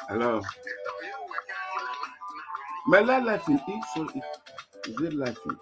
Hello. My laughing is it laughing?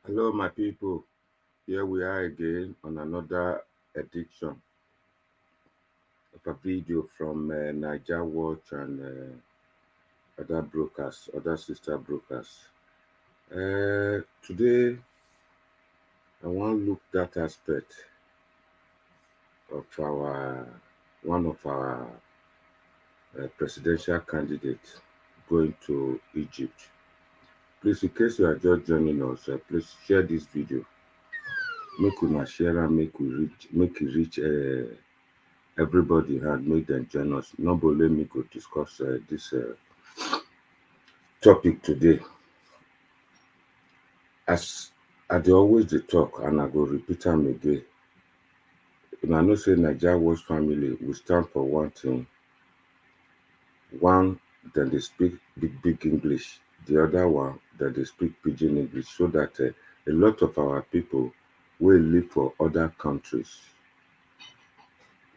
Hello, my people. Here we are again on another edition of a video from Niger Watch and other brokers, other sister brokers. Today, I want to look that aspect of one of our presidential candidates going to Egypt. Please, in case you are just joining us, please share this video. Make una share and make it reach everybody and make them join us. Not only me go discuss this topic today. As I dey always dey talk, and I go repeat am again. I know say Naija Watch family we stand for one thing. One, then they speak big English. The other one, that they speak pidgin English, so that a lot of our people will live for other countries.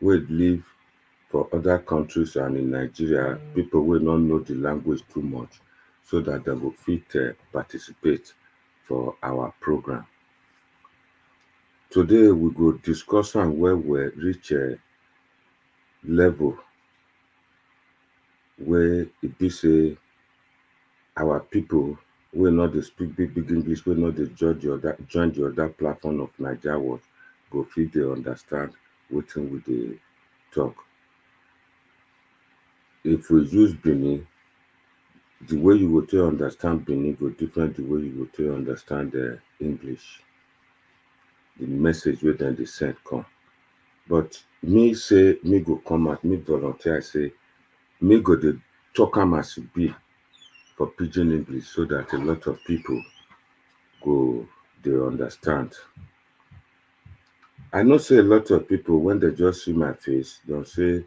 And in Nigeria, people will not know the language too much, so that they will fit participate for our program. Today we go discuss on where we reach a level where it be say our people will not speak big English, will not join the other platform of Naija Watch, go fit they understand what we dey talk. If we use Benin, the way you go to understand Benin go different the way you go to understand the English. The message where then they send come. But me go come out, me volunteer, say me go the talk am as it be for pidgin English, so that a lot of people go they understand. I know say a lot of people when they just see my face, they'll say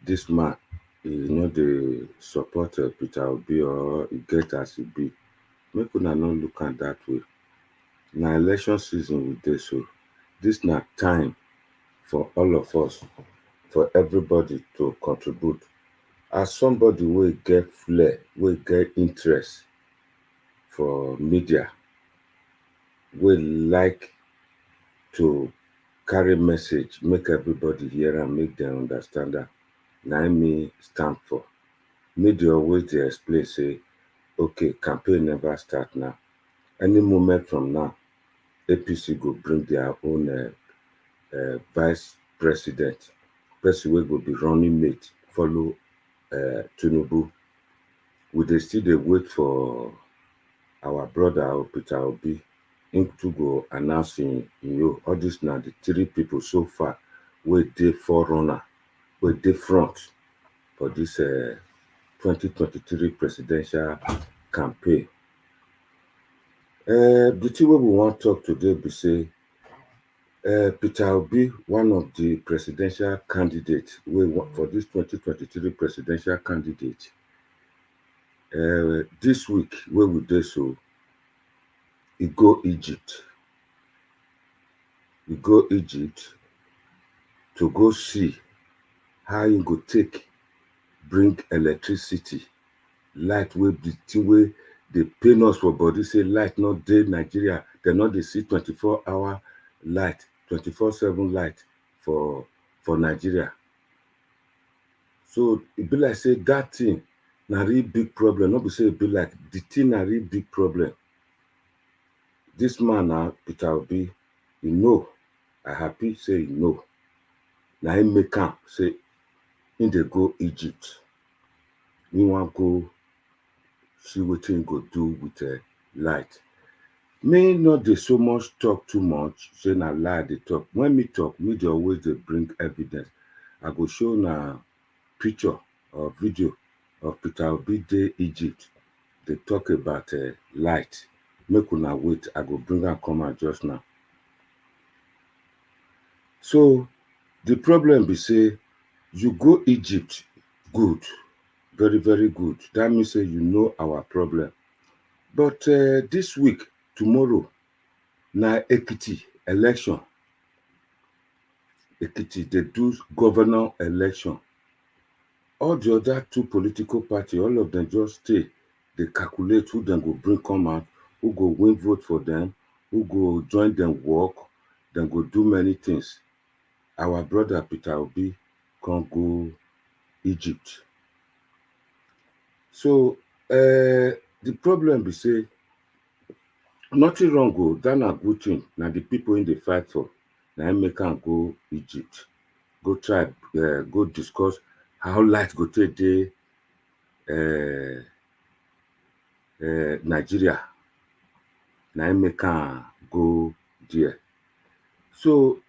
this man dey support Peter Obi or e get as e be. Make una no look am dat way. Na election season we dey so. Dis na time for all of us, for everybody to contribute. As somebody wey get flair, wey get interest for media, wey like to carry message make everybody hear am, make dem understand am, na im me stand for. Media always dey explain say, okay, campaign never start now. Any moment from now, APC go bring their own vice president, person wey go be running mate, follow Tinubu. We dey still dey wait for our brother Peter Obi. Him too go announce im own. All dis na the three people so far wey dey forerunner, wey dey front for dis 2023 presidential campaign. The thing wey we wan talk today be say, Peter Obi, one of the presidential candidates wey for dis 2023 presidential candidate, dis week wey we dey so, e go Egypt. E go Egypt to go see how e go take bring electricity, light wey be thing wey dey pain us for body, say light no dey Nigeria, dem no dey see 24-hour light, 24/7 light for Nigeria. So e be like say dat thing na real big problem. No be say e be like, the thing na real big problem. Dis man na Peter Obi, e know. I happy say e know. Na im make am say im dey go Egypt. Im wan go see wetin im go do with light. Me no dey so much talk too much, say na lie I dey talk. When me talk, me dey always dey bring evidence. I go show una picture or video of Peter Obi dey Egypt dey talk about light. Make una wait, I go bring am come out just now. So the problem be say, you go Egypt, good, very very good. Dat mean say you know our problem. But dis week, tomorrow, na Ekiti election. Ekiti dey do governor election. All the other two political party, all of them just stay, dey calculate who dem go bring come out, who go win vote for them, who go join them work, dem go do many things. Our brother Peter Obi come go Egypt. So the problem be say, nothing wrong o, dat na good thing. Na the people im dey fight for, na im make am go Egypt, go try go discuss how light go take dey Nigeria. Na im make am go there. So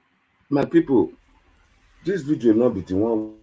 my people, dis video no be the one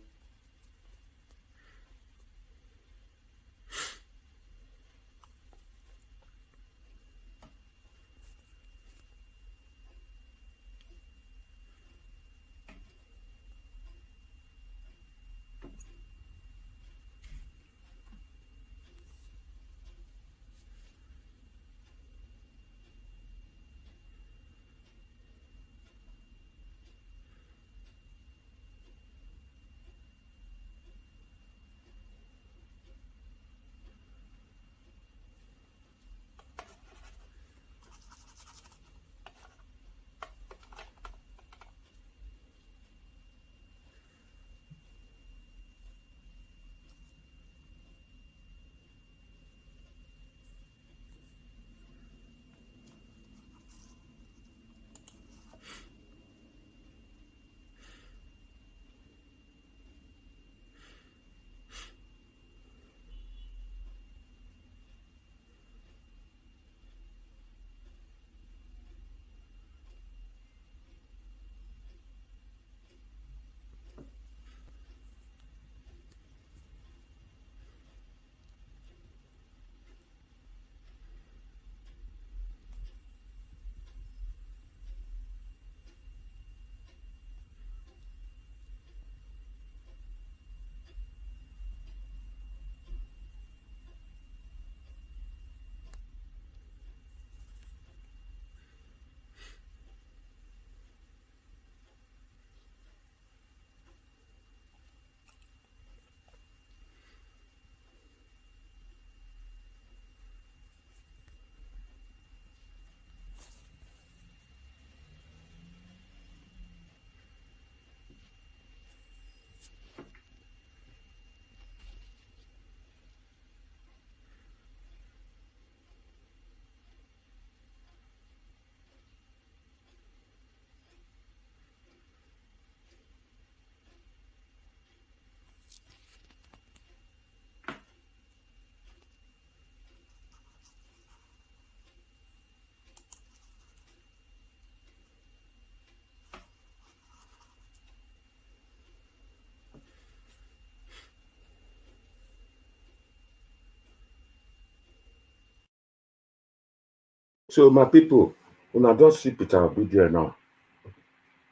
So my people, when I don't see Peter Obi there now,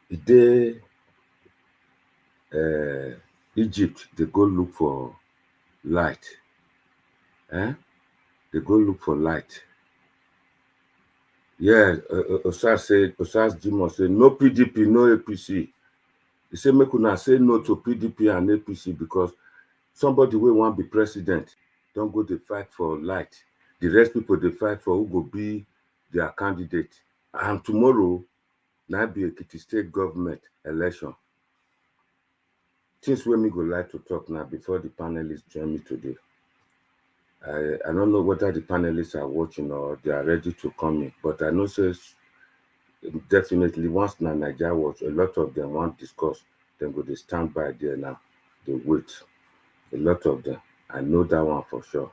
e dey Egypt, they go look for light. They go look for light. Yeah, Osas Jimoh say, no PDP, no APC. He say, make una say no to PDP and APC because somebody wey wan be president don go dey fight for light. The rest people dey fight for who go be their candidate. And tomorrow, na be Ekiti state government election. Things wey me go like to talk now before the panelists join me today. I don't know whether the panelists are watching or they are ready to come in, but I know say definitely once na Naija watch, a lot of them want discuss. Dem go dey stand by there now, dey wait. A lot of them, I know that one for sure.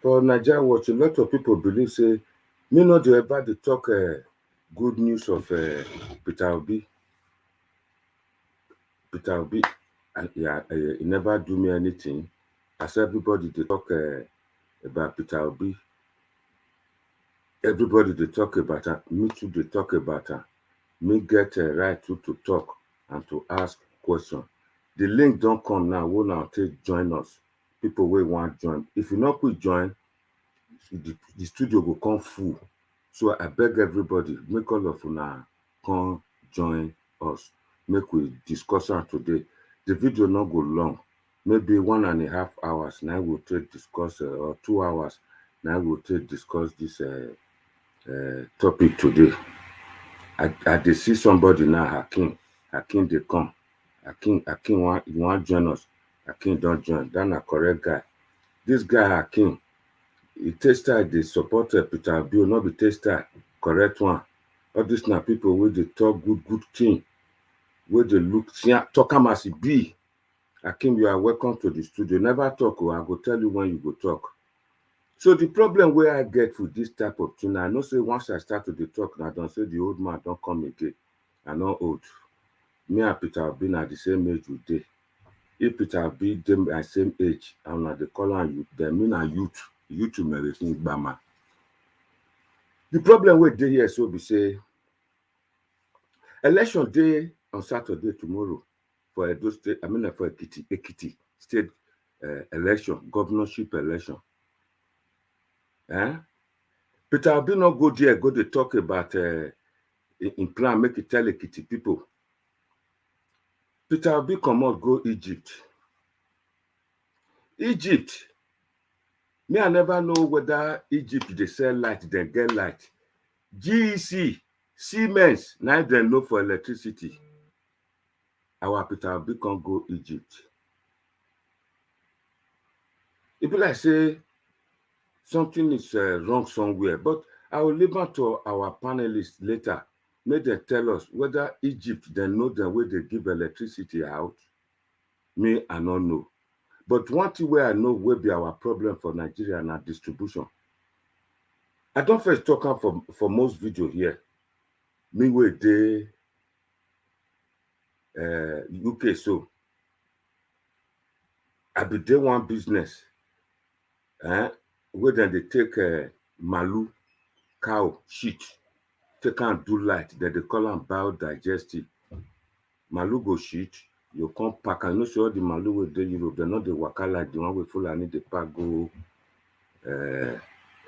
For Naija watch, a lot of people believe say me no dey ever dey talk good news of Peter Obi. Peter Obi, he never do me anything. As everybody dey talk about Peter Obi, everybody dey talk about am. Me too dey talk about am. Me get a right to talk and to ask question. The link don come now. Wey una take join us. People wey wan join. If you no quick join, the studio go come full. So I beg everybody, make all of una come join us. Make we discuss am today. The video no go long. Maybe 1.5 hours. Now we'll take discuss or 2 hours. Now we'll take discuss this topic today. I dey see somebody now, Hakim. Hakim dey come. Hakim want join us. Hakim don't join. That na correct guy. This guy Hakim, he tester dey support Peter Obi, not be tester correct one. All this na people wey dey talk good thing, wey dey look talk am as e be. Hakim, you are welcome to the studio. Never talk, I go tell you when you go talk. So the problem wey I get with this type of thing, I know say once I start to dey talk, I don't say the old man don't come again. I no old. Me and Peter Obi na the same age we dey. If Peter Obi dey my same age, and na dey call am youth, then me na youth. Youth American Bama. The problem wey dey here so be say election day on Saturday tomorrow for Edo State, for Ekiti State election, governorship election. Peter Obi no go there, go dey talk about in plan, make it tell Ekiti people. Peter Obi comot go Egypt. Egypt, me I never know whether Egypt dey sell light, dem get light. GEC, Siemens, na dem know for electricity. Our Peter Obi can't go Egypt. It be like say something is wrong somewhere, but I will leave it to our panelists later. Make them tell us whether Egypt, they know the way they give electricity out. Me, I don't know. But one thing where I know will be our problem for Nigeria and our distribution. I don't first talk out for most video here. Me where they UK so. I be day one business. Where then they take malu, cow, shit, take and do light, then they call them biodigestive. Malu go shit, you come pack, and no sure the malu with the Europe, they're not the waka like the one with full and the pack go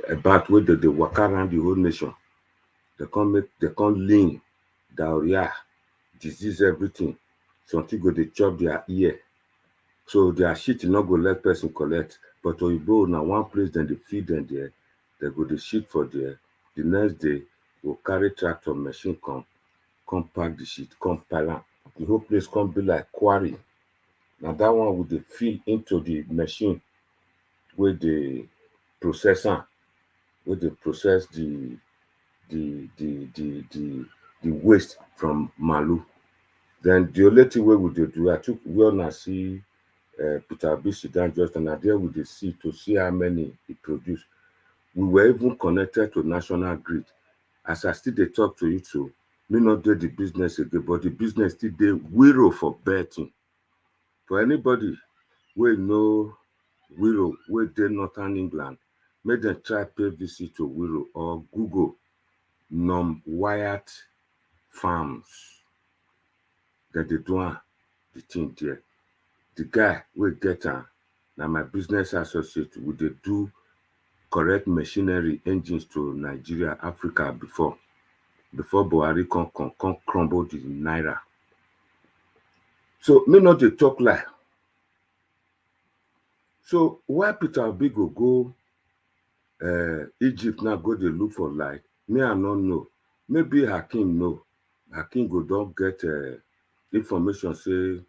about where they waka around the whole nation. They come lean, diarrhea, disease, everything. Something go they chop their ear. So their shit not go let person collect. But Oyibo now one place, then they feed them there, they go the shit for there. The next day, will carry tractor machine come pack the shit, come pile am. The whole place come be like quarry. Now that one would they feed into the machine where they process am, where they process the waste from malu. Then the only thing we do, I took well and see Peter Obi sit down just and there with the see to see how many he produced. We were even connected to national grid. As I still they talk to you too, me not do the business again, but the business still they Wirral for betting. For anybody we know Wirral, we dey Northern England, make them try pay visit to Wiro or Google Wyatt Farms. Then they do the thing there. The guy will get now my business associate would they do correct machinery engines to Nigeria, Africa before Buhari can crumble the naira. So me not dey talk lie. So why Peter Obi go Egypt now go dey look for light? Me I no know. Maybe Hakim know. Hakim go don get information say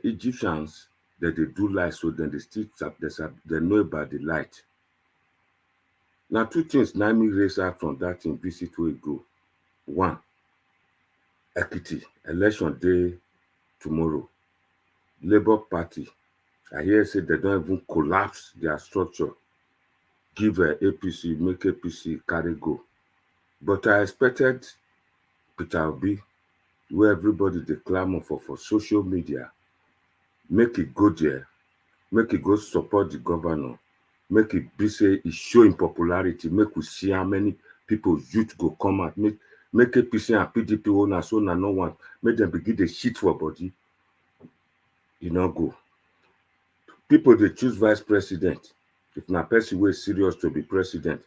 Egyptians that they do light, so then they still they know about the light. Now two things now me raise out from that thing visit where go. One, equity, election day tomorrow. Labour Party, I hear say they don't even collapse their structure, give APC, make APC carry go. But I expected Peter Obi, where everybody dey clamor for social media, make it go there, make it go support the governor, make it be say it show in popularity, make we see how many people youth go come out, make APC and PDP owners so no one, make them begin the shit for body. You know go. People they choose vice president. If na person wey serious to be president,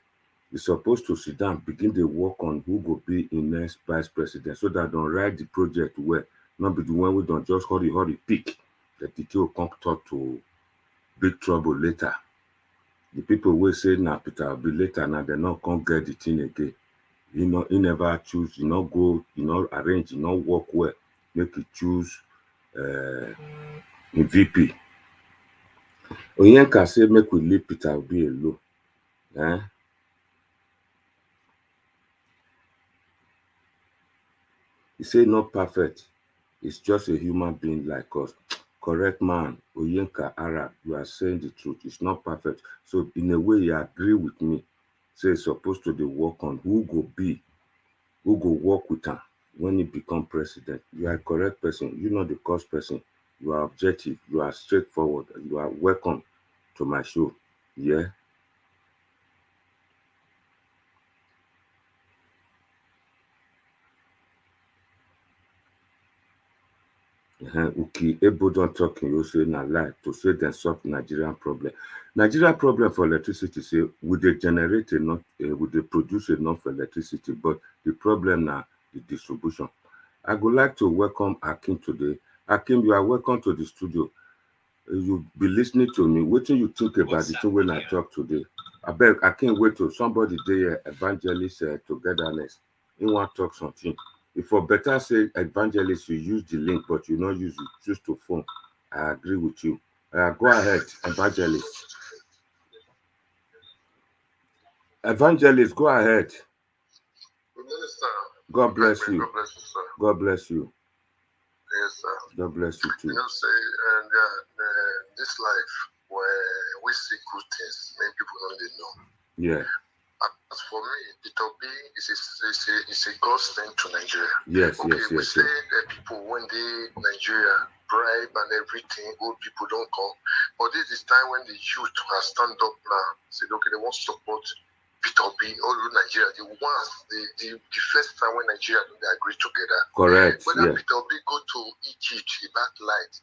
e supposed to sit down, begin dey work on who go be in next vice president, so that don write the project well, not be the one we don't just hurry pick. The detail come talk to big trouble later. The people will say na Peter Obi later, now they not come get the thing again. You know, he never choose, you know, go, you know, arrange, you know, work well, make it choose in VP. Onyenka say make we leave Peter Obi alone. He say not perfect. It's just a human being like us. Correct man, Onyenka Arab, you are saying the truth. It's not perfect. So in a way, you agree with me. Say it's supposed to work on who go work with him when he become president. You are a correct person. You're not the cost person. You are objective. You are straightforward. You are welcome to my show. Yeah. Uki Ebo don't talk in you say na lie to say them solve Nigerian problem. Nigerian problem for electricity say would they generate enough, would they produce enough electricity, but the problem now the distribution. I would like to welcome Akim today. Akim, you are welcome to the studio. You be listening to me. What do you think about the thing when I talk today? I can't wait till somebody there, evangelist togetherness. You want to talk something. If for better say evangelist, you use the link, but you not use it, choose to phone. I agree with you. Go ahead, evangelist. Evangelist, go ahead. Minister, God bless you. God bless you, sir. God bless you. Yes, sir. God bless you too. You know, say, and this life where we see good things, many people don't know. Yeah. As for me, Peter B is a godsend to Nigeria. Yes, okay, yes, we yes. say that people when they Nigeria bribe and everything, old people don't come. But this is time when the youth have stand up now, said okay, they want to support Peter B all over Nigeria. The first time when Nigeria they agree together. Correct. Whether yeah. Peter B go to Egypt about light.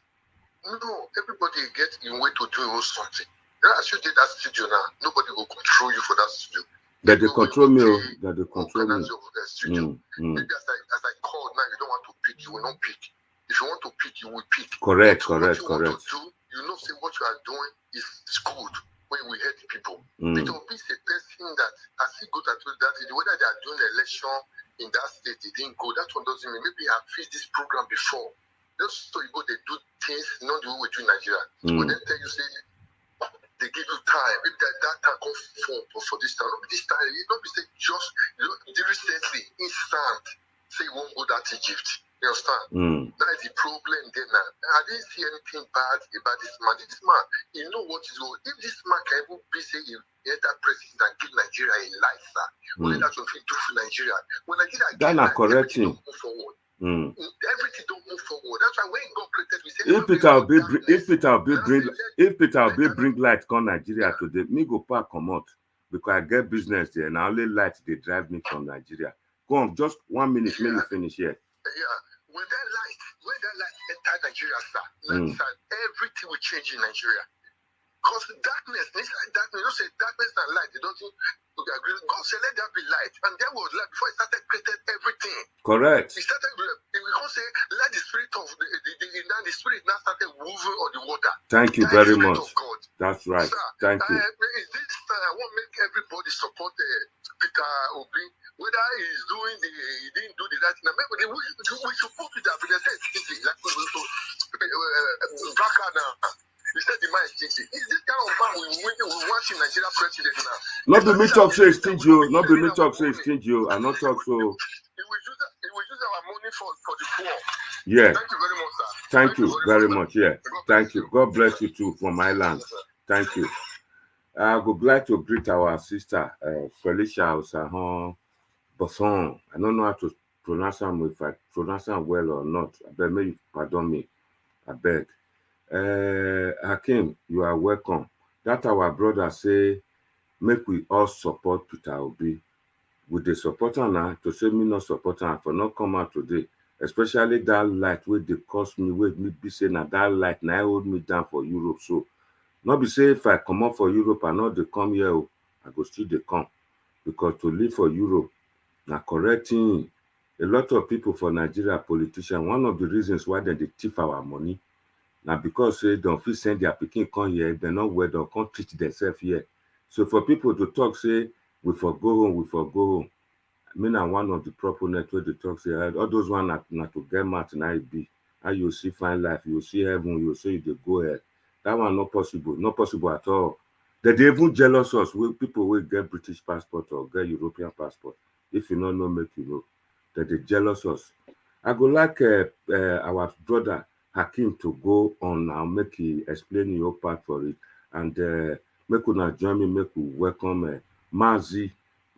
No, everybody get in way to do something. As you did that studio now, nobody will control you for that studio. That they control me. That they control me. Studio. Maybe as I called now, you don't want to pick, you will not pick. If you want to pick, you will pick. Correct. What you want to do, you know, say what you are doing is good when we help people. Peter B is a person that as he go that whether they are doing election in that state, they didn't go. That one doesn't mean maybe I have faced this program before. Just so you go, they do things not the way we do in Nigeria. But then tell you say they give you time. Maybe that time come for this time. Not this time. You don't be say just recently instant. Say you won't go that Egypt. You understand? That is the problem there now. I didn't see anything bad about this man. This man, you know what is going. If this man can even be say he enter president and give Nigeria a life, only that will do for Nigeria. When Nigeria get correct thing. Move forward. Everything don't move forward. That's why when God created, we say, if Peter Obi bring light come Nigeria today, me go pack comot because I get business there. And only light they drive me from Nigeria. Go on, just 1 minute, let me finish here. Yeah. When that light enter Nigeria, sir, everything will change in Nigeria. Because darkness, you say darkness and light, they don't agree. God said, let there be light. And there was light before he started creating everything. Correct. He started, we can't say, let the spirit of the spirit now started moving on the water. Thank you very much. Of God. That's right. Sir, thank you. Is this I want to make everybody support Peter Obi, whether he's doing he didn't do the right thing. Maybe we should put it up. They said like Baka now. He said the man is stingy. Is this kind of man we want in Nigeria president now? Not be me talk say stingy, not be me talk say stingy. I not talk so. He will use our money for the poor. Yeah. Thank you very much, sir. Thank you very much. Yeah. Thank you. God bless you too from my land. Thank you. I would like to greet our sister Felicia Osahan Bosson. I don't know how to pronounce them, if I pronounce them well or not. I beg, may you pardon me. I beg. Hakim, you are welcome. That our brother say, make we all support Peter Obi. With the supporter now, to say me not supporter for not come out today, especially that light where they cost me, where me be saying that light now hold me down for Europe. So, not be say if I come up for Europe and not they come here, I go still they come. Because to live for Europe, now correcting a lot of people for Nigeria politicians, one of the reasons why they thief our money, now because they don't feel send their pikin come here, they're not well, they can't treat themselves here. So for people to talk, say, we for go home. I mean, I'm one of the proponents where they talk, say, all those one not to get mad tonight be. How you see fine life, you see heaven, you see they go ahead. That one not possible at all. They even jealous us with people will get British passport or get European passport. If you don't know, make you know. That they jealous us. I go like our brother Hakim to go on and make he explain your part for it. And make una join me, make we welcome Mazi.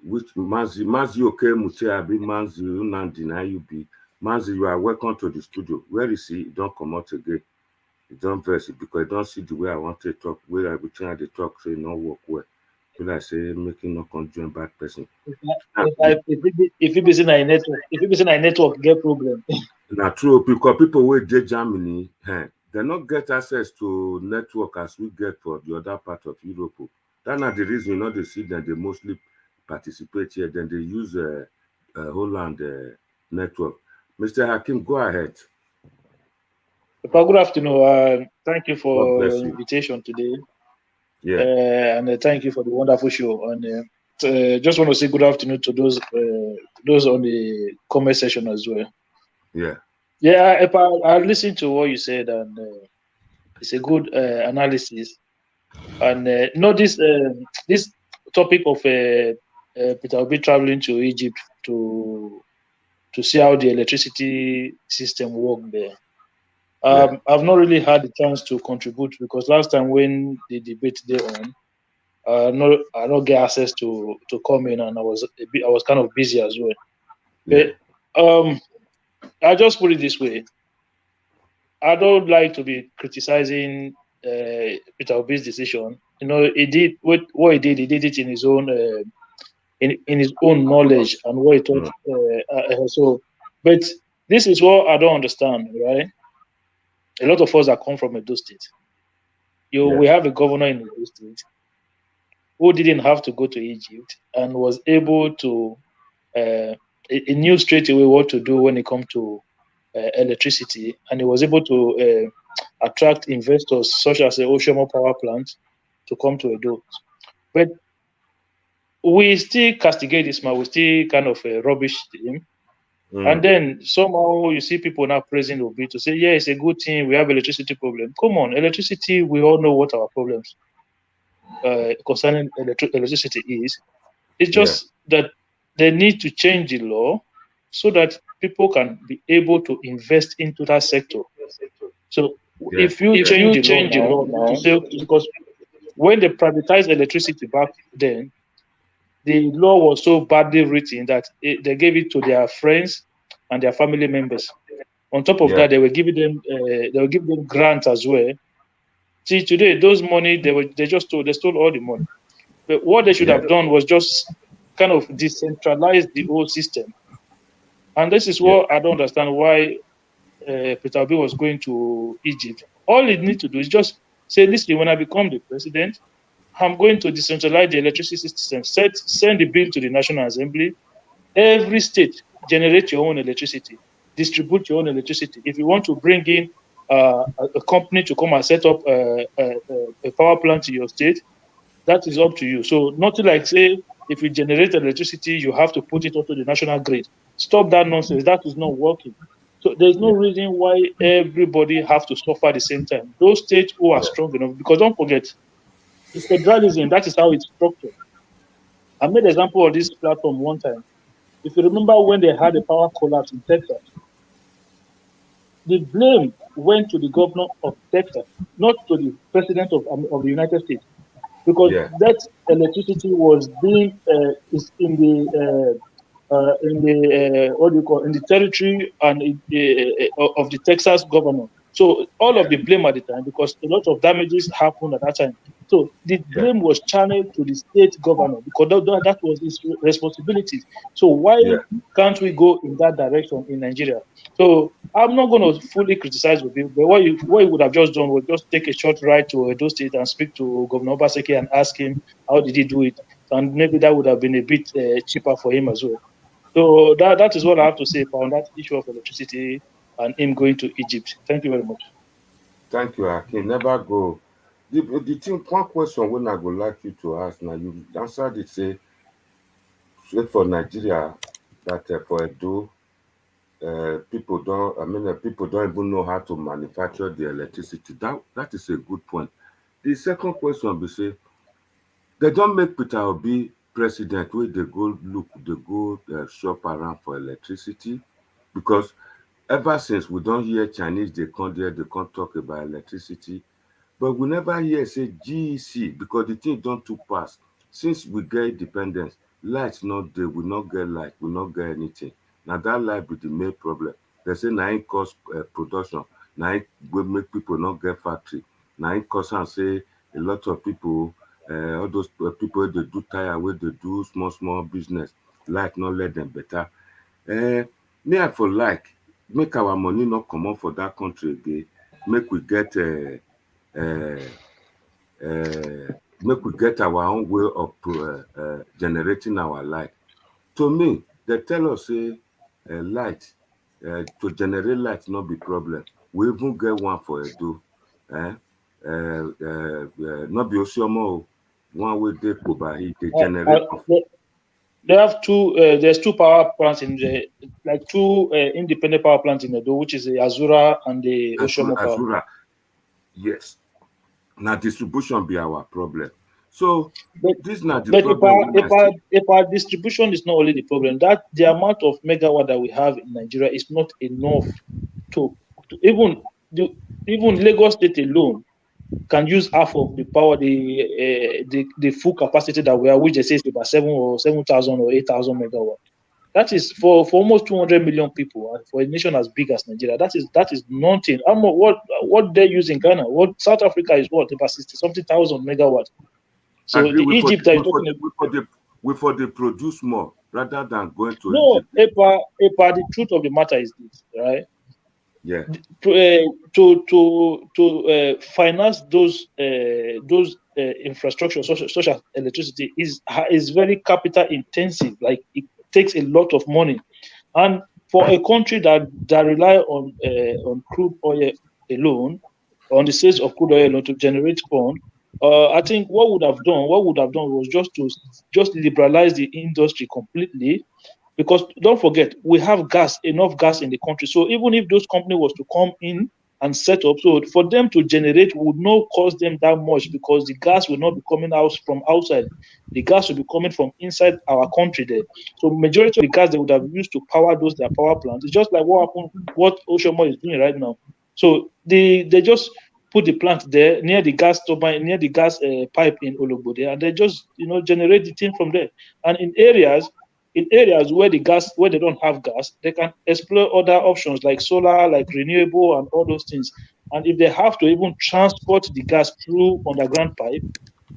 Which Mazi okay Mutiabi Mazi Unan deny you be. Mazi, you are welcome to the studio. Where is he? He don't come out again. He don't verse it because I don't see the way I want to talk, where I will try to talk, say no work well. Will I say making no conjoin bad person. If you be saying a network, get problem. Now true, because people with Germany, they not get access to network as we get for the other part of Europe. That's not the reason they see that they mostly participate here. Then they use Holland network. Mr. Hakim, go ahead. Good afternoon. Thank you for your invitation today. Yeah. And thank you for the wonderful show. And just want to say good afternoon to those on the comment section as well. Yeah. Yeah, I listened to what you said, and it's a good analysis. And this topic of Peter Obi traveling to Egypt to see how the electricity system worked there. I've not really had the chance to contribute because last time when the debate they on, I don't get access to come in, and I was kind of busy as well. Yeah. But I just put it this way: I don't like to be criticizing Peter Obi's decision. He did what he did. He did it in his own in his own knowledge and what he thought. So, but this is what I don't understand, right? A lot of us that come from Edo State, we have a governor in Edo State who didn't have to go to Egypt and was able to he knew straight away what to do when it comes to electricity, and he was able to attract investors such as the Oshomo power plant to come to Edo. But we still castigate this man, we still kind of rubbish him. And then somehow you see people now praising Obi to say, yeah, it's a good thing, we have electricity problem. Come on, electricity, we all know what our problems concerning electricity is. It's just that they need to change the law so that people can be able to invest into that sector. So if you change the law now, to say, because when they privatized electricity back then, the law was so badly written that they gave it to their friends and their family members. On top of that, they were giving them grants as well. See, today those money they stole all the money. But what they should have done was just kind of decentralize the whole system. And this is what I don't understand why Peter Obi was going to Egypt. All he needs to do is just say, listen, when I become the president, I'm going to decentralize the electricity system, send the bill to the National Assembly. Every state generate your own electricity, distribute your own electricity. If you want to bring in a company to come and set up a power plant in your state, that is up to you. So nothing like say, if you generate electricity, you have to put it onto the national grid. Stop that nonsense. That is not working. So there's no reason why everybody have to suffer at the same time. Those states who are strong enough, because don't forget, the federalism, that is how it's structured. I made an example of this platform one time. If you remember when they had a power collapse in Texas, the blame went to the governor of Texas, not to the president of the United States, because that electricity was being is in the what do you call, in the territory and of the Texas governor. So all of the blame at the time, because a lot of damages happened at that time. So the blame was channeled to the state governor because that was his responsibility. So why can't we go in that direction in Nigeria? So I'm not going to fully criticize with him, but what he would have just done was just take a short ride to Edo State and speak to Governor Obaseki and ask him how did he do it, and maybe that would have been a bit cheaper for him as well. So that is what I have to say on that issue of electricity and him going to Egypt. Thank you very much. Thank you, Akin. Never go. The thing, one question when I would like you to ask now, you answered it, say for Nigeria that for Edo, people don't even know how to manufacture the electricity. That is a good point. The second question be say they don't make Peter Obi president where they go shop around for electricity, because ever since we don't hear Chinese they can't talk about electricity. But we never hear say GEC, because the thing don't too pass. Since we get independence, light not there, we not get light, we not get anything. Now that light be the main problem. They say na it cause production, na it will make people not get factory, na it cause and say a lot of people, all those people wey dey do tire, wey dey do small business, light not let them better. Me I for like make our money not comot for that country again, make we get make we get our own way of generating our light. To me, they tell us say light, to generate light not be problem. We even get one for Edo. Not be Osiomo, one wey dey Koba, they generate. They have two. There's two power plants in the, like two independent power plants in Edo, which is the Azura and the Oshomo power. Azura, yes. Now distribution be our problem. So this not the problem. If our distribution is not only the problem, that the amount of megawatt that we have in Nigeria is not enough to even Lagos State alone can use half of the power, the full capacity that we are, which they say is about 7,000 or 8,000 megawatt. That is for almost 200 million people, and for a nation as big as Nigeria, that is nothing. What they use in Ghana, what South Africa is what about 60-something thousand megawatt. So Egypt is talking we for they produce more rather than going to Egypt. The truth of the matter is this, right? Yeah. To finance those infrastructure, such as electricity, is very capital intensive. Like it takes a lot of money, and for a country that rely on crude oil alone, on the sales of crude oil alone to generate fund, I think what would have done was just liberalize the industry completely. Because don't forget, we have enough gas in the country. So even if those companies was to come in and set up, so for them to generate would not cost them that much, because the gas will not be coming out from outside. The gas will be coming from inside our country there. So majority of the gas they would have used to power their power plants. It's just like what Oshomo is doing right now. So they just put the plant there near the gas turbine, near the gas pipe in Ologbode, and they just generate the thing from there. And in areas, in areas where they don't have gas, they can explore other options like solar, like renewable, and all those things. And if they have to even transport the gas through underground pipe,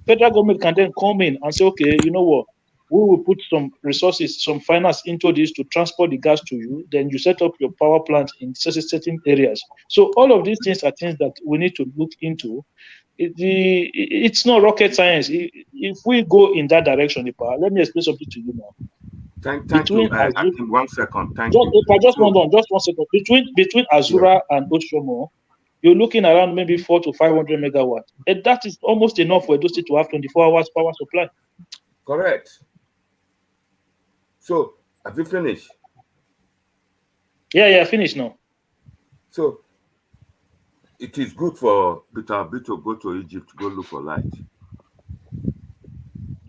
federal government can then come in and say, okay, you know what, we will put some resources, some finance into this to transport the gas to you. Then you set up your power plant in certain areas. So all of these things are things that we need to look into. It's not rocket science. If we go in that direction, let me explain something to you now. Thank you. Between Azure, Akim, 1 second. Thank just you. if I just So, hold on, just 1 second. Between yeah, Azura and Oshomo, you're looking around maybe 400 to 500 megawatts. And that is almost enough for Edo State to have 24 hours power supply. correct. So, have you finished? Yeah, finish now. So, it is good for Peter Obi to go to Egypt to go look for light.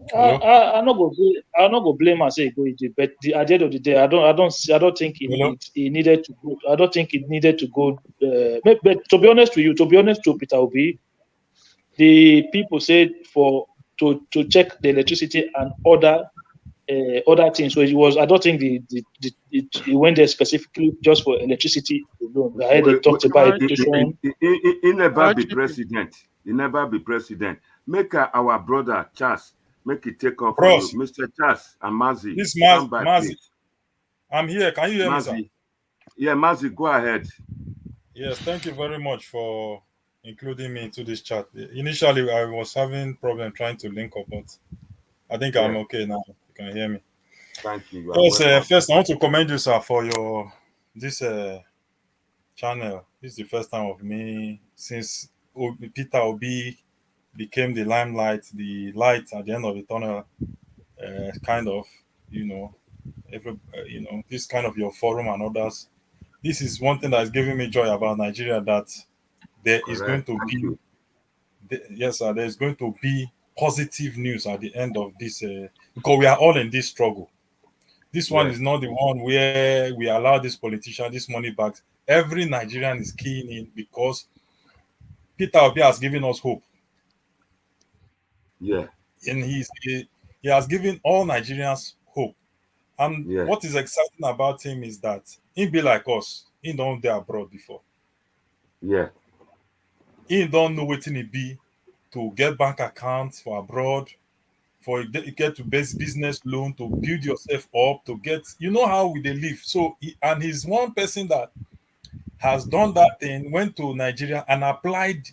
Hello? I not go blame and say go Egypt, but at the end of the day, I don't think Hello? it needed to go. I don't think it needed to go. But to be honest with you, to Peter Obi, the people said to check the electricity and other things. So it was. I don't think it went there specifically just for electricity alone. I heard they talked about education. He never be Archie, president. He never be president. Make our brother Charles make it take off for you, bros, Mr. Charles and Mazi. this Stand by, Mazi, please. I'm here. Can you hear me, sir? Mazi, yeah, Mazi, go ahead. Yes, thank you very much for including me into this chat. Initially, I was having problem trying to link up, but I think I'm Yeah, okay now. You can hear me. thank you. You are Yes, welcome. first I want to commend you, sir, for your this channel. This is the first time of me since Peter Obi became the limelight, the light at the end of the tunnel. Kind of, you know, this kind of your forum and others. This is one thing that is giving me joy about Nigeria, that there is going Correct. to Thank be, you. yes, sir, there is going to be positive news at the end of this, because we are all in this struggle. This one Yeah, is not the one where we allow this politician this money back. Every Nigerian is keying in because Peter Obi has given us hope, yeah, and he has given all Nigerians hope. And yeah, what is exciting about him is that he be like us. He don't there abroad before. yeah, He don't know what it be to get bank accounts for abroad, for you get to base business loan to build yourself up, to get, you know how we they live. So and he's one person that has done that thing, went to Nigeria and applied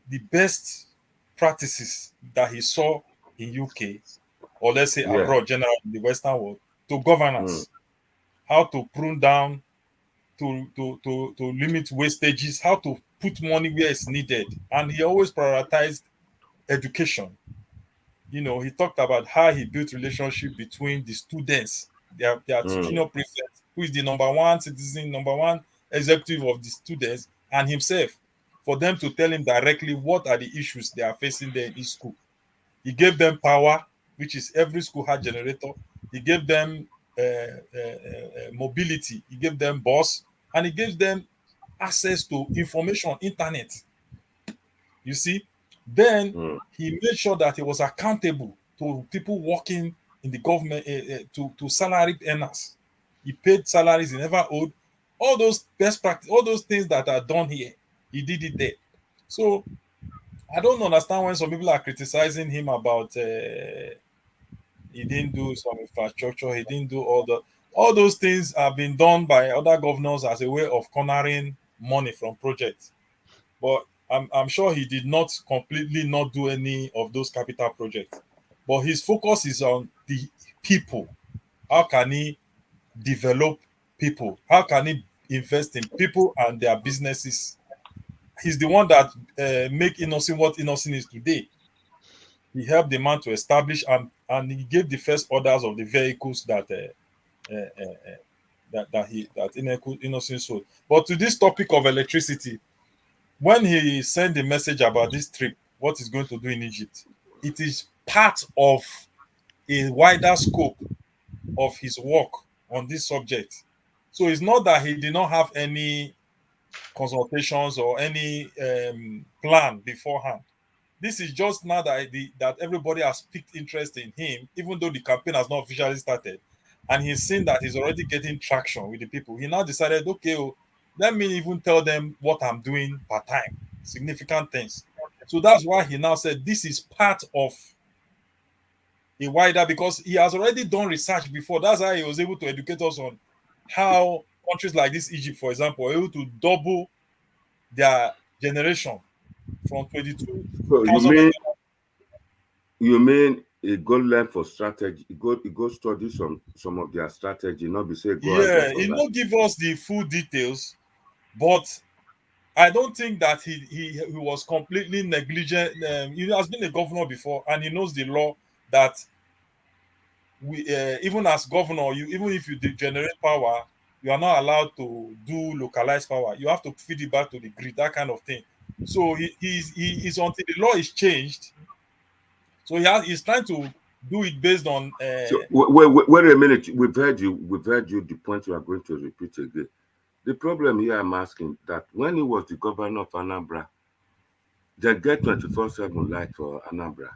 the best practices that he saw in UK, or let's say yeah. abroad, generally in the Western world, to Mm, governance. How to prune down, to limit wastages, how to put money where it's needed. And he always prioritized education. You know, he talked about how he built relationship between the students, their mm, junior prefect, who is the number one citizen, number one executive of the students, and himself, for them to tell him directly what are the issues they are facing there in his school. He gave them power, which is every school had generator. He gave them mobility. He gave them bus, and he gave them access to information, internet. You see, then mm. he made sure that he was accountable to people working in the government, to salary earners. He paid salaries he never owed. All those best practice, all those things that are done here, he did it there. So I don't understand when some people are criticizing him about he didn't do some infrastructure, he didn't do all those things have been done by other governors as a way of cornering money from projects. But I'm sure he did not completely not do any of those capital projects. But his focus is on the people. How can he develop people? How can he invest in people and their businesses? He's the one that make Innocent what Innocent is today. He helped the man to establish, and he gave the first orders of the vehicles that Innocent sold. But to this topic of electricity, when he sent the message about this trip, what he's going to do in Egypt, it is part of a wider scope of his work on this subject. So it's not that he did not have any consultations or any plan beforehand. This is just now that that everybody has picked interest in him, even though the campaign has not officially started. and he's seen that he's already getting traction with the people. He now decided, okay, oh, let me even tell them what I'm doing part time, significant things. So that's why he now said this is part of a wider, because he has already done research before. That's how he was able to educate us on how countries like this, Egypt, for example, are able to double their generation from 22,000 So of them. you mean he go learn for strategy, he go study some of their strategy, not be say go out there Yeah, for he that. not give us the full details, but I don't think that he was completely negligent. He has been a governor before, and he knows the law that we even as governor, you even if you generate power, you are not allowed to do localized power. You have to feed it back to the grid, that kind of thing. So he's until the law is changed. So he's trying to do it based on So wait a minute. We've heard you. The point you are going to repeat again. The problem here I'm asking that when he was the governor of Anambra, they get 24/7 light for Anambra.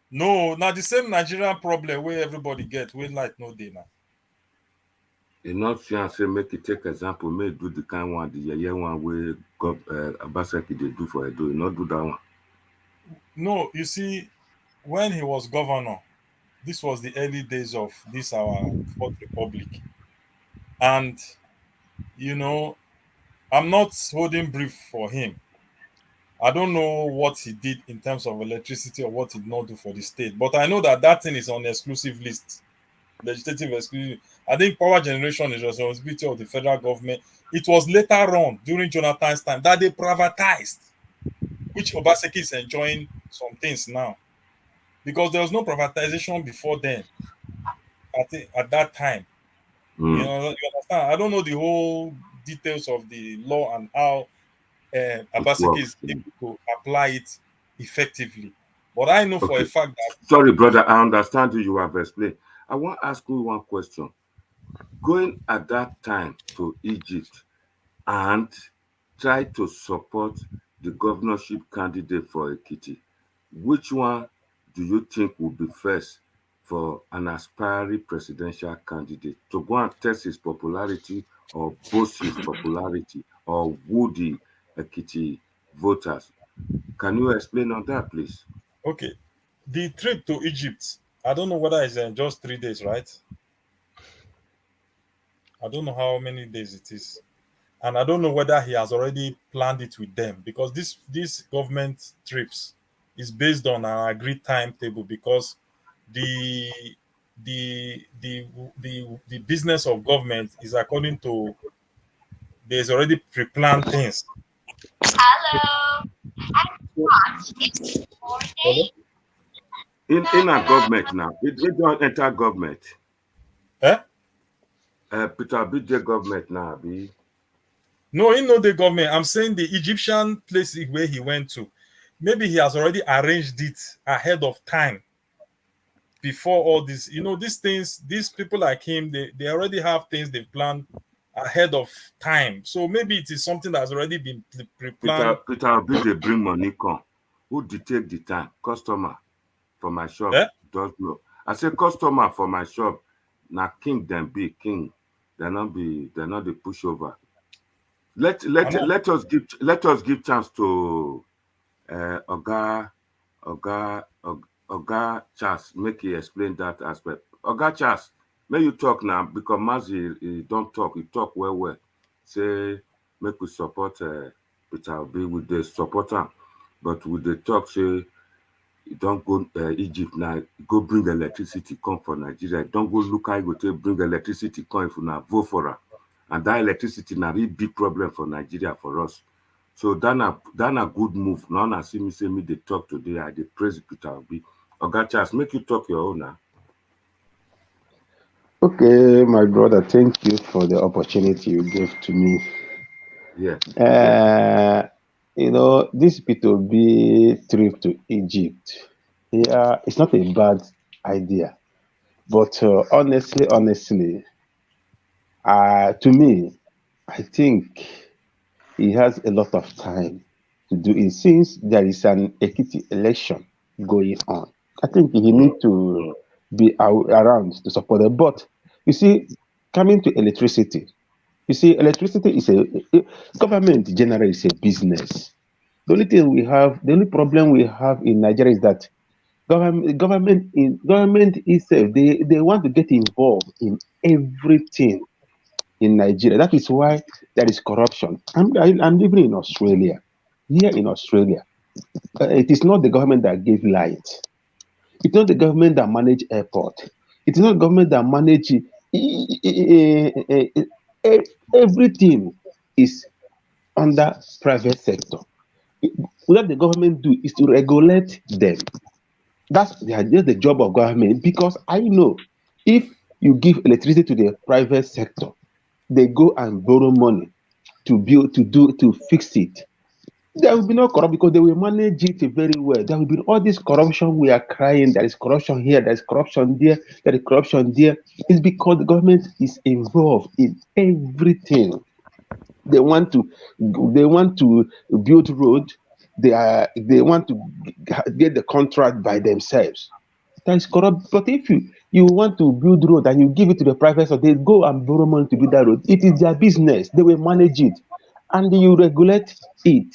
no, now the same Nigerian problem where everybody get where light no day now. E not see am say make you take example, make do the kind one, the yeye one wey Abaseki dey do for Edo. E not do that one. No, you see, when he was governor, this was the early days of this our fourth republic, and you know, I'm not holding brief for him. I don't know what he did in terms of electricity or what he did not do for the state, but I know that that thing is on the exclusive list, legislative exclusive. I think power generation is responsibility of the federal government. It was later on during Jonathan's time that they privatized, which Obaseki is enjoying some things now, because there was no privatization before then. I think at that time, Mm, you understand. I don't know the whole details of the law and how it Abaseki works. is able to apply it effectively. But I know for a Okay. fact that Sorry, brother. I understand you have explained. I want to ask you one question. Going at that time to Egypt and try to support the governorship candidate for Ekiti, which one do you think will be first for an aspiring presidential candidate to go and test his popularity or boost his popularity or woo the Ekiti voters? Can you explain on that, please? okay, the trip to Egypt, I don't know whether it's just 3 days, right? I don't know how many days it is, and I don't know whether he has already planned it with them, because this government trips is based on an agreed timetable, because the the business of government is according to, there's already pre-planned things. Hello. So, hello? In a government now, it don't enter government. Eh? Peter BJ government now, be No, he know the government. I'm saying the Egyptian place where he went to. Maybe he has already arranged it ahead of time before all this. You know, these things, these people like him, they already have things they've planned ahead of time. So maybe it is something that's already been pre-planned. Peter BJ bring money come. Who detect the time? Customer for my shop Eh? does know. I say customer for my shop. Now king them be king. They not the pushover. Let I let know. let us give chance to Oga Oga Charles, make he explain that aspect. Oga Charles, may you talk now because Mazi he don't talk, he talk well. Say make we support Peter Obi with the supporter, but with the talk say you don't go Egypt now, go bring electricity come for Nigeria. Don't go look how you go take bring electricity come if you now vote for her. And that electricity na really big problem for Nigeria for us. So that na good move. Now na see me say me dey talk today. I dey praise Peter Obi. Oga Charles, make you talk your own now. Okay, my brother, thank you for the opportunity you gave to me. Yeah. Uh, this P2B trip to Egypt, yeah, it's not a bad idea. But honestly, to me, I think he has a lot of time to do it since there is an Ekiti election going on. I think he need to be around to support them. But you see, coming to electricity, you see, electricity is government generally is a business. The only thing we have, the only problem we have in Nigeria is that government itself, they want to get involved in everything in Nigeria. That is why there is corruption. I'm living in Australia. Here in Australia, it is not the government that gave light. It's not the government that manage airport. It's not government that manage everything is under private sector. What the government do is to regulate them. That's the job of government, because I know if you give electricity to the private sector, they go and borrow money to build, to fix it. There will be no corruption because they will manage it very well. There will be all this corruption we are crying. There is corruption here, there is corruption there, there is corruption there. It's because the government is involved in everything. They want to build road. They want to get the contract by themselves. That is corrupt. But if you want to build road and you give it to the private sector, they go and borrow money to build that road. It is their business. They will manage it, and you regulate it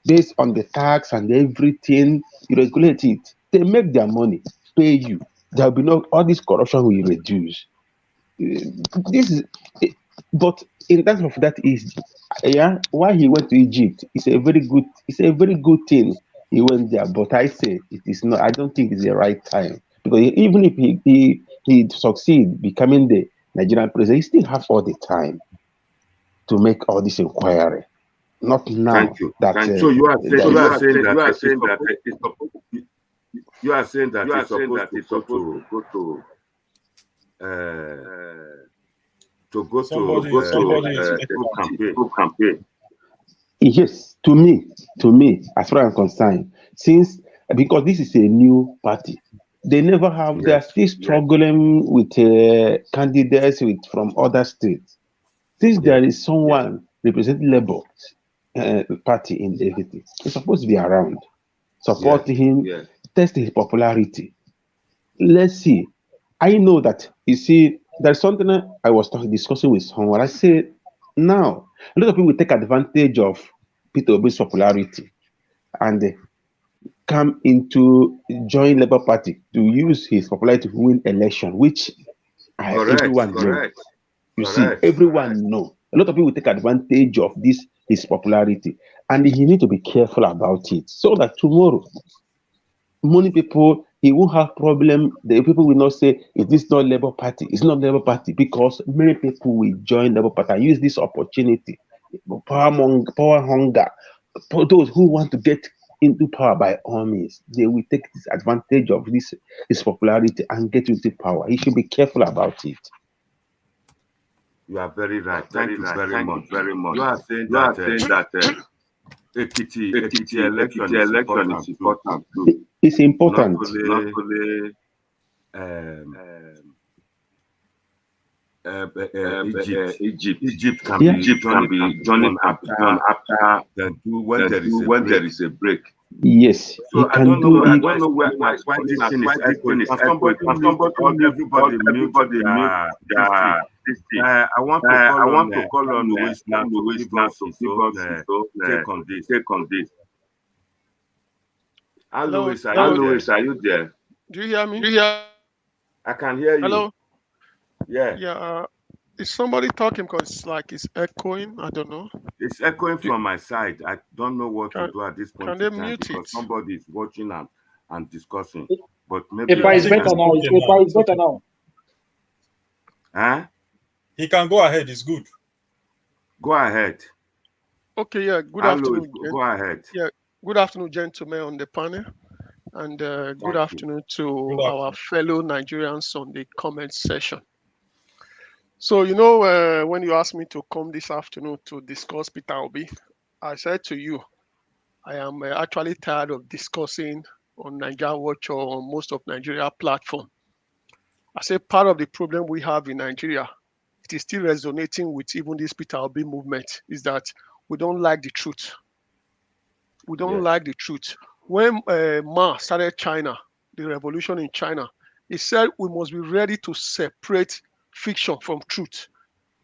based on the tax and everything. You regulate it. They make their money, pay you. There will be no, all this corruption will reduce. This is, but in terms of that is, yeah, why he went to Egypt is a very good. It's a very good thing he went there. But I say it is not. I don't think it's the right time, because even if he succeed becoming the Nigerian president, he still have all the time to make all this inquiry. Not now. Thank you. That so you are saying that it's supposed to go to campaign. Yes, to me, as far as I'm concerned, since because this is a new party, they never have. They are still struggling with candidates from other states. Since there is someone representing Labour party in everything, it's supposed to be around, support him, test his popularity. Let's see. I know that, you see, there's something I was discussing with someone. I said, now a lot of people take advantage of Peter Obi's popularity and come into join Labour Party to use his popularity to win election, which everyone know. You see, everyone know. A lot of people take advantage of this his popularity, and he need to be careful about it, so that tomorrow, many people, he won't have problem. The people will not say, "Is this not Labour Party? It's not Labour Party," because many people will join Labour Party and use this opportunity. Power hunger. For those who want to get into power by all means, they will take this advantage of his popularity and get into power. He should be careful about it. You are very right. Thank you very much. You are saying that Ekiti election is important too. It's important. Not only Egypt can be done after when there is a break. Yes, so I don't know why this thing is echoing. Somebody this thing. I want to call on Louis now to give us take on this. Hello, Louis, are you there? Do you hear me? I can hear you. Hello. Yeah. Is somebody talking? Because it's echoing. I don't know. It's echoing from my side. I don't know what to do at this point. Can they mute because it? somebody is watching and discussing. But maybe it's better now. It's better now. Huh? He can go ahead. It's good. Go ahead. Okay. Yeah. Good afternoon. Go ahead. Yeah. Good afternoon, gentlemen on the panel, and good afternoon to our fellow Nigerians on the comment session. So, when you asked me to come this afternoon to discuss Peter Obi, I said to you, I am actually tired of discussing on Nigeria Watch or on most of Nigeria platform. I say part of the problem we have in Nigeria, it is still resonating with even this Peter Obi movement, is that we don't like the truth. We don't like the truth. When Ma started China, the revolution in China, He said we must be ready to separate fiction from truth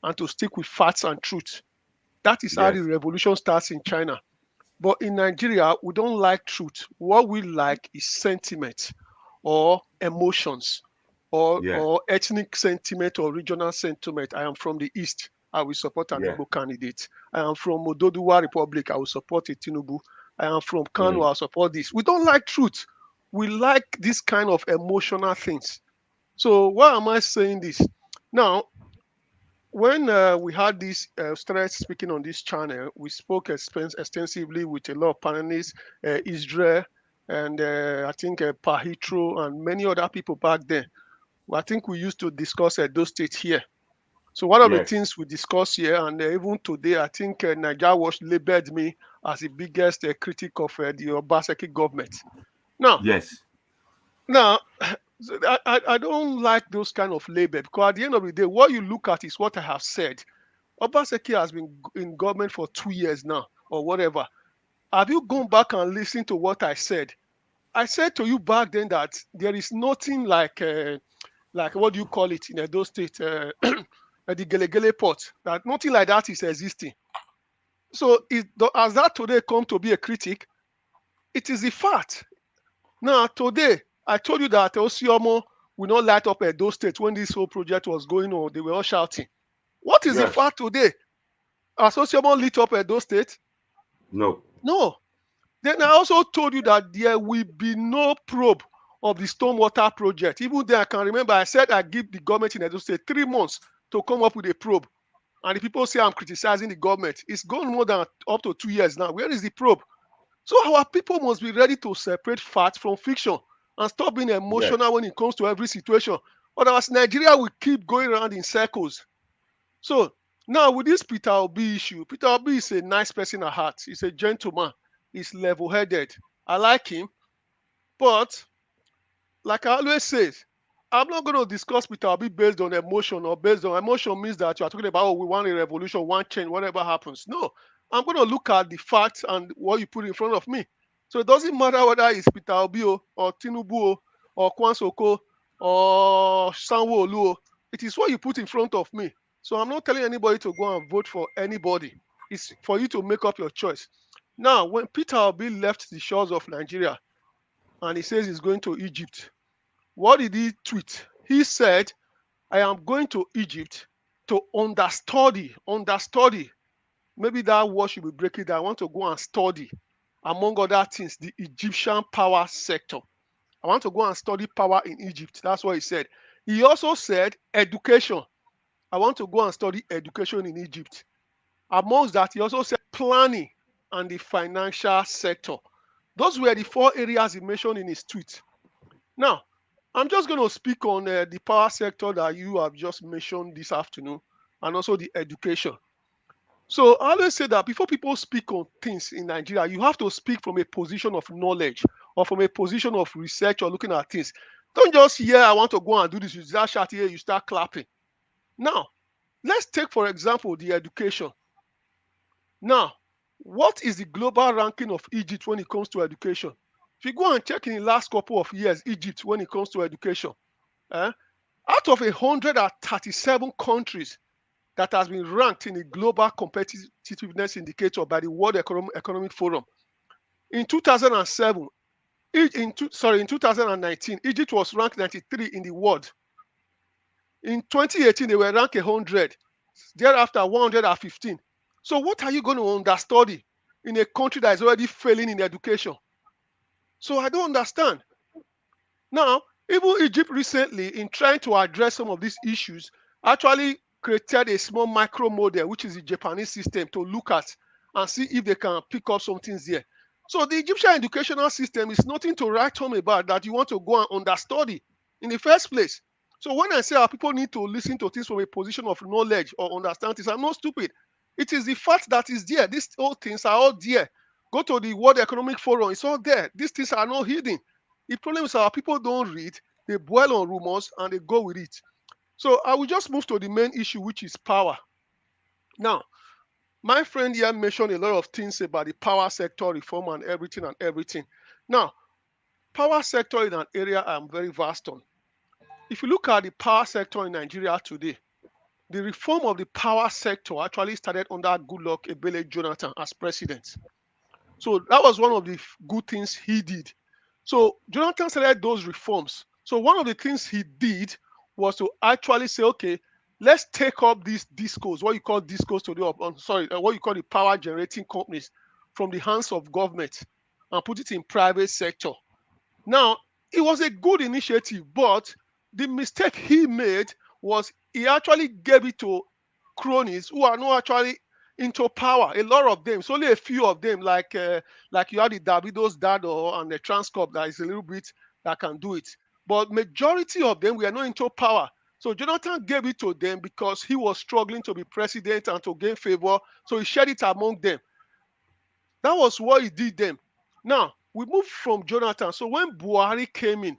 and to stick with facts and truth. That is how the revolution starts in China. But in Nigeria, we don't like truth. What we like is sentiment or emotions or ethnic sentiment or regional sentiment. I am from the East. I will support an Igbo candidate. I am from Ododuwa Republic. I will support a Tinubu. I am from Kano. I will support this. We don't like truth. We like this kind of emotional things. So why am I saying this? Now, when we had this started speaking on this channel, we spoke extensively with a lot of panelists, Israel, and I think Pahitro and many other people back then. I think we used to discuss those states here. So one of the things we discussed here, and even today, I think Niger Watch labeled me as the biggest critic of the Obaseki government. Now, I don't like those kind of label, because at the end of the day, what you look at is what I have said. Obaseki has been in government for 2 years now, or whatever. Have you gone back and listened to what I said? I said to you back then that there is nothing like what do you call it in those states, the Gelegele port, that nothing like that is existing. So has that today come to be a critic? It is a fact. Now, today, I told you that Osiomo will not light up at those states when this whole project was going on. They were all shouting. What is the fact today? Has Osiomo lit up at those states? No. No. Then I also told you that there will be no probe of the stormwater project. Even then, I can remember I said I give the government in Edo State 3 months to come up with a probe. And the people say I'm criticizing the government. It's gone more than up to 2 years now. Where is the probe? So our people must be ready to separate fact from fiction and stop being emotional when it comes to every situation. Otherwise, Nigeria will keep going around in circles. So now with this Peter Obi issue, Peter Obi is a nice person at heart. He's a gentleman. He's level-headed. I like him. But like I always say, I'm not going to discuss Peter Obi based on emotion or based on emotion means that you are talking about, oh, we want a revolution, one change, whatever happens. No, I'm going to look at the facts and what you put in front of me. So it doesn't matter whether it's Peter Obi or Tinubu or Kwansoko or Sanwo-Olu. It is what you put in front of me. So I'm not telling anybody to go and vote for anybody. It's for you to make up your choice. Now, when Peter Obi left the shores of Nigeria and he says he's going to Egypt, what did he tweet? He said, I am going to Egypt to understudy. Maybe that word should be breaking down. I want to go and study, among other things, the Egyptian power sector. I want to go and study power in Egypt. That's what he said. He also said education. I want to go and study education in Egypt. Amongst that, he also said planning and the financial sector. Those were the 4 areas he mentioned in his tweet. Now, I'm just going to speak on the power sector that you have just mentioned this afternoon, and also the education. So I always say that before people speak on things in Nigeria, you have to speak from a position of knowledge or from a position of research or looking at things. Don't just hear, I want to go and do this, you start shouting here, you start clapping. Now, let's take, for example, the education. Now, what is the global ranking of Egypt when it comes to education? If you go and check in the last couple of years, Egypt, when it comes to education, out of 137 countries that has been ranked in the global competitiveness indicator by the World Economic Forum, in 2007, in 2019, Egypt was ranked 93 in the world. In 2018, they were ranked 100. Thereafter, 115. So what are you going to understudy in a country that is already failing in education? So I don't understand. Now, even Egypt recently, in trying to address some of these issues, actually created a small micro model, which is the Japanese system, to look at and see if they can pick up some things there. So the Egyptian educational system is nothing to write home about that you want to go and understudy in the first place. So when I say our people need to listen to things from a position of knowledge or understand things, I'm not stupid. It is the fact that is there. These old things are all there. Go to the World Economic Forum, it's all there. These things are not hidden. The problem is our people don't read, they boil on rumors and they go with it. So I will just move to the main issue, which is power. Now, my friend here mentioned a lot of things about the power sector reform and everything. Now, power sector is an area I'm very vast on. if you look at the power sector in Nigeria today, the reform of the power sector actually started under Goodluck Ebele Jonathan as president. So that was one of the good things he did. So Jonathan started those reforms. So one of the things he did was to actually say, okay, let's take up these discos, what you call discos today, what you call the power generating companies from the hands of government and put it in private sector. Now, it was a good initiative, but the mistake he made was he actually gave it to cronies who are not actually into power. A lot of them, it's only a few of them, like you have the Davido's Dado and the Transcorp that is a little bit that can do it. But majority of them were not into power. So Jonathan gave it to them because he was struggling to be president and to gain favor. So he shared it among them. That was what he did them. Now, we moved from Jonathan. So when Buhari came in,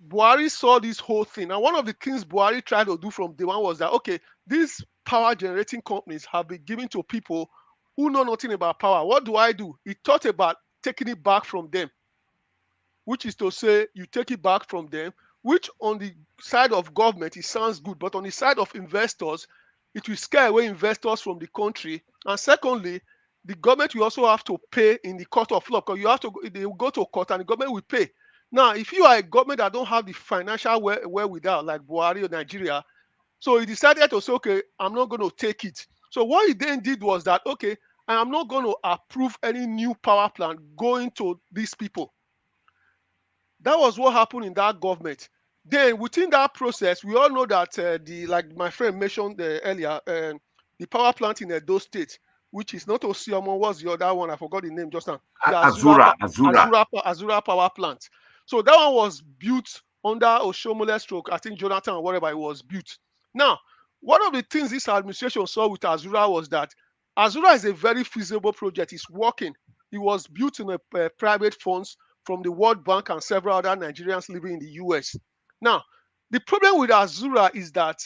Buhari saw this whole thing. And one of the things Buhari tried to do from day one was that, okay, these power generating companies have been given to people who know nothing about power. What do? He thought about taking it back from them, which is to say you take it back from them, which on the side of government, it sounds good, but on the side of investors, it will scare away investors from the country. And secondly, the government will also have to pay in the court of law, because they will go to court and the government will pay. Now, if you are a government that don't have the financial wherewithal, like Buhari or Nigeria, so he decided to say, okay, I'm not going to take it. So what he then did was that, okay, I am not going to approve any new power plant going to these people. That was what happened in that government. Then within that process, we all know that like my friend mentioned earlier, the power plant in Edo State, which is not Osiomon, what's the other one? I forgot the name just now. The Azura power plant. So that one was built under Oshomole stroke, I think Jonathan or whatever it was built. Now, one of the things this administration saw with Azura was that Azura is a very feasible project. It's working. It was built in a private funds from the World Bank and several other Nigerians living in the US. Now, the problem with Azura is that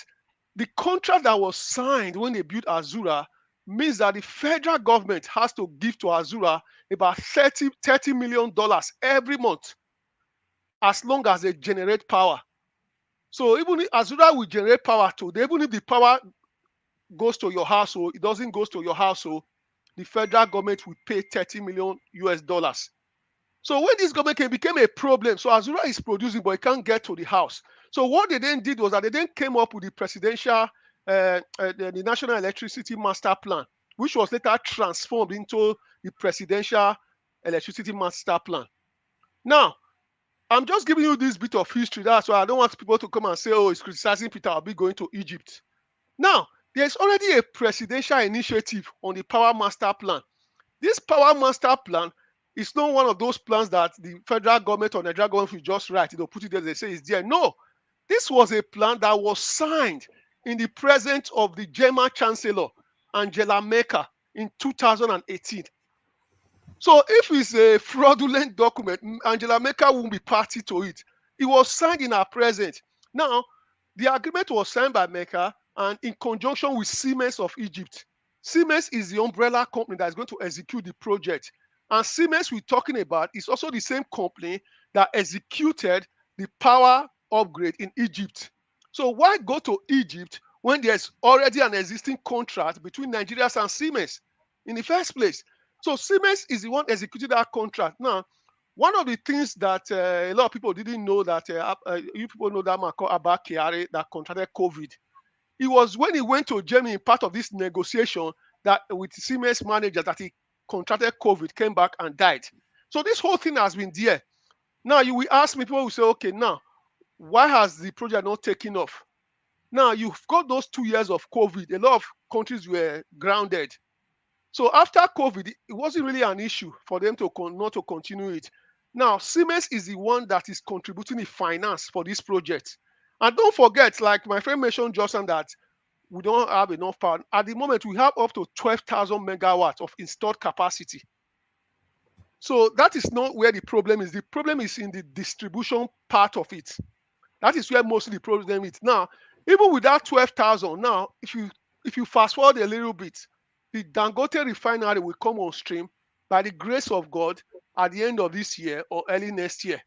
the contract that was signed when they built Azura means that the federal government has to give to Azura about $30 million every month as long as they generate power. So even if Azura will generate power today, even if the power goes to your household, it doesn't go to your household, the federal government will pay $30 million US. So when this government became a problem, so Azura is producing, but it can't get to the house. So what they then did was that they then came up with the presidential, the National Electricity Master Plan, which was later transformed into the Presidential Electricity Master Plan. Now, I'm just giving you this bit of history. That's why I don't want people to come and say, oh, it's criticizing Peter Obi going to Egypt. Now, there's already a presidential initiative on the Power Master Plan. This Power Master Plan is not one of those plans that the federal government or Nigerian government will just write. They'll put it there, they say it's there. No, this was a plan that was signed in the presence of the German Chancellor, Angela Merkel, in 2018. So if it's a fraudulent document, Angela Merkel won't be party to it. It was signed in her presence. Now, the agreement was signed by Merkel and in conjunction with Siemens of Egypt. Siemens is the umbrella company that is going to execute the project. And Siemens we're talking about is also the same company that executed the power upgrade in Egypt. So why go to Egypt when there's already an existing contract between Nigeria and Siemens in the first place? So Siemens is the one executing that contract. Now, one of the things that a lot of people didn't know that you people know that man called Abba Kyari that contracted COVID. It was when he went to Germany, part of this negotiation that with Siemens manager that he contracted COVID, came back and died. So this whole thing has been there. Now you will ask me, people will say, okay, now why has the project not taken off? Now you've got those 2 years of COVID. A lot of countries were grounded. So after COVID, it wasn't really an issue for them to not to continue it. Now, Siemens is the one that is contributing the finance for this project. And don't forget, like my friend mentioned just on that, we don't have enough power. At the moment, we have up to 12,000 megawatts of installed capacity. So that is not where the problem is. The problem is in the distribution part of it. That is where mostly the problem is. Now, even with that 12,000, now, if you fast forward a little bit, the Dangote refinery will come on stream by the grace of God at the end of this year or early next year.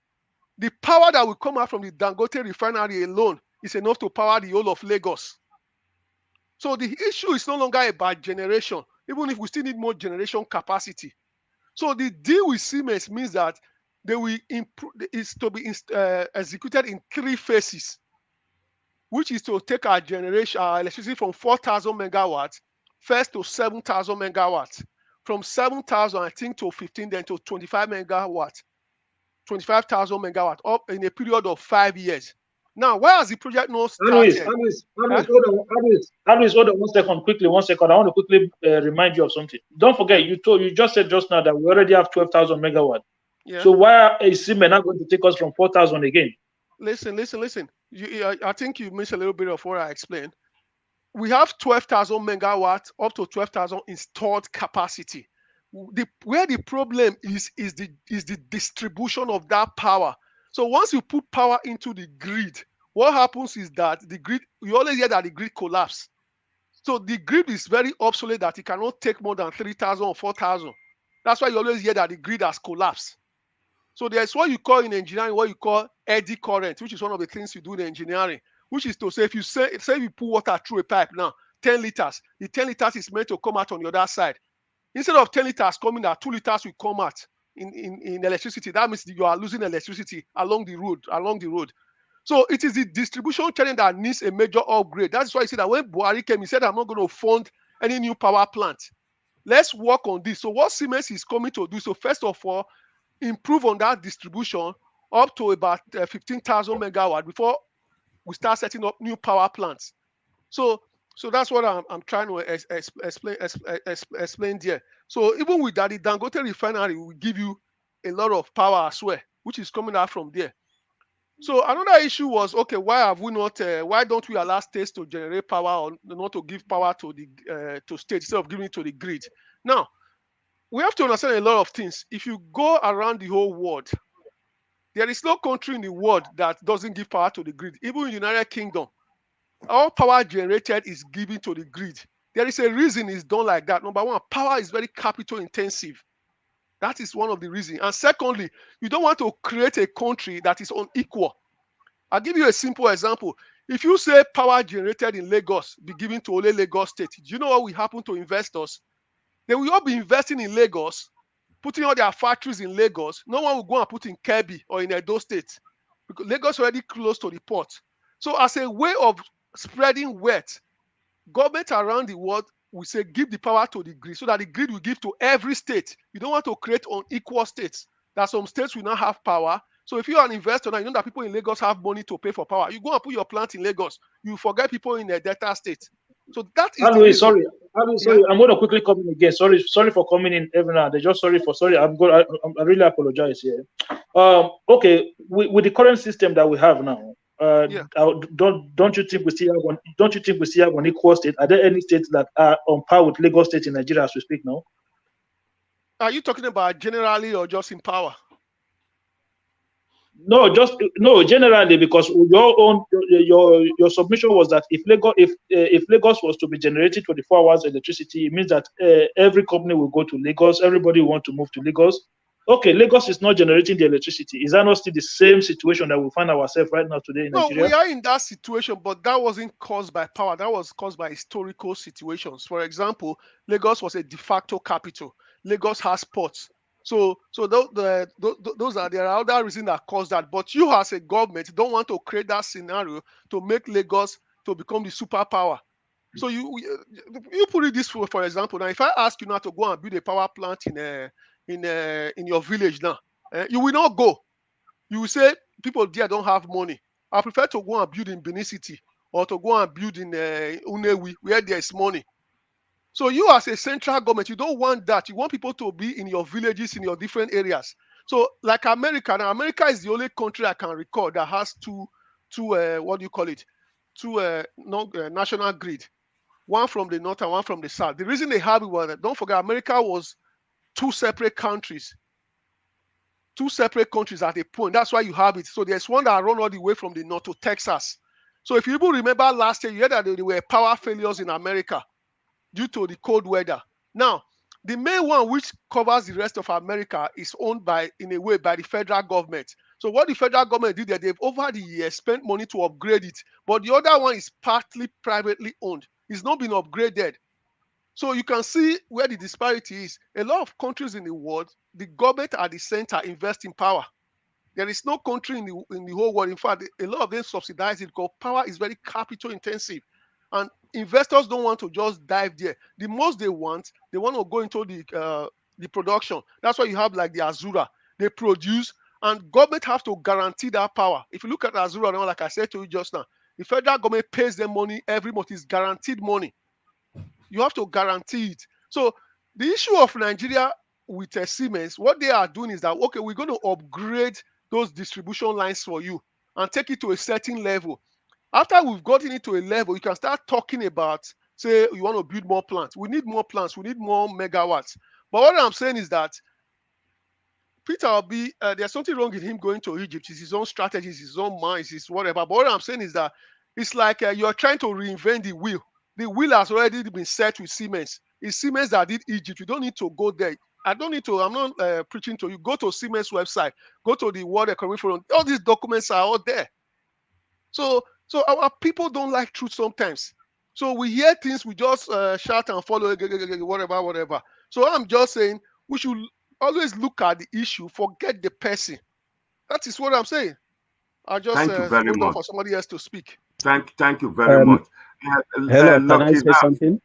The power that will come out from the Dangote refinery alone is enough to power the whole of Lagos. So the issue is no longer about generation, even if we still need more generation capacity. So the deal with Siemens means that they will is to be executed in 3 phases, which is to take our electricity from 4,000 megawatts first to 7,000 megawatts, from 7,000 I think to 15, then to 25 megawatts, 25,000 megawatts, up in a period of 5 years. Now, why has the project not started? Alois, hold on 1 second, quickly, 1 second. I want to quickly remind you of something. Don't forget, you just said just now that we already have 12,000 megawatts. Yeah. So why is Siemens not going to take us from 4,000 again? Listen. I think you missed a little bit of what I explained. We have 12,000 megawatts up to 12,000 installed capacity. Where the problem is the distribution of that power. So once you put power into the grid, what happens is that the grid, you always hear that the grid collapse. So the grid is very obsolete that it cannot take more than 3,000 or 4,000. That's why you always hear that the grid has collapsed. So there's what you call in engineering, what you call eddy current, which is one of the things you do in engineering, which is to say, if you say you pour water through a pipe now, 10 liters, the 10 liters is meant to come out on the other side. Instead of 10 liters coming out, 2 liters will come out in electricity. That means you are losing electricity along the road. So it is the distribution channel that needs a major upgrade. That's why you see that when Buhari came, he said, I'm not going to fund any new power plant. Let's work on this. So what Siemens is coming to do, so first of all, improve on that distribution up to about 15,000 megawatts before we start setting up new power plants. So that's what I'm trying to explain there. So even with that, the Dangote refinery will give you a lot of power as well, which is coming out from there. So another issue was, okay, why don't we allow states to generate power or not to give power to the to states instead of giving it to the grid? Now, we have to understand a lot of things. If you go around the whole world, there is no country in the world that doesn't give power to the grid. Even in the United Kingdom, all power generated is given to the grid. There is a reason it's done like that. Number one, power is very capital intensive. That is one of the reasons. And secondly, you don't want to create a country that is unequal. I'll give you a simple example. If you say power generated in Lagos be given to only Lagos State, do you know what will happen to investors? They will all be investing in Lagos, putting all their factories in Lagos. No one will go and put in Kebbi or in Edo State because Lagos is already close to the port. So as a way of spreading wealth, government around the world will say give the power to the grid so that the grid will give to every state. You don't want to create unequal states. That some states will not have power. So if you're an investor now, you know that people in Lagos have money to pay for power. You go and put your plant in Lagos. You forget people in the Delta State. So that is the reason. Sorry. I'm going to quickly come in again. Sorry for coming in every now. They just sorry. I really apologize here. Okay, with the current system that we have now, don't you think we still have an equal state? Are there any states that are on par with Lagos State in Nigeria as we speak now? Are you talking about generally or just in power? No, generally, because your submission was that if Lagos was to be generating 24 hours electricity, it means that every company will go to Lagos, everybody will want to move to Lagos. Okay, Lagos is not generating the electricity. Is that not still the same situation that we find ourselves right now today in Nigeria? No, we are in that situation, but that wasn't caused by power. That was caused by historical situations. For example, Lagos was a de facto capital. Lagos has ports. So there are other reasons that cause that. But you as a government don't want to create that scenario to make Lagos to become the superpower. So you put it this way, for example. Now, if I ask you now to go and build a power plant in your village now, you will not go. You will say people there don't have money. I prefer to go and build in Benin City or to go and build in Unewi where there is money. So you as a central government, you don't want that. You want people to be in your villages, in your different areas. So like America, now America is the only country I can recall that has two national grid. One from the north and one from the south. The reason they have it was that, don't forget, America was two separate countries at a point. That's why you have it. So there's one that run all the way from the north to Texas. So if you even remember last year, you heard that there were power failures in America due to the cold weather. Now, The main one, which covers the rest of America, is owned by, in a way, by the federal government. So what the federal government did, they've over the years spent money to upgrade it. But the other one is partly privately owned. It's not been upgraded. So you can see where the disparity is. A lot of countries in the world, the government at the center invest in power. There is no country in the whole world. In fact, a lot of them subsidize it because power is very capital intensive. And investors don't want to just dive there. The most they want to go into the production. That's why you have like the Azura. They produce, and government have to guarantee that power. If you look at Azura, like I said to you just now, the federal government pays them money every month. It's guaranteed money. You have to guarantee it. So the issue of Nigeria with Siemens, what they are doing is that, okay, we're going to upgrade those distribution lines for you and take it to a certain level. After we've gotten it to a level, you can start talking about, say, you want to build more plants. We need more plants. We need more megawatts. But what I'm saying is that Peter Obi, there's something wrong with him going to Egypt. It's his own strategy, it's his own mind, it's whatever. But what I'm saying is that it's like you're trying to reinvent the wheel. The wheel has already been set with Siemens. It's Siemens that did Egypt. You don't need to go there. I'm not preaching to you. Go to Siemens website. Go to the World Economic Forum. All these documents are all there. So our people don't like truth sometimes. So we hear things, we just shout and follow, whatever. So I'm just saying we should always look at the issue, forget the person. That is what I'm saying. I just thank you very hold on much for somebody else to speak. Thank you very much. Hello, can I say something?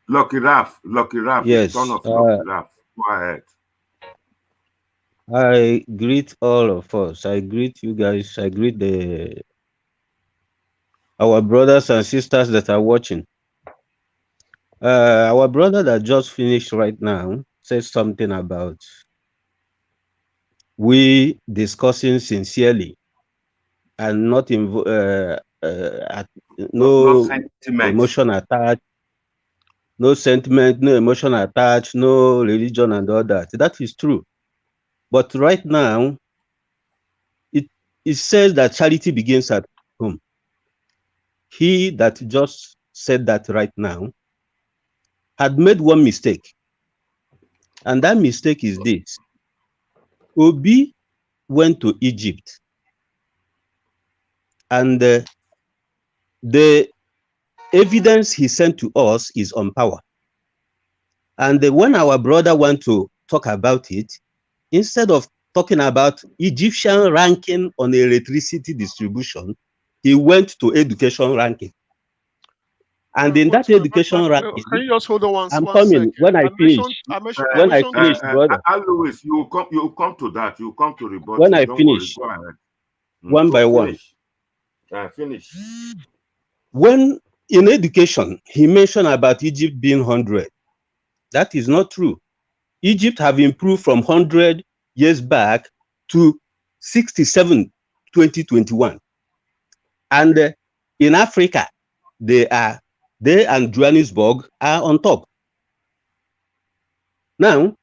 Lucky Raf, yes, turn off Lucky Raf. Go ahead. I greet all of us. I greet you guys. I greet our brothers and sisters that are watching. Our brother that just finished right now said something about we discussing sincerely and not no emotion attached, no sentiment, no emotion attached, no religion and all that. That is true. But right now, it says that charity begins at home. He that just said that right now had made one mistake. And that mistake is this. Obi went to Egypt. And the evidence he sent to us is on power. And when our brother wants to talk about it, instead of talking about Egyptian ranking on electricity distribution, he went to education ranking. And in that education ranking, can you just hold on I'm coming when I finish. When I finish, brother. Louis, you come to that. You come to rebuttal. When I finish, one by one. Finish. When in education, he mentioned about Egypt being 100. That is not true. Egypt have improved from 100 years back to 67, 2021. And in Africa, they and Johannesburg are on top. Now,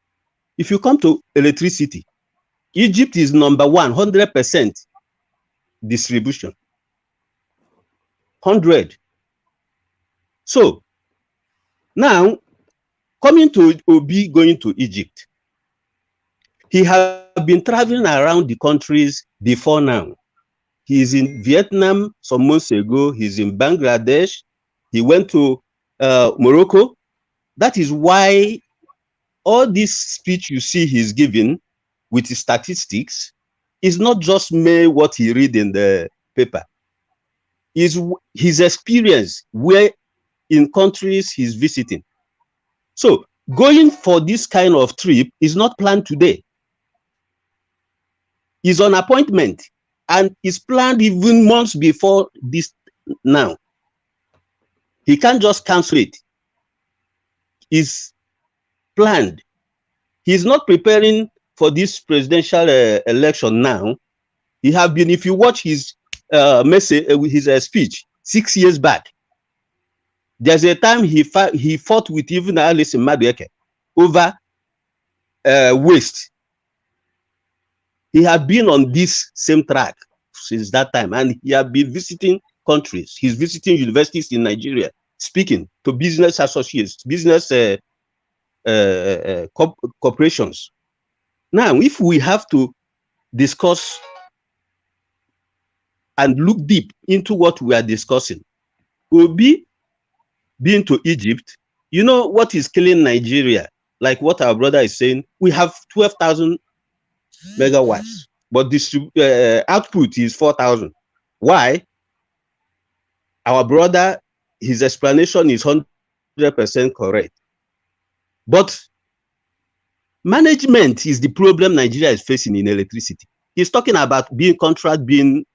if you come to electricity, Egypt is number one, 100% distribution. 100. So, now, coming to Obi going to Egypt, he has been traveling around the countries before now. He's in Vietnam some months ago. He's in Bangladesh. He went to Morocco. That is why all this speech you see he's giving with his statistics is not just what he read in the paper. Is his experience where in countries he's visiting. So going for this kind of trip is not planned today. He's on appointment and is planned even months before this now. He can't just cancel it. It's planned. He's not preparing for this presidential election now. He have been, if you watch his message, his speech 6 years back, there's a time he fought with even Alice Madueke over waste. He had been on this same track since that time, and he had been visiting countries. He's visiting universities in Nigeria, speaking to business associates, business corporations. Now, if we have to discuss and look deep into what we are discussing, Obi being to Egypt, you know what is killing Nigeria? Like what our brother is saying, we have 12,000 megawatts, but the output is 4,000. Why? Our brother, his explanation is 100% correct. But management is the problem Nigeria is facing in electricity. He's talking about contract being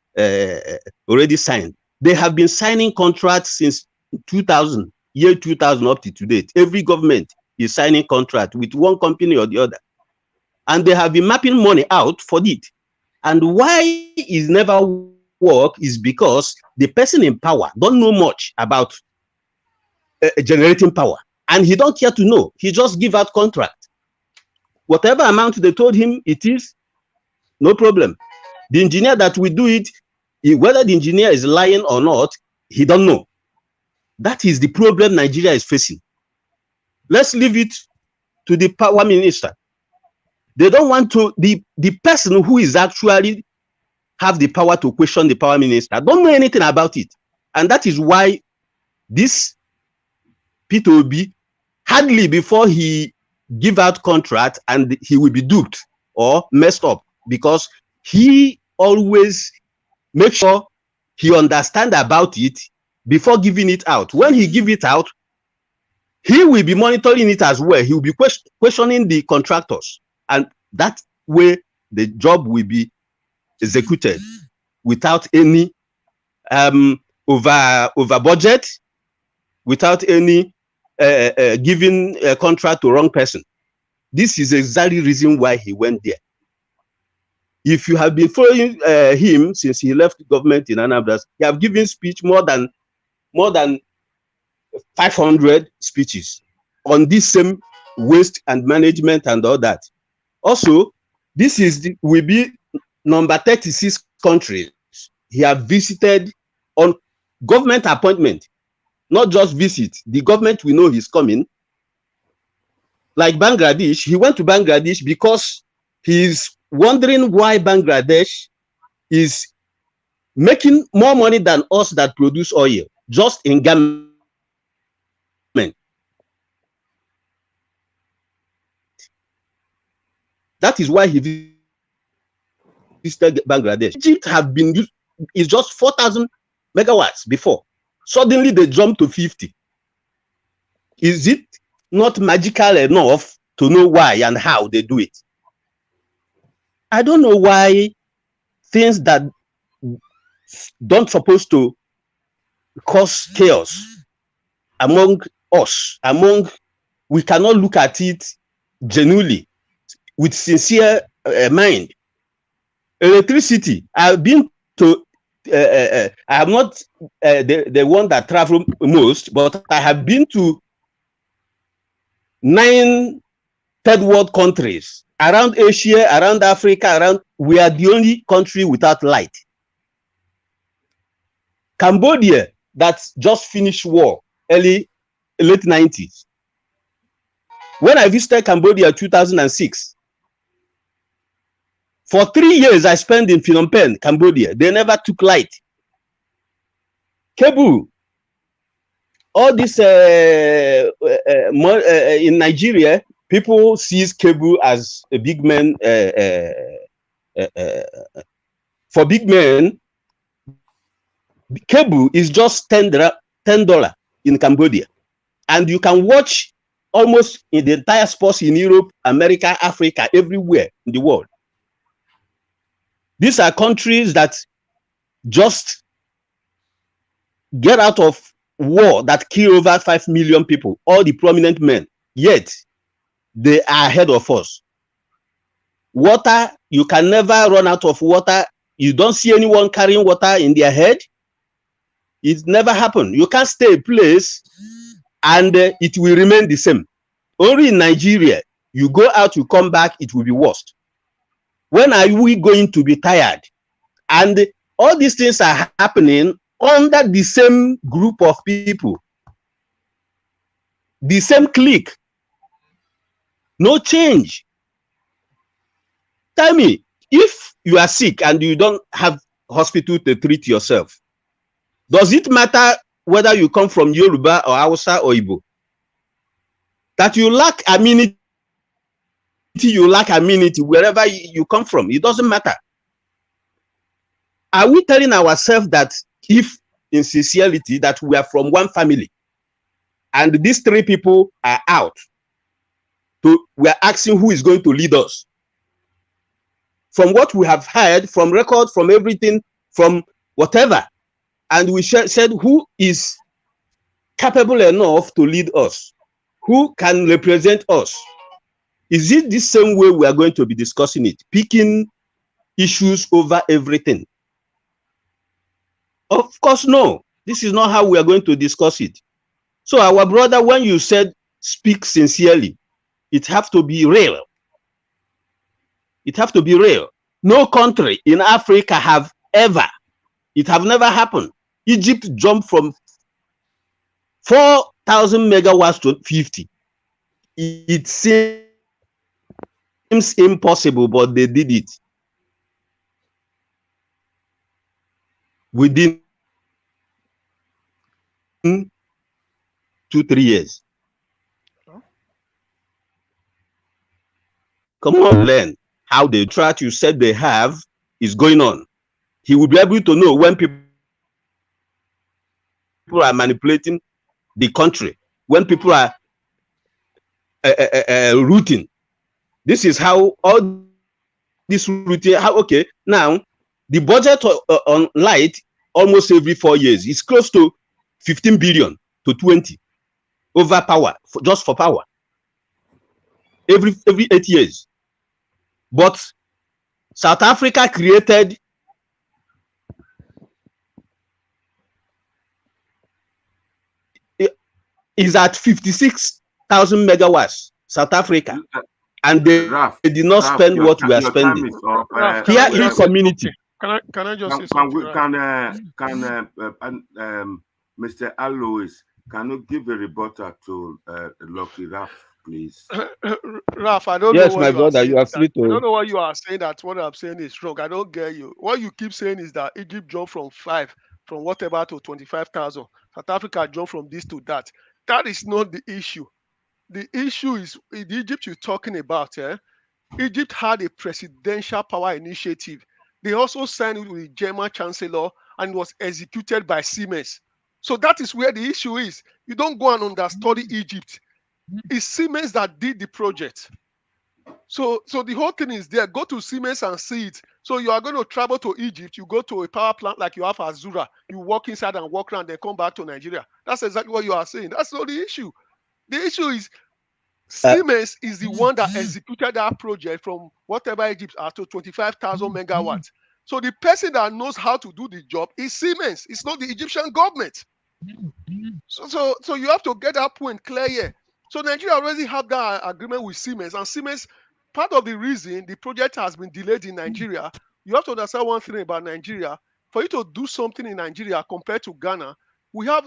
already signed. They have been signing contracts since 2000, year 2000 up to today. Every government is signing contract with one company or the other. And they have been mapping money out for it. And why it never work is because the person in power don't know much about generating power. And he don't care to know. He just give out contract. Whatever amount they told him it is, no problem. The engineer that will do it, whether the engineer is lying or not, he don't know. That is the problem Nigeria is facing. Let's leave it to the power minister. They don't want to, the person who is actually have the power to question the power minister don't know anything about it. And that is why this P2B, hardly before he give out contract, and he will be duped or messed up, because he always make sure he understand about it before giving it out. When he give it out, he will be monitoring it as well. He will be questioning the contractors, and that way the job will be executed without any over budget, without any giving a contract to wrong person. This is exactly the reason why he went there. If you have been following him since he left the government in Anambra, he have given speech more than 500 speeches on this same waste and management and all that. Also, this is will be number 36 countries he have visited on government appointment, not just visit. The government will know he's coming. Like Bangladesh, he went to Bangladesh because he's wondering why Bangladesh is making more money than us that produce oil, just in garment. That is why he visited Bangladesh. Egypt have been used, is just 4,000 megawatts before. Suddenly they jumped to 50. Is it not magical enough to know why and how they do it? I don't know why things that don't supposed to cause chaos among us, we cannot look at it genuinely with sincere mind. Electricity, I've been to, I am not the one that travel most, but I have been to 9 third world countries around Asia, around Africa, we are the only country without light. Cambodia, that just finished war, late 90s. When I visited Cambodia 2006, for 3 years I spent in Phnom Penh, Cambodia. They never took light. Cable, all this in Nigeria, people sees cable as a big man. For big men, cable is just $10 in Cambodia, and you can watch almost in the entire sports in Europe, America, Africa, everywhere in the world. These are countries that just get out of war that kill over 5 million people, all the prominent men, yet they are ahead of us. Water, you can never run out of water. You don't see anyone carrying water in their head. It never happened. You can't stay a place and it will remain the same. Only in Nigeria, you go out, you come back, it will be worse. When are we going to be tired? And all these things are happening under the same group of people, the same clique. No change. Tell me, if you are sick and you don't have hospital to treat yourself, does it matter whether you come from Yoruba or Hausa or Igbo? That you lack amenity, wherever you come from. It doesn't matter. Are we telling ourselves that if in sincerity that we are from one family and these three people are out, we are asking who is going to lead us? From what we have heard, from record, from everything, from whatever, and we said who is capable enough to lead us? Who can represent us? Is it the same way we are going to be discussing it, picking issues over everything? Of course, no. This is not how we are going to discuss it. So our brother, when you said speak sincerely, it have to be real. It have to be real. No country in Africa have ever, it have never happened. Egypt jumped from 4,000 megawatts to 50. It seems impossible, but they did it within 2-3 years. Come on, learn how the threat you said they have is going on. He will be able to know when people are manipulating the country, when people are rooting. This is how all this routine. How okay now the budget on light almost every 4 years is close to 15 billion to 20 over power, just for power. Every 8 years. But South Africa created is at 56,000 megawatts, South Africa, and they did not spend what we are spending. Here in community. Can I just say something? Mr. Alois, can you give a rebuttal to Lucky Raf, please? Raf, I don't know. Yes, my brother, you are free to. I don't know what you are saying. That what I'm saying is wrong. I don't get you. What you keep saying is that Egypt jumped from whatever to 25,000. South Africa jumped from this to that. That is not the issue. The issue is in Egypt you're talking about. Egypt had a presidential power initiative. They also signed it with the German chancellor and it was executed by Siemens. So that is where the issue is. You don't go and understudy Egypt. It's Siemens that did the project. So the whole thing is there. Go to Siemens and see it. So you are going to travel to Egypt. You go to a power plant like you have Azura. You walk inside and walk around, then come back to Nigeria. That's exactly what you are saying. That's not the issue. The issue is Siemens is the one that executed that project from whatever Egypt are to 25,000 megawatts. So the person that knows how to do the job is Siemens. It's not the Egyptian government. So you have to get that point clear here. So Nigeria already have that agreement with Siemens, and Siemens, part of the reason the project has been delayed in Nigeria, you have to understand one thing about Nigeria. For you to do something in Nigeria compared to Ghana, we have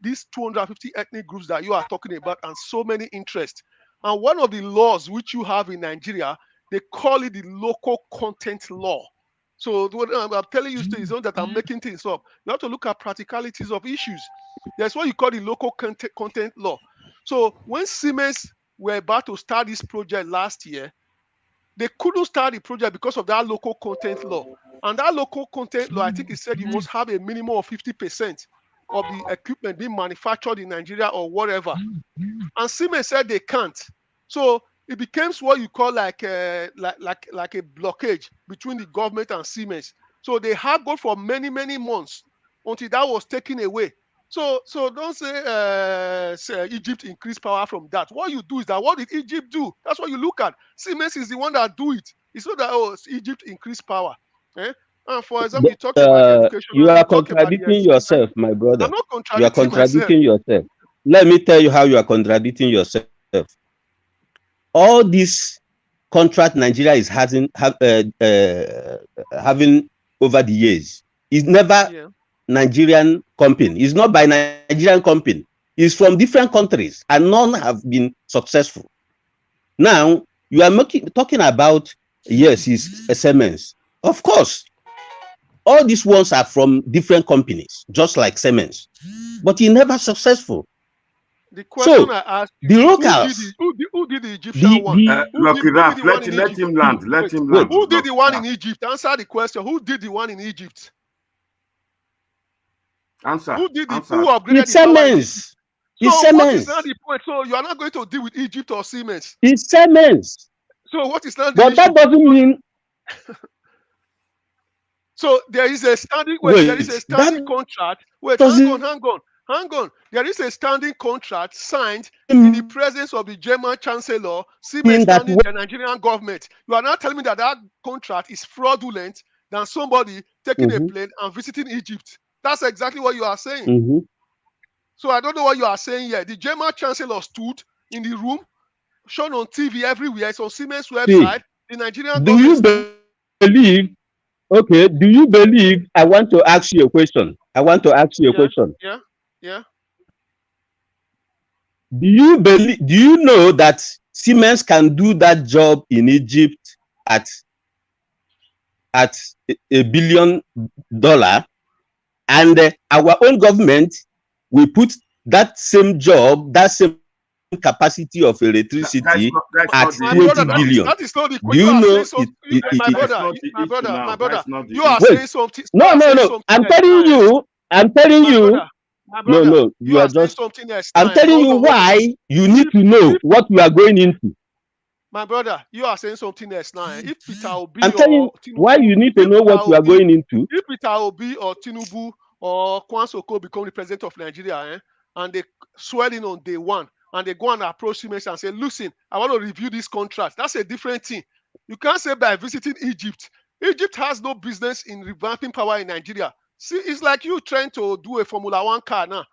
these 250 ethnic groups that you are talking about and so many interests. And one of the laws which you have in Nigeria, they call it the local content law. So what I'm telling you is not that I'm making things up. You have to look at practicalities of issues. That's what you call the local content law. So when Siemens were about to start this project last year, they couldn't start the project because of that local content law. And that local content law, I think it said you must have a minimum of 50% of the equipment being manufactured in Nigeria or whatever. And Siemens said they can't. So it becomes what you call like a blockage between the government and Siemens. So they have gone for many, many months until that was taken away. So don't say Egypt increased power from that. What you do is that what did Egypt do? That's what you look at. Siemens is the one that do it. It's not that Egypt increased power. And for example, you talk about the education. You are contradicting yourself, my brother. I'm not contradicting You are contradicting yourself. Let me tell you how you are contradicting yourself. All this contract Nigeria is having over the years is never Nigerian company. It's not by Nigerian company. It's from different countries, and none have been successful. Now you are talking about, yes, it's Siemens. Of course, all these ones are from different companies, just like Siemens, but he never successful. The question So I asked you, the locals, who did the Egyptian one? Who Lucky did Raf, the one in let Egypt? him land. Let him wait, land. Who did the one Raf. in Egypt? Answer the question. Who did the one in Egypt? Answer. Who did Answer. who upgraded it's the power in Egypt? Siemens. So It's what is now Siemens. the point? So you are not going to deal with Egypt or Siemens. It's Siemens. So what is now the But issue? that doesn't mean. So there is a standing there is a standing contract. Wait, hang on. There is a standing contract signed in the presence of the German Chancellor, Siemens standing the Nigerian government. You are now telling me that that contract is fraudulent than somebody taking a plane and visiting Egypt. That's exactly what you are saying. So I don't know what you are saying here. The German Chancellor stood in the room, shown on TV everywhere. It's on Siemens website. The Nigerian government. Do you believe? Okay. Do you believe? I want to ask you a question. Yeah. Do you believe? Do you know that Siemens can do that job in Egypt at $1 billion, and our own government will put that same job, that same capacity of electricity at 20 billion? That is not the Do you know my brother? You are saying something. No. I'm telling you. My brother, no. You are saying just. something else. I'm telling you why you need to know what you are going into. My brother, you are saying something else now. If Peter Obi I'm telling you Tinubu, why you need to know what you are going into. If Peter Obi or Tinubu or Kwansoko become the president of Nigeria, and they swear in on day one, and they go and approach Siemens and say, listen, I want to review this contract. That's a different thing. You can't say by visiting Egypt. Egypt has no business in revamping power in Nigeria. See, it's like you trying to do a Formula One car now.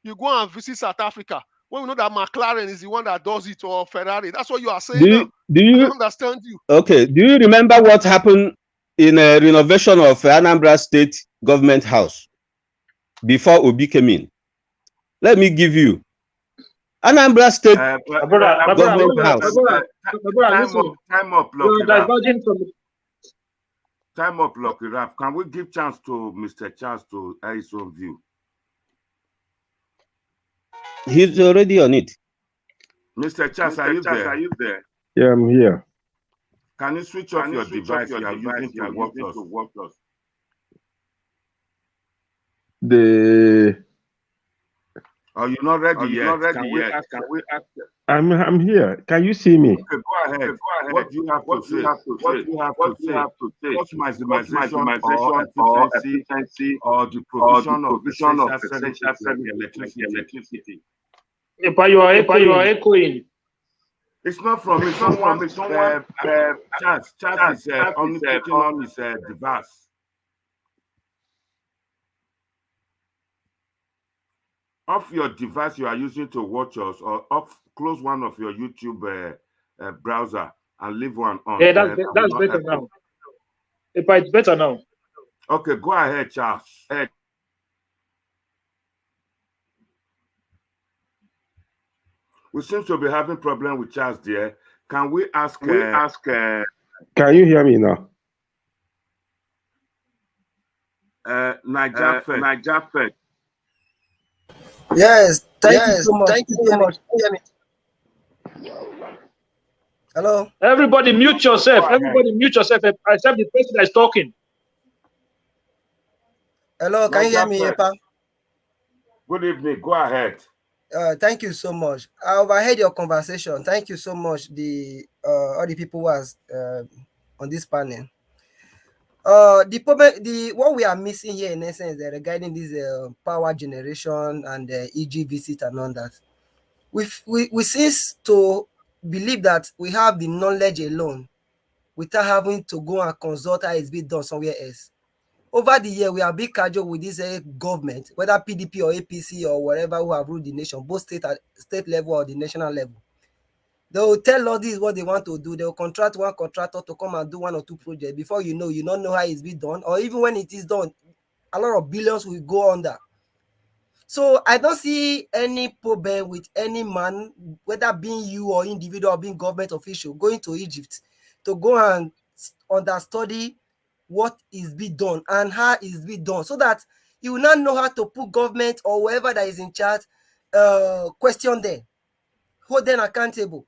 You go and visit South Africa. When we know that McLaren is the one that does it, or Ferrari. That's what you are saying now. Do you I don't understand you. Okay. Do you remember what happened in a renovation of Anambra State Government House before Obi came in? Let me give you Anambra State Government House. Time up, Lucky Raf. Can we give chance to Mr. Charles to air his own view? He's already on it. Mr. Charles, are you there? Yeah, I'm here. Can you switch off your device you are using to work us? Oh, you're not ready yet. Can we ask? I'm here. Can you see me? Okay, go ahead. What do you have to say? What's maximization or efficiency or the provision of essential electricity? But you are echoing. It's not from me. Someone Chance is only putting on his device. Off your device you are using to watch us, or close one of your YouTube browser and leave one on. Yeah, that's better now. It's better now. Okay, go ahead, Charles. We seem to be having problem with Charles there. Can we ask? Can you hear me now? Niger first. Yes, thank you so much. Hello. Everybody mute yourself. Except the person that is talking. Hello, can you hear me, Epa? Good evening. Go ahead. Thank you so much. I overheard your conversation. Thank you so much, all the people who was on this panel. The problem, what we are missing here in essence regarding this power generation and EG visit and all that, we cease to believe that we have the knowledge alone without having to go and consult how it's been done somewhere else. Over the year, we have been casual with this government, whether PDP or APC or whatever, who have ruled the nation, both state level or the national level. They will tell us this is what they want to do. They will contract one contractor to come and do one or two projects. Before you don't know how it's been done, or even when it is done, a lot of billions will go under. So I don't see any problem with any man, whether being you or individual or being government official, going to Egypt to go and understudy what is being done and how is being done, so that you will not know how to put government or whoever that is in charge question them, hold them accountable.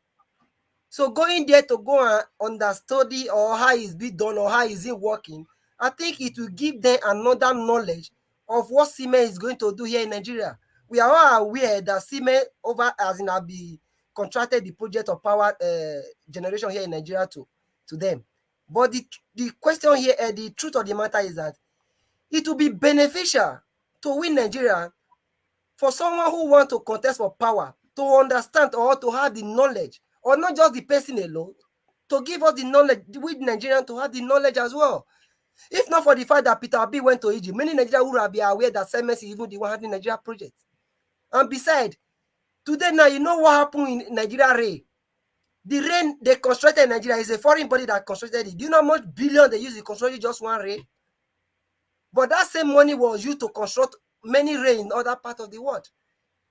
So going there to go and understudy or how is being done or how is it working, I think it will give them another knowledge of what Siemens is going to do here in Nigeria. We are all aware that Siemens over as in have been contracted the project of power generation here in Nigeria to them. But the question here, the truth of the matter is that it will be beneficial to win Nigeria for someone who want to contest for power to understand or to have the knowledge, or not just the person alone, to give us the knowledge, with Nigerians to have the knowledge as well. If not for the fact that Peter Obi went to Egypt, many Nigerians would have been aware that Siemens is even the one handling Nigeria project. And besides, today now, you know what happened in Nigeria Rail? The rail they constructed in Nigeria is a foreign body that constructed it. Do you know how much billion they used to construct just one rail? But that same money was used to construct many rail in other parts of the world.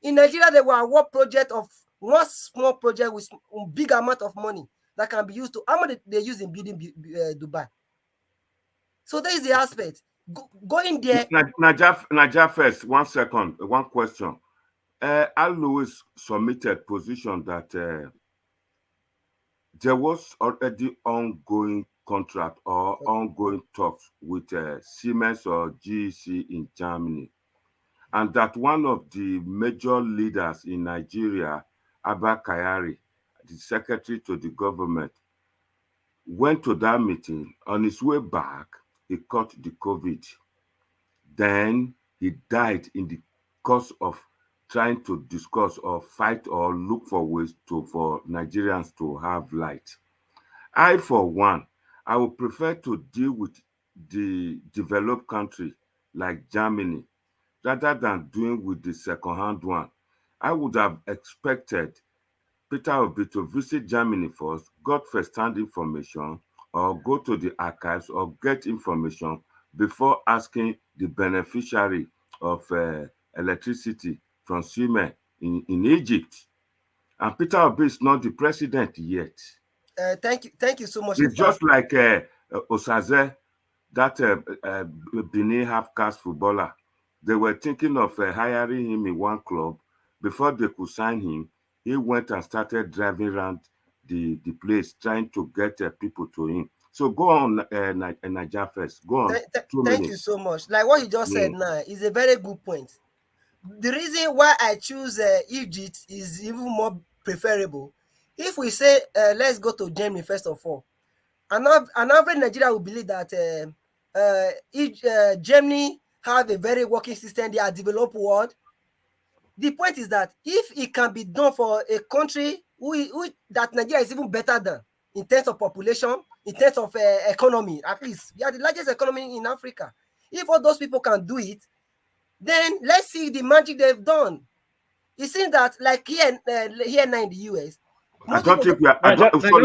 In Nigeria, there were one project of one small project with a big amount of money that can be used to, how much they use in building Dubai. So that is the aspect. Going there. Naja first, 1 second, one question. Al Lewis submitted position that there was already ongoing contract or ongoing talks with Siemens or GEC in Germany, and that one of the major leaders in Nigeria, Abba Kyari, the secretary to the government, went to that meeting. On his way back, he caught the COVID. Then he died in the course of trying to discuss or fight or look for ways for Nigerians to have light. I, for one, I would prefer to deal with the developed country like Germany rather than doing with the second-hand one. I would have expected Peter Obi to visit Germany first, got first-hand information, or go to the archives or get information before asking the beneficiary of electricity from Siemens in Egypt. And Peter Obi is not the president yet. Thank you so much. It's just like Osaze, that Benin half-caste footballer. They were thinking of hiring him in one club. Before they could sign him, he went and started driving around the place, trying to get people to him. So go on, Naija first. Go on. Thank you so much. Like what you just said now is a very good point. The reason why I choose Egypt is even more preferable. If we say, let's go to Germany first of all, an average Nigeria will believe that Germany have a very working system. They are developed world. The point is that if it can be done for a country that Nigeria is even better than in terms of population, in terms of economy, at least we are the largest economy in Africa. If all those people can do it, then let's see the magic they've done. It seems that like here now in the US, I don't think we are.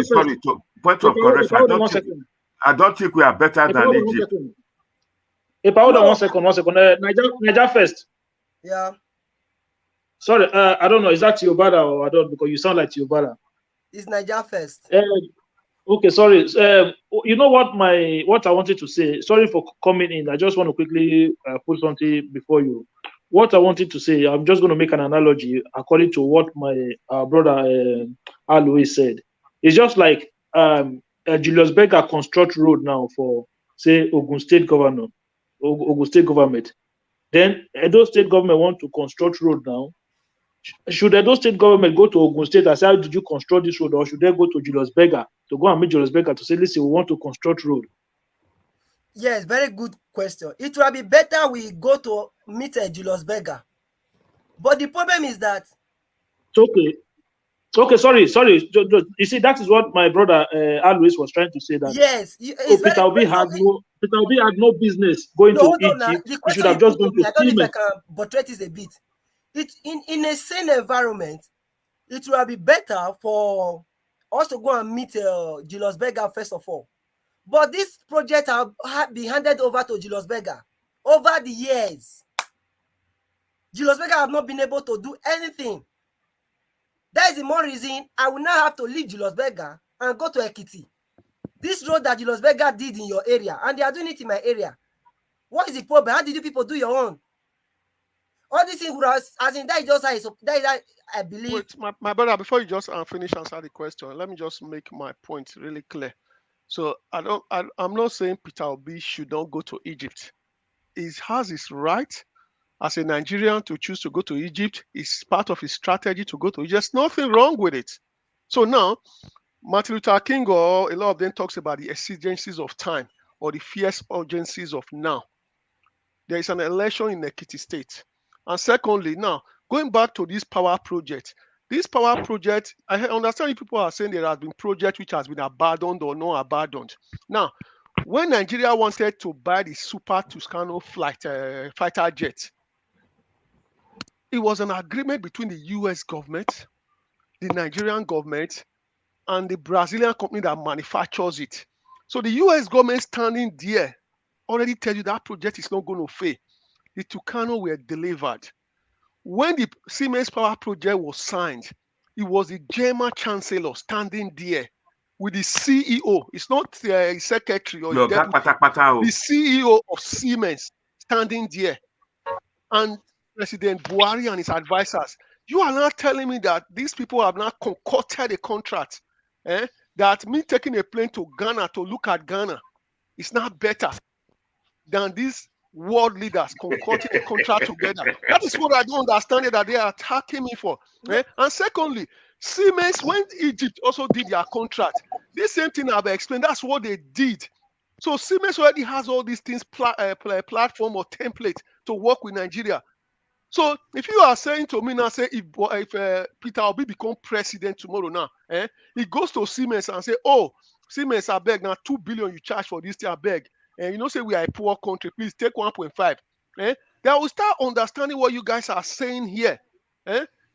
Sorry. Point of correction. I don't think we are better than Egypt. Hold on 1 second. Niger first. Yeah. Sorry, I don't know. Is that Tiobada or I don't, because you sound like Tiobada. It's Niger first. Okay, sorry. You know what I wanted to say. Sorry for coming in. I just want to quickly put something before you. What I wanted to say, I'm just going to make an analogy according to what my brother Alois said. It's just like Julius Berger construct road now for, say, Ogun State government. Then Edo State government want to construct road now. Should Edo State government go to Ogun State and say, how did you construct this road? Or should they go to Julius Berger to go and meet Julius Berger to say, listen, we want to construct road? Yes, very good question. It will be better we go to meet Julius Berger. But the problem is that... Okay, sorry. You see, that is what my brother Alois was trying to say. That yes, Peter Obi had no business going to Egypt. He should have just gone to I don't know if I can buttress this a bit. In a sane environment, it will be better for us to go and meet Julius Berger first of all. But this project have been handed over to Julius Berger over the years. Julius Berger have not been able to do anything. That is the more reason I will now have to leave Julius Berger and go to Ekiti. This road that Julius Berger did in your area, and they are doing it in my area. What is the problem? How did you people do your own? All these things, as in that is just that I believe. Wait, my brother, before you just finish answer the question, let me just make my point really clear. So I'm not saying Peter Obi should not go to Egypt. He has his right as a Nigerian to choose to go to Egypt. It's part of his strategy to go to Egypt. There's nothing wrong with it. So now, Martin Luther King or a lot of them talks about the exigencies of time or the fierce urgencies of now. There is an election in Ekiti State. And secondly, now, going back to this power project, I understand people are saying there has been project which has been abandoned or not abandoned. Now, when Nigeria wanted to buy the Super Tuscano fighter jet, it was an agreement between the US government, the Nigerian government, and the Brazilian company that manufactures it. So the US government standing there already tell you that project is not going to fail. The Tucano were delivered. When the Siemens Power Project was signed, it was the German Chancellor standing there with the CEO. It's not a secretary or a deputy. The CEO of Siemens standing there. And President Buhari and his advisors. You are not telling me that these people have not concocted a contract. That me taking a plane to Ghana to look at Ghana is not better than these world leaders concocting a contract together. That is what I don't understand that they are attacking me for. And secondly, Siemens, when Egypt also did their contract, this same thing I've explained, that's what they did. So Siemens already has all these things, platform or template to work with Nigeria. So if you are saying to me now, say if Peter Obi become president tomorrow now, he goes to Siemens and say, oh, Siemens, I beg now 2 billion you charge for this thing, I beg. And you know, say we are a poor country, please take 1.5. They will start understanding what you guys are saying here.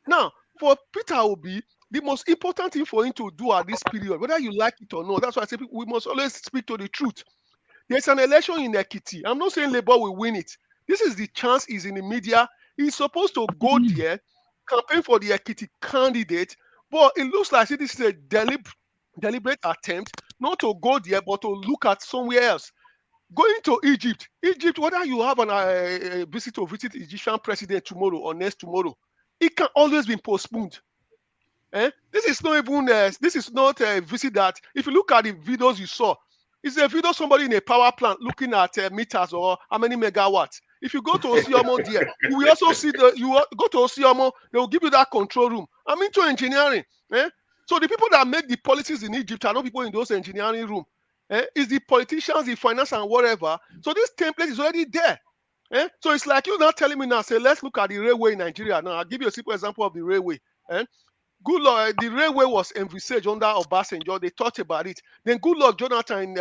Now, for Peter Obi, the most important thing for him to do at this period, whether you like it or not, that's why I say we must always speak to the truth. There's an election in Ekiti. I'm not saying Labour will win it. This is the chance. He's in the media. He's supposed to go there, campaign for the Ekiti candidate, but it looks like this is a deliberate attempt not to go there, but to look at somewhere else. Going to Egypt, whether you have a visit to visit Egyptian president tomorrow or next tomorrow, it can always be postponed. This is not even this is not a visit that, if you look at the videos you saw, it's a video somebody in a power plant looking at meters or how many megawatts. If you go to Osiomo there, you will also see go to Osiomo, they will give you that control room. I'm into engineering. So the people that make the policies in Egypt are not people in those engineering room. It's the politicians, the finance and whatever. So this template is already there. So it's like you're not telling me now, say, let's look at the railway in Nigeria. Now, I'll give you a simple example of the railway. Good Lord, the railway was envisaged under Obasanjo. They thought about it. Then good Lord Jonathan,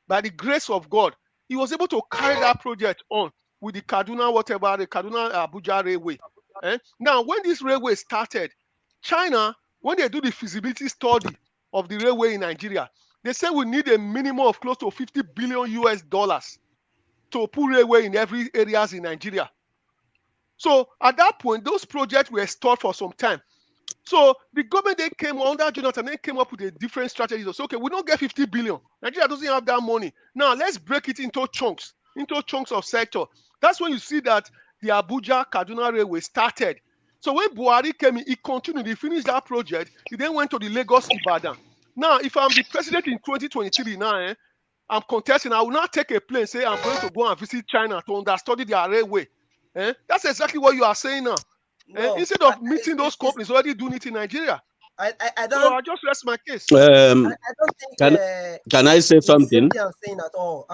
by the grace of God, he was able to carry that project on with the Kaduna Abuja railway. Now, when this railway started, China, when they do the feasibility study of the railway in Nigeria, they say we need a minimum of close to $50 billion to put railway in every areas in Nigeria. So at that point, those projects were stalled for some time. So the government they came under Jonathan, they came up with a different strategy. So okay, we don't get 50 billion. Nigeria doesn't have that money. Now let's break it into chunks of sector. That's when you see that the Abuja Kaduna Railway started. So when Buhari came in, he continued, he finished that project. He then went to the Lagos Ibadan. Now, if I'm the president in 2023 now, I'm contesting, I will not take a plane, say I'm going to go and visit China to understudy their railway. That's exactly what you are saying now. No, instead of meeting those companies already doing it in Nigeria. I don't. So I just rest my case. I don't think. Can I say something? I'm saying at all.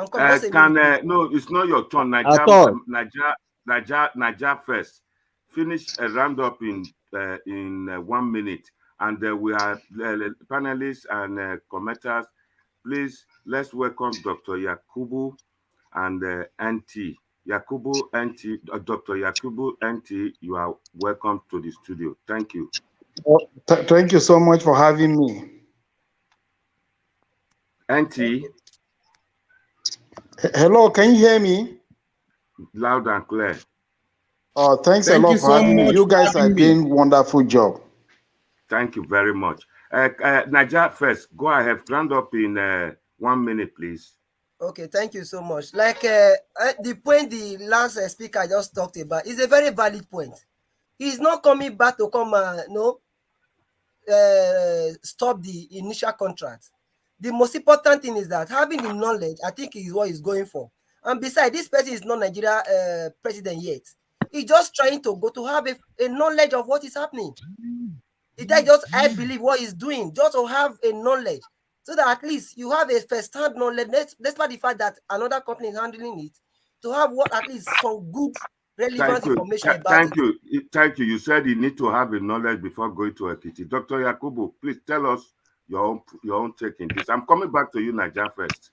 No, it's not your turn. Nigeria first. Finish a roundup in 1 minute, and we have panelists and commenters. Please, let's welcome Dr. Yakubu and NT. Yakubu NT, Dr. Yakubu NT, you are welcome to the studio. Thank you. Thank you so much for having me. NT. Hello, can you hear me? Loud and clear. Thanks a Thank lot you for so having me. much You for guys are having me. doing wonderful job. Thank you very much. Naja first, go ahead, round up in 1 minute, please. Okay, thank you so much. Like the point the last speaker just talked about is a very valid point. He's not coming back to come stop the initial contract. The most important thing is that having the knowledge, I think, is what he's going for. And besides, this person is not Nigeria president yet. He's just trying to go to have a knowledge of what is happening. That just, I believe, what he's doing, just to have a knowledge, so that at least you have a first-hand knowledge, despite the fact that another company is handling it, to have what at least some good relevant information about it. Thank you. You said you need to have a knowledge before going to Ekiti. Dr. Yakubu, please tell us your own take in this. I'm coming back to you, Naja, first.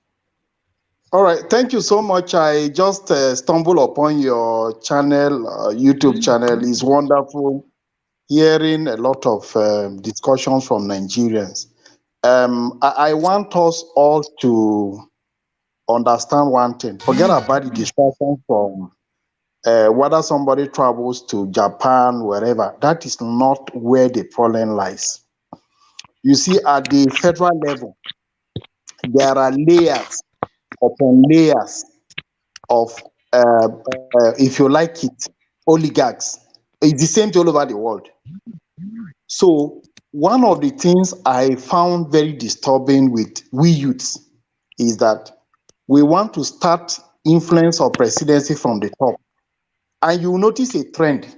All right, thank you so much. I just stumbled upon your channel, YouTube channel. It's wonderful hearing a lot of discussions from Nigerians. I want us all to understand one thing. Forget about the discussion from whether somebody travels to Japan, wherever. That is not where the problem lies. You see, at the federal level, there are layers upon layers of, if you like it, oligarchs. It's the same thing all over the world. So one of the things I found very disturbing with we youths is that we want to start influence of presidency from the top. And you will notice a trend.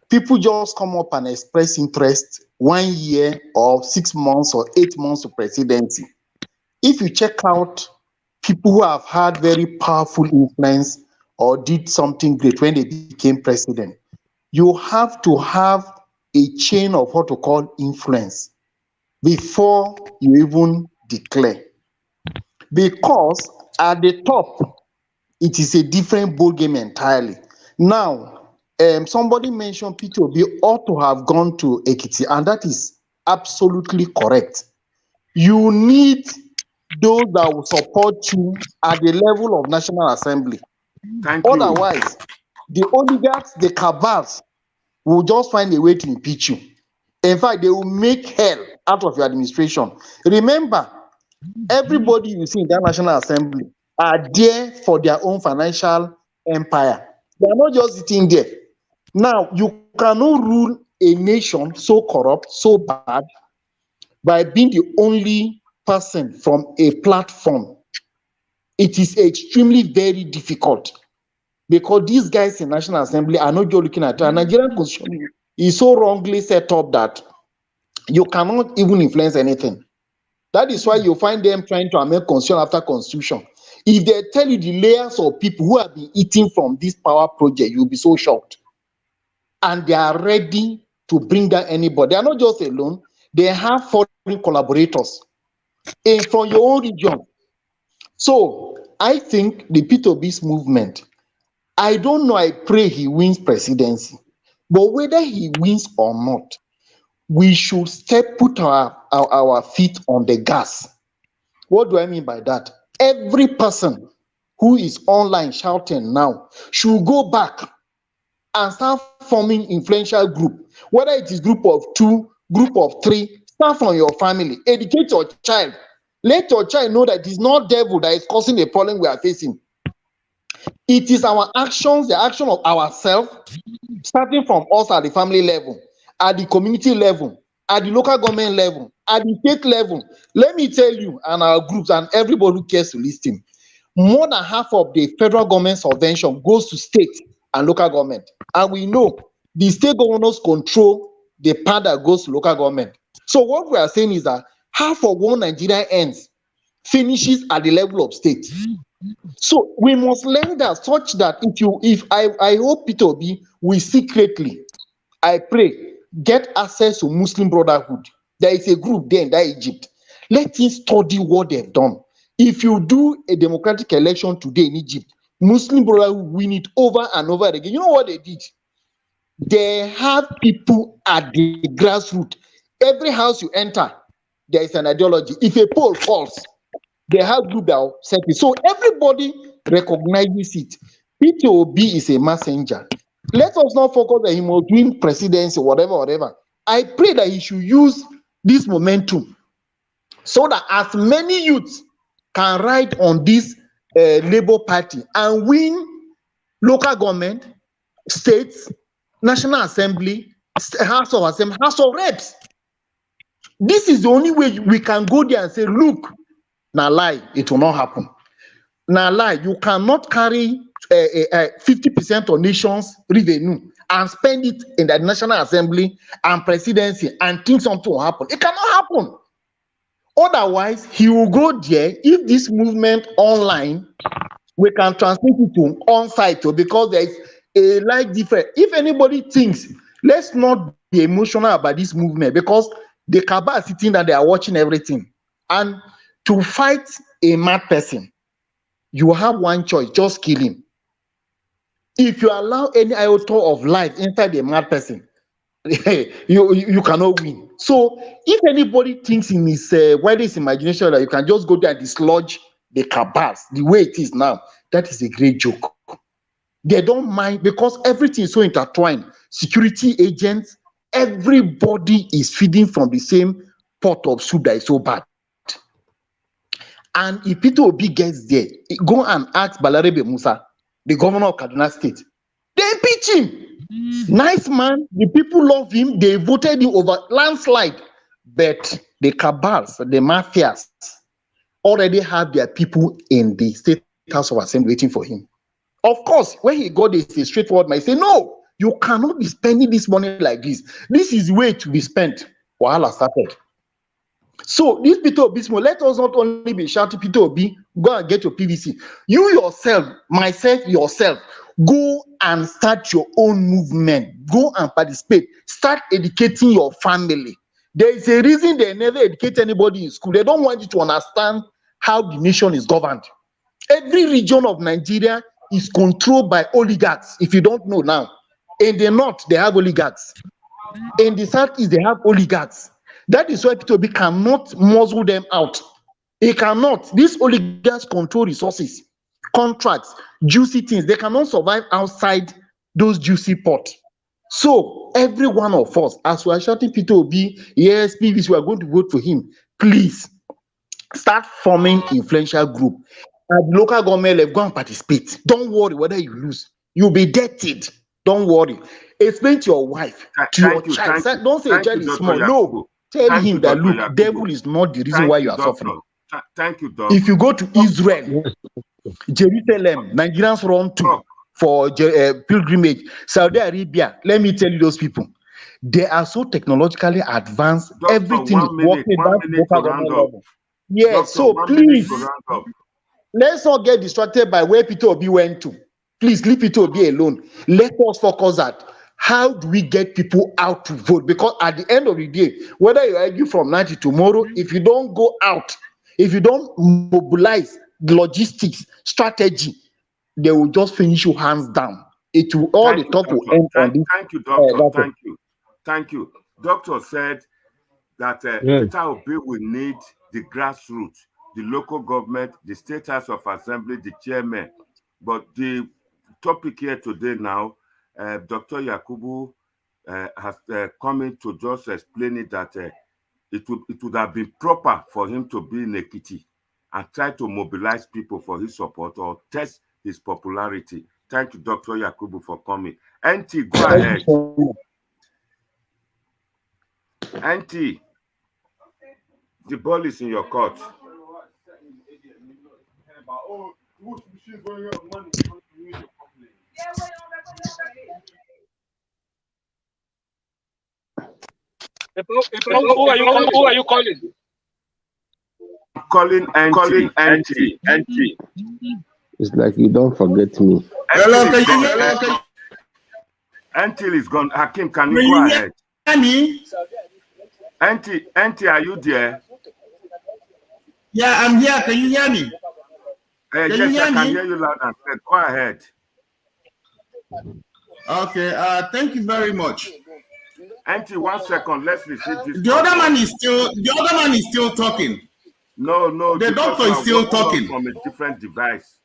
People just come up and express interest 1 year or 6 months or 8 months to presidency. If you check out people who have had very powerful influence or did something great when they became president, you have to have a chain of what to call influence before you even declare. Because at the top, it is a different ball game entirely. Now, somebody mentioned Peter Obi ought to have gone to Ekiti, and that is absolutely correct. You need those that will support you at the level of National Assembly. Thank you. Otherwise, the oligarchs, the cabals, will just find a way to impeach you. In fact, they will make hell out of your administration. Remember, everybody you see in that National Assembly are there for their own financial empire. They are not just sitting there. Now, you cannot rule a nation so corrupt, so bad, by being the only person from a platform. It is extremely very difficult because these guys in National Assembly are not just looking at it. Nigerian constitution is so wrongly set up that you cannot even influence anything. That is why you find them trying to amend constitution after constitution. If they tell you the layers of people who have been eating from this power project, you'll be so shocked. And they are ready to bring down anybody. They are not just alone, they have foreign collaborators from your own region. So I think the P2B's movement, I don't know, I pray he wins presidency. But whether he wins or not, we should put our feet on the gas. What do I mean by that? Every person who is online shouting now should go back and start forming influential group, whether it is group of 2, group of 3, start from your family, educate your child. Let your child know that it is not devil that is causing the problem we are facing. It is our actions, the action of ourselves, starting from us at the family level, at the community level, at the local government level, at the state level. Let me tell you, and our groups and everybody who cares to listen, more than half of the federal government subvention goes to state and local government. And we know the state governors control the part that goes to local government. So what we are saying is that half of what Nigeria ends finishes at the level of state. So we must learn that, such that if I hope Peter Obi will secretly, I pray, get access to Muslim Brotherhood. There is a group there in that Egypt. Let him study what they've done. If you do a democratic election today in Egypt, Muslim Brotherhood win it over and over again. You know what they did? They have people at the grassroots. Every house you enter, there is an ideology. If a poll falls, they have group that will set it. So everybody recognizes it. P2B is a messenger. Let us not focus that he must win presidency, whatever. I pray that he should use this momentum so that as many youths can ride on this Labour Party and win local government, states, National Assembly, House of Assembly, House of Reps. This is the only way we can go there and say, look, now lie, it will not happen. Now lie, you cannot carry 50% of nation's revenue and spend it in the National Assembly and presidency and think something will happen. It cannot happen. Otherwise, he will go there. If this movement online, we can transmit it to on-site because there is a light difference. If anybody thinks, let's not be emotional about this movement because the cabal are sitting there, they are watching everything. And to fight a mad person, you have one choice, just kill him. If you allow any iota of life inside a mad person, you cannot win. So if anybody thinks in his wildest imagination that you can just go there and dislodge the cabals the way it is now, that is a great joke. They don't mind because everything is so intertwined. Security agents, everybody is feeding from the same pot of soup that is so bad. And if Peter Obi gets there, go and ask Balarebe Musa, the governor of Kaduna State. They impeach him. Nice man, the people love him, they voted him over landslide. But the cabals, the mafias, already have their people in the State House of Assembly waiting for him. Of course, when he got this, a straightforward man, say, no, you cannot be spending this money like this. This is way to be spent. Wahala started. So this Peter Obi, let us not only be shouting Peter Obi, go and get your PVC. You yourself, myself, yourself, go and start your own movement. Go and participate. Start educating your family. There is a reason they never educate anybody in school. They don't want you to understand how the nation is governed. Every region of Nigeria is controlled by oligarchs. If you don't know now, in the north, they have oligarchs. In the southeast, they have oligarchs. That is why Peter Obi cannot muzzle them out. He cannot. These oligarchs control resources, contracts, juicy things. They cannot survive outside those juicy pots. So every one of us, as we are shouting Peter Obi, yes, PVC, we are going to vote for him. Please start forming influential group. At local government level, go and participate. Don't worry whether you lose. You'll be indebted. Don't worry. Explain to your wife, to your child. Don't say child is small. No. Tell him that, look, devil is not the reason why you are suffering. Thank you, Doc. If you go to Israel, Jerusalem, Nigerians run to for pilgrimage. Saudi Arabia, let me tell you those people. They are so technologically advanced. Doctor, everything is working. Yes, Doctor, so please, let's not get distracted by where Peter Obi went to. Please leave Peter Obi alone. Let us focus at how do we get people out to vote? Because at the end of the day, whether you argue from now to tomorrow, if you don't go out, if you don't mobilize logistics, strategy, they will just finish you hands down. It will all the talk will end on this. Thank you, Doctor. Thank you. Doctor said that Peter Obi will need the grassroots, the local government, the State House of Assembly, the chairman. But the topic here today now, Dr. Yakubu has come in to just explain it that it would have been proper for him to be in Ekiti and try to mobilize people for his support or test his popularity. Thank you, Dr. Yakubu, for coming. NT, go ahead. NT, the ball is in your court. Who are you calling? Calling NT. It's like you don't forget me. Hello, can you hear me? NT is gone. Hakim, can you go ahead? NT, are you there? Yeah, I'm here. Can you hear me? Yes, I can hear you loud and clear. Go ahead. Okay. Thank you very much. NT, 1 second. Let's receive this. The other man is still talking. No. The doctor is still talking from a different device.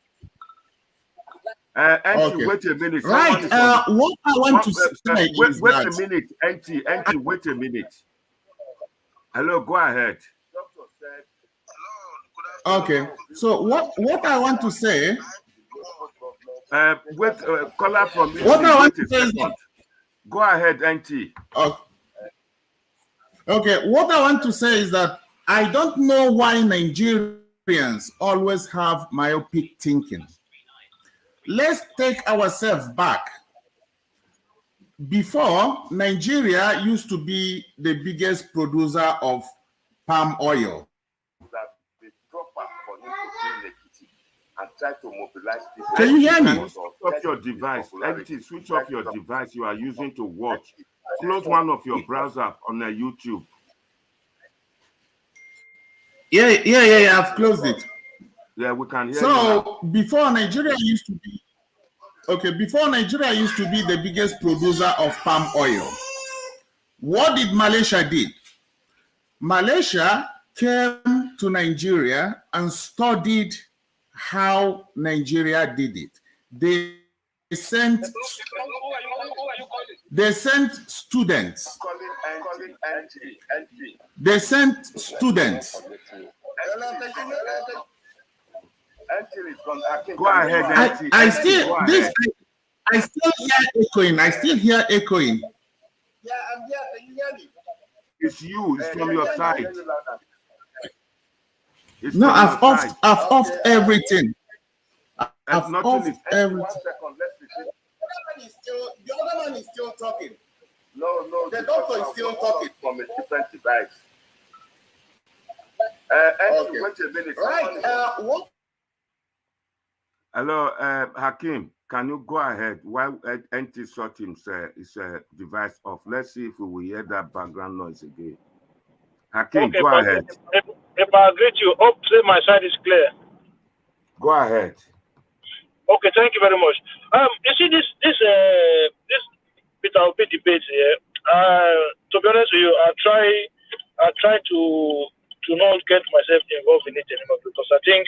Auntie, wait a minute. Right. What I want to say is wait that... a minute, Auntie, wait a minute. Hello, go ahead. Okay. So what I want to say... Wait, caller from what I want to say is... Go ahead, Auntie. Okay, what I want to say is that I don't know why Nigerians always have myopic thinking. Let's take ourselves back. Before, Nigeria used to be the biggest producer of palm oil. And try to mobilize people. Can you hear me? Switch off your device. Switch off your device you are using to watch. Close one of your browser on the YouTube. Yeah, I've closed it. Yeah, we can hear you. So before Nigeria used to be the biggest producer of palm oil. What did Malaysia did? Malaysia came to Nigeria and studied how Nigeria did it. They sent students. They sent students. Go ahead. I still hear echoing. Yeah, I'm here. Can you hear me? It's you. It's from your side. No, I've off everything. I've off everything. The other man is still talking. No. The doctor is still talking from a different device. Okay. Wait a minute. Right. What? Hello, Hakim. Can you go ahead? While NT shot his device off, let's see if we will hear that background noise again. Hakim, okay, go ahead. If I agree to you, hopefully my side is clear. Go ahead. Okay, thank you very much. You see this Peter Obi debate here. To be honest with you, I try to not get myself involved in it anymore, because I think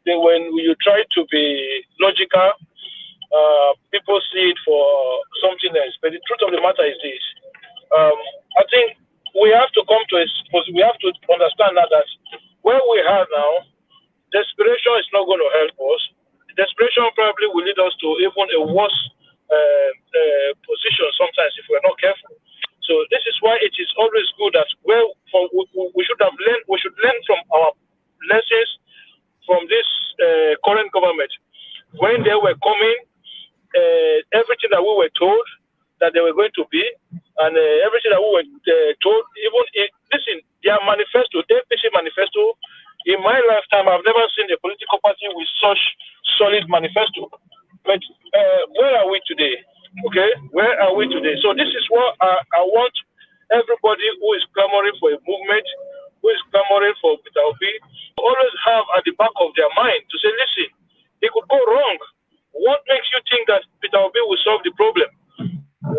that when you try to be logical, people see it for something else. But the truth of the matter is this: I think we have to understand that where we are now, desperation is not going to help us. Desperation probably will lead us to even a worse position sometimes if we're not careful. So this is why it is always good that we should learn from our lessons from this current government. When they were coming, everything that we were told that they were going to be, and everything that we were told, listen, their manifesto, the APC manifesto, in my lifetime, I've never seen a political party with such solid manifesto. But where are we today? Okay, where are we today? So this is what I want everybody who is clamoring for a movement, who is clamoring for Peter Obi, always have at the back of their mind to say, listen, it could go wrong. What makes you think that Peter Obi will solve the problem?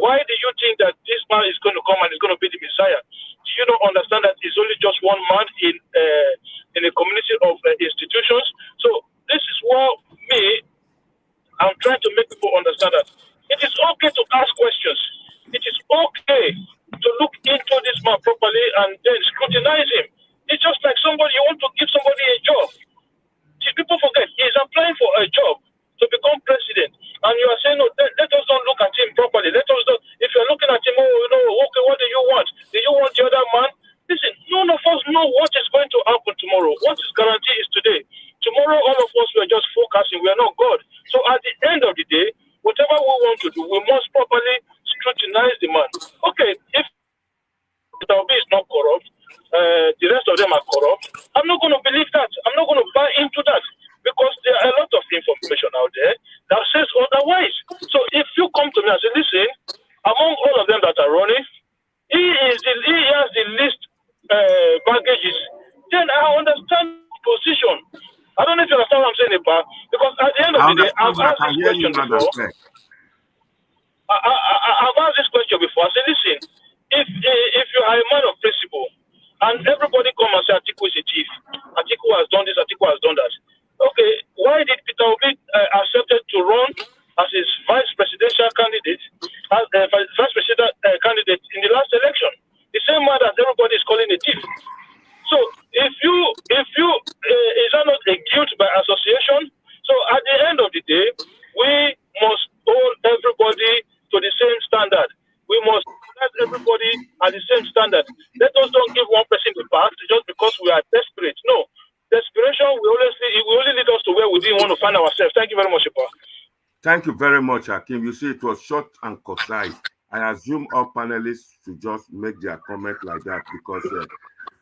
Why do you think that this man is going to come and is going to be the Messiah? Do you not understand that it's only just one man in a community of institutions? So this is what I'm trying to make people understand that it is okay to ask questions. It is okay to look into this man properly and then scrutinize him. It's just like you want to give somebody a job. See, people forget he's applying for a job to become president, and you are saying, no, let us don't look at him properly. Let us don't. If you're looking at him, okay, what do you want? Do you want the other man? Listen, none of us know what is going to happen tomorrow. What is guaranteed is today. Tomorrow, all of us were just forecasting. We are not God. So at the end of the day, whatever we want to do, we must properly scrutinize the man. Okay, if Peter Obi is not corrupt, the rest of them are corrupt, I'm not going to believe that. I'm not going to buy into that, because there are a lot of information out there that says otherwise. So if you come to me and say, listen, among all of them that are running, he has the least baggages, then I understand position. I don't know if you understand what I'm saying, because at the end of the day, I've asked this question before. I've asked this question before. I said, listen, if you are a man of principle, and everybody come and say Atiku is a thief, Atiku has done this, Atiku has done that. okay, why did Peter Obi accepted to run as his vice presidential candidate, vice presidential candidate in the last election? The same man that everybody is calling a thief. So if you is that not a guilt by association? So at the end of the day, we must hold everybody to the same standard. We must hold everybody at the same standard. Let us don't give one person the pass just because we are desperate. No, desperation will only lead us to where we didn't want to find ourselves. Thank you very much, Ipa. Thank you very much, Hakim. You see, it was short and concise. I assume all panelists should just make their comment like that because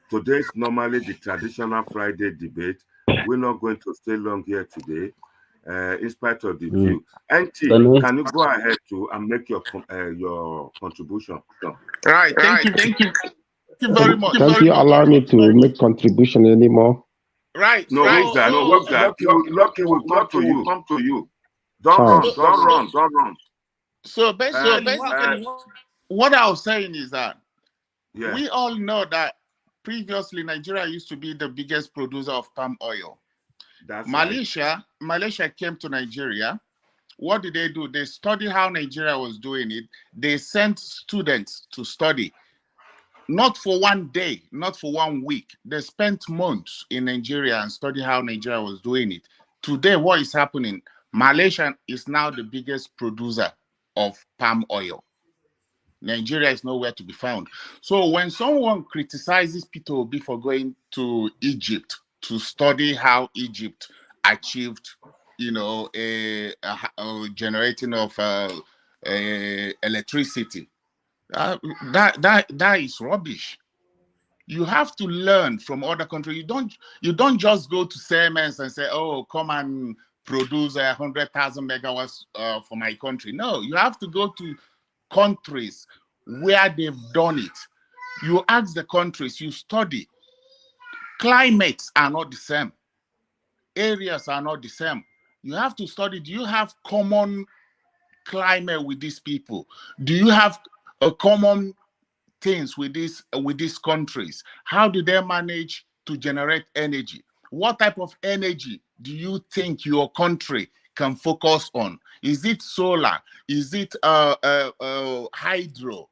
today's normally the traditional Friday debate. We're not going to stay long here today, in spite of the view. NT, can you go ahead and make your contribution? Right. Thank you. Thank you very much. Can't you allow me to make contribution anymore? Right. No, Lucky will come to you. Don't run. So basically, what I was saying is that we all know that previously Nigeria used to be the biggest producer of palm oil. Malaysia came to Nigeria. What did they do? They studied how Nigeria was doing it. They sent students to study. Not for one day, not for 1 week. They spent months in Nigeria and studied how Nigeria was doing it. Today, what is happening? Malaysia is now the biggest producer of palm oil. Nigeria is nowhere to be found. So when someone criticizes Peter Obi for going to Egypt to study how Egypt achieved, a generating of electricity, that is rubbish. You have to learn from other countries. You don't just go to Siemens and say, "Oh, come and produce 100,000 megawatts for my country." No, you have to go to countries where they've done it. You ask the countries, you study. Climates are not the same. Areas are not the same. You have to study. Do you have common climate with these people? Do you have a common things with these countries? How do they manage to generate energy? What type of energy do you think your country can focus on? Is it solar? Is it hydro?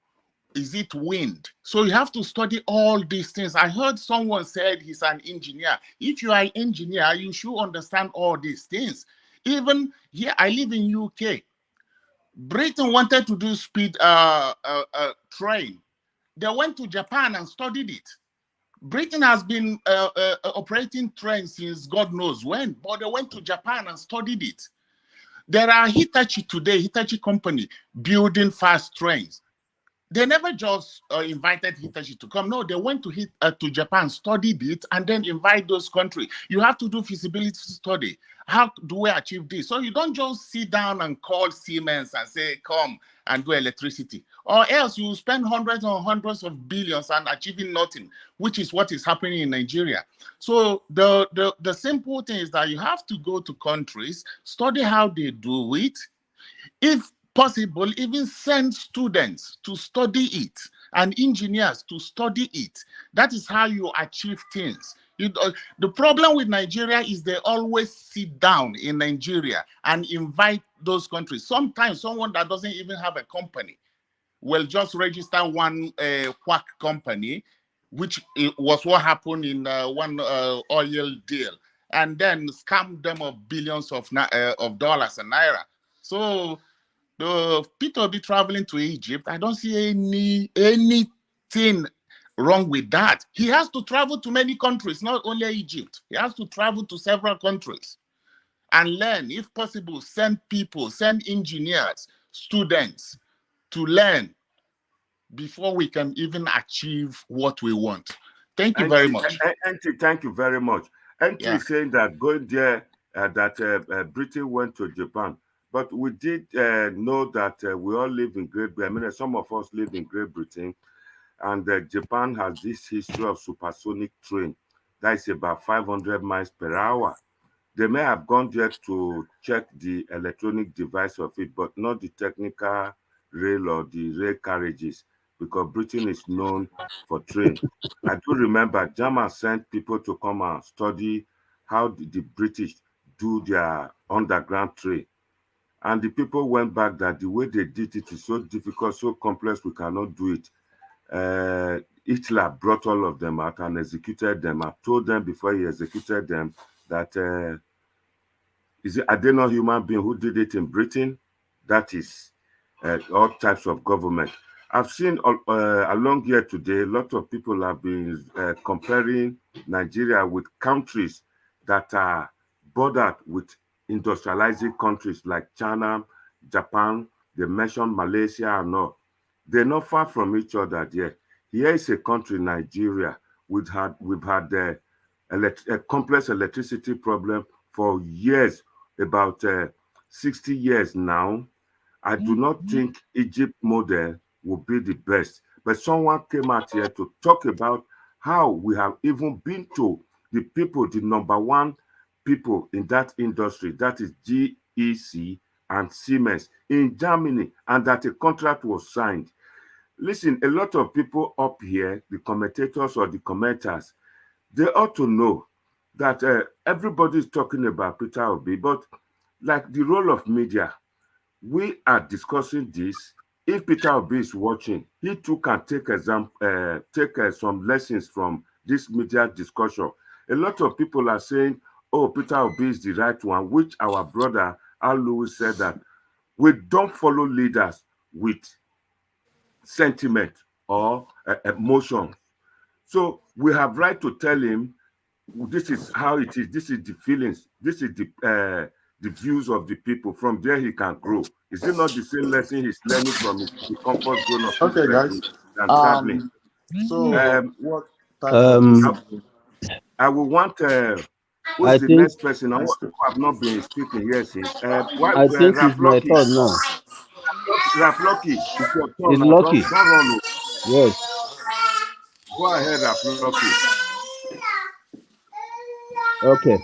Is it wind? So you have to study all these things. I heard someone said he's an engineer. If you are an engineer, you should understand all these things. Even here, I live in UK. Britain wanted to do speed train. They went to Japan and studied it. Britain has been operating trains since God knows when, but they went to Japan and studied it. There are Hitachi today, Hitachi company, building fast trains. They never just invited Hitachi to come. No, they went to Japan, studied it, and then invite those countries. You have to do feasibility study. How do we achieve this? So you don't just sit down and call Siemens and say, come and do electricity. Or else you spend hundreds and hundreds of billions and achieving nothing, which is what is happening in Nigeria. So the simple thing is that you have to go to countries, study how they do it. If possible, even send students to study it and engineers to study it. That is how you achieve things. The problem with Nigeria is they always sit down in Nigeria and invite those countries. Sometimes someone that doesn't even have a company will just register one quack company, which was what happened in one oil deal, and then scam them of billions of dollars and naira. So the Peter Obi traveling to Egypt, I don't see anything wrong with that. He has to travel to many countries, not only Egypt. He has to travel to several countries and learn. If possible, send people, send engineers, students to learn before we can even achieve what we want. Thank you very much. Thank you very much. Is saying that going there, Britain went to Japan. But we did know that we all live in Great Britain. I mean, some of us live in Great Britain, and Japan has this history of supersonic train. That is about 500 miles per hour. They may have gone there to check the electronic device of it, but not the technical rail or the rail carriages, because Britain is known for train. I do remember Germany sent people to come and study how the British do their underground trade. And the people went back that the way they did it is so difficult, so complex, we cannot do it. Hitler brought all of them out and executed them. I told them before he executed them that are they not human beings who did it in Britain? That is all types of government. I've seen along here today, a lot of people have been comparing Nigeria with countries that are bordered with industrializing countries like China, Japan. They mentioned Malaysia and all. They're not far from each other there. Here is a country, Nigeria. We've had a complex electricity problem for years, about 60 years now. I do not think Egypt model will be the best. But someone came out here to talk about how we have even been to the people, the number one people in that industry, that is GEC and Siemens in Germany, and that a contract was signed. Listen, a lot of people up here, the commentators or the commenters, they ought to know that everybody is talking about Peter Obi, but like the role of media, we are discussing this. If Peter Obi is watching, he too can take some lessons from this media discussion. A lot of people are saying, oh, Peter Obi is the right one, which our brother Al Lewis said that we don't follow leaders with sentiment or emotion. So we have right to tell him, this is how it is, this is the feelings, this is the views of the people. From there he can grow. Is it not the same lesson he's learning from the comfort zone of Okay, guys. and traveling? So what time is it? I will want who's the next person? I have not been speaking here since. I think it's my turn now. Raf Lucky, it's your turn It's now. Lucky. Don't run. Yes. Go ahead, Raf Lucky. Okay.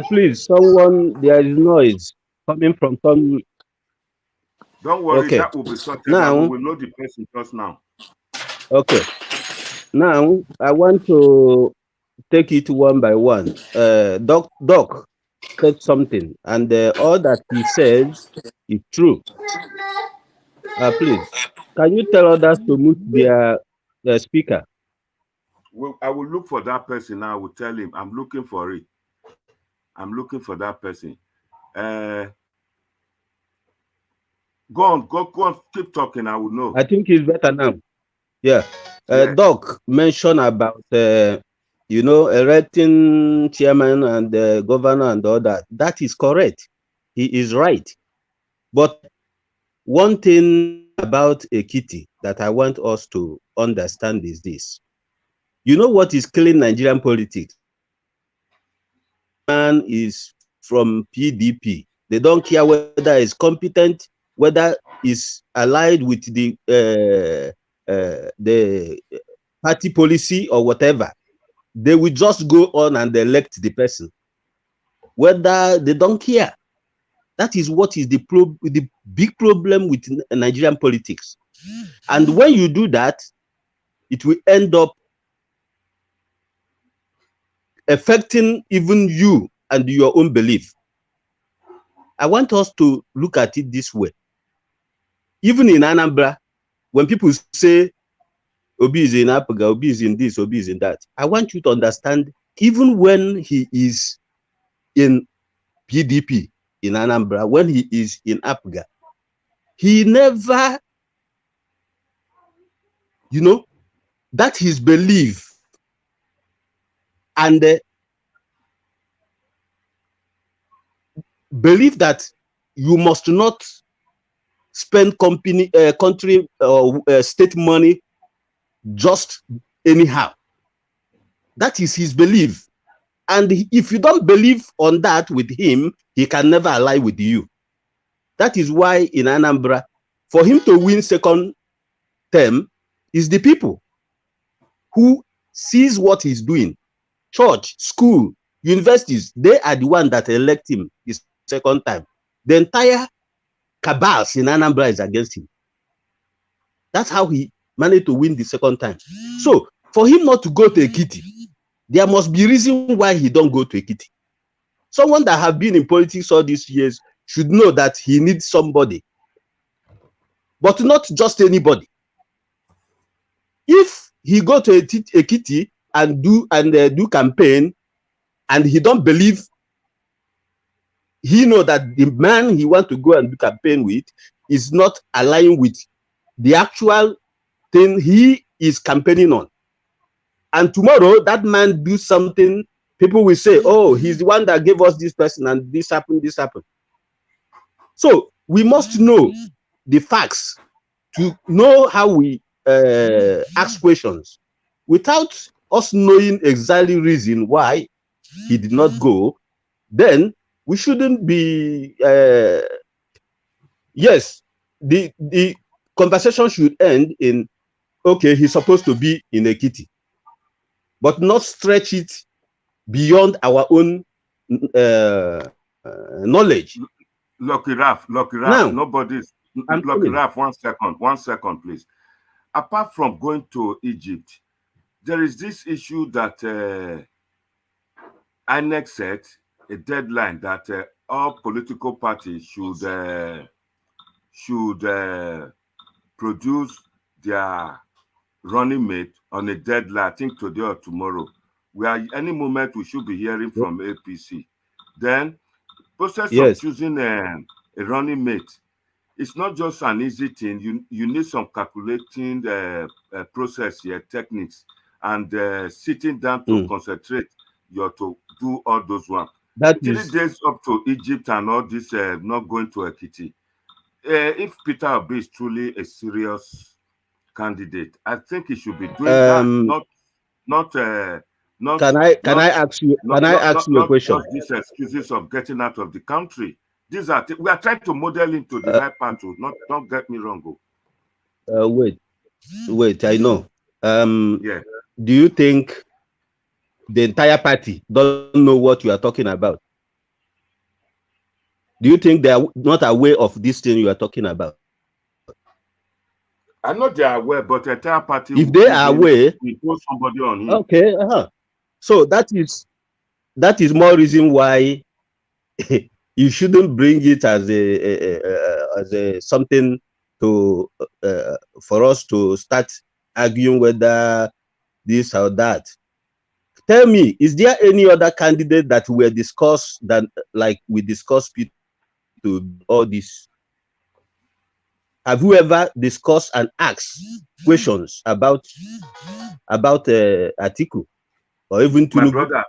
Please, someone, there is noise coming from some. Don't worry, okay. That will be sorted. Now, we will know the person just now. Okay. Now, I want to take it one by one. Doc said something, and all that he said is true. Please, can you tell others to mute their speaker? Well, I will look for that person now. I will tell him I'm looking for it. I'm looking for that person. Go on, keep talking. I will know. I think it's better now. Yeah. Doc mentioned about electing chairman and governor and all that. That is correct. He is right. But one thing about Ekiti that I want us to understand is this. You know what is killing Nigerian politics? Man is from PDP. They don't care whether he's competent, whether he's allied with the party policy or whatever. They will just go on and elect the person, whether they don't care. That is what is the big problem with Nigerian politics. And when you do that, it will end up affecting even you and your own belief. I want us to look at it this way. Even in Anambra, when people say Obi is in Apaga, Obi is in this, Obi is in that, I want you to understand, even when he is in PDP in Anambra, when he is in Apaga, he never, that his belief and believe that you must not spend country or state money just anyhow. That is his belief. And if you don't believe on that with him, he can never ally with you. That is why in Anambra, for him to win second term, is the people who sees what he's doing. Church, school, universities, they are the one that elect him the second time. The entire cabals in Anambra is against him. That's how he managed to win the second time. So for him not to go to Ekiti, there must be a reason why he don't go to Ekiti. Someone that have been in politics all these years should know that he needs somebody, but not just anybody. If he go to Ekiti and do campaign, and he don't believe, he know that the man he want to go and do campaign with is not aligned with the actual thing he is campaigning on. And tomorrow that man do something, people will say, oh, he's the one that gave us this person and this happened, this happened. So we must know the facts to know how we ask questions. Without us knowing exactly reason why he did not go, then we shouldn't be, yes, the conversation should end in, okay, he's supposed to be in Ekiti, but not stretch it beyond our own knowledge. Lucky Raf, nobody's, Lucky Raf, 1 second, please. Apart from going to Egypt, there is this issue that INEC set a deadline that all political parties should produce their running mate on a deadline, I think today or tomorrow. Any moment we should be hearing from APC. Then, process of choosing a running mate, it's not just an easy thing. You need some calculating process here, techniques, and sitting down to concentrate. You have to do all those ones. 3 days up to Egypt and all this, not going to Ekiti. If Peter Obi is truly a serious candidate, I think he should be doing that. Can I ask you a question? Not these excuses of getting out of the country. These are we are trying to model into the right path. Don't get me wrong. Wait, I know. Yeah. Do you think the entire party don't know what you are talking about? Do you think they are not aware of this thing you are talking about? I know they are aware, but the entire party, if they are aware, we put somebody on him. Okay, so that is more reason why you shouldn't bring it as a something to for us to start arguing whether this or that. Tell me, is there any other candidate that we discussed that like we discussed to all this? Have you ever discussed and asked questions about Atiku or even Tinubu? My brother,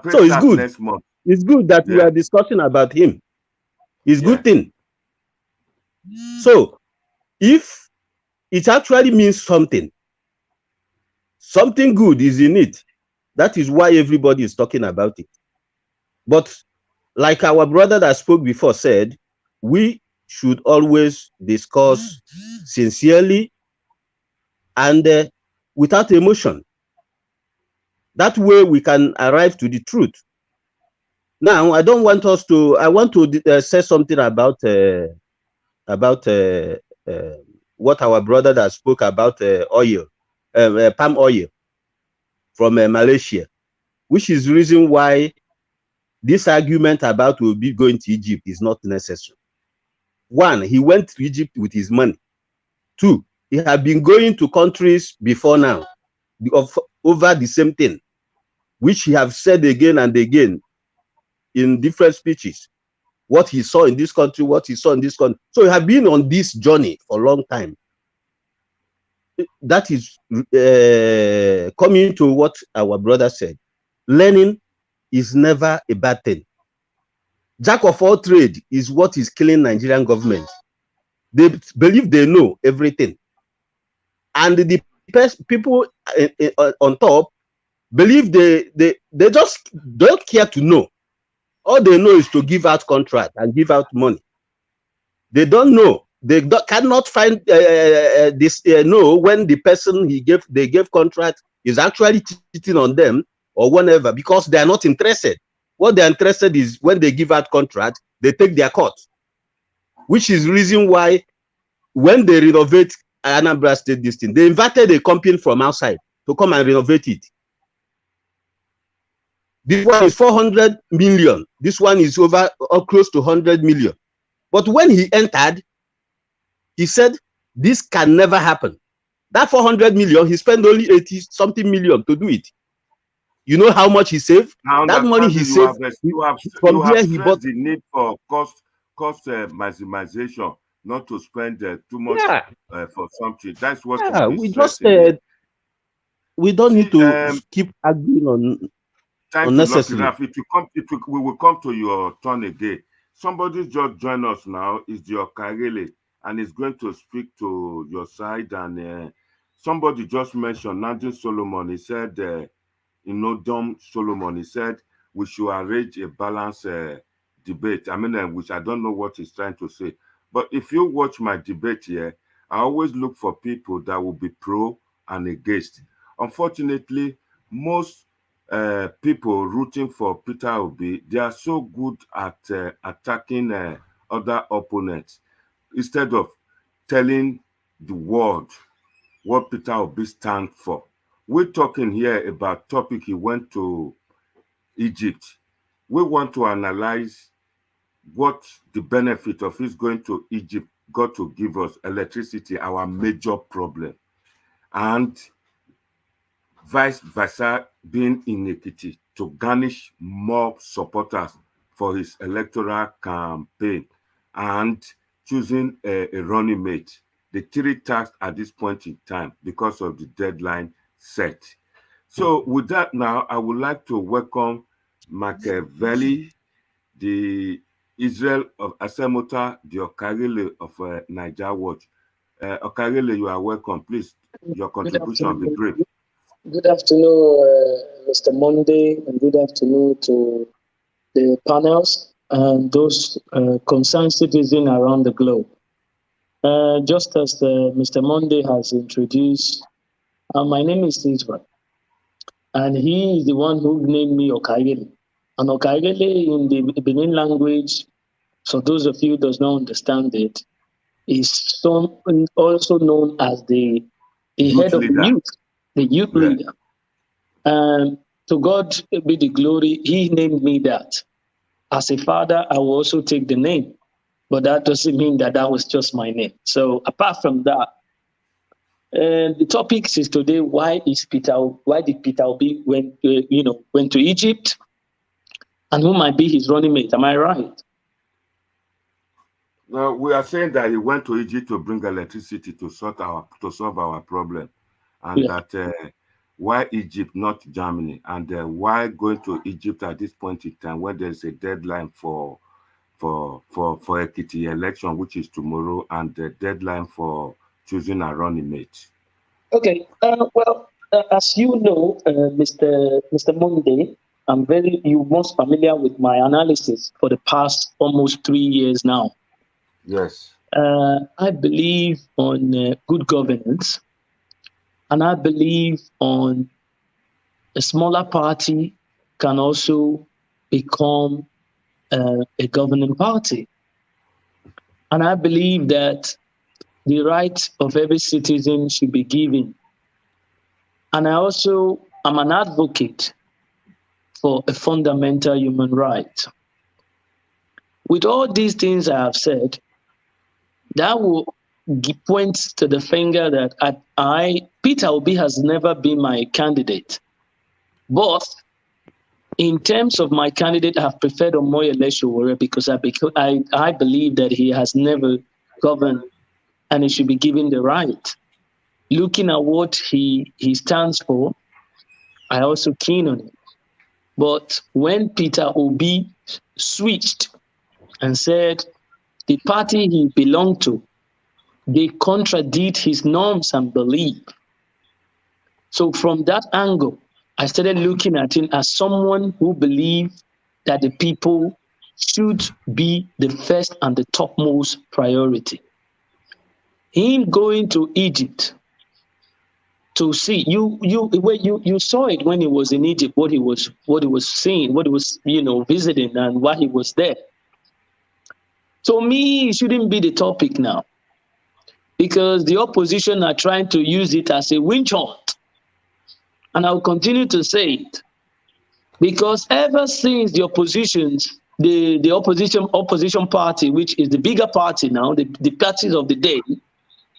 so it's good. Next month. It's good that we are discussing about him. It's good thing. So if it actually means something good is in it, that is why everybody is talking about it. But like our brother that spoke before said, we should always discuss sincerely and without emotion. That way we can arrive to the truth. Now, I don't want us to, I want to say something about what our brother that spoke about oil, palm oil from Malaysia, which is the reason why this argument about will be going to Egypt is not necessary. 1, he went to Egypt with his money. 2, he had been going to countries before now over the same thing, which he have said again and again in different speeches. What he saw in this country, what he saw in this country. So he have been on this journey for a long time. That is coming to what our brother said. Learning is never a bad thing. Jack of all trade is what is killing Nigerian government. They believe they know everything. And the people on top believe they just don't care to know. All they know is to give out contract and give out money. They don't know. They cannot find know when the person they gave contract is actually cheating on them or whatever, because they are not interested. What they are interested is when they give out contract, they take their cut, which is the reason why when they renovate Anambra State district, they invited a company from outside to come and renovate it. This one is 400 million. This one is over or close to 100 million. But when he entered, he said, this can never happen. That 400 million, he spent only 80 something million to do it. You know how much he saved? That money he saved, you have stressed the need for cost maximization, not to spend too much for something. That's what we just said. We don't need to keep arguing on unnecessary. We will come to your turn again. Somebody just joined us now. Is the Okarele, and is going to speak to your side. And somebody just mentioned Nadine Solomon. He said, Dom Solomon. He said we should arrange a balanced debate. I mean, which I don't know what he's trying to say. But if you watch my debate here, I always look for people that will be pro and against. Unfortunately, most people rooting for Peter Obi, they are so good at attacking other opponents instead of telling the world what Peter Obi stands for. We're talking here about topic he went to Egypt. We want to analyze what the benefit of his going to Egypt got to give us. Electricity, our major problem, and vice versa, being in Ekiti to garnish more supporters for his electoral campaign and choosing a running mate. The three tasks at this point in time because of the deadline set. So with that now, I would like to welcome Machiavelli, the Israel of Asemota, the Okarele of Niger Watch. Okarele, you are welcome. Please, your contribution will be brief. Good afternoon, Mr. Monday, and good afternoon to the panels and those concerned citizens around the globe. Just as Mr. Monday has introduced, my name is Israel, and he is the one who named me Okayele. And Okayele in the Benin language, so those of you who does not understand it, is also known as the head of the youth leader. And to God be the glory, he named me that. As a father, I will also take the name, but that doesn't mean that was just my name. So apart from that, the topic is today: why did Peter Obi went to Egypt, and who might be his running mate? Am I right? Well, we are saying that he went to Egypt to bring electricity to solve our problem, and that why Egypt, not Germany, and why going to Egypt at this point in time when there's a deadline for Ekiti election, which is tomorrow, and the deadline for choosing a running mate. Okay. As you know, Mr. Monday, you're most familiar with my analysis for the past almost 3 years now. Yes. I believe on good governance, and I believe on a smaller party can also become a governing party. And I believe that the right of every citizen should be given. And I also am an advocate for a fundamental human right. With all these things I have said, that will point to the finger that Peter Obi has never been my candidate. But in terms of my candidate, I have preferred Omoyele Sowore because I believe that he has never governed and he should be given the right. Looking at what he stands for, I also keen on it. But when Peter Obi switched and said the party he belonged to, they contradict his norms and belief. So from that angle, I started looking at him as someone who believed that the people should be the first and the topmost priority. Him going to Egypt to see you saw it when he was in Egypt, what he was seeing, what he was visiting, and why he was there. To me, it shouldn't be the topic now, because the opposition are trying to use it as a winch hunt. And I'll continue to say it. Because ever since the oppositions, the opposition party, which is the bigger party now, the parties of the day,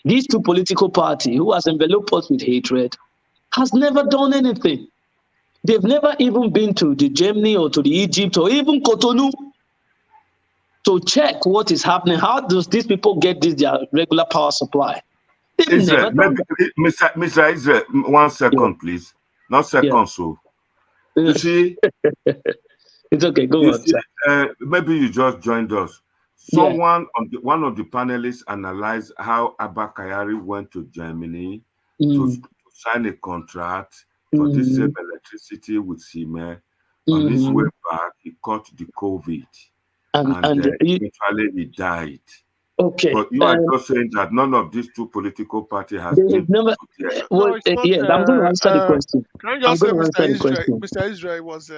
these two political parties who has enveloped us with hatred, has never done anything. They've never even been to the Germany or to the Egypt or even Cotonou to check what is happening. How does these people get their regular power supply? They've Israel, never done maybe, Mr. Israel, 1 second, please. Not second, so. You see, it's okay. Go on, sir. Maybe you just joined us. One of the panelists analyzed how Abba Kayari went to Germany to sign a contract for this same electricity with Siemens. On his way back, he caught the COVID, and eventually he died. Okay. But you are just saying that none of these two political parties has been never. Well, yes, I'm going to answer the question. Can I just say, Mr. Israel,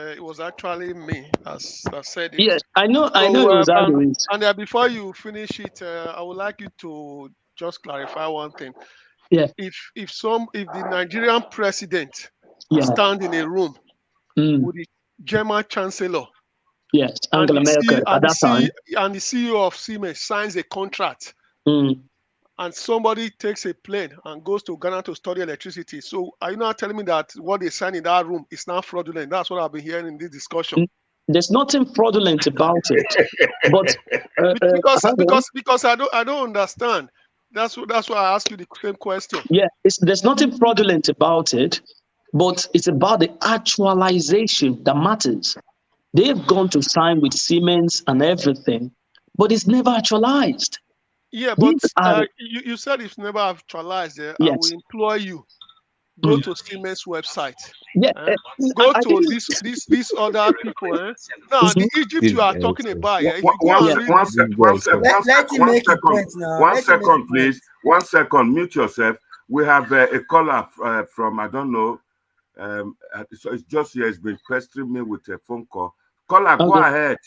it was actually me that said it. Yes, I know. I know it was Alois. And before you finish it, I would like you to just clarify one thing. Yeah. If the Nigerian president stand in a room with the German chancellor, yes, Angela Merkel at that time, and the CEO of Siemens signs a contract, and somebody takes a plane and goes to Ghana to study electricity. So are you not telling me that what they signed in that room is not fraudulent? That's what I've been hearing in this discussion. There's nothing fraudulent about it, but because I don't understand. That's why I ask you the same question. Yeah, there's nothing fraudulent about it, but it's about the actualization that matters. They've gone to sign with Siemens and everything, but it's never actualized. Yeah, but you said it's never actualized. Yes. I will employ you. Go to Siemens website. Yeah. Go to these other people. Now, the Egypt you are talking about, if you go and read... One second, please. 1 second, mute yourself. We have a caller from, I don't know, so it's just here, it's been pestering me with a phone call. Caller, go ahead.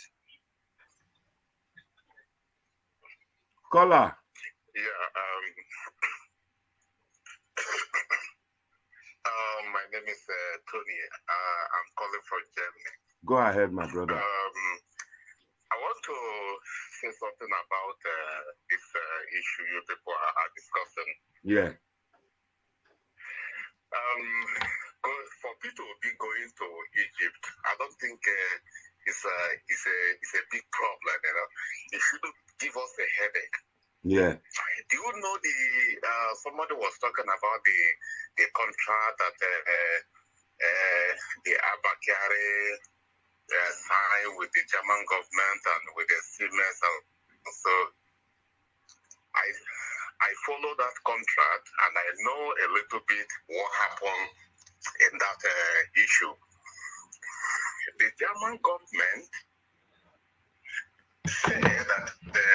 Caller. My name is Tony. I'm calling from Germany. Go ahead, my brother. I want to say something about this issue you people are discussing. Yeah. For people to be going to Egypt, I don't think it's a big problem. You know, it shouldn't give us a headache. Yeah. Do you know somebody was talking about the contract that the Abba Kayari signed with the German government and with the Siemens, and so I follow that contract and I know a little bit what happened in that issue. The German government said that the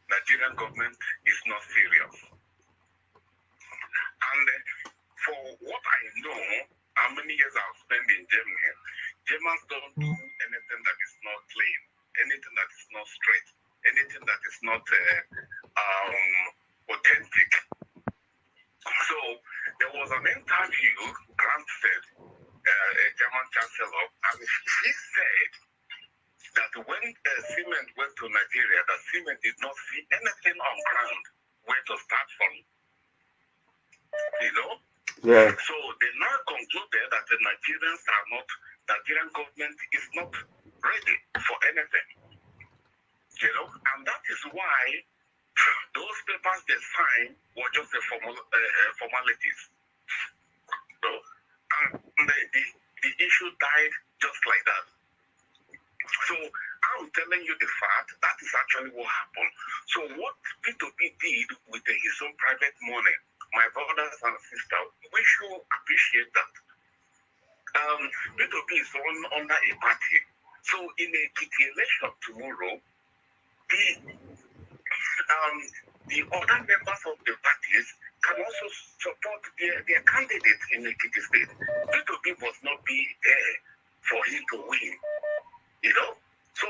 Nigerian government is not serious. And for what I know, how many years I've spent in Germany, Germans don't do anything that is not clean, anything that is not straight, anything that is not authentic. So there was an interview granted a German chancellor, and she said that when Siemens went to Nigeria, that Siemens did not see anything on ground where to start from. You know? Yeah. So they now concluded that the Nigerian government is not ready for anything. You know? And that is why those papers they signed were just formalities. So, and the issue died just like that. So I'm telling you the fact that is actually what happened. So what P2P did with his own private money, my brothers and sisters, we should appreciate that. P2P is under a party. So in a kitty election tomorrow, the other members of the parties can also support their candidates in a kitty state. P2P must not be there for him to win. You know, so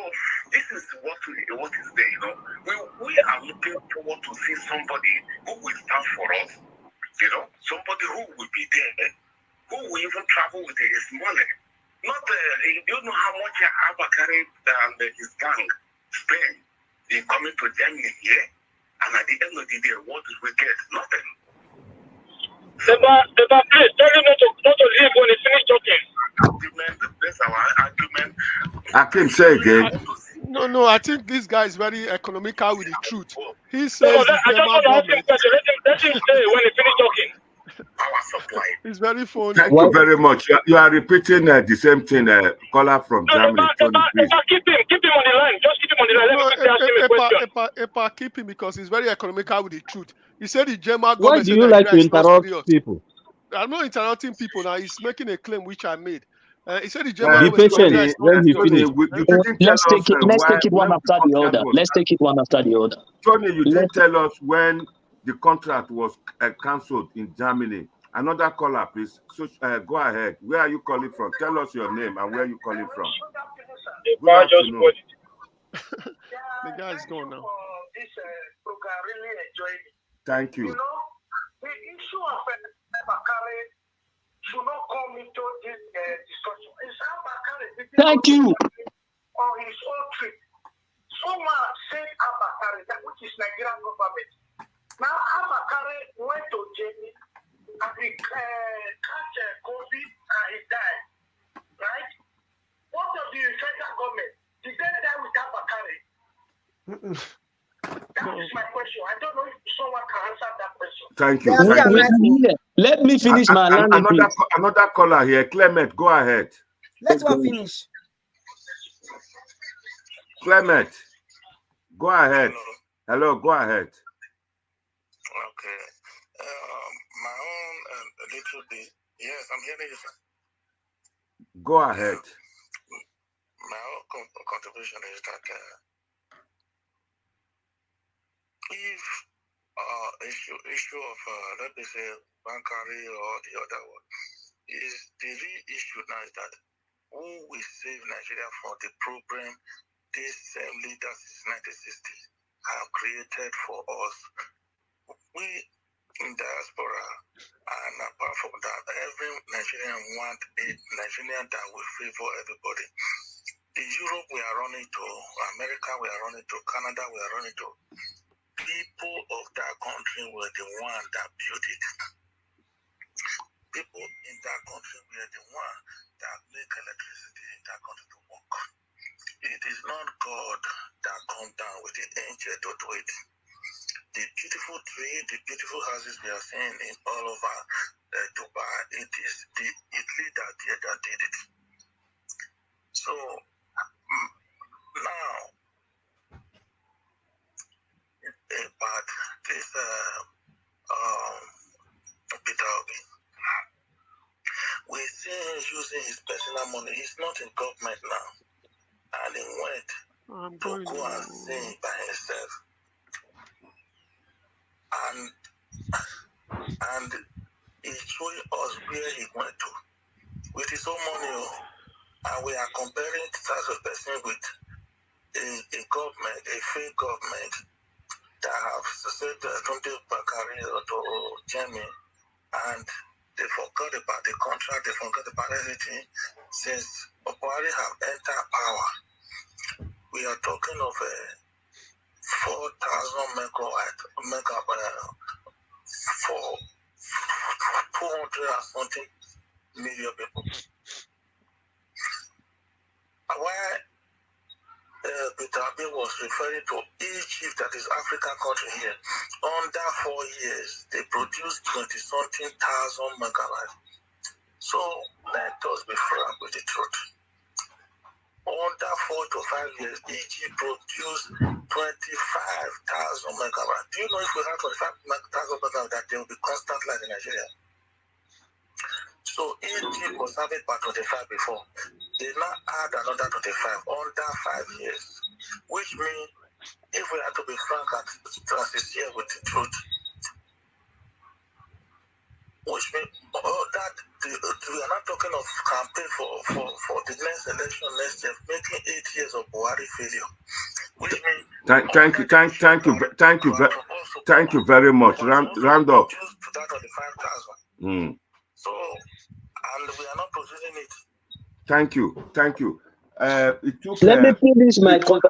this is what is there. You know, we are looking forward to see somebody who will stand for us. You know, somebody who will be there, who will even travel with his money Not, you know how much Abakari and his gang spend in coming to Germany here? And at the end of the day, what did we get? Nothing. Please tell him not to leave when he finished talking. That's our argument. Akim, say again. No, I think this guy is very economical with the truth. He No, says the I just German want to ask him government a question. Let him say when he finished talking. Power supply. is very funny. Thank you very much. You are repeating the same thing. Caller from Germany. Keep him on the line. Just keep him on the line. Let me quickly ask him a question. Epa, keep him because he's very economical with the truth. He said the German Why government do said you like Nigeria to is not interrupt serious. people? I'm not interrupting people now. He's making a claim which I made. He said the German Be government said Nigeria patient is not when he serious. finishes. You didn't tell Let's us take it one when after the other. Let's take it one after the other. Tony, you didn't tell us when the contract was cancelled in Germany. Another caller, please. So, go ahead. Where are you calling from? Tell us your name and where you calling from. Good afternoon. The guy is gone now. Thank you. You know, the issue of Bakare should not come into this discussion. It's Bakare. Thank you. On his own trip. Someone said Bakare, which is Nigerian government. Now Bakare went to Jamie and he catch COVID and he died. Right? What of the federal government? Did they die with Bakare? That is my question. I don't know if someone can answer that question. Thank you. Let me finish my line. Another caller here. Clement, go ahead. Let one finish. Clement, go ahead. Hello, go ahead. Okay. My own little bit. Yes, I'm hearing you, sir. Go ahead. My own contribution is that if issue of let me say Bankari or the other one is the real issue now is that who will save Nigeria from the problem these same leaders since 1960 have created for us. We in diaspora, and apart from that, every Nigerian want a Nigerian that will favor everybody. The Europe we are running to, America we are running to, Canada we are running to. People of that country were the one that built it. People in that country were the one that make electricity in that country to work. It is not God that come down with the angel to do it. The beautiful tree, the beautiful houses we are seeing in all over Dubai, it is the Italy that did it. So now, about this Peter Obi, we see him using his personal money. He's not in government now, and he went to go and sing by himself. And he's showing us where he went to with his own money, and we are comparing such a person with a government, a fake government that have said Tunde Bakari to Jamie, and they forgot about the contract, they forgot about everything. Since Buhari have entered power, we are talking of a 4,000 megawatt for 200 and something million people. Why Peter Obi was referring to Egypt, that is African country here, under 4 years, they produced 20-something thousand megawatts. So let us be frank with the truth. Under 4 to 5 years, Egypt produced 25,000 megawatts. Do you know if we have 25,000 megawatts that there will be constant light in Nigeria? So Egypt was having about 25 before. They now add another 25 under 5 years, which means, if we are to be frank and sincere with the truth, which means that we are not talking of campaign for the next election next year, making 8 years of Buhari failure. Which means thank you very much. Round up. To that 25,000. So, and we are not producing it. Thank you. It took. Let me finish my own.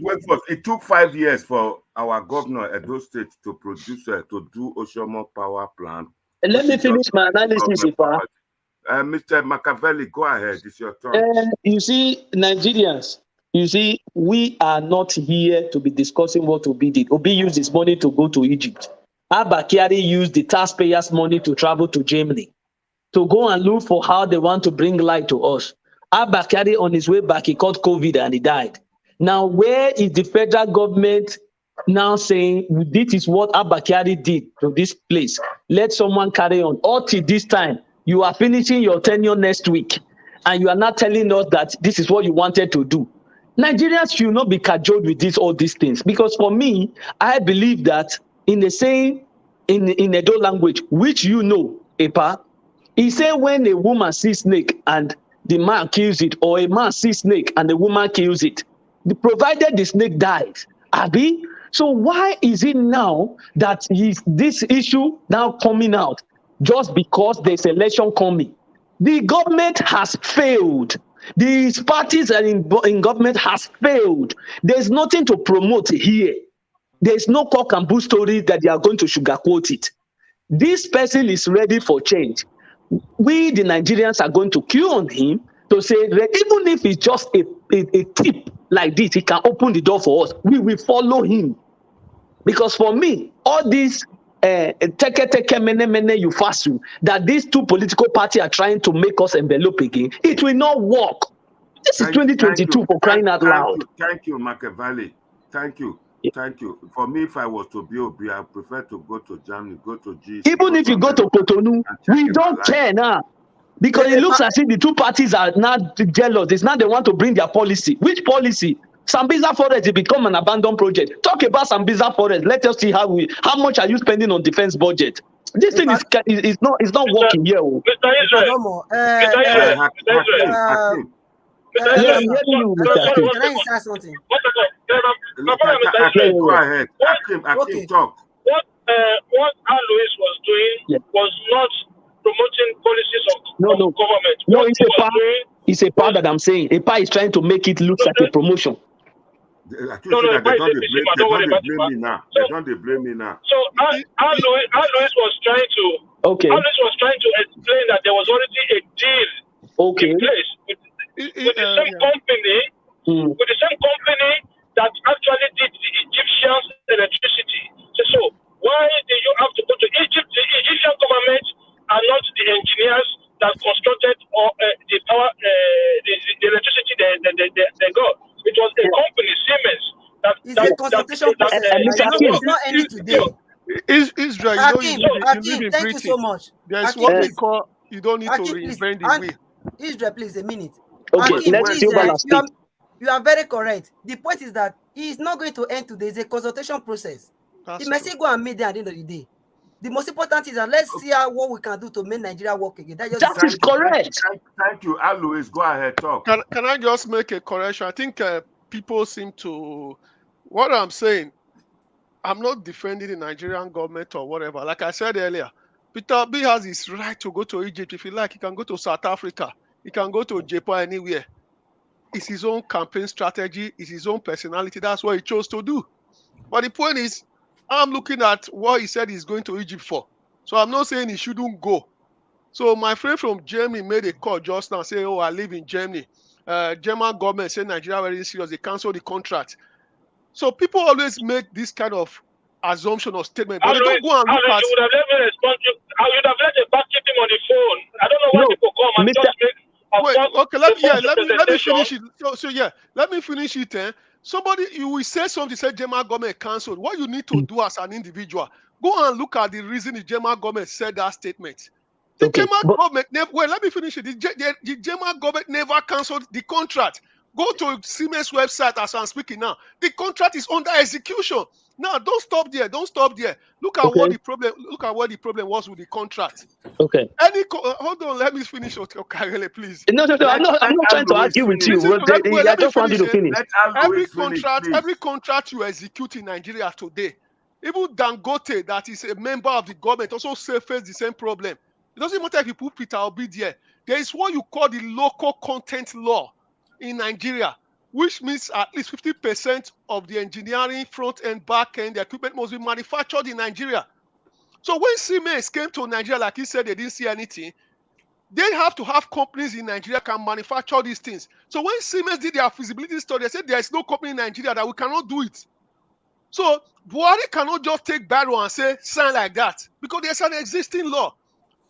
Wait first. It took 5 years for our governor at those states to produce to do Oshomo power plant. Let me finish my analysis, Ifa. Mr. Machiavelli, go ahead. It's your turn. You see, Nigerians, we are not here to be discussing what Obi did. Obi used his money to go to Egypt. Abba Kyari used the taxpayers' money to travel to Germany, to go and look for how they want to bring light to us. Abba Kyari, on his way back, he caught COVID and he died. Now, where is the federal government now saying this is what Abba Kyari did to this place? Let someone carry on. Until this time, you are finishing your tenure next week, and you are not telling us that this is what you wanted to do. Nigerians should not be cajoled with all these things, because for me, I believe that in the saying in Edo language, which you know, Epa, he said when a woman sees snake and the man kills it, or a man sees snake and the woman kills it, provided the snake dies, Abi. So why is it now that this issue now coming out just because there's election coming? The government has failed. These parties are in government has failed. There's nothing to promote here. There's no cock and bull story that they are going to sugarcoat it. This person is ready for change. We, the Nigerians, are going to queue on him to say that even if it's just a tip like this, he can open the door for us. We will follow him. Because for me, all these that these two political parties are trying to make us envelope again, it will not work. This is 2022 for crying out loud. Thank you, Machiavelli. Thank you. For me, if I was to be Obi, I prefer to go to Germany, go to G. Even if you go to Cotonou, we don't care now. Because it looks as if the two parties are now jealous. It's not they want to bring their policy. Which policy? Sambisa Forest will become an abandoned project. Talk about Sambisa Forest. Let us see how much are you spending on defense budget. This thing is not working here. Mr. Israel. Yeah, I'm hearing you, Mr. Hakim. Can I say something? Go ahead. Hakim, talk. What Alois was doing was not promoting policies of government. No, it's a part that I'm saying. A part is trying to make it look like a promotion. They don't blame me now. So Alois was trying to explain that there was already a deal in place with the same company, that actually did the Egyptian electricity. So why do you have to go to Egypt? The Egyptian government are not the engineers that constructed the power, the electricity they got. It was a company, Siemens. It's a consultation process. It's not any today. Israel, Hakim, you live in thank Britain. you so much. There's what we call, you don't need to reinvent the wheel. Israel, please, a minute. Okay, Hakim, let's please, you are very correct. The point is that it's not going to end today. It's a consultation process. It may still go and meet there at the end of the day. The most important is that let's see what we can do to make Nigeria work again. That is correct. Thank you, Alois. Go ahead, talk. Can I just make a correction? I think people seem to. What I'm saying, I'm not defending the Nigerian government or whatever. Like I said earlier, Peter Obi has his right to go to Egypt if he like. He can go to South Africa. He can go to Japan, anywhere. It's his own campaign strategy. It's his own personality. That's what he chose to do. But the point is, I'm looking at what he said he's going to Egypt for. So I'm not saying he shouldn't go. So my friend from Germany made a call just now, say, I live in Germany. German government said Nigeria very serious. They canceled the contract. So people always make this kind of assumption or statement, but they don't go and look at. You would have let me respond to. I would have let the back keep him on the phone. I don't know why people come and just make. Let me finish it. So let me finish it. Somebody, you will say something, say German government cancelled. What you need to do as an individual, go and look at the reason the German government said that statement. The German government, let me finish it. The German government never cancelled the contract. Go to Siemens website as I'm speaking now. The contract is under execution. Now, don't stop there. Look at what the problem. Look at what the problem was with the contract. Okay. Hold on. Let me finish. Okay, please. No. I'm not trying to argue with you. I just want you to finish. Every contract you execute in Nigeria today, even Dangote, that is a member of the government, also face the same problem. It doesn't matter if you put Peter Obi there. there is what you call the local content law in Nigeria, which means at least 50% of the engineering front end, back end, the equipment must be manufactured in Nigeria. So when Siemens came to Nigeria, like he said, they didn't see anything. They have to have companies in Nigeria can manufacture these things. So when Siemens did their feasibility study, they said there is no company in Nigeria that we cannot do it. So Buhari cannot just take Barrow and say sign like that because there's an existing law.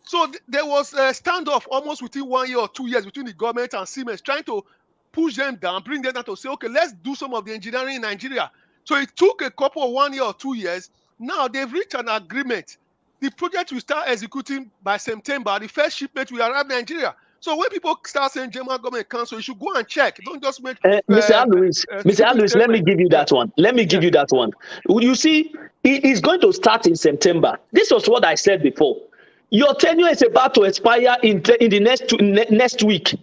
So there was a standoff almost within 1 year or 2 years between the government and Siemens trying to push them down, bring them down to say, okay, let's do some of the engineering in Nigeria. So it took a couple of 1 year or 2 years. Now they've reached an agreement. The project will start executing by September. The first shipment will arrive in Nigeria. So when people start saying German government council, you should go and check. Don't just make Mr. Alois, let me give you that one. Let me give you that one. You see, it is going to start in September. This was what I said before. Your tenure is about to expire in the next week.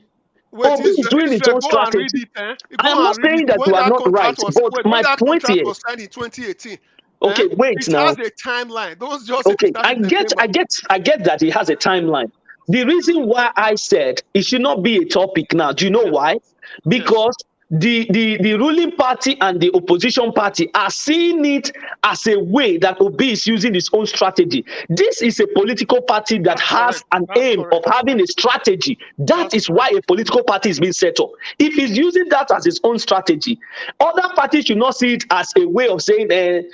Wait, is doing its own strategy. I am not saying that you are not right, but my point here is, was signed in 2018. Okay, wait it now. It has a timeline. Don't just okay. I get that it has a timeline. The reason why I said it should not be a topic now, do you know why? Because the ruling party and the opposition party are seeing it as a way that Obi is using his own strategy. This is a political party that has an aim of having a strategy. That is why a political party is being set up. If he's using that as his own strategy, other parties should not see it as a way of saying, no,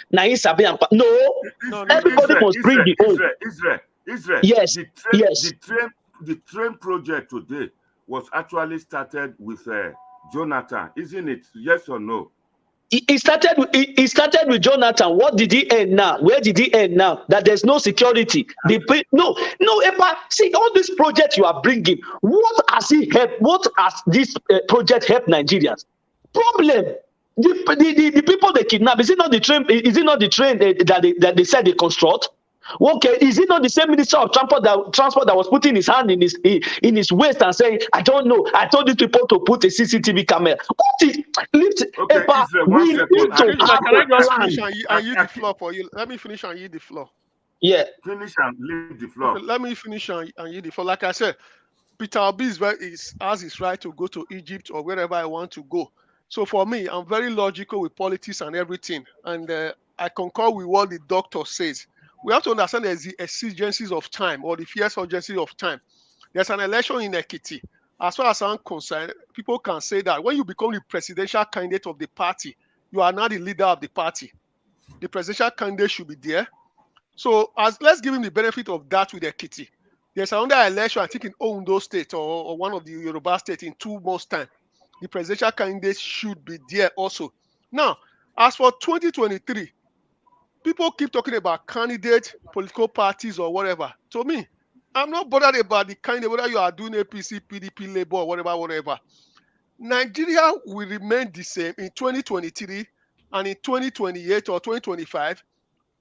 everybody must bring the own. Israel. Yes. The train project today was actually started with Jonathan, isn't it? Yes or no? It started with Jonathan. What did he end now? Where did he end now? That there's no security. No, Epa, see all these projects you are bringing. What has he helped? What has this project helped Nigerians? Problem. The people they kidnap. Is it not the train? Is it not the train that they said they construct? Okay, is it not the same minister of transport that was putting his hand in his waist and saying, I don't know, I told these people to put a CCTV camera. What is Epa, we need to have a plan. I yield the floor for you. Let me finish and yield the floor. Yeah. Finish and leave the floor. Okay, let me finish and yield the floor. Like I said, Peter Obi has his right to go to Egypt or wherever I want to go. So for me, I'm very logical with politics and everything. And I concur with what the doctor says. We have to understand there's the exigencies of time or the fierce urgency of time. There's an election in Ekiti. As far as I'm concerned, people can say that when you become the presidential candidate of the party, you are now the leader of the party. The presidential candidate should be there. So let's give him the benefit of that with Ekiti. There's another election, I think, in Ondo State or one of the Yoruba states in 2 months' time. The presidential candidate should be there also. Now, as for 2023, people keep talking about candidates, political parties, or whatever. To me, I'm not bothered about the candidate, whether you are doing APC, PDP, Labour, or whatever. Nigeria will remain the same in 2023 and in 2028 or 2025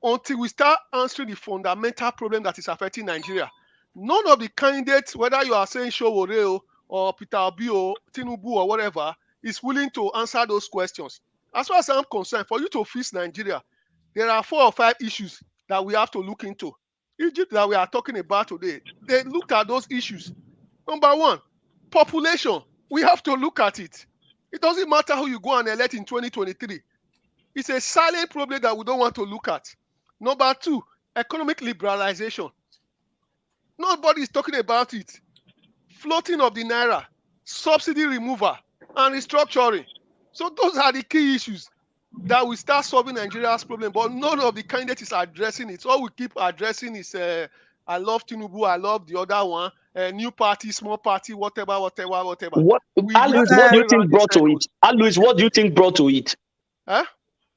until we start answering the fundamental problem that is affecting Nigeria. None of the candidates, whether you are saying Showore or Peter Obi or Tinubu or whatever, is willing to answer those questions. As far as I'm concerned, for you to fix Nigeria, there are 4 or 5 issues that we have to look into. Egypt that we are talking about today, they looked at those issues. Number 1, population. We have to look at it. It doesn't matter who you go and elect in 2023. It's a silent problem that we don't want to look at. Number 2, economic liberalization. Nobody is talking about it. Floating of the naira, subsidy removal, and restructuring. So those are the key issues that will start solving Nigeria's problem, but none of the candidates is addressing it. All we keep addressing is, I love Tinubu, I love the other one, new party, small party, whatever. What do you think brought to it? Alois, what do you think brought to it? Huh?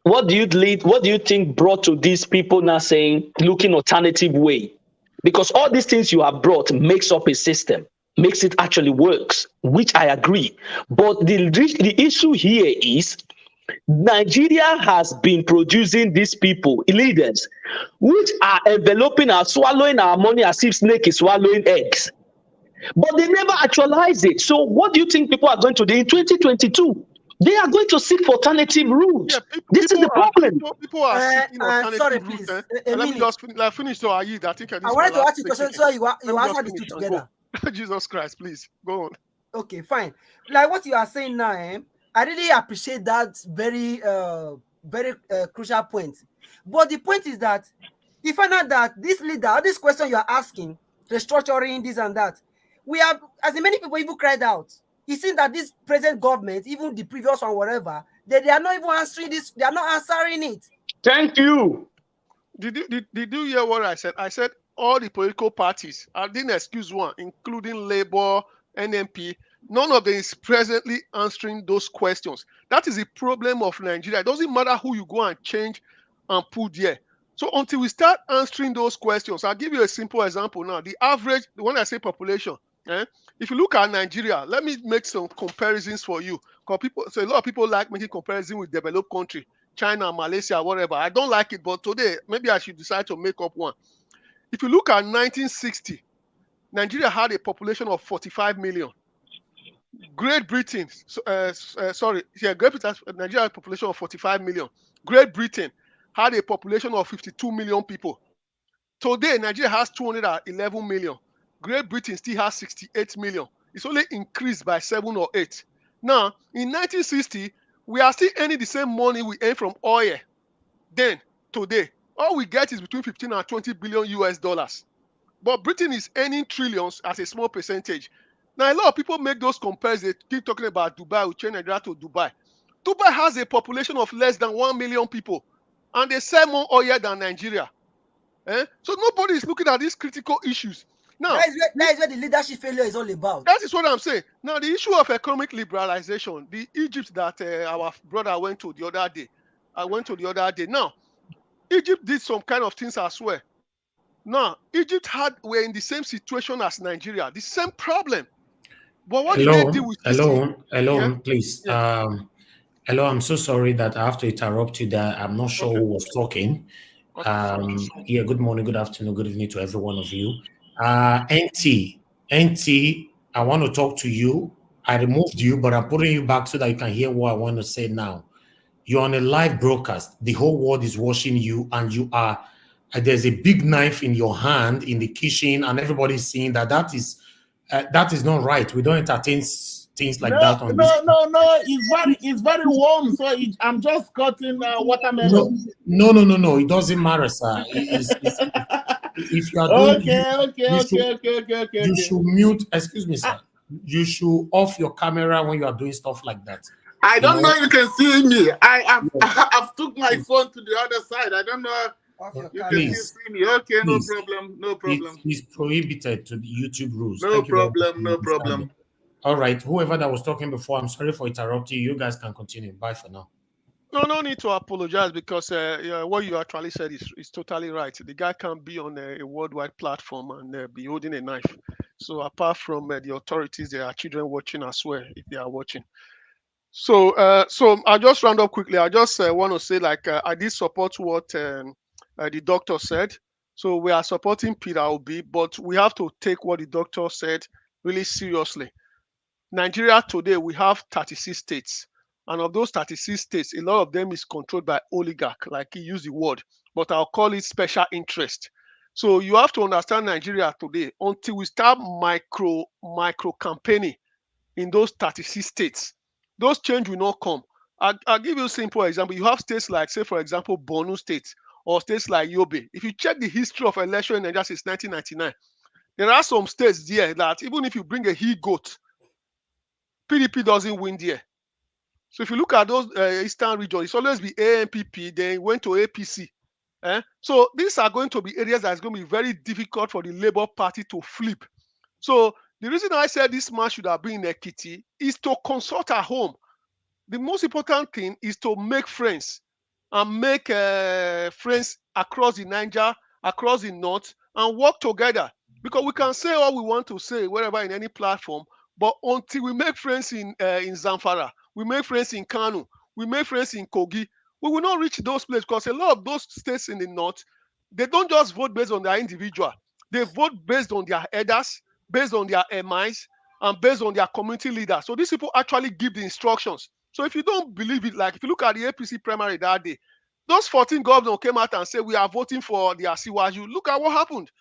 What do you think brought to these people now saying, looking alternative way? Because all these things you have brought makes up a system, makes it actually works, which I agree. But the issue here is, Nigeria has been producing these people, leaders, which are enveloping and swallowing our money as if snake is swallowing eggs. But they never actualize it. So what do you think people are going to do in 2022? They are going to seek for alternative routes. Yeah, this is the problem. People are seeking alternative routes. Let me just finish so I think I wanted to ask you a question so you answer the two together. Jesus Christ, please go on. Okay, fine. Like what you are saying now, I really appreciate that very crucial point. But the point is that you find out that this leader, this question you are asking, restructuring this and that, we have, as many people even cried out. You see that this present government, even the previous one, whatever, they are not even answering this. They are not answering it. Thank you. Did you hear what I said? I said all the political parties, I didn't excuse one, including Labour, NMP, none of them is presently answering those questions. That is the problem of Nigeria. It doesn't matter who you go and change and put there. So until we start answering those questions, I'll give you a simple example now. The average, when I say population, if you look at Nigeria, let me make some comparisons for you. So a lot of people like making comparison with developed country. China, Malaysia, whatever. I don't like it, but today, maybe I should decide to make up one. If you look at 1960, Nigeria had a population of 45 million. Great Britain, Nigeria had a population of 45 million. Great Britain had a population of 52 million people. Today, Nigeria has 211 million. Great Britain still has 68 million. It's only increased by 7 or 8. Now, in 1960, we are still earning the same money we earn from oil. Then, today, all we get is between 15 and 20 billion US dollars. But Britain is earning trillions as a small percentage. Now, a lot of people make those comparisons. They keep talking about Dubai, we change Nigeria to Dubai. Dubai has a population of less than 1 million people, and they sell more oil than Nigeria. So nobody is looking at these critical issues. Now, that is where the leadership failure is all about. That is what I'm saying. Now, the issue of economic liberalization, the Egypt that our brother went to the other day, Now, Egypt did some kind of things as well. Now, were in the same situation as Nigeria, the same problem. But what did they do with this? Hello, please. Yeah. Hello, I'm so sorry that I have to interrupt you there. I'm not sure who was talking. Yeah, good morning, good afternoon, good evening to every one of you. NT, I want to talk to you. I removed you, but I'm putting you back so that you can hear what I want to say now. You're on a live broadcast. The whole world is watching you, and you are. There's a big knife in your hand in the kitchen, and everybody's seeing that. That is not right. We don't entertain things like that on this. No. It's very warm, so I'm just cutting watermelon. No. It doesn't matter, sir. If you are doing, you should mute. Excuse me, sir. You should off your camera when you are doing stuff like that. I don't know. You can see me. I've took my phone to the other side. I don't know. You can see me. Okay, please. No problem. It's prohibited to the YouTube rules. No problem. All right. Whoever that was talking before, I'm sorry for interrupting you. You guys can continue. Bye for now. No need to apologize, because what you actually said is totally right. The guy can't be on a worldwide platform and be holding a knife. So apart from the authorities, there are children watching as well, if they are watching. So I'll just round up quickly. I just want to say, I did support what the doctor said. So we are supporting Peter Obi, but we have to take what the doctor said really seriously. Nigeria today, we have 36 states. And of those 36 states, a lot of them is controlled by oligarch, like he used the word, but I'll call it special interest. So you have to understand Nigeria today, until we start micro campaigning in those 36 states, those change will not come. I'll give you a simple example. You have states like, say, for example, Borno State, or states like Yobe. If you check the history of election in Nigeria since 1999, there are some states there that even if you bring a he-goat, PDP doesn't win there. So if you look at those eastern regions, it's always be ANPP, then went to APC. So these are going to be areas that's going to be very difficult for the Labour Party to flip. So the reason I said this man should have been in Ekiti is to consult at home. The most important thing is to make friends, and make friends across the Niger, across the north, and work together. Because we can say all we want to say wherever in any platform, but until we make friends in Zamfara, we make friends in Kano, we make friends in Kogi, we will not reach those places, because a lot of those states in the north, they don't just vote based on their individual. They vote based on their elders, based on their MIs, and based on their community leaders. So these people actually give the instructions. So if you don't believe it, like if you look at the APC primary that day, those 14 governors came out and said, we are voting for the Asiwaju. Look at what happened.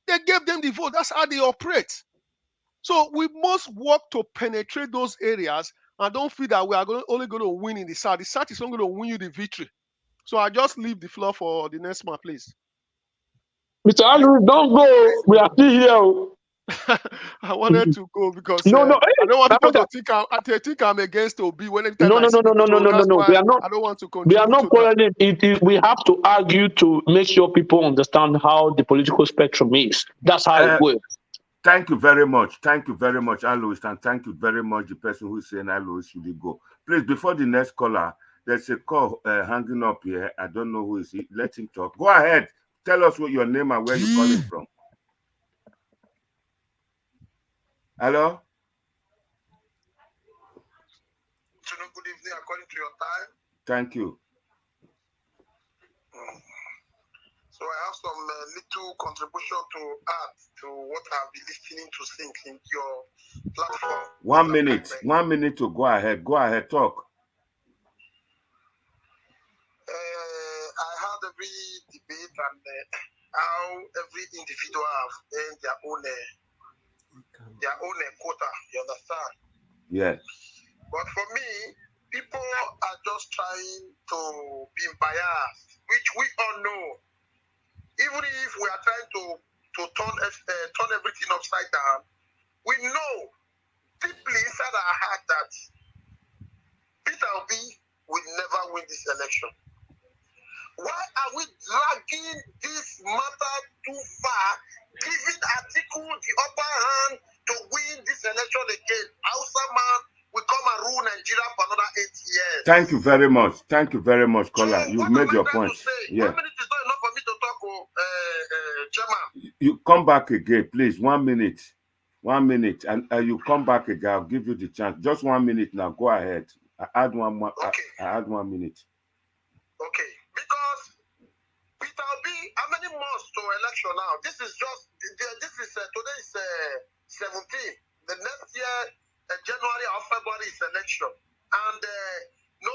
They gave them the vote. That's how they operate. So we must work to penetrate those areas and don't feel that we are only going to win in the South. The South is not going to win you the victory. So I just leave the floor for the next man, please. Mr. Andrew, don't go. We are still here. I wanted to go because I don't want people to think I'm against Obi. When anytime no. why We are not. I don't want to We are contribute not to quarreling. We have to argue to make sure people understand how the political spectrum is. That's how it works. Thank you very much. Thank you very much, Alois, and thank you very much, the person who is saying Alois should go. Please, before the next caller, there's a call hanging up here. I don't know who is it. Let him talk. Go ahead. Tell us what your name and where you're calling from. Hello? Good evening, according to your time. Thank you. So I have some little contribution to add to what I've been listening to since in your platform. 1 minute. 1 minute to go ahead. Go ahead, talk. I had every debate and how every individual have earned their own quota. You understand? Yes. But for me, people are just trying to be biased, which we all know. Even if we are trying to turn everything upside down, we know deeply inside our heart that Peter Obi will never win this election. Why are we dragging this matter too far, giving Atiku the upper hand to win this election again? Hausa man will come and rule Nigeria for another 8 years. Thank you very much. Thank you very much, caller. So You've made your point. Yeah. 1 minute is not enough for me to talk, Chairman. You come back again, please. 1 minute. 1 minute. And you come back again. I'll give you the chance. Just 1 minute now. Go ahead. I add 1 more. Okay. I add 1 minute. Okay. Because Peter Obi, how many months to election now? This is today is 17. The next year, January or February is election, and no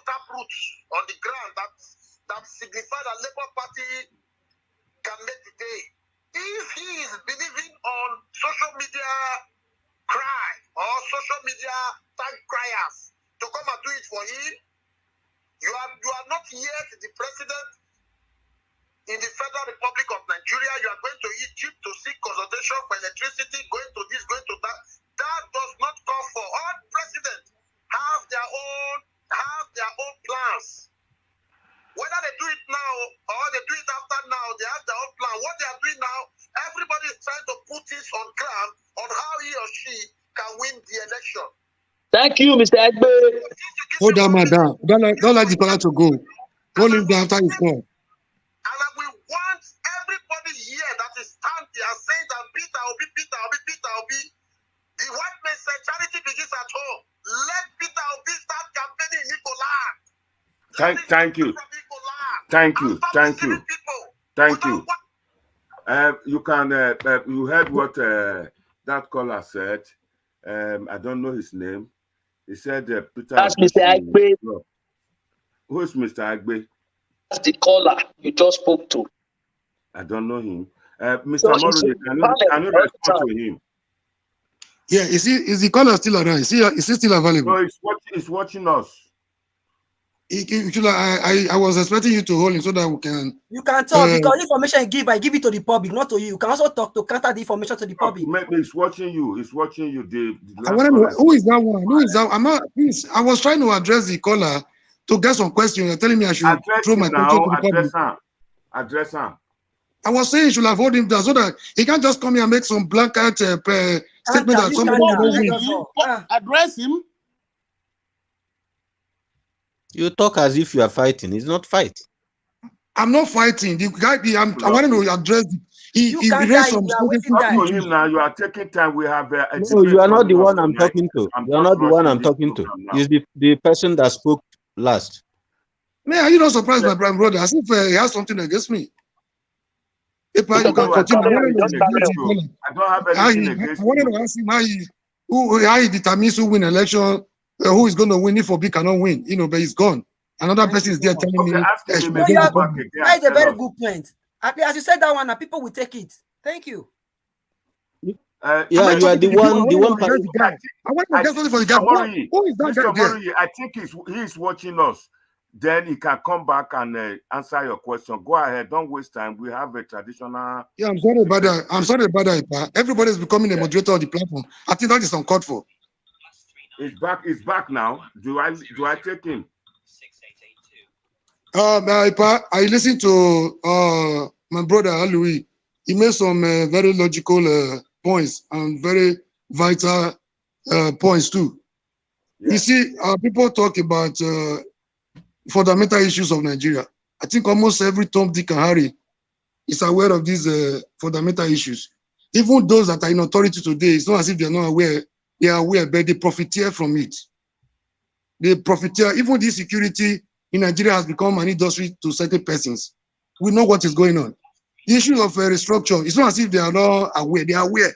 taproots on the ground that signify that Labour Party can make the day. If he is believing on social media cry or social media thank criers to come and do it for him, you are not yet the president in the Federal Republic of Nigeria. You are going to Egypt to seek consultation for electricity, going to this, going to that. That does not call for. All presidents have their own plans. Whether they do it now or they do it after now, they have their own plan. What they are doing now, everybody is trying to put this on ground on how he or she can win the election. Thank you, Mr. Agbe. Hold on, madam. Don't let the caller to go. Hold him down after his call. And we want everybody here that is standing and saying that Peter Obi. The white man said charity begins at home. Let Peter Obi start campaigning in Igbo land. Thank you. You can. You heard what that caller said. I don't know his name. He said Peter. That's Mr. Agbe. Who is Mr. Agbe? That's the caller you just spoke to. I don't know him. Mr. Moruni, can you respond to him? Yeah, is the caller still around? Is he still available? No, he's watching us. I was expecting you to hold him so that we can. You can talk because information I give it to the public, not to you. You can also talk to counter the information to the public. Maybe he's watching you. He's watching you. I want to know who is that one. Who is that? I'm not. Please, I was trying to address the caller to get some questions. You're telling me I should throw my question to the public. Address him. I was saying you should have hold him down so that he can't just come here and make some blanket statement that somebody will address him. You talk as if you are fighting. It's not fight. I'm not fighting. The guy, I want to address. He raised some. Talk to him now. You are taking time. We have. No, you are not the one I'm talking to. You are not the one I'm talking to. He's the person that spoke last. Man, are you not surprised, my brother? As if he has something against me. If you can continue, I don't have anything against I wanted to ask him how he determines who win election, who is going to win if Obi cannot win. But he's gone. Another person is there telling me. That is a very good point. As you said that one, people will take it. Thank you. Yeah, you are the one. The one. I want to get something for the guy. Who is that Mr. guy there? Murray, I think he's watching us. Then he can come back and answer your question. Go ahead. Don't waste time. We have a traditional. Yeah, I'm sorry about that. I'm sorry about that. Everybody's becoming a moderator on the platform. I think that is uncalled for. It's back. It's back now. Do I take him? I listened to my brother Louis. He made some very logical points and very vital points too. Yeah. You see, people talk about fundamental issues of Nigeria. I think almost every Tom, Dick, and Harry is aware of these fundamental issues. Even those that are in authority today, it's not as if they're not aware. They are aware, but they profiteer from it. They profiteer. Even this security in Nigeria has become an industry to certain persons. We know what is going on. The issue of restructure, it's not as if they are not aware. They are aware.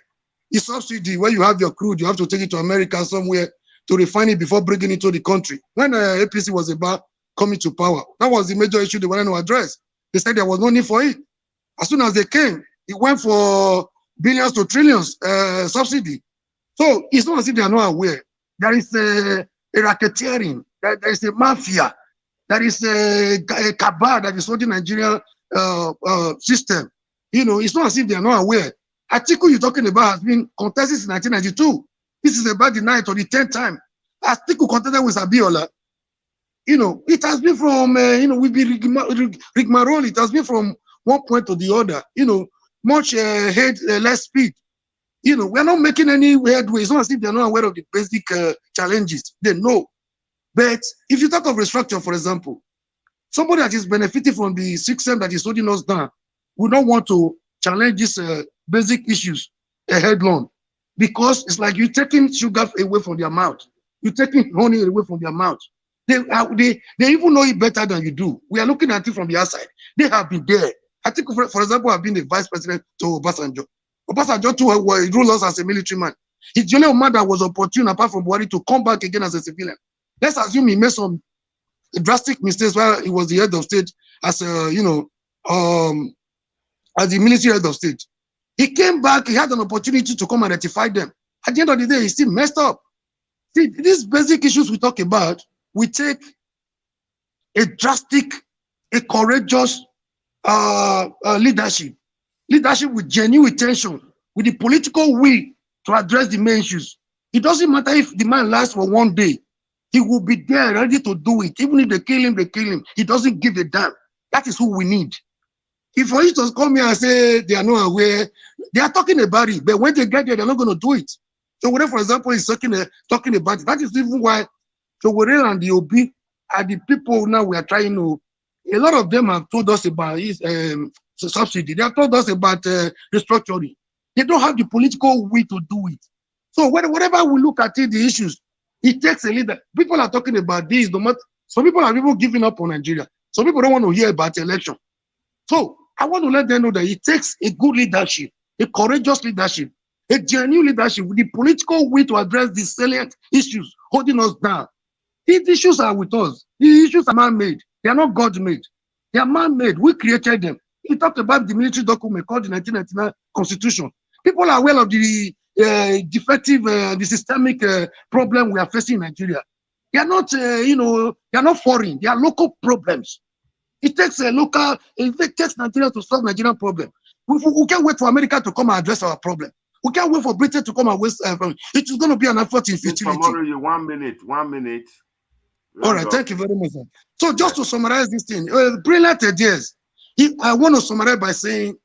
The subsidy, where you have your crude, you have to take it to America somewhere to refine it before bringing it to the country. When APC was about coming to power, that was the major issue they wanted to address. They said there was no need for it. As soon as they came, it went for billions to trillions subsidy. So it's not as if they are not aware. There is a racketeering, there is a mafia, there is a cabal that is holding Nigerian system. You know, it's not as if they are not aware. Article you're talking about has been contested in 1992. This is about the 9th or the 10th time. Article contested with Abiola. You know, it has been from, we've been rigmarole. It has been from one point to the other. You know, much head, less speed. You know, we're not making any headway. It's not as if they're not aware of the basic challenges. They know. But if you talk of restructure, for example, somebody that is benefiting from the system that is holding us down would not want to challenge these basic issues headlong, because it's like you're taking sugar away from their mouth. You're taking honey away from their mouth. They even know it better than you do. We are looking at it from the outside. They have been there. I think, for example, I've been the vice president to Obasanjo. Obasanjo too ruled us as a military man. He's the only man that was opportune, apart from Buhari, to come back again as a civilian. Let's assume he made some drastic mistakes while he was the head of state, as as the military head of state. He came back, he had an opportunity to come and rectify them. At the end of the day, he still messed up. See, these basic issues we talk about, we take a drastic, a courageous leadership with genuine intention, with the political will to address the main issues. It doesn't matter if the man lasts for one day. He will be there ready to do it. Even if they kill him, they kill him. He doesn't give a damn. That is who we need. If for instance come here and say they are not aware, they are talking about it, but when they get there, they're not going to do it. So whatever, for example, is talking about it. That is even why Sowore and the Obi are the people now we are trying to. A lot of them have told us about his subsidy. They have told us about restructuring. They don't have the political will to do it. So whatever we look at it, the issues, it takes a leader. People are talking about this. Some people are even giving up on Nigeria. Some people don't want to hear about the election. So I want to let them know that it takes a good leadership, a courageous leadership, a genuine leadership with the political will to address the salient issues holding us down. These issues are with us. These issues are man-made. They are not God-made. They are man-made. We created them. He talked about the military document called the 1999 Constitution. People are aware of the defective, the systemic problem we are facing in Nigeria. They are not, they are not foreign. They are local problems. It takes it takes Nigeria to solve Nigerian problem. We can't wait for America to come and address our problem. We can't wait for Britain to come and waste. It is going to be an effort in futility. Tomorrow, 1 minute. All right, thank you very much. Sir. So just to summarize this thing, brilliant ideas. I want to summarize by saying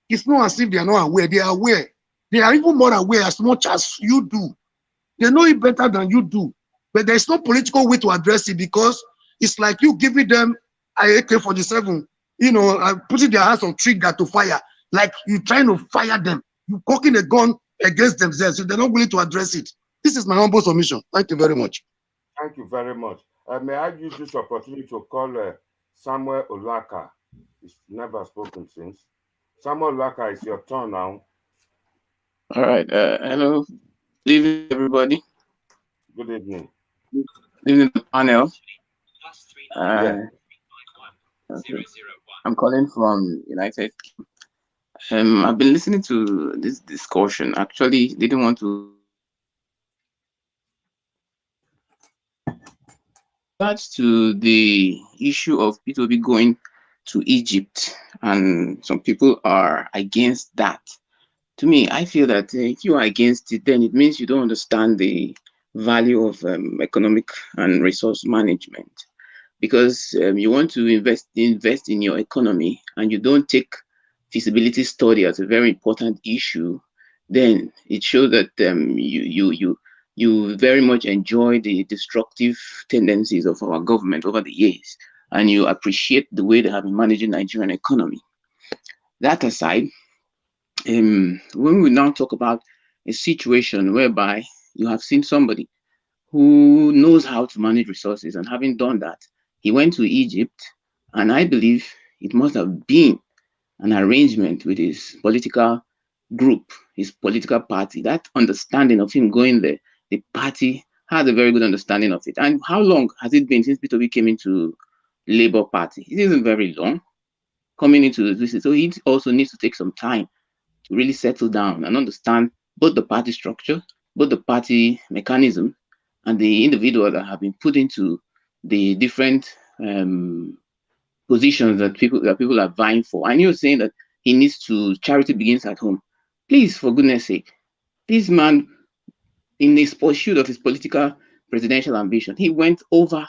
it's not as if they are not aware. They are aware. They are even more aware as much as you do. They know it better than you do. But there is no political way to address it, because it's like you giving them an AK-47, putting their hands on trigger to fire, like you're trying to fire them. You're cocking a gun against themselves, so they're not willing to address it. This is my humble submission. Thank you very much. Thank you very much. May I use this opportunity to call Samuel Olaka? He's never spoken since. Samuel Olaka, it's your turn now. All right. Hello. Good evening, everybody. Good evening. Good evening, the panel. Yeah. Okay. I'm calling from United Kingdom. I've been listening to this discussion. Actually, didn't want to. Regards to the issue of P2B going to Egypt, and some people are against that. To me, I feel that if you are against it, then it means you don't understand the value of economic and resource management. Because you want to invest in your economy and you don't take feasibility study as a very important issue, then it shows that you very much enjoy the destructive tendencies of our government over the years, and you appreciate the way they have been managing Nigerian economy. That aside, when we now talk about a situation whereby you have seen somebody who knows how to manage resources, and having done that, he went to Egypt, and I believe it must have been an arrangement with his political group, his political party. That understanding of him going there, the party has a very good understanding of it. And how long has it been since P2B came into Labour Party? It isn't very long coming into this. So he also needs to take some time to really settle down and understand both the party structure, both the party mechanism, and the individuals that have been put into the different positions that people are vying for. And you're saying that he needs to, charity begins at home. Please, for goodness sake, this man, in his pursuit of his political presidential ambition, he went over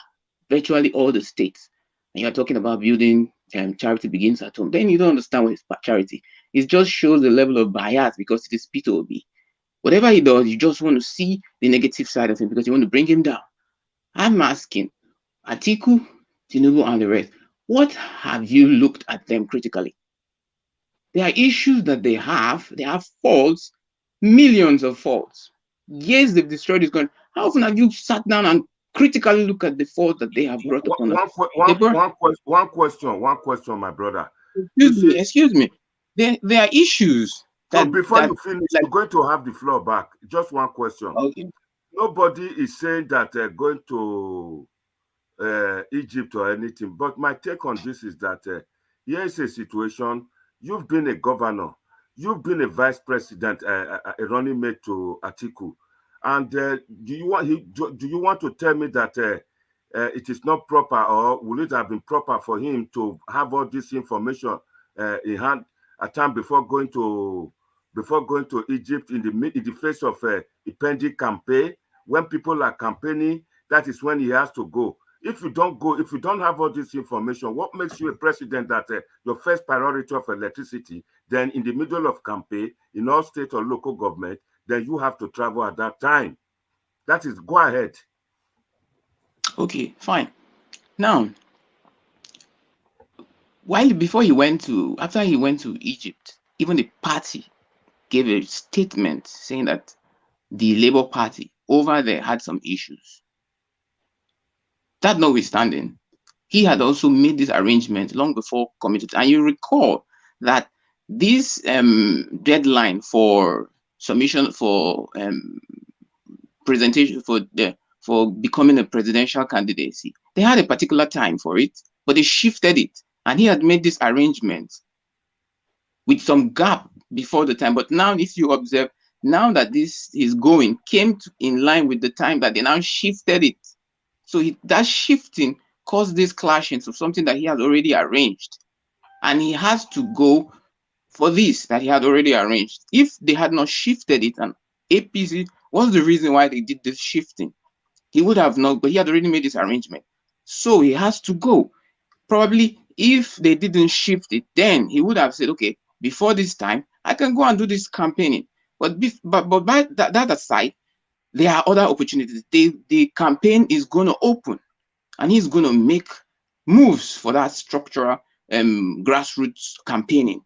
virtually all the states. And you're talking about building charity begins at home. Then you don't understand what is charity. It just shows the level of bias because it is P2B. Whatever he does, you just want to see the negative side of him because you want to bring him down. I'm asking Atiku, Tinubu, and the rest, what have you looked at them critically? There are issues that they have faults, millions of faults. Yes, they've destroyed this country. How often have you sat down and critically looked at the faults that they have brought upon us? One question, my brother. Excuse me. There are issues. So before you finish, you're going to have the floor back. Just one question. Okay. Nobody is saying that going to Egypt or anything, but my take on this is that here is a situation. You've been a governor, you've been a vice president, a running mate to Atiku, and do you want to tell me that it is not proper, or would it have been proper for him to have all this information in hand at time before going to Egypt in the face of a pending campaign? When people are campaigning, that is when he has to go. If you don't go, if you don't have all this information, what makes you a president that your first priority of electricity, then in the middle of campaign, in all state or local government, then you have to travel at that time? That is, go ahead. Okay, fine. Now, after he went to Egypt, even the party gave a statement saying that the Labour Party over there had some issues. That notwithstanding, he had also made this arrangement long before coming to. And you recall that this deadline for submission for presentation for becoming a presidential candidacy, they had a particular time for it, but they shifted it, and he had made this arrangement with some gap before the time. But now, if you observe, now that this is came in line with the time that they now shifted it. So that shifting caused this clash into something that he had already arranged, and he has to go for this that he had already arranged. If they had not shifted it, and APC, what's the reason why they did this shifting? He would have not, but he had already made this arrangement. So he has to go. Probably if they didn't shift it, then he would have said, okay, before this time, I can go and do this campaigning. But by that aside, there are other opportunities. The campaign is going to open, and he's going to make moves for that structural grassroots campaigning.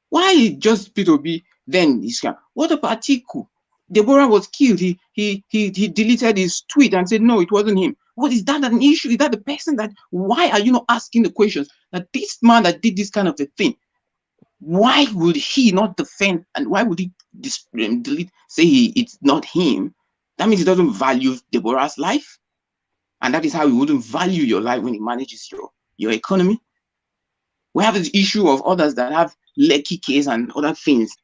Why just P2B then? What about Atiku? Deborah was killed. He deleted his tweet and said, no, it wasn't him. What is that an issue? Is that the person that, why are you not asking the questions that this man that did this kind of a thing, why would he not defend, and why would he delete, say it's not him? That means he doesn't value Deborah's life. And that is how he wouldn't value your life when he manages your economy. We have this issue of others that have Lekki case and other things.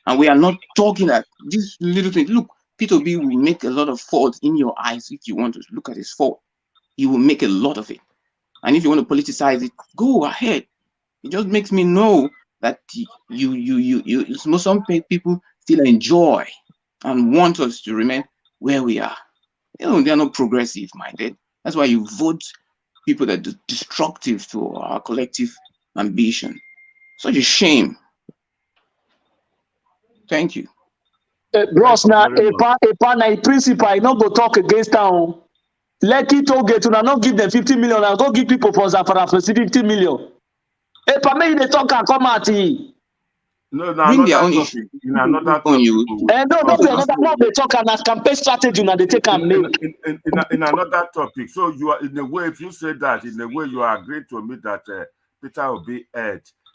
And we are not talking that this little thing. Look, Peter B will make a lot of faults in your eyes if you want to look at his fault. He will make a lot of it. And if you want to politicize it, go ahead. It just makes me know that some people still enjoy and want us to remain where we are. They are not progressive minded. That's why you vote people that are destructive to our collective ambition. Such a shame. Thank you. Bros, now a principal, I not go talk against town. Lekki toll gate, una not give them 50 million, I'll go give people for Zafara for 50 million. Make they talk and come out. No, bring their own issue. In another topic. No, they talk and as campaign strategy, now they take and make. In another topic. So you are, in a way, if you say that, in a way, you are agreeing to admit that Peter Obi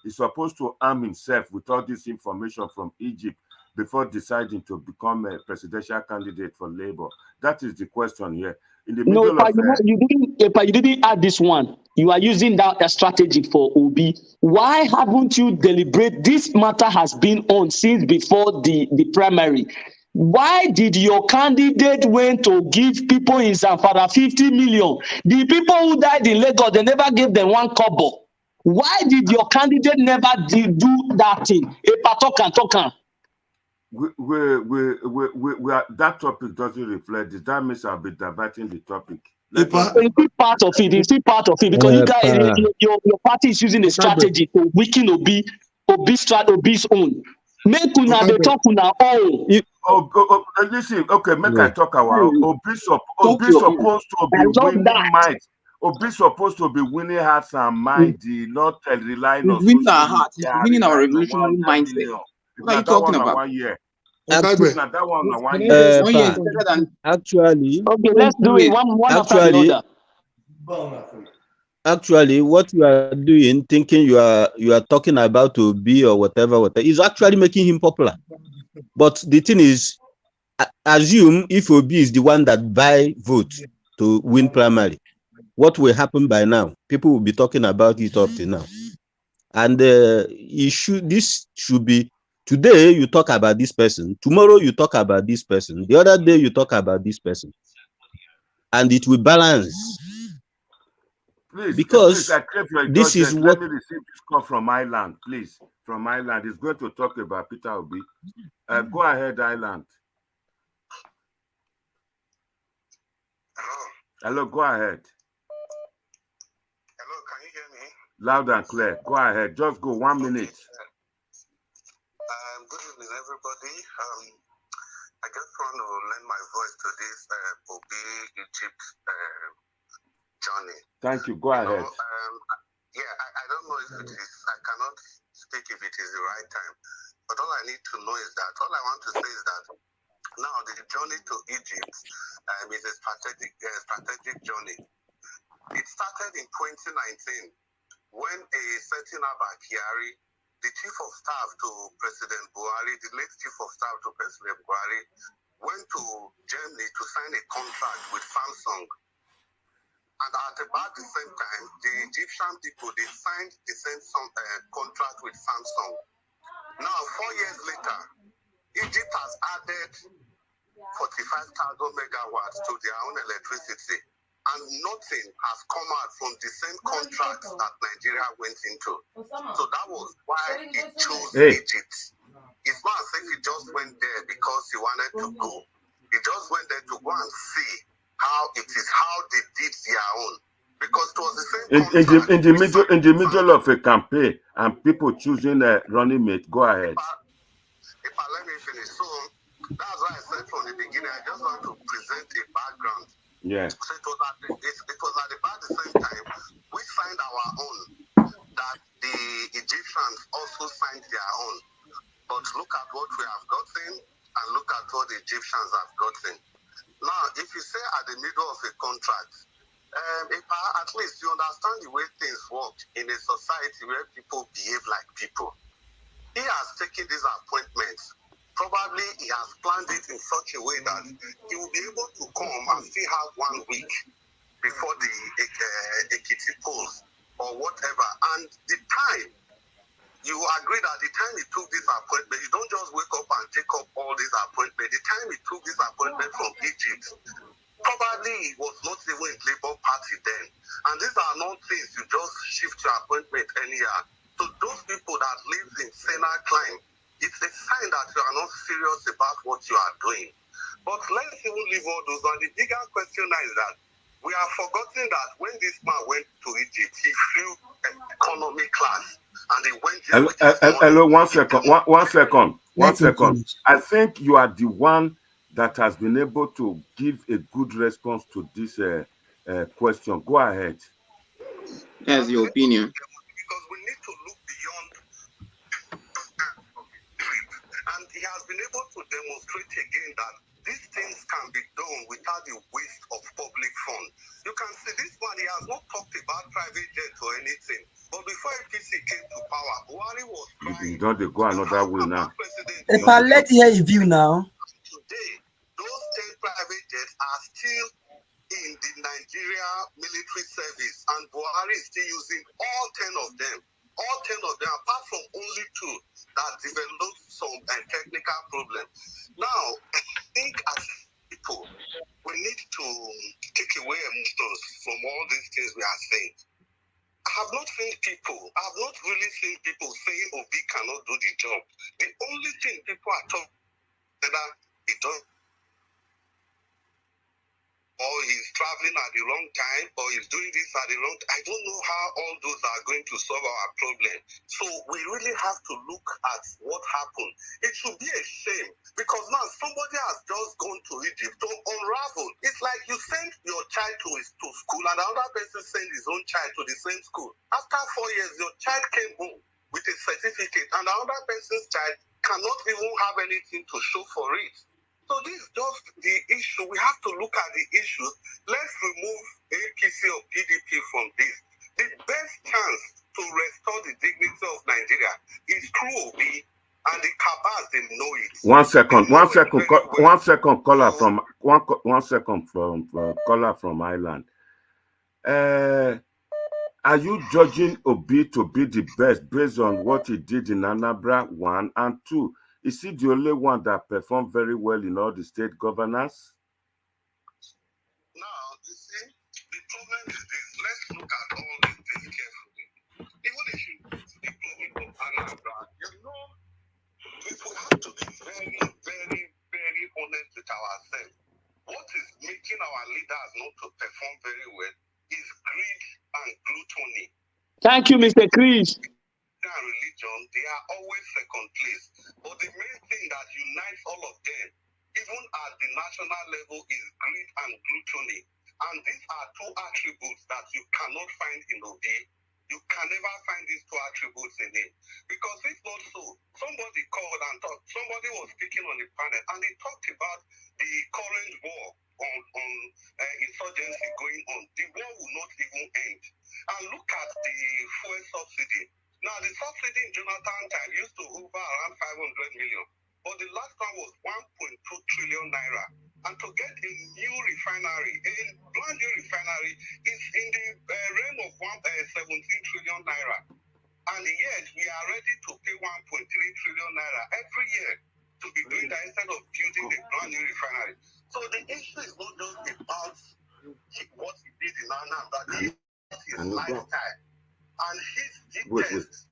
is supposed to arm himself with all this information from Egypt before deciding to become a presidential candidate for Labour. That is the question here. In the middle you didn't add this one. You are using that strategy for Obi. Why haven't you deliberate? This matter has been on since before the primary. Why did your candidate went to give people in Zamfara 50 million? The people who died in Lagos, they never gave them one kobo. Why did your candidate never do that thing? That topic doesn't reflect this. That means I'll be diverting the topic. It's still part of it. It's still part of it because you guys, your party is using a strategy to weaken Obi's own. Make una they talk una all. Listen, okay, make I talk about Obi supposed to be winning minds. Obi supposed to be winning hearts and minds, not relying on winning our hearts. He's winning our revolutionary mindset. What are you talking about? 1 year. Actually, okay, let's do it one after the other. Actually, what you are doing, thinking you are talking about Obi or whatever, is actually making him popular. But the thing is, assume if Obi is the one that buy votes to win primary, what will happen by now? People will be talking about it up to now. And this should be, today you talk about this person, tomorrow you talk about this person, the other day you talk about this person. And it will balance. Please, because I crave your this is what. Let me receive this call from Ireland, please. From Ireland, he's going to talk about Peter Obi. Go ahead, Ireland. Hello, go ahead. Hello, can you hear me? Loud and clear. Go ahead. Just go 1 minute. Good evening, everybody. I just want to lend my voice to this Obi Egypt journey. Thank you. Go ahead. I don't know if it is, I cannot speak if it is the right time. But all I need to know is that, all I want to say is that now the journey to Egypt is a strategic journey. It started in 2019 when a certain Abba Kyari, the chief of staff to President Buhari, the late chief of staff to President Buhari, went to Germany to sign a contract with Samsung. And at about the same time, the Egyptian people, they signed the same contract with Samsung. Now, 4 years later, Egypt has added 45,000 megawatts to their own electricity. And nothing has come out from the same contracts that Nigeria went into. So that was why he chose Egypt. It's not as if he just went there because he wanted to go. He just went there to go and see how it is, how they did their own. Because it was the same contract. In the middle of a campaign and people choosing a running mate. Go ahead. If I let me finish. So that's why I said from the beginning, I just want to present a background. Yeah. So it was at about the same time we signed our own that the Egyptians also signed their own. But look at what we have gotten and look at what the Egyptians have gotten. Now, if you say at the middle of a contract, at least you understand the way things work in a society where people behave like people. He has taken these appointments. Probably he has planned it in such a way that he will be able to come and still have 1 week before the Ekiti polls or whatever. And the time you agree that the time he took this appointment, you don't just wake up and take up all these appointments. The time he took this appointment from Egypt, probably he was not even in Labour Party then. And these are not things you just shift your appointment anyhow. So those people that live in Senna Climb, it's a sign that you are not serious about what you are doing. But let's even leave all those. And the bigger question now is that we are forgetting that when this man went to Egypt, he flew economy class and he went there with his money. Hello, one second. I think you are the one that has been able to give a good response to this question. Go ahead. That's your opinion. Because we need to look beyond trip. And he has been able to demonstrate again that these things can be done without the waste of public funds. You can see this one, he has not talked about private jet or anything. But before APC came to power, Buhari was trying. You don't go another way now. Let's hear a view now. Today, those 10 private jets are still in the Nigeria military service, and Buhari is still using all 10 of them. All 10 of them, apart from only 2 that developed some technical problems. Now, I think as people, we need to take away emotions from all these things we are saying. I have not really seen people saying Obi cannot do the job. The only thing people are talking about is he does, or he's traveling at the wrong time, or he's doing this at the wrong time. I don't know how all those are going to solve our problem. So we really have to look at what happened. It should be a shame, because now somebody has just gone to Egypt to unravel. It's like you send your child to school, and another person sends his own child to the same school. After 4 years, your child came home with a certificate, and another person's child cannot even have anything to show for it. So this is just the issue. We have to look at the issues. Let's remove APC or PDP from this. The best chance to restore the dignity of Nigeria is through Obi, and the cabals, they know it. One second, caller from Ireland. Are you judging Obi to be the best based on what he did in Anambra, 1, and 2? Is he the only one that performed very well in all the state governors? Now, you see, the problem is this. Let's look at all these things carefully. Even if you go to the problem of Anambra, you know, we have to be very, very, very honest with ourselves. What is making our leaders not to perform very well is greed and gluttony. Thank you, Mr. Chris. Religion, they are always second place. But the main thing that unites all of them, even at the national level, is greed and gluttony. And these are 2 attributes that you cannot find in Obi. You can never find these 2 attributes in him. Because if not so, somebody called and talked, somebody was speaking on the panel, and they talked about the current war on insurgency going on. The war will not even end. And look at the fuel subsidy. Now, the subsidy in Jonathan time used to hover around 500 million, but the last one was 1.2 trillion naira. And to get a new refinery, a brand new refinery, is in the realm of 17 trillion naira. And yet, we are ready to pay 1.3 trillion naira every year to be doing that instead of building a brand new refinery. So the issue is not just about what he did in Anambra, but his lifestyle. And his details.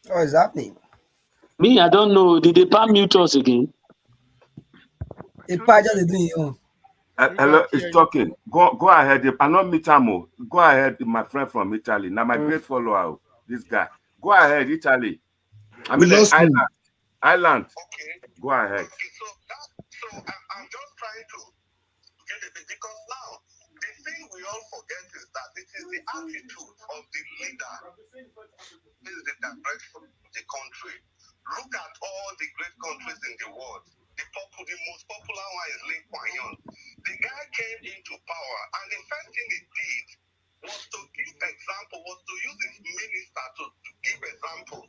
What is happening? Me, I don't know. Did they pan mute us again? Just doing Hello, it's talking. Go ahead. I know Mitamo. Go ahead, my friend from Italy. Now my great follower, this guy. Go ahead, Italy. I mean, Ireland. Okay. Go ahead. Okay, so I'm just trying to get a bit, because now the thing we all forget is that it is the attitude of the leader is the direction of the country. Look at all the great countries in the world. The most popular one is Lee Kuan Yew. The guy came into power, and the first thing he did was to give example, was to use his minister to give example.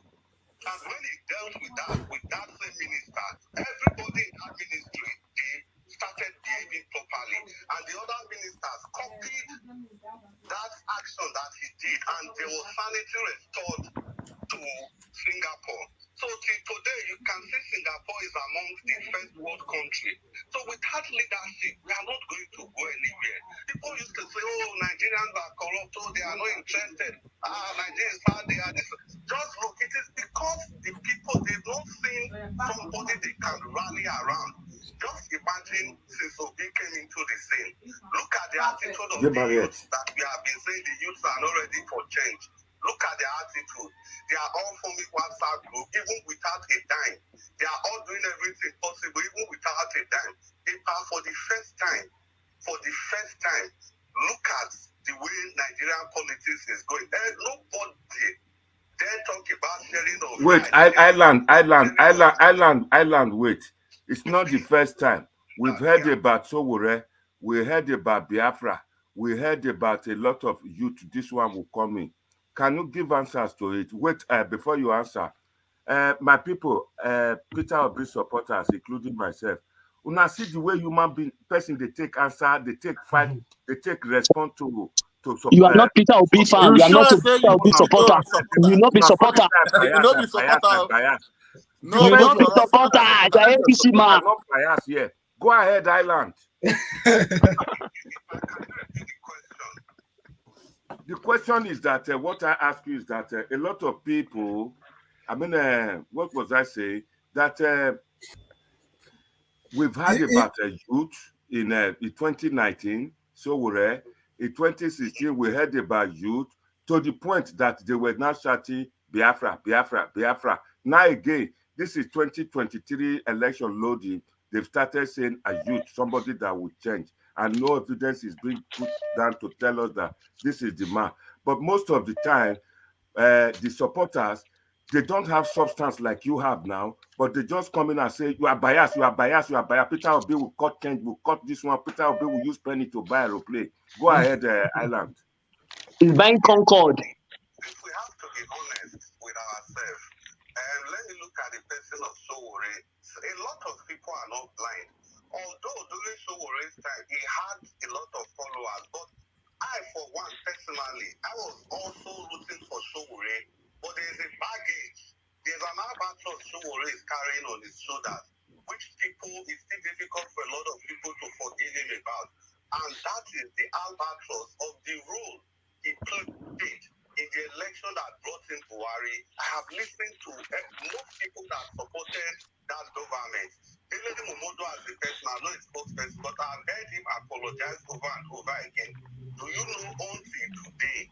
And when he dealt with that same minister, everybody in that ministry started behaving properly, and the other ministers copied that action that he did, and there was sanity restored to Singapore. So till today, you can see Singapore is among the first world country. So with that leadership, we are not going to go anywhere. People used to say, oh, Nigerians are corrupt, oh, they are not interested. Nigerians are, they are this. Just look, it is because the people, they've not seen somebody they can rally around. Just imagine since Obi came into the scene, look at the attitude of the youth that we have been saying the youths are not ready for change. Look at their attitude. They are all forming WhatsApp group, even without a dime. They are all doing everything possible, even without a dime. For the first time, look at the way Nigerian politics is going. Nobody dare talk about sharing of Island, wait. It's not the first time. We've heard about Sowore, we heard about Biafra, we heard about a lot of youth. This one will come in. Can you give answers to it? Wait, before you answer. My people, Peter Obi supporters, including myself, when I see the way human being person they take answer, they take fight, they take response to support. You are not Peter Obi fan. You are not a Peter Obi supporter. You will not be supporter. You will not be supporter. No, you will not be supporter. The APC man. Not bias here. Go ahead, Island. The question is that what I ask you is that a lot of people, I mean, what was I saying? That we've had about youth in 2019, so we're in 2016, we heard about youth to the point that they were now shouting Biafra, Biafra, Biafra. Now again, this is 2023 election loading. They've started saying a youth, somebody that will change. And no evidence is being put down to tell us that this is the man. But most of the time, the supporters, they don't have substance like you have now, but they just come in and say, you are biased, you are biased, you are biased. Peter Obi will cut change, will cut this one. Peter Obi will use penny to buy aeroplane. Go ahead, Island. He's buying Concord. If we have to be honest with ourselves, let me look at the person of Sowore. A lot of people are not blind. Although during Sowore's time, he had a lot of followers, but I, for one, personally, I was also rooting for Sowore, but there's a baggage. There's an albatross Sowore is carrying on his shoulders, which it's still difficult for a lot of people to forgive him about. And that is the albatross of the role he played in the election that brought in Buhari. I have listened to most people that supported that government. Eleni Momodo as a person, I know it's spokesperson, but I've heard him apologize over and over again. Do you know until today,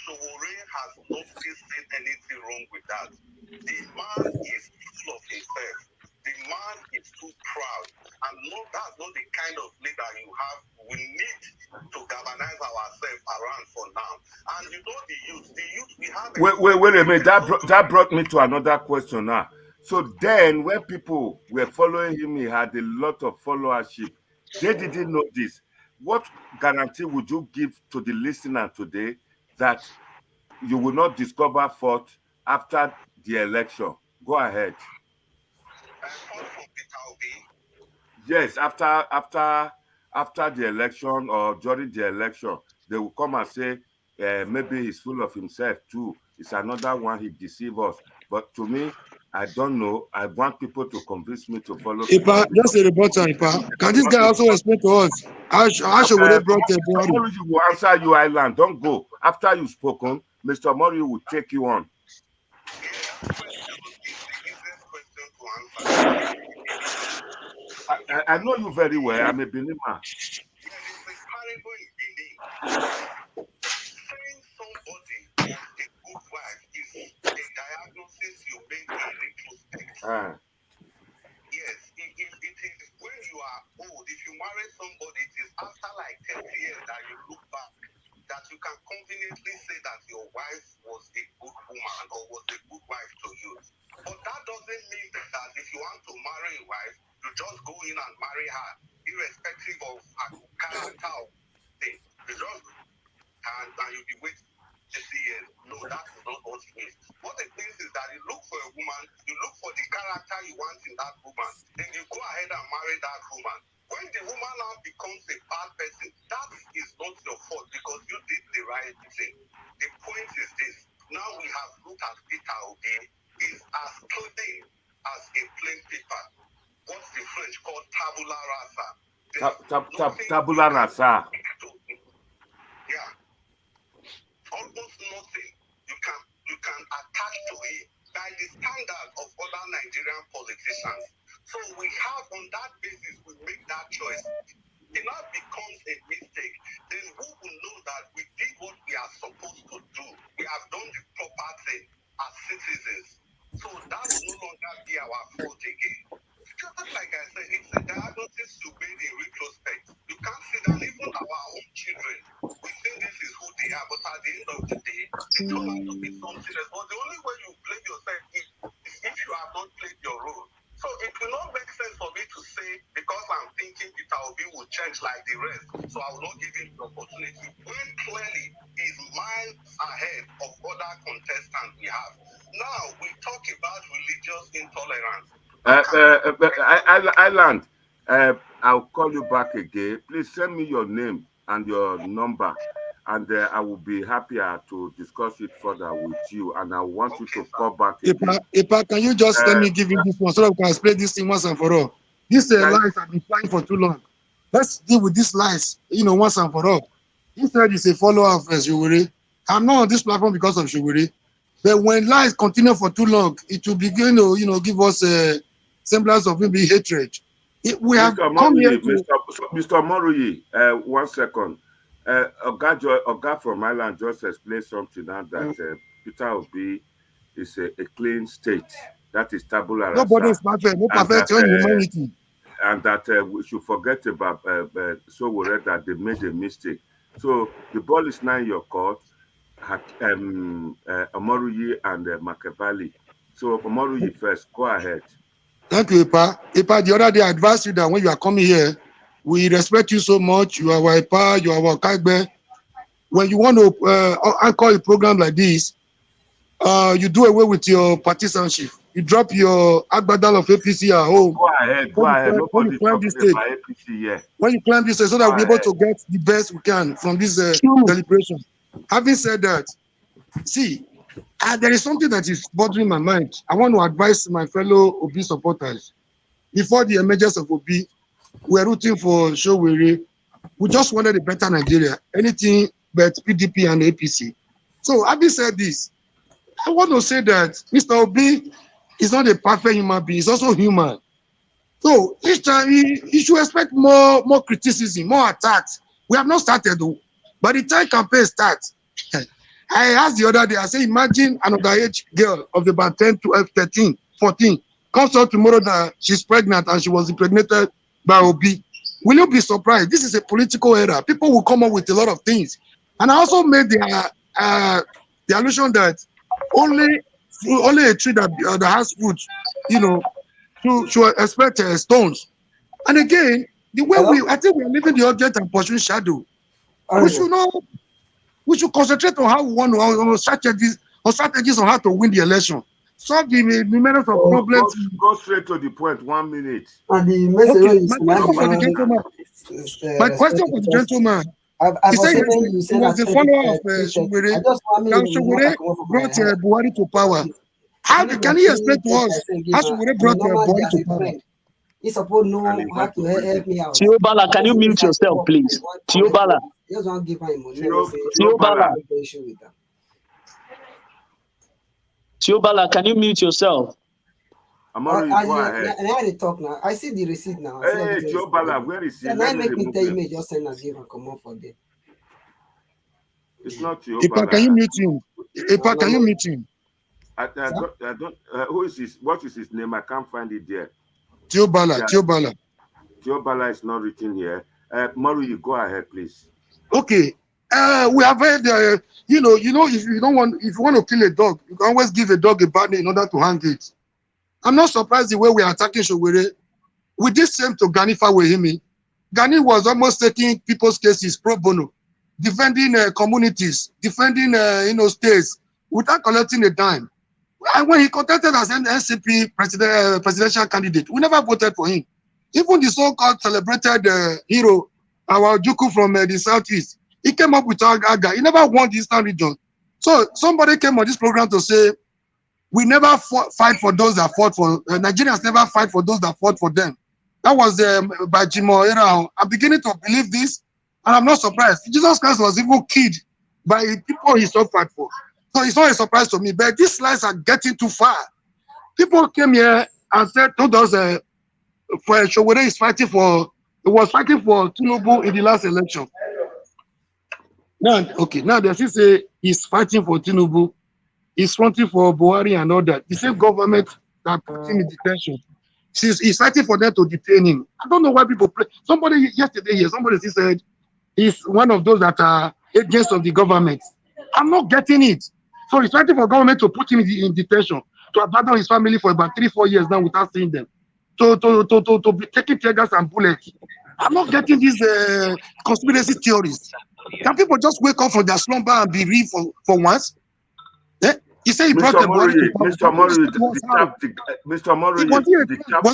Sowore has not still seen anything wrong with that? The man is full of himself. The man is too proud. And no, that's not the kind of leader you have. We need to galvanize ourselves around for now. And you know the youth we have... Wait a minute. That brought me to another question now. So then when people were following him, he had a lot of followership. They didn't know this. What guarantee would you give to the listener today that you will not discover fault after the election? Go ahead. Yes, after the election or during the election, they will come and say maybe he's full of himself too. It's another one, he deceives us. But to me, I don't know. I want people to convince me to follow. Ipa, just a reporter, Ipa. Can this guy also explain to us how should we brought the body? Mori will answer you, Island. Don't go. After you've spoken, Mr. Mori will take you on. I know you very well. I'm a Benin man. Saying somebody was a good wife is a diagnosis you make in retrospect. Yes, it is when you are old. If you marry somebody, it is after like 30 years that you look back that you can conveniently say that your wife was a good woman or was a good wife to you. But that doesn't mean that if you want to marry a wife, you just go in and marry her, irrespective of her character or thing. You just and you'll be waiting 50 years. No, that is not what it means. What it means is that you look for a woman, you look for the character you want in that woman, then you go ahead and marry that woman. When the woman now becomes a bad person, that is not your fault because you did the right thing. The point is this. Now we have looked at Peter Obi is as clean as a plain paper. What's the French called tabula rasa? Tabula rasa. Yeah. Almost nothing you can attach to it by the standard of other Nigerian politicians. So we have on that basis we make that choice. It now becomes a mistake. Then who will know that we did what we are supposed to do? We have done the proper thing as citizens. So that will no longer be our fault again. Just like I said, it's a diagnosis you made in retrospect. You can't see that even our own children, we think this is who they are, but at the end of the day, they turn out to be something else. But the only way you blame yourself is if you have not played your role. So it will not make sense for me to say, because I'm thinking Peter Obi will change like the rest, so I will not give him the opportunity. When clearly he's miles ahead of other contestants we have. Now, we talk about religious intolerance. Island, I'll call you back again. Please send me your name and your number, and I will be happier to discuss it further with you. And I want you to call back again. Ipa, can you just let me give you this one so that we can explain this thing once and for all? These lies have been flying for too long. Let's deal with these lies, once and for all. He said he's a follower of Shogure. I'm not on this platform because of Shogure. But when lies continue for too long, it will begin to, give us a semblance of maybe hatred. We have come here to... Mr. Moruyi, 1 second. Oga from Ireland just explained something now that Peter Obi is a clean state. That is tabula rasa. Nobody is perfect. No perfect in humanity. And that we should forget about Sowore, that they made a mistake. So the ball is now in your court. Omoruyi and Makebali. So Omoruyi first, go ahead. Thank you, Ipa. Ipa, the other day I advised you that when you are coming here, we respect you so much. You are our Ipa, you are our Kagbe. When you want to anchor a program like this, you do away with your partisanship. You drop your Agbadal of APC at home. Go ahead. Nobody's talking about APC yet. When you climb this, so that we're able to get the best we can from this deliberation. Having said that, see, there is something that is bothering my mind. I want to advise my fellow Obi supporters. Before the emergence of Obi, we were rooting for Showere. We just wanted a better Nigeria. Anything but PDP and APC. So, having said this, I want to say that Mr. Obi is not a perfect human being. He's also human. So, each time he should expect more criticism, more attacks. We have not started though. By the time campaign starts, I asked the other day, I said, imagine an underage girl of about 10, 12, 13, 14 comes out tomorrow that she's pregnant and she was impregnated by Obi. Will you be surprised? This is a political era. People will come up with a lot of things. And I also made the allusion that only a tree that has fruit, should expect stones. And again, the way I think we are leaving the object and pursuing shadow. We should concentrate on how we want to, on strategies on how to win the election. Solve the matters of problems. Go straight to the point. 1 minute. And the message my question for the gentleman. He said he was a follower of Shogure. Now Shogure brought Buhari to power. How can he explain to us how Shogure brought Buhari to power? He's supposed to know how to help me out. Tiobala, can you mute yourself, please? Tiobala. Just want to give him Tiobala. Tiobala, can you mute yourself? I talk now. I see the receipt now. Hey, Tiobala, where is he? Can I make me tell you, just send and give and come on for them? It's not Tiobala. Ipa, can you mute him? Ipa, can you mute him? I don't who is his, what is his name? I can't find it there. Tiobala. Tiobala is not written here. Murray, you go ahead, please. Okay. We have heard, if you want to kill a dog, you can always give a dog a bad name in order to hang it. I'm not surprised the way we are attacking Showore. We did same to Gani Fawehimi. Gani was almost taking people's cases pro bono, defending communities, defending states without collecting a dime. And when he contested as an NCP presidential candidate, we never voted for him. Even the so-called celebrated hero, our Juku from the southeast, he came up with Aga. He never won the Eastern region. So somebody came on this program to say, we never fight for those that fought for, Nigerians never fight for those that fought for them. That was by Jimo Era. I'm beginning to believe this, and I'm not surprised. Jesus Christ was even killed by people he suffered for. So it's not a surprise to me, but these lies are getting too far. People came here and told us for Showore is fighting for, he was fighting for Tinubu in the last election. Now they still say he's fighting for Tinubu. He's fronting for Buhari and all that. The same government that put him in detention. He's fighting for them to detain him. I don't know why people play. Somebody yesterday here, somebody said he's one of those that are agents of the government. I'm not getting it. So he's fighting for government to put him in detention, to abandon his family for about 3-4 years now without seeing them, to be taking tear gas and bullets. I'm not getting these conspiracy theories. Can people just wake up from their slumber and be real for once? He said he brought the body to Mr. Murray, Mr. Murray, the chap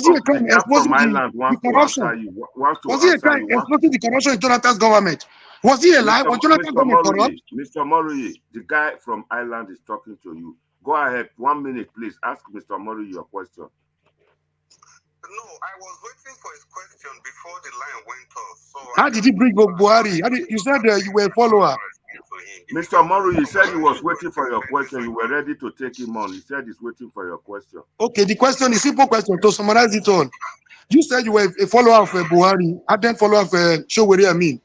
from Ireland wants to answer you. Was he a crime exposing the corruption in Jonathan's government? Was he a lie? Was Jonathan's government corrupt? Mr. Murray, the guy from Ireland is talking to you. Go ahead, 1 minute, please. Ask Mr. Murray your question. No, I was waiting for his question before the line went off. So how did he bring Buhari? You said you were a follower. Mr. Murray, he said he was waiting for your question. You were ready to take him on. He said he's waiting for your question. Okay, the question is simple question. To summarize it all, you said you were a follower of Buhari, and then follower of Showore Amin.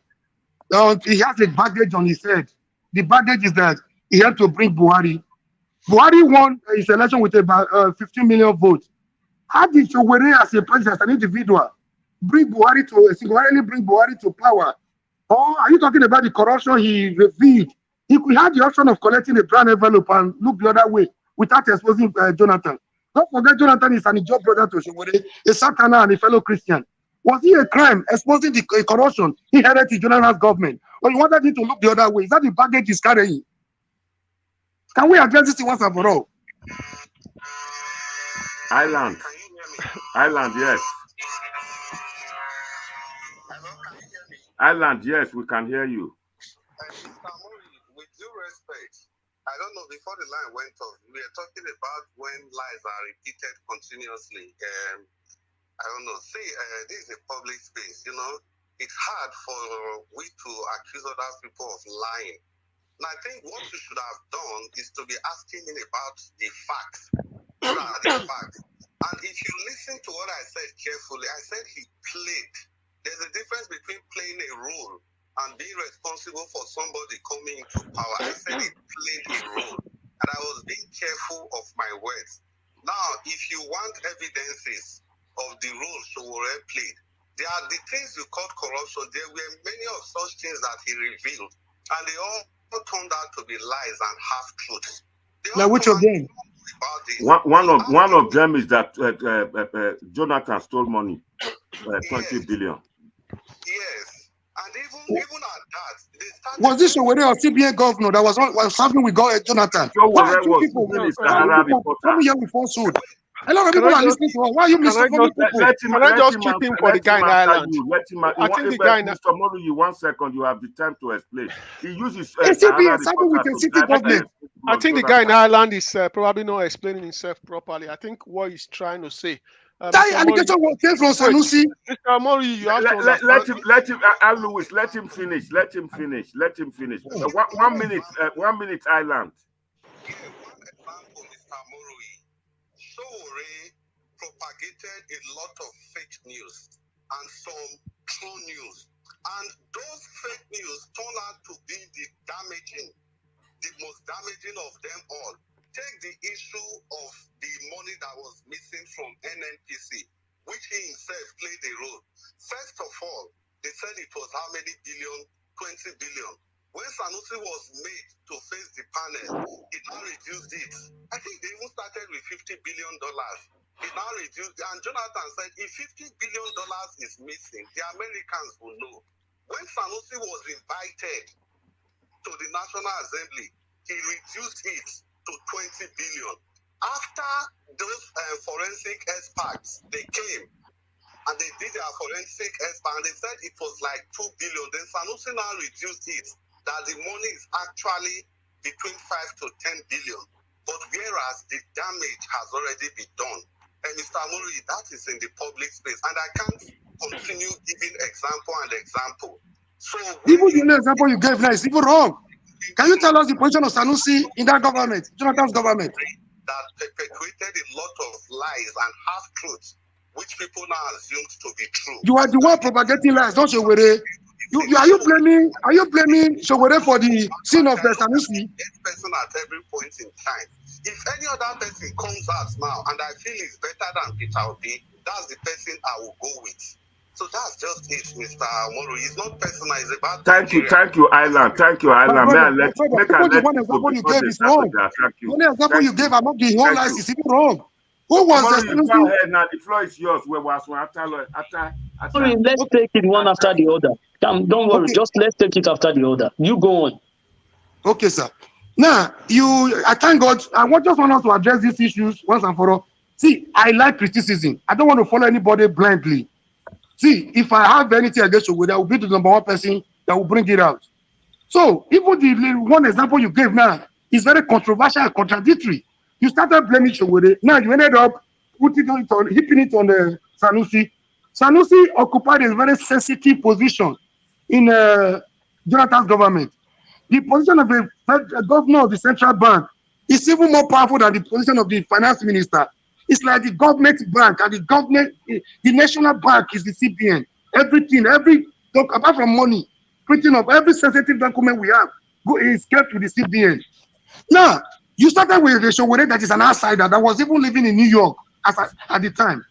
He has a baggage on his head. The baggage is that he had to bring Buhari. Buhari won his election with about 15 million votes. How did Showore, as a president, as an individual, singularly bring Buhari to power? Or are you talking about the corruption he revealed? He had the option of collecting a brown envelope and look the other way without exposing Jonathan. Don't forget, Jonathan is an job brother to Showore, a Satana and a fellow Christian. Was he a crime exposing the corruption he headed to Jonathan's government? Or you wanted him to look the other way? Is that the baggage he's carrying? Can we address this once and for all? Ireland, yes. Ireland, yes, we can hear you. With due respect, I don't know, before the line went off, we are talking about when lies are repeated continuously. I don't know, this is a public space, it's hard for we to accuse other people of lying. And I think what you should have done is to be asking him about the facts. What are the facts? And if you listen to what I said carefully, I said he played. There's a difference between playing a role and being responsible for somebody coming into power. I said he played a role, and I was being careful of my words. Now, if you want evidences of the role Showore played, there are the things you call corruption. There were many of such things that he revealed, and they all turned out to be lies and half-truths. Now, which of them? One of them is that Jonathan stole money, 20 billion. Yes, and even at that, was this Showore or CBN governor that was having with Jonathan? Why are two people coming here with falsehood? A lot of people are listening to us. Why are you misinforming people? Can I just chip in for the guy in Ireland? I think the guy in Mr. Murray, 1 second, you have the time to explain. He uses CBN serving with a city government. I think the guy in Ireland is probably not explaining himself properly. I think what he's trying to say. That allegation came from Sanusi. Mr. Murray, you have to let him, Louis, let him finish. 1 minute, 1 minute, Ireland. Propagated a lot of fake news and some true news. And those fake news turned out to be the most damaging of them all. Take the issue of the money that was missing from NNPC, which he himself played a role. First of all, they said it was how many billion? 20 billion. When Sanusi was made to face the panel, he now reduced it. I think they even started with $50 billion. He now reduced, and Jonathan said, if $50 billion is missing, the Americans will know. When Sanusi was invited to the National Assembly, he reduced it to 20 billion. After those forensic experts, they came and they did their forensic expert, and they said it was like 2 billion. Then Sanusi now reduced it, that the money is actually between 5 to 10 billion. But whereas the damage has already been done. And Mr. Mori, that is in the public space. And I can't continue giving example and example. So even the example you gave now is even wrong. Can you tell us the position of Sanusi in that government, Jonathan's government? That perpetuated a lot of lies and half-truths, which people now assumed to be true. You are the one propagating lies, don't you worry. Are you blaming Shogore for the sin of Sanusi? Person at every point in time. If any other person comes out now and I feel is better than Peter Obi, that's the person I will go with. So that's just it, Mr. Moro. It's not personal, it's about Thank you, Island. Thank you, Island. May I let the one example you gave is wrong. The only example you gave about the whole lies is even wrong. Who was the Sanusi? Go ahead now. The floor is yours. Sorry, let's take it one after the other. Don't worry. Okay. Just let's take it after the other. You go on. Okay, sir. Now, I thank God. I just want us to address these issues once and for all. See, I like criticism. I don't want to follow anybody blindly. See, if I have anything against you, I will be the number one person that will bring it out. So, even the one example you gave now is very controversial and contradictory. You started blaming Shogore. Now you ended up heaping it on the Sanusi. Sanusi occupied a very sensitive position in Jonathan's government. The position of the governor of the central bank is even more powerful than the position of the finance minister. It's like the government bank, and the national bank is the CBN. Everything, apart from money, printing of every sensitive document we have is kept with the CBN. Now, you started with the Shogore that is an outsider that was even living in New York at the time.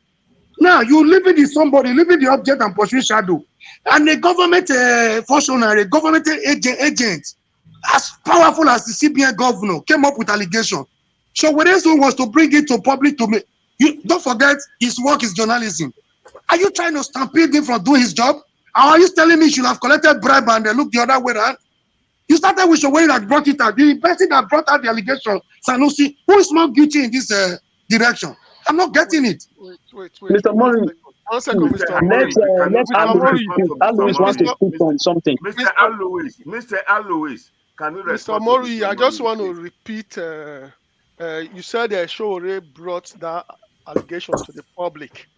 Now, you living the object and pursuing shadow. And a government functionary, a government agent, as powerful as the CBN governor, came up with allegation. Shogore's one was to bring it to public to me. Don't forget, his work is journalism. Are you trying to stampede him from doing his job? Or are you telling me he should have collected bribe and look the other way around? You started with Shogore that brought it out. The person that brought out the allegation, Sanusi, who is not guilty in this direction? I'm not getting it. Wait. Mr. Mori, one second, Mr. Mori. Let's Alois wants to speak on something. Mr. Alois, can you respond? Mr. Mori, I just want to repeat. You said Shogore brought that allegation to the public,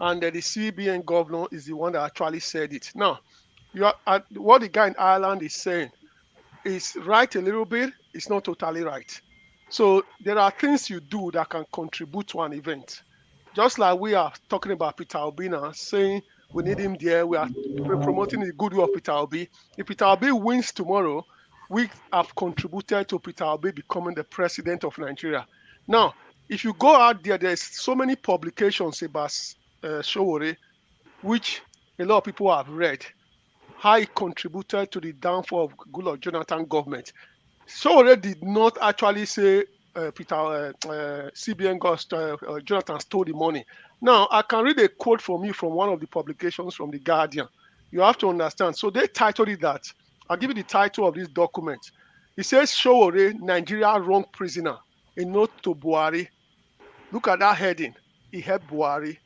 and the CBN governor is the one that actually said it. Now, what the guy in Ireland is saying is right a little bit. It's not totally right. So there are things you do that can contribute to an event. Just like we are talking about Peter Obi now, saying we need him there. We are promoting the goodwill of Peter Obi. If Peter Obi wins tomorrow, we have contributed to Peter Obi becoming the president of Nigeria. Now, if you go out there, there's so many publications about Shogore, which a lot of people have read, how he contributed to the downfall of Goodluck Jonathan government. Shogore did not actually say CBN Jonathan stole the money. Now, I can read a quote from you from one of the publications from The Guardian. You have to understand. So they titled it that. I'll give you the title of this document. It says, Shogore, Nigeria wrong prisoner, a note to Buhari. Look at that heading. He helped Buhari,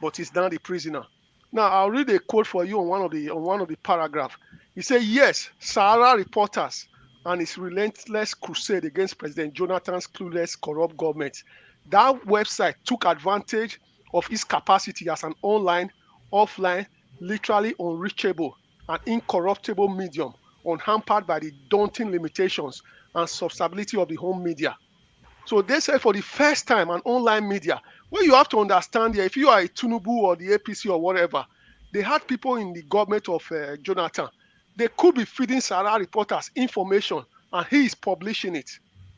but he's now the prisoner. Now, I'll read a quote for you on one of the paragraphs. He said, yes, Sahara reporters and his relentless crusade against President Jonathan's clueless, corrupt government. That website took advantage of its capacity as an online, offline, literally unreachable and incorruptible medium, unhampered by the daunting limitations and substability of the home media. So they said for the first time, an online media, where you have to understand here, if you are a Tinubu or the APC or whatever, they had people in the government of Jonathan. They could be feeding Sahara reporters information, and he is publishing it.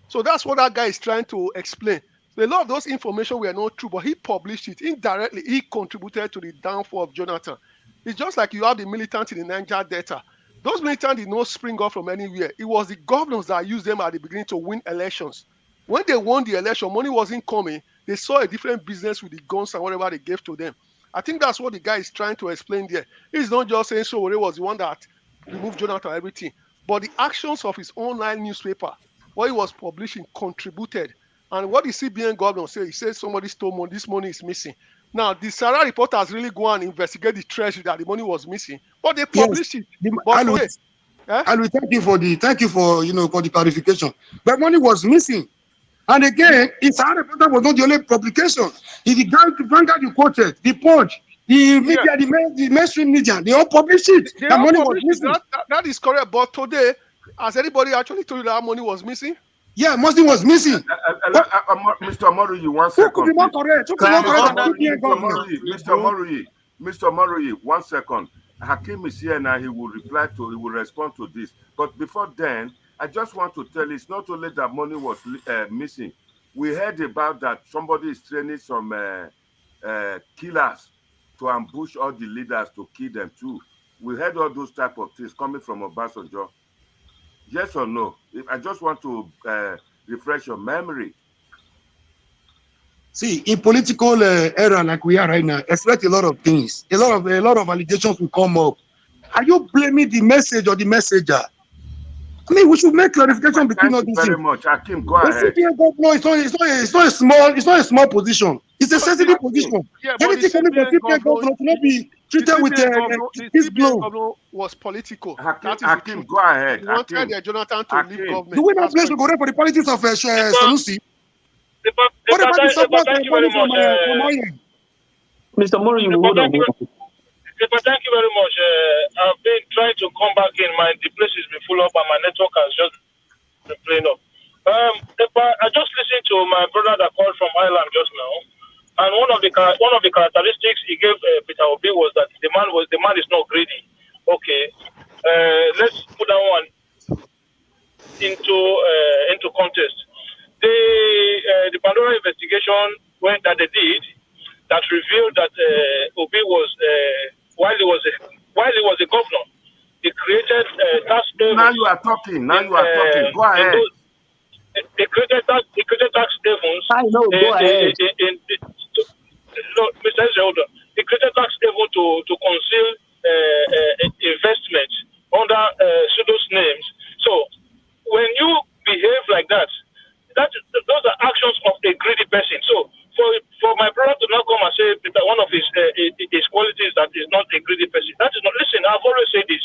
So that's what that guy is trying to explain. So a lot of those information were not true, but he published it indirectly. He contributed to the downfall of Jonathan. It's just like you have the militant in the Niger Delta. Those militants did not spring up from anywhere. It was the governors that used them at the beginning to win elections. When they won the election, money wasn't coming. They saw a different business with the guns and whatever they gave to them. I think that's what the guy is trying to explain there. He's not just saying Sowore was the one that removed Jonathan and everything, but the actions of his online newspaper, what he was publishing, contributed. And what the CBN governor said, he said somebody stole money, this money is missing. Now, the Sarah reporters really go and investigate the treasury that the money was missing, but they published it. But today, Alwi, thank you for the clarification. But money was missing. And again, it's Sarah reporter was not the only publication. It's the Vanguard you quoted, the Punch, the media, the mainstream media, they all published it. They the all money was published missing. That is correct. But today, has anybody actually told you that money was missing? Yeah, money was missing. Mr. Moruyi, 1 second. Who could be more correct? Mr. Moruyi, 1 second. Hakim is here now. He will respond to this. But before then, I just want to tell you, it's not only that money was missing. We heard about that somebody is training some killers to ambush all the leaders to kill them too. We heard all those type of things coming from Obasanjo. Yes or no? I just want to refresh your memory. See, in political era like we are right now, expect a lot of things. A lot of allegations will come up. Are you blaming the message or the messenger? I mean, we should make clarification between all these things. Thank you very much, Hakim. Go ahead. It's not a small position. It's a sensitive position. Yeah, anything coming from CPN governor cannot be treated with this blow. Was political. Hakim, go ahead. He wanted Jonathan to leave government. Do we not place to go there for the politics of Sanusi? What about the support from Mr. Moro, you hold on. Thank you very much. I've been trying to come back in. The place has been full up and my network has just been playing up. I just listened to my brother that called from Ireland just now, and one of the characteristics he gave Peter Obi was that the man is not greedy. Okay, let's put that one into context. The Pandora investigation that they did that revealed that Obi was while he was a governor, he created tax havens. Now you are talking. Go ahead. He created tax havens. I know. Go ahead. No, Mr. Hold on. He created tax haven to conceal investment under pseudo names. So when you behave like that, those are actions of a greedy person. So for my brother to not come and say that one of his qualities that is not a greedy person, that is not. Listen, I've always said this.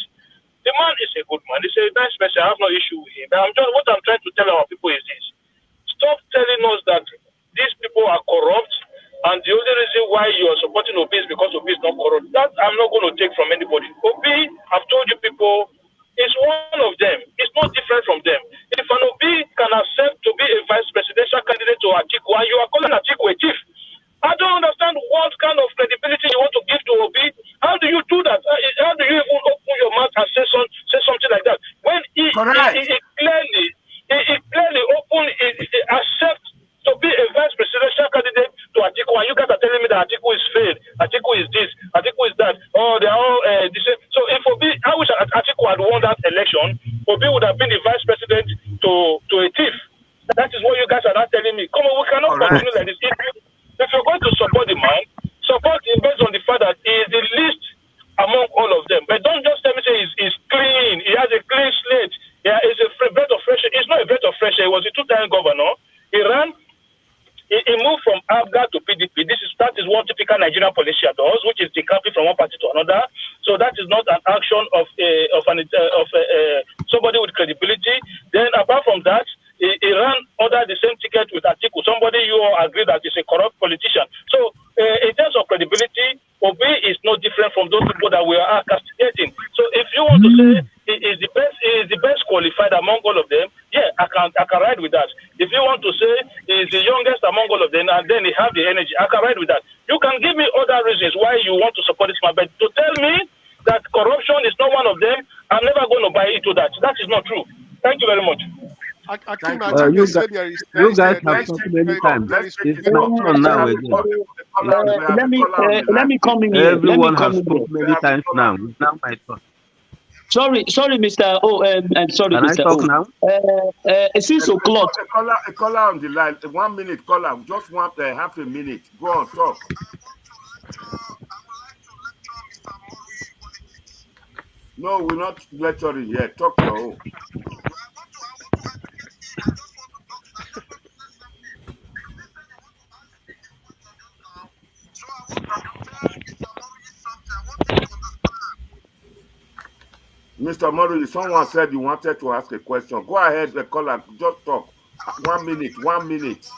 The man is a good man. He's a nice person. I have no issue with him. What I'm trying to tell our people is this: stop telling us that these people are corrupt, and the only reason why you are supporting Obi is because Obi is not corrupt. That I'm not going to take from anybody. Obi, I've told you people, is one of them. It's not different from them. If an Obi can accept to be a vice presidential candidate to Atiku, and you are calling Atiku a thief, I don't understand what kind of credibility you want to give to Obi. How do you do that? How do you even open your mouth and say something like that? When he clearly accept to be a vice presidential candidate to Atiku, and you guys are telling me that Atiku is failed, Atiku is this, Atiku is that. Oh, they are all the same. So if Obi, I wish Atiku had won that election, Obi would have been the vice president to a thief. That is what you guys are not telling me. Come on, we cannot continue like this. If you're going to support the man, support him based on the fact that he is the least among all of them. But don't just tell me say he's clean. He has a clean slate. Yeah, it's a breath of fresh air. It's not a breath of fresh air. He was a two-time governor. He ran. He moved from ABGA to PDP. That is what typical Nigerian politician does, which is decamping from one party to another. So that is not an action of somebody with credibility. Then apart from that, he ran under the same ticket with Atiku. Somebody you all agree that is a corrupt politician. So in terms of credibility, Obi is no different from those people that we are castigating. So if you want to say he is the best qualified among all of them, yeah, I can ride with that. If you want to say he is the youngest among all of them, and then he have the energy, I can ride with that. You can give me other reasons why you want to support this man, but to tell me that corruption is not one of them, I'm never going to buy into that. That is not true. Thank you very much. You guys have talked many times. It's not on now again. Let me come in here. Everyone has spoken many times now. It's now my turn. Sorry, Mr. O. Sorry, Can Mr. I talk O. now? 6 o'clock. A caller on the line. 1 minute caller. Just want half a minute. Go on, talk. No, we're not lecturing yet. Talk your own. Mr. Murray, someone said you wanted to ask a question. Go ahead, the caller. Just talk. 1 minute. 1 minute.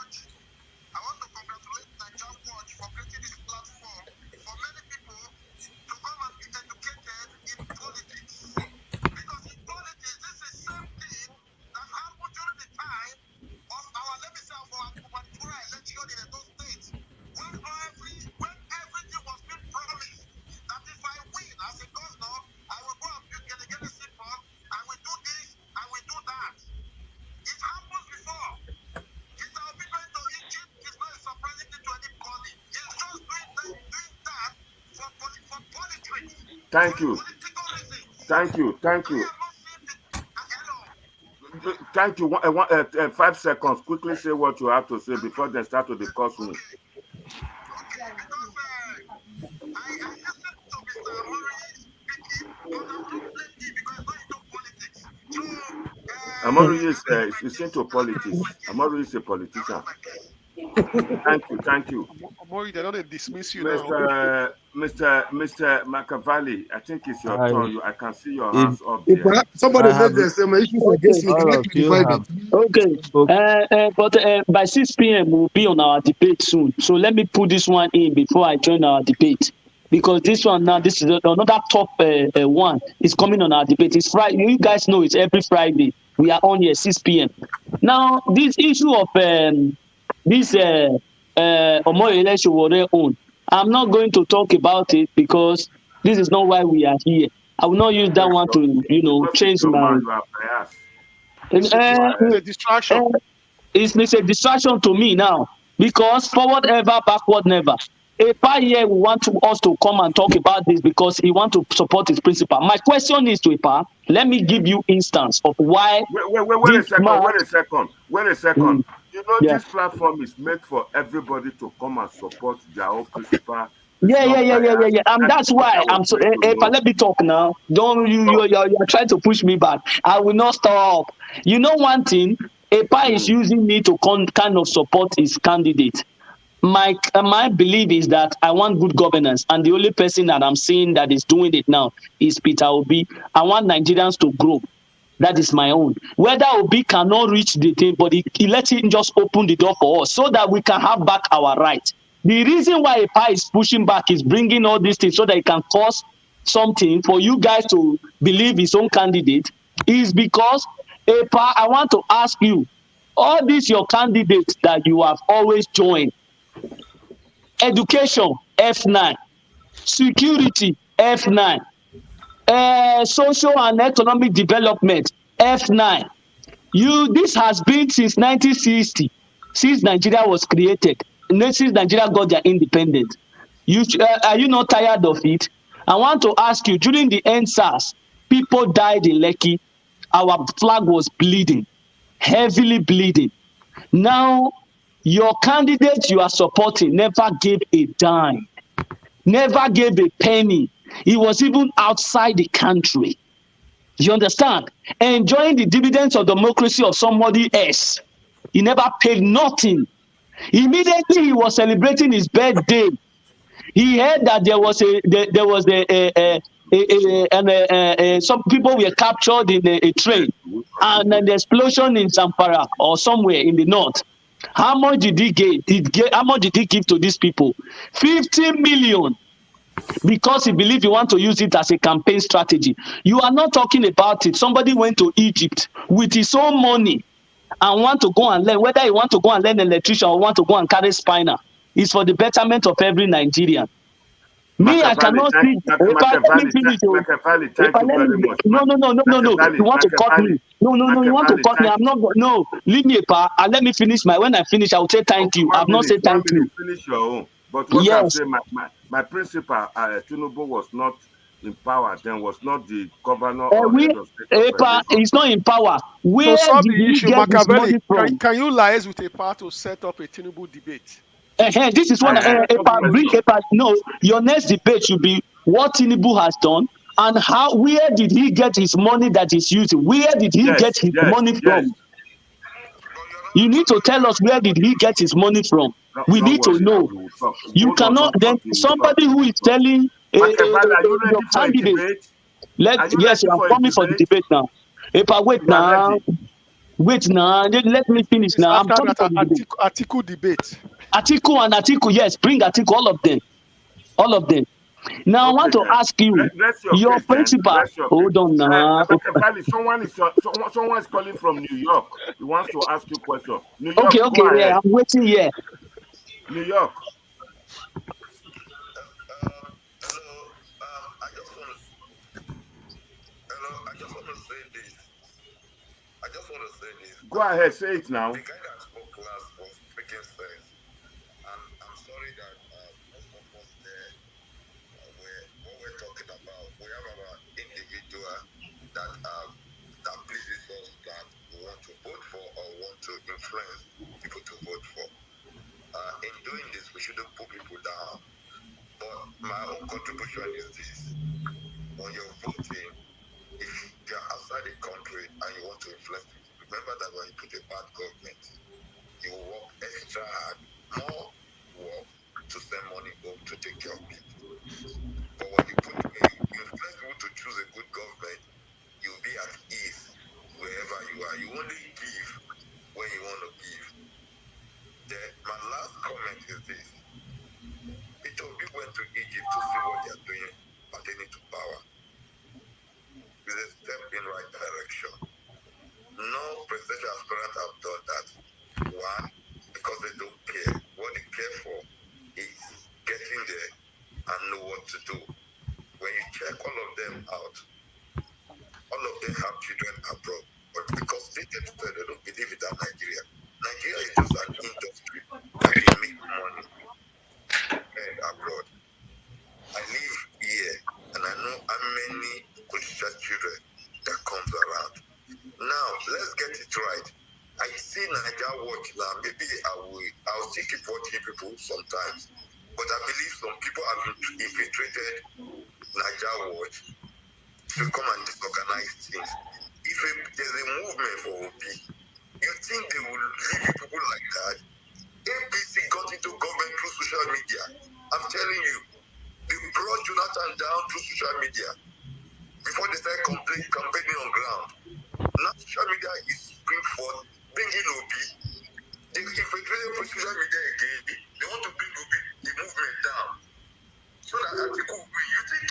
Thank you. Thank you. Thank you. Thank you. 5 seconds. Quickly say what you have to say before they start to discuss me. Amori is into politics. Amori is a politician. Thank you. Amori, they don't dismiss you now. Mr. Machiavelli, I think it's your turn. I can see your hands up there. there. Somebody said there's some issues against me. Okay. But by 6 p.m. we'll be on our debate soon. So let me put this one in before I join our debate. Because this one now, this is another top one. Is coming on our debate. It's Friday. You guys know it's every Friday. We are on here 6 p.m. Now, this issue of this Omo election were their own. I'm not going to talk about it because this is not why we are here. I will not use that one to, change my. It's a distraction. It's a distraction to me now because forward ever, backward never. EPA here we want us to come and talk about this because he want to support his principle. My question is to EPA. Let me give you instance of why. Wait a second. You know, this platform is made for everybody to come and support their own principle. Yeah. And that's why I'm so. EPA, let me talk now. Don't you're trying to push me back. I will not stop. You know one thing. EPA is using me to kind of support his candidate. My belief is that I want good governance, and the only person that I'm seeing that is doing it now is Peter Obi. I want Nigerians to grow. That is my own. Whether Obi cannot reach the thing, but he let him just open the door for us so that we can have back our right. The reason why EPA is pushing back is bringing all these things so that it can cause something for you guys to believe his own candidate is because EPA, I want to ask you, all these your candidates that you have always joined, education F9, security F9, social and economic development F9. This has been since 1960, since Nigeria was created, since Nigeria got their independence. Are you not tired of it? I want to ask you, during the EndSARS, people died in Lekki. Our flag was bleeding, heavily bleeding. Now, your candidate you are supporting never gave a dime, never gave a penny. He was even outside the country. You understand? Enjoying the dividends of democracy of somebody else. He never paid nothing. Immediately he was celebrating his birthday. He heard that some people were captured in a train and an explosion in Zamfara or somewhere in the north. How much did he give? How much did he give to these people? 50 million. Because he believed he want to use it as a campaign strategy. You are not talking about it. Somebody went to Egypt with his own money and want to go and learn, whether he want to go and learn electrician or want to go and carry spinal. It's for the betterment of every Nigerian. Me, I cannot see. Let me finish. No. You want to cut me? No. You want to cut me? I'm not. No, leave me, pa. And let me finish my. When I finish, I will say thank you. I've not said thank you. Finish your own. But what I'm Yes. saying, my principal, Tinubu was not in power then, was not the governor or We head of state of EPA Lagos. is not in power. To Where solve did the he issue, get his Machiavelli, money from? can you liaise with EPA to set up a Tinubu debate? This is what Set up EPA bring. question. EPA, no, your next debate should be what Tinubu has done and how. Where did he get his money that he's using? Where did he get his money from? You need to tell us where did he get his money from. We Don't need to worry now, know. we will talk. You Hold on, cannot don't then talk, we will talk. somebody who is telling Machiavelli, are you your ready for a candidate. debate? Are you yes, I'm coming for the debate now. EPA, wait You are now. ready. Wait now. Let me finish It's now. I'm after coming for that the debate. Atiku debate. Atiku, yes, bring Atiku, all of them. All of them. Now I want to ask you, Rest your your case then. principal. Rest your Hold case. on now. Machiavelli, someone is calling from New York. He wants to ask you a question. New York, Okay, go ahead. yeah, I'm waiting here. New York. I just want to say this. Go ahead, say it now. The guy that spoke last was speaking sense. And I'm sorry that most of us there, what we're talking about, we have our individual that pleases us, that we want to vote for or want to influence people to vote for. In doing this, we shouldn't put people down. But my own contribution is this. When you're voting, if you're outside the country and you want to influence people, remember that when you put a bad government, you will work extra hard, more work to send money home to take care of people. But when you influence people to choose a good government, you'll be at ease wherever you are. You only give when you want to give. My last comment is this. Peter Obi went to Egypt to see what they are doing pertaining to power. It's a step in the right direction. No presidential aspirant have done that. One, because they don't care. What they care for is getting there and know what to do. When you check all of them out, all of them have children abroad. But because they don't believe in that Nigeria. Nigeria is just an industry where they make money abroad. I live here and I know how many political children that comes around. Now, let's get it right. I see Nigeria watch now. Maybe I'll still keep watching people sometimes. But I believe some people have infiltrated Nigeria watch to come and disorganize things. If there's a movement for OP, you think they will leave people like that? APC got into government through social media. I'm telling you, they brought Jonathan down through social media before they started campaigning on ground. Now social media is bring forth, bringing OP. If they for social media again, they want to bring OP, the movement down. So that Atiku will win. You think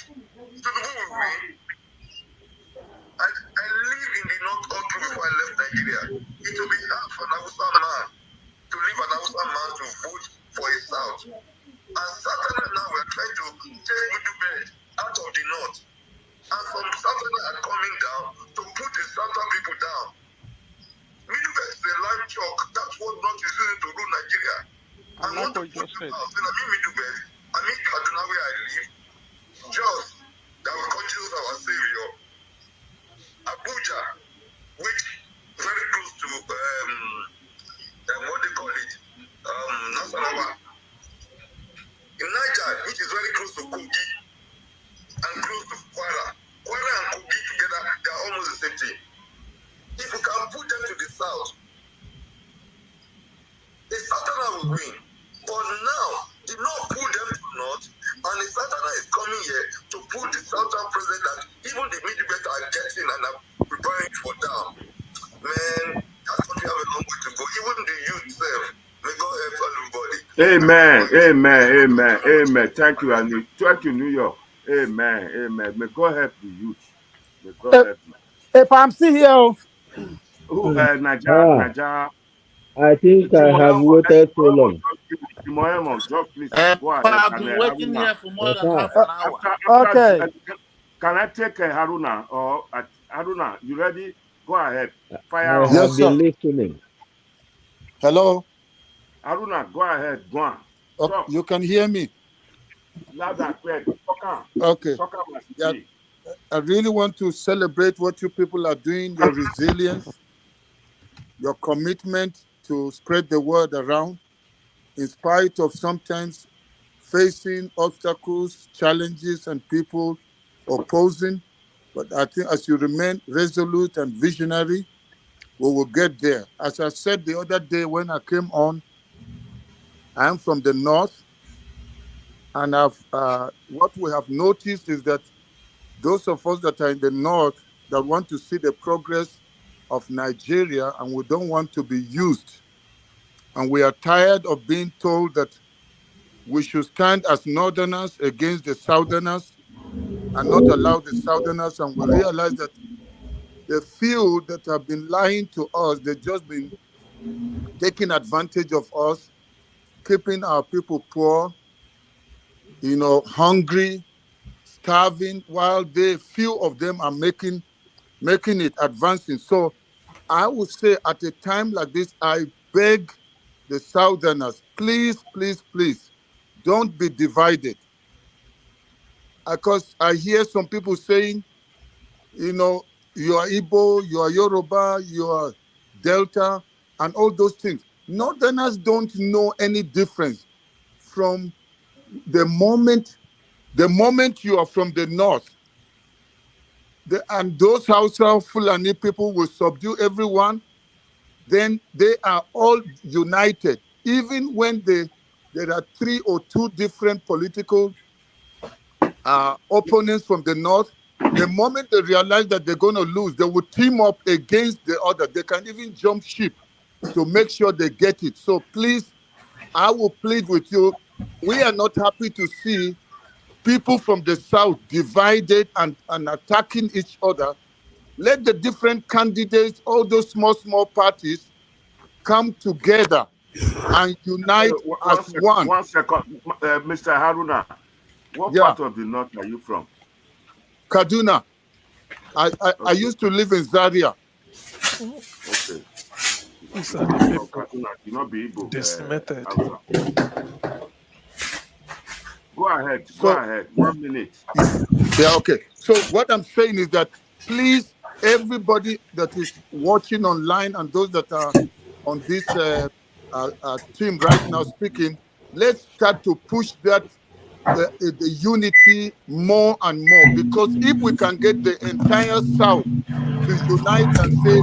Tinubu will win? I live in the North Country before I left Nigeria. It will be hard for an Hausa man to leave an Hausa man to vote for a South. And Southerners now we're trying to take Middlebelt out of the North. And some Southerners are coming down to put the Southern people down. Middlebelt is a land chalk. That's what North is using to rule Nigeria. I want to put them out. And I'm in Middlebelt. I'm in Kaduna where I live. Just that we call Jesus our Savior. Abuja, which very close to what they call it, Nasarawa. In Niger, which is very close to Kogi and close to Kwara. Kwara and Kogi together, they are almost the same thing. If you can put them to the south, the Southerner will win. But now, they not pull them to north, and the Southerner is coming here to put the Southern president that even the Middlebelt are getting and are preparing for down. Man, that country have a long way to go. Even the youth self, may God help everybody. Amen. Thank you, and thank you, New York. Amen. May God help the youth. May God help you. If I'm still here. Naija. I think I have waited so long. Just please go ahead. I've been waiting here for more than half an hour. Okay. Can I take Haruna or Haruna? You ready? Go ahead. Fire I have on. been listening. Hello. Haruna, go ahead. Go on. Okay, you can hear me? Loud and clear. Okay. Yeah, I really want to celebrate what you people are doing, your resilience, your commitment to spread the word around, in spite of sometimes facing obstacles, challenges, and people opposing. But I think as you remain resolute and visionary, we will get there. As I said the other day when I came on, I am from the north, and what we have noticed is that those of us that are in the north that want to see the progress of Nigeria and we don't want to be used, and we are tired of being told that we should stand as northerners against the southerners and not allow the southerners, and we realize that the few that have been lying to us, they've just been taking advantage of us, keeping our people poor, hungry, starving, while few of them are making it advancing. So I would say at a time like this, I beg the Southerners, please, please, please, don't be divided. Because I hear some people saying, you are Igbo, you are Yoruba, you are Delta, and all those things. Northerners don't know any difference from the moment you are from the north. And those Hausa Fulani people will subdue everyone, then they are all united. Even when there are 3 or 2 different political opponents from the north, the moment they realize that they're going to lose, they will team up against the other. They can even jump ship to make sure they get it. So please, I will plead with you. We are not happy to see people from the south divided and attacking each other. Let the different candidates, all those small parties, come together and unite as one. 1 second, Mr. Haruna. What part of the north are you from? Kaduna. I used to live in Zaria. Okay. These are the people Kaduna, you not be Igbo, decimated. Go ahead. 1 minute. Yeah, okay. So what I'm saying is that please, everybody that is watching online and those that are on this team right now speaking, let's start to push that the unity more and more. Because if we can get the entire South to unite and say,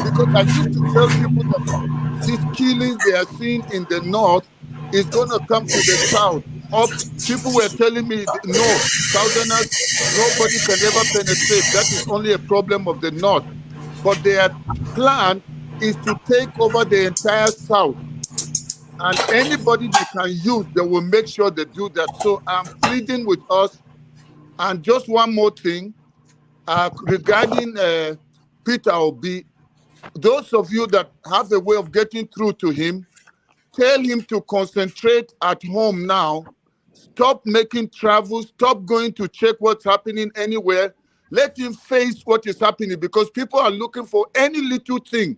because I used to tell people that these killings they are seeing in the north is going to come to the south. People were telling me, no, Southerners, nobody can ever penetrate. That is only a problem of the north. But their plan is to take over the entire south. And anybody they can use, they will make sure they do that. So I'm pleading with us. And just one more thing regarding Peter Obi, those of you that have a way of getting through to him, tell him to concentrate at home now. Stop making travel. Stop going to check what's happening anywhere. Let him face what is happening, because people are looking for any little thing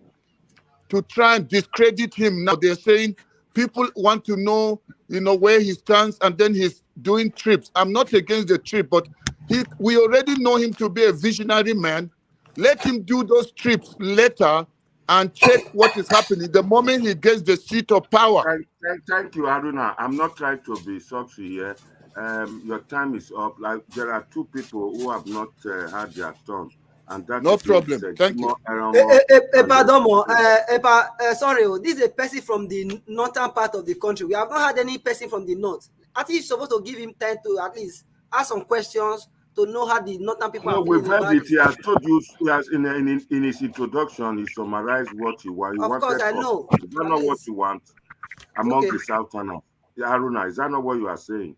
to try and discredit him now. They're saying people want to know, where he stands, and then he's doing trips. I'm not against the trip, but we already know him to be a visionary man. Let him do those trips later and check what is happening the moment he gets the seat of power. Thank you, Haruna. I'm not trying to be sexy here. Your time is up. Like, there are 2 people who have not had their turn, and that no is problem. Thank you. Pardon, sorry, this is a person from the northern part of the country. We have not had any person from the north. I think you're supposed to give him time to at least ask some questions to know how the northern people are feeling. We've heard it. He has told you, in his introduction, he summarized what he wanted. Of course, I know. Is that not what you want among the Southerners? Haruna, is that not what you are saying?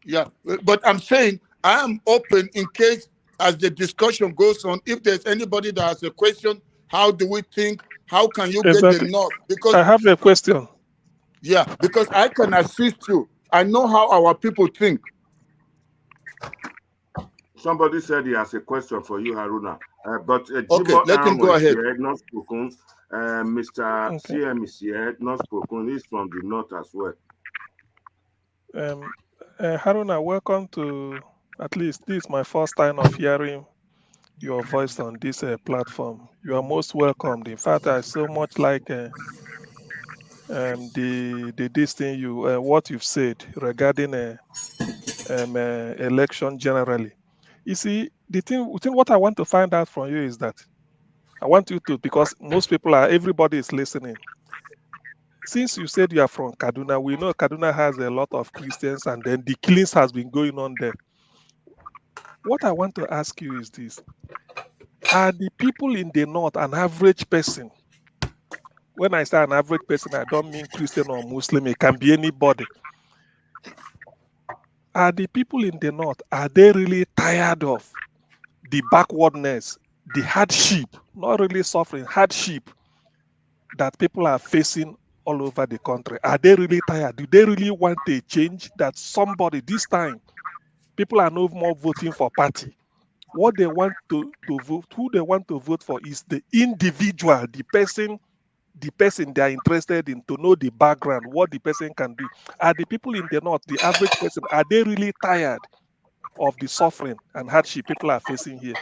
Yeah, but I'm saying I am open in case, as the discussion goes on, if there's anybody that has a question, how do we think? How can you get the north? Because I have a question. Yeah, because I can assist you. I know how our people think. Somebody said he has a question for you, Haruna. But okay, let him go ahead. Here, not spoken. Mr. CM is here, not spoken. He's from the north as well. Haruna, welcome to, at least this is my first time of hearing your voice on this platform. You are most welcomed. In fact, I so much like this thing what you've said regarding election generally. You see, the thing what I want to find out from you is that I want you to, because everybody is listening. Since you said you are from Kaduna, we know Kaduna has a lot of Christians, and then the killings has been going on there. What I want to ask you is this: are the people in the north an average person? When I say an average person, I don't mean Christian or Muslim. It can be anybody. Are the people in the north, are they really tired of the backwardness, the hardship, not really suffering, hardship that people are facing all over the country? Are they really tired? Do they really want a change that somebody, this time, people are no more voting for party? What they want to vote, who they want to vote for is the individual, the person they are interested in, to know the background, what the person can do. Are the people in the north, the average person, are they really tired of the suffering and hardship people are facing here?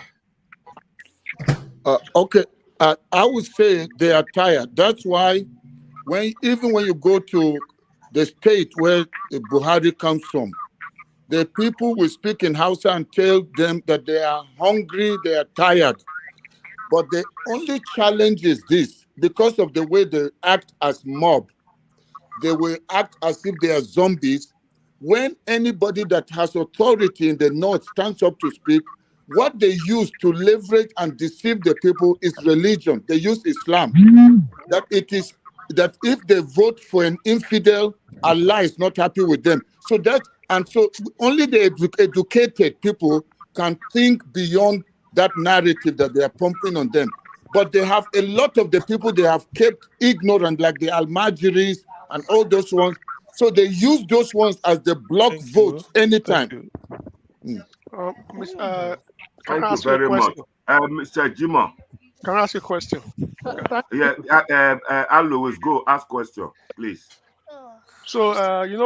Okay, I would say they are tired. That's why even when you go to the state where Buhari comes from, the people will speak in Hausa and tell them that they are hungry, they are tired. But the only challenge is this: because of the way they act as mob, they will act as if they are zombies. When anybody that has authority in the north stands up to speak, what they use to leverage and deceive the people is religion. They use Islam. That if they vote for an infidel, Allah is not happy with them. So only the educated people can think beyond that narrative that they are pumping on them. But they have a lot of the people they have kept ignorant, like the Almajiris and all those ones. So they use those ones as the block votes anytime. Can Thank I you ask you a very much. question? Mr. Jimo. Can I ask you a question? Yeah, I'll always go ask question, please. So,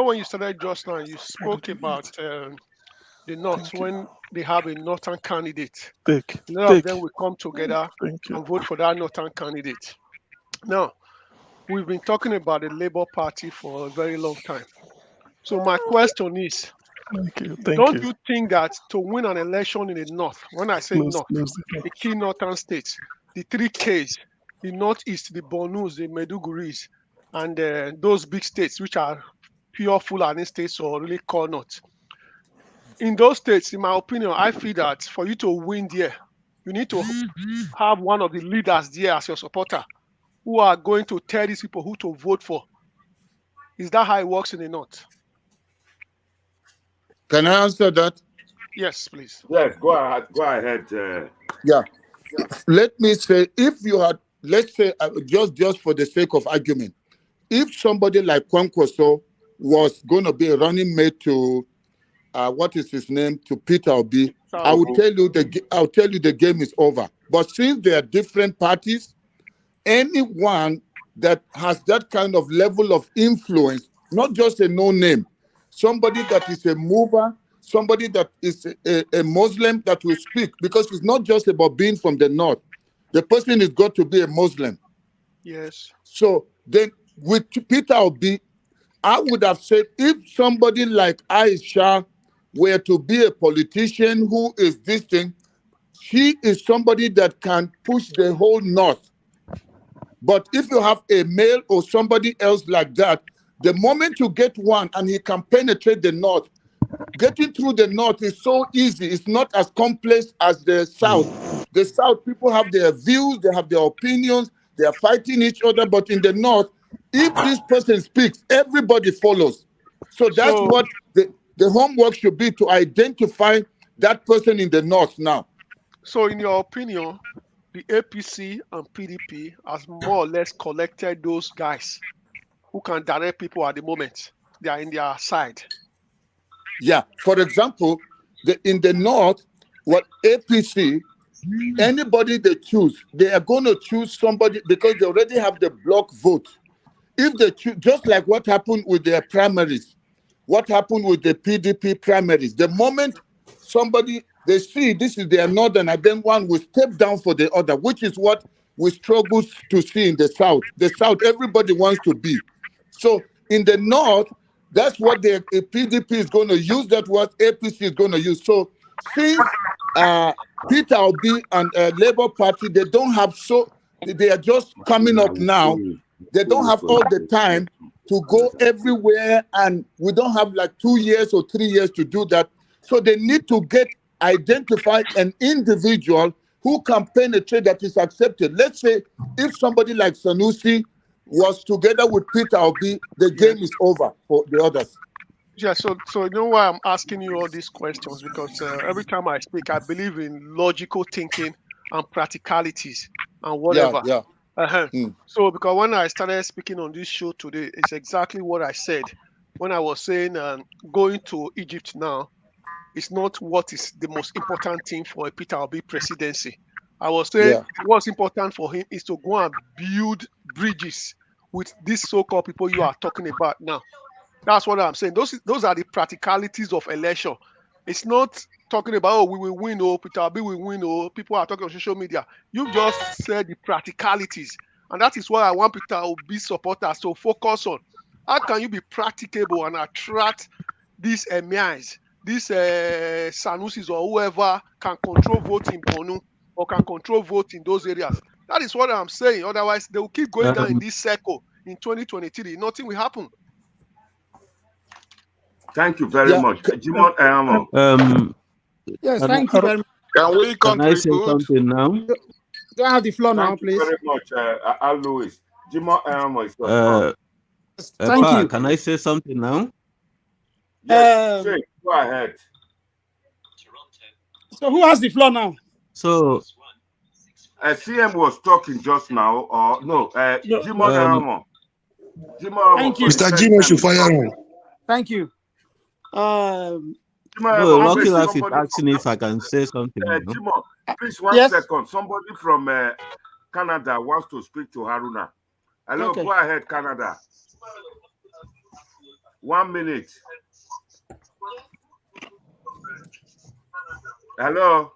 when you started just now, you spoke about the North when they have a Northern candidate. A lot of them will come together and vote for that Northern candidate. Now, we've been talking about the Labour Party for a very long time. So my question is, don't you think that to win an election in the North, when I say North, the key Northern states, the 3 Ks, the Northeast, the Bornus, the Meduguris, and those big states which are pure Fulani states or really core North. In those states, in my opinion, I feel that for you to win there, you need to have one of the leaders there as your supporter who are going to tell these people who to vote for. Is that how it works in the North? Can I answer that? Yes, please. Yes, go ahead. Go ahead. Yeah. Let me say, if you had, let's say, just for the sake of argument, if somebody like Kwankwaso was going to be a running mate to, what is his name, to Peter Obi, I'll tell you the game is over. But since they are different parties, anyone that has that kind of level of influence, not just a no-name, somebody that is a mover, somebody that is a Muslim that will speak, because it's not just about being from the North. The person has got to be a Muslim. Yes. So then with Peter Obi, I would have said if somebody like Aisha were to be a politician who is this thing, she is somebody that can push the whole North. But if you have a male or somebody else like that, the moment you get one and he can penetrate the North, getting through the North is so easy. It's not as complex as the South. The South, people have their views, they have their opinions, they are fighting each other. But in the North, if this person speaks, everybody follows. So that's what the homework should be, to identify that person in the North now. So in your opinion, the APC and PDP has more or less collected those guys who can direct people at the moment. They are in their side. Yeah. For example, in the North, what APC, anybody they choose, they are going to choose somebody because they already have the block vote. If they choose, just like what happened with their primaries, what happened with the PDP primaries. The moment somebody, they see this is their northern, and then one will step down for the other, which is what we struggle to see in the South. The South, everybody wants to be. So in the North, that's what the PDP is going to use, that's what APC is going to use. So since Peter Obi and Labour Party, they don't have they are just coming up now. They don't have all the time to go everywhere, and we don't have like 2 years or 3 years to do that. So they need to identify an individual who can penetrate that is accepted. Let's say if somebody like Sanusi was together with Peter Obi, the game is over for the others. Yeah, so you know why I'm asking you all these questions, because every time I speak, I believe in logical thinking and practicalities and whatever. Yeah. So because when I started speaking on this show today, it's exactly what I said when I was saying going to Egypt now is not what is the most important thing for a Peter Obi presidency. I was saying what's important for him is to go and build bridges with these so-called people you are talking about now. That's what I'm saying. Those are the practicalities of election. It's not talking about, oh, we will win, oh, Peter Obi will win, oh, people are talking on social media. You just said the practicalities. And that is what I want Peter Obi supporters to focus on. How can you be practicable and attract these emirs, these Sanusis or whoever can control vote in Bonu or can control vote in those areas? That is what I'm saying. Otherwise, they will keep going down in this circle in 2023. Nothing will happen. Thank you very much. Jimon, yes, thank you very much. Can we Can I say contribute? something now? Do I have the floor now, Thank you please? very much, Louis. Jimon is your Thank you. Can I say something now? Yes, go ahead. So who has the floor now? So CM was talking just now, or no? Jimon Thank you. Mr. Jimon should fire on. Thank you. No, Lucky Life is asking if I can say something. Jimon, please, 1 second. Somebody from Canada wants to speak to Haruna. Hello, Okay. Go ahead, Canada. 1 minute. Hello.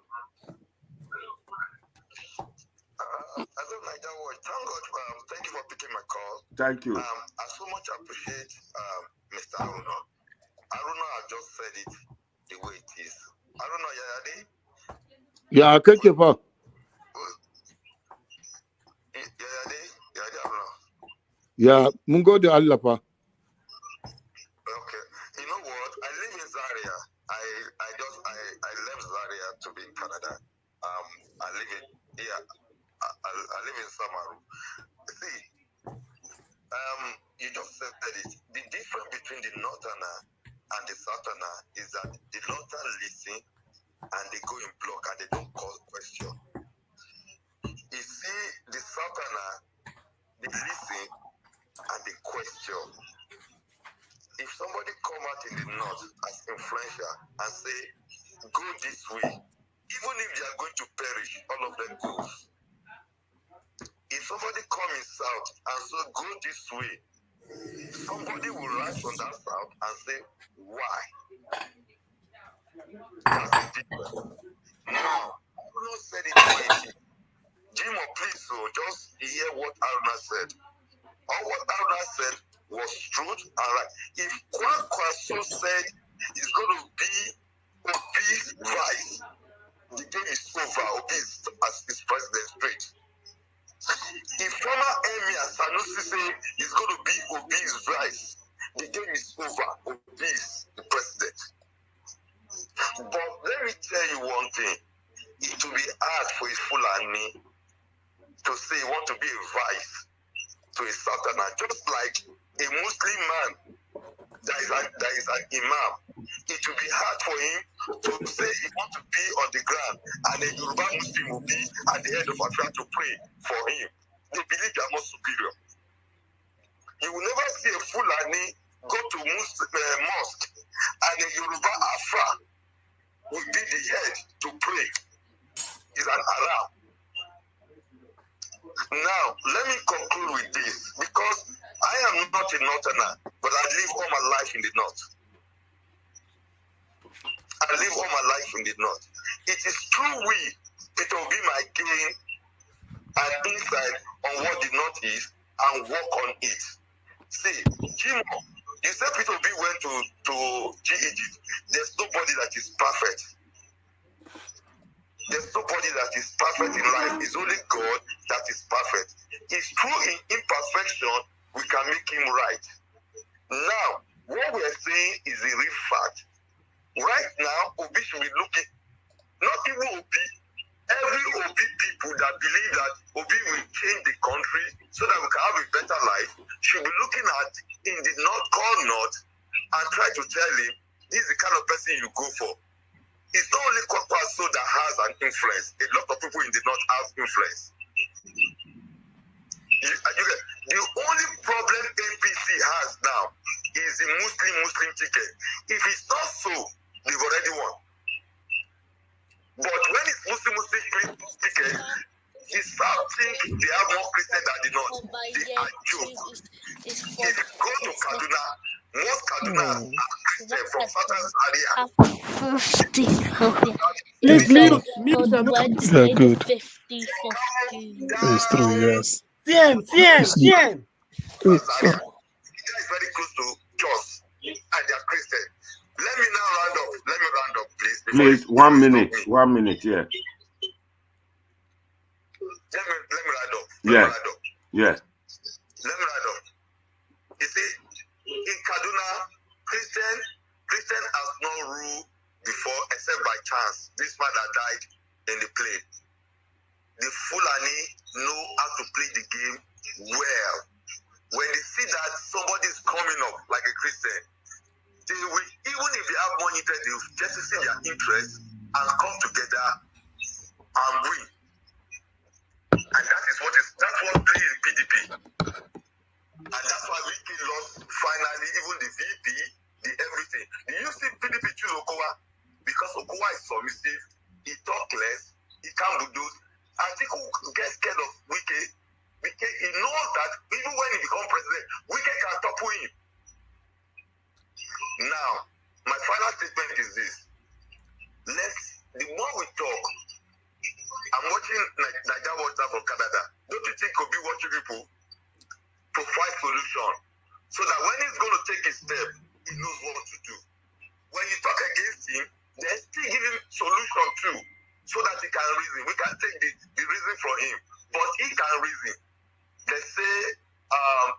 Hello, Niger Watch. Thank God. Thank you for picking my call. Thank you. I so much appreciate Mr. Haruna. Haruna just said it the way it is. Haruna, Yayade? Yeah, catch you up. Yayade Haruna. Yeah, Mungo de Allapa. Okay. You know what? I live in Zaria. I left Zaria to be in Canada. I live in I live in Samaru. See, you just said it. The difference between the northerner and the southerner is that the northern listen and they go in block and they don't call question. You see, the southerner, they listen and they question. If somebody come out in the north as influential and say, go this way, even if they are going to perish, all of them go. If somebody come in south and say, go this way, somebody will rise from that south and say, why? That's the difference. Now, Aruna said it the way it is. Jimo, please, just hear what Aruna said. All what Aruna said was truth and right. If Kwankwaso said it's going to be Obi's vice, the game is over. Obi is as his president straight. If former Emir Sanusi say it's going to be Obi's vice, the game is over. Obi is the president. But let me tell you one thing. It will be hard for a Fulani to say he want to be a vice to a southerner, just like a Muslim man that is an imam. It will be hard for him to say he wants to be on the ground and a Yoruba Muslim will be at the head of Afra to pray for him. They believe they are more superior. You will never see a Fulani go to mosque and a Yoruba Afra will be the head to pray. It's an Arab. Now, let me conclude with this, because I am not a northerner, but I live all my life in the north. and live all my life in the north. It is true it will be my gain and insight on what the north is and work on it. See, Jimo, you said Peter B went to Egypt. There's nobody that is perfect. There's nobody that is perfect in life. It's only God that is perfect. It's true in imperfection, we can make him right. Now, what we're saying is a real fact. Right now, Obi should be looking, not even Obi, every Obi people that believe that Obi will change the country so that we can have a better life should be looking at in the North, call North, and try to tell him this is the kind of person you go for. It's not only Kwakwaso that has an influence. A lot of people in the North have influence. The only problem APC has now is the Muslim ticket. If it's not so, they've already won. But when it's Muslim ticket, the South think they have more Christians than the North. They are jokes. If you go to Kaduna, most Kadunas are Christian from Southern area. Please mute. They're good. It's true, yes. CM. It's Area is very close to Jos, and they are Christian. Let me round up, please. Please, 1 minute. 1 minute, yeah. Let me round up. Yeah. Let me round up. You see, in Kaduna, Christian has no rule before except by chance. This man that died in the plane. The Fulani know how to play the game well. When they see that somebody is coming up like a Christian, they will, even if they have more interest, they will just see their interest and come together and win. And that's what plays in PDP. And that's why we lost finally, even the VP, the everything. Do you see PDP choose Okowa? Because Okowa is submissive, he talk less, he can't do those. I think who gets scared of Wike, he knows that even when he becomes president, Wike can topple him. Now, my final statement is this. The more we talk, I'm watching Niger Water from Canada. Don't you think could be watching people provide solution so that when he's going to take a step, he knows what to do. When you talk against him, they still give him solution too, so that he can reason. We can take the reason from him, but he can reason. They say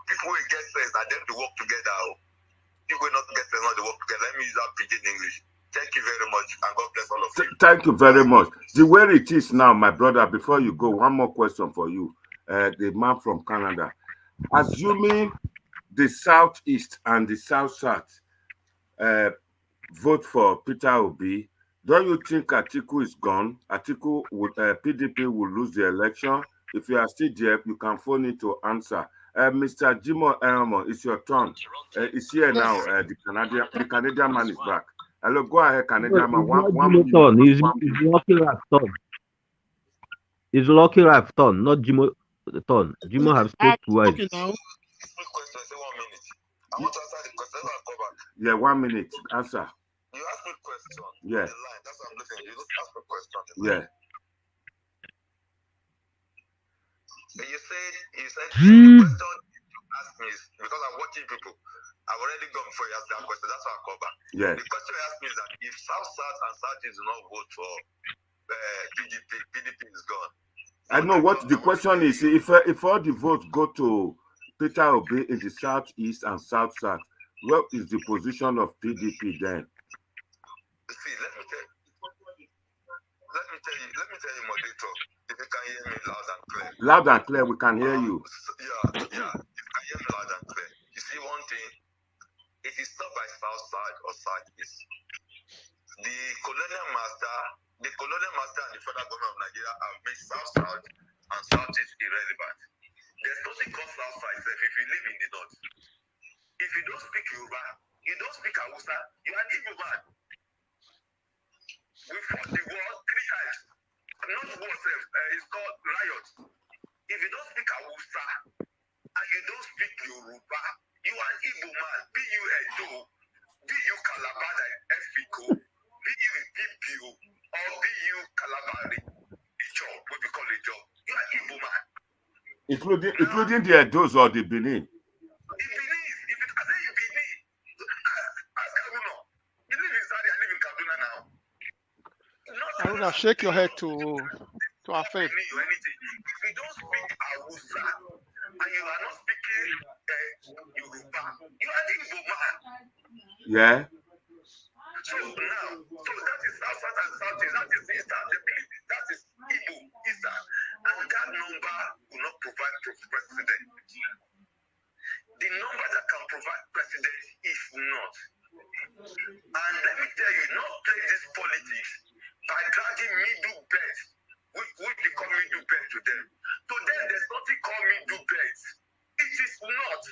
people will get sense and then they work together. People will not get sense, not they work together. Let me use that pidgin English. Thank you very much, and God bless all of you. Thank you very much. The way it is now, my brother, before you go, one more question for you. The man from Canada. Assuming the Southeast and the South-South vote for Peter Obi, don't you think Atiku is gone? Atiku would PDP will lose the election. If you are still there, you can phone in to answer. Mr. Jimo Elmo, it's your turn. It's here now. The Canadian man is back. Hello, go ahead, Canadian man. One minute. It's Lucky Rap's turn. It's Lucky Rap's turn, not Jimo turn. Jimo have spoke twice. Yeah, 1 minute. Answer. You ask me a question. Yeah. The line. That's what I'm looking at. You just ask me a question. Yeah. You said the question you asked me is because I'm watching people. I've already gone before you ask that question. That's why I call back. Yeah. The question you asked me is that if South and Southeast do not vote for PDP is gone. I know what the question is. If all the votes go to Peter Obi in the Southeast and South-South, what is the position of PDP then? See, let me tell you, moderator, if you can hear me loud and clear. Loud and clear, we can hear you. Yeah, if you can hear me loud and clear. You see one thing, it is not by South-Side or Southeast. The colonial master and the federal government of Nigeria have made South-South and Southeast irrelevant. There's nothing called South-Side if you live in the north. If you don't speak Yoruba, you don't speak Hausa, you are an Igbo man. We fought the war 3 times. Not war, it's called riot. If you don't speak Hausa and you don't speak Yoruba, you are an Igbo man. Be you Edo, be you Calabar and Efiko, be you Including the Edos or the Benin. Aruna, shake your head to our faith. We don't speak Hausa, and you are not speaking Yoruba. You are the Igbo man. Yeah. So now, that is South and Southeast, that is Eastern, that is Igbo, Eastern, and that number will not provide president. The number that can provide president is not. And let me tell you, not play this politics by dragging middle beds, which they call middle beds to them. To them, there's nothing called middle beds. It is not.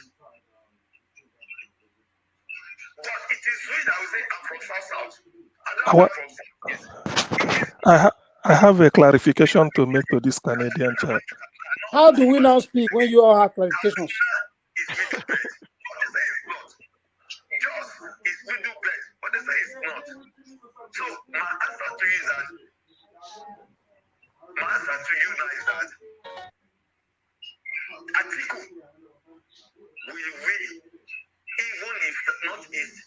But it is we that will say, I'm from South. I have a clarification to make to this Canadian chat. How do we now speak when you all have clarifications? It's middle bed, but they say it's not. So my answer to you is that Atiku will win, even if not East,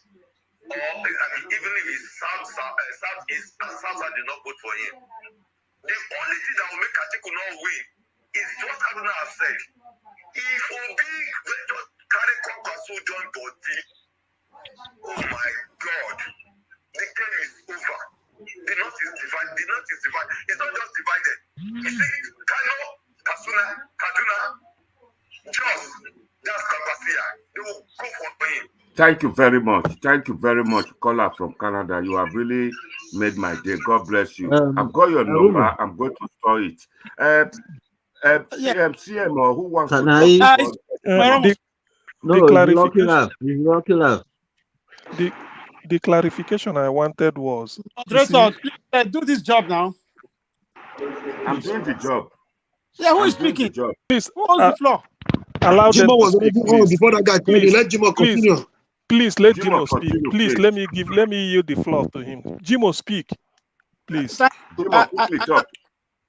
or even if it's Southeast and South did not vote for him. The only thing that will make Atiku not win is what Haruna has said. If Obi just carry Kwankwaso join body, oh my God, the game is over. The North is divided. The North is divided. It's not just divided. You see, Kano, Kaduna, Jos, that's Kapasia. They will go for him. Thank you very much. Thank you very much, caller from Canada. You have really made my day. God bless you. I've got your number. I'm going to store it. CM or who wants to talk? The clarification I wanted was... Moderator, please do this job now. I'm doing the job. Yeah, who is speaking? Please, who owns the floor? Allow Jimo them was to speak, already on before that guy came in. Let Jimo continue. Please let Jimo Jimo speak. continue, Please please. let me yield the floor to him. Jimo, speak, please.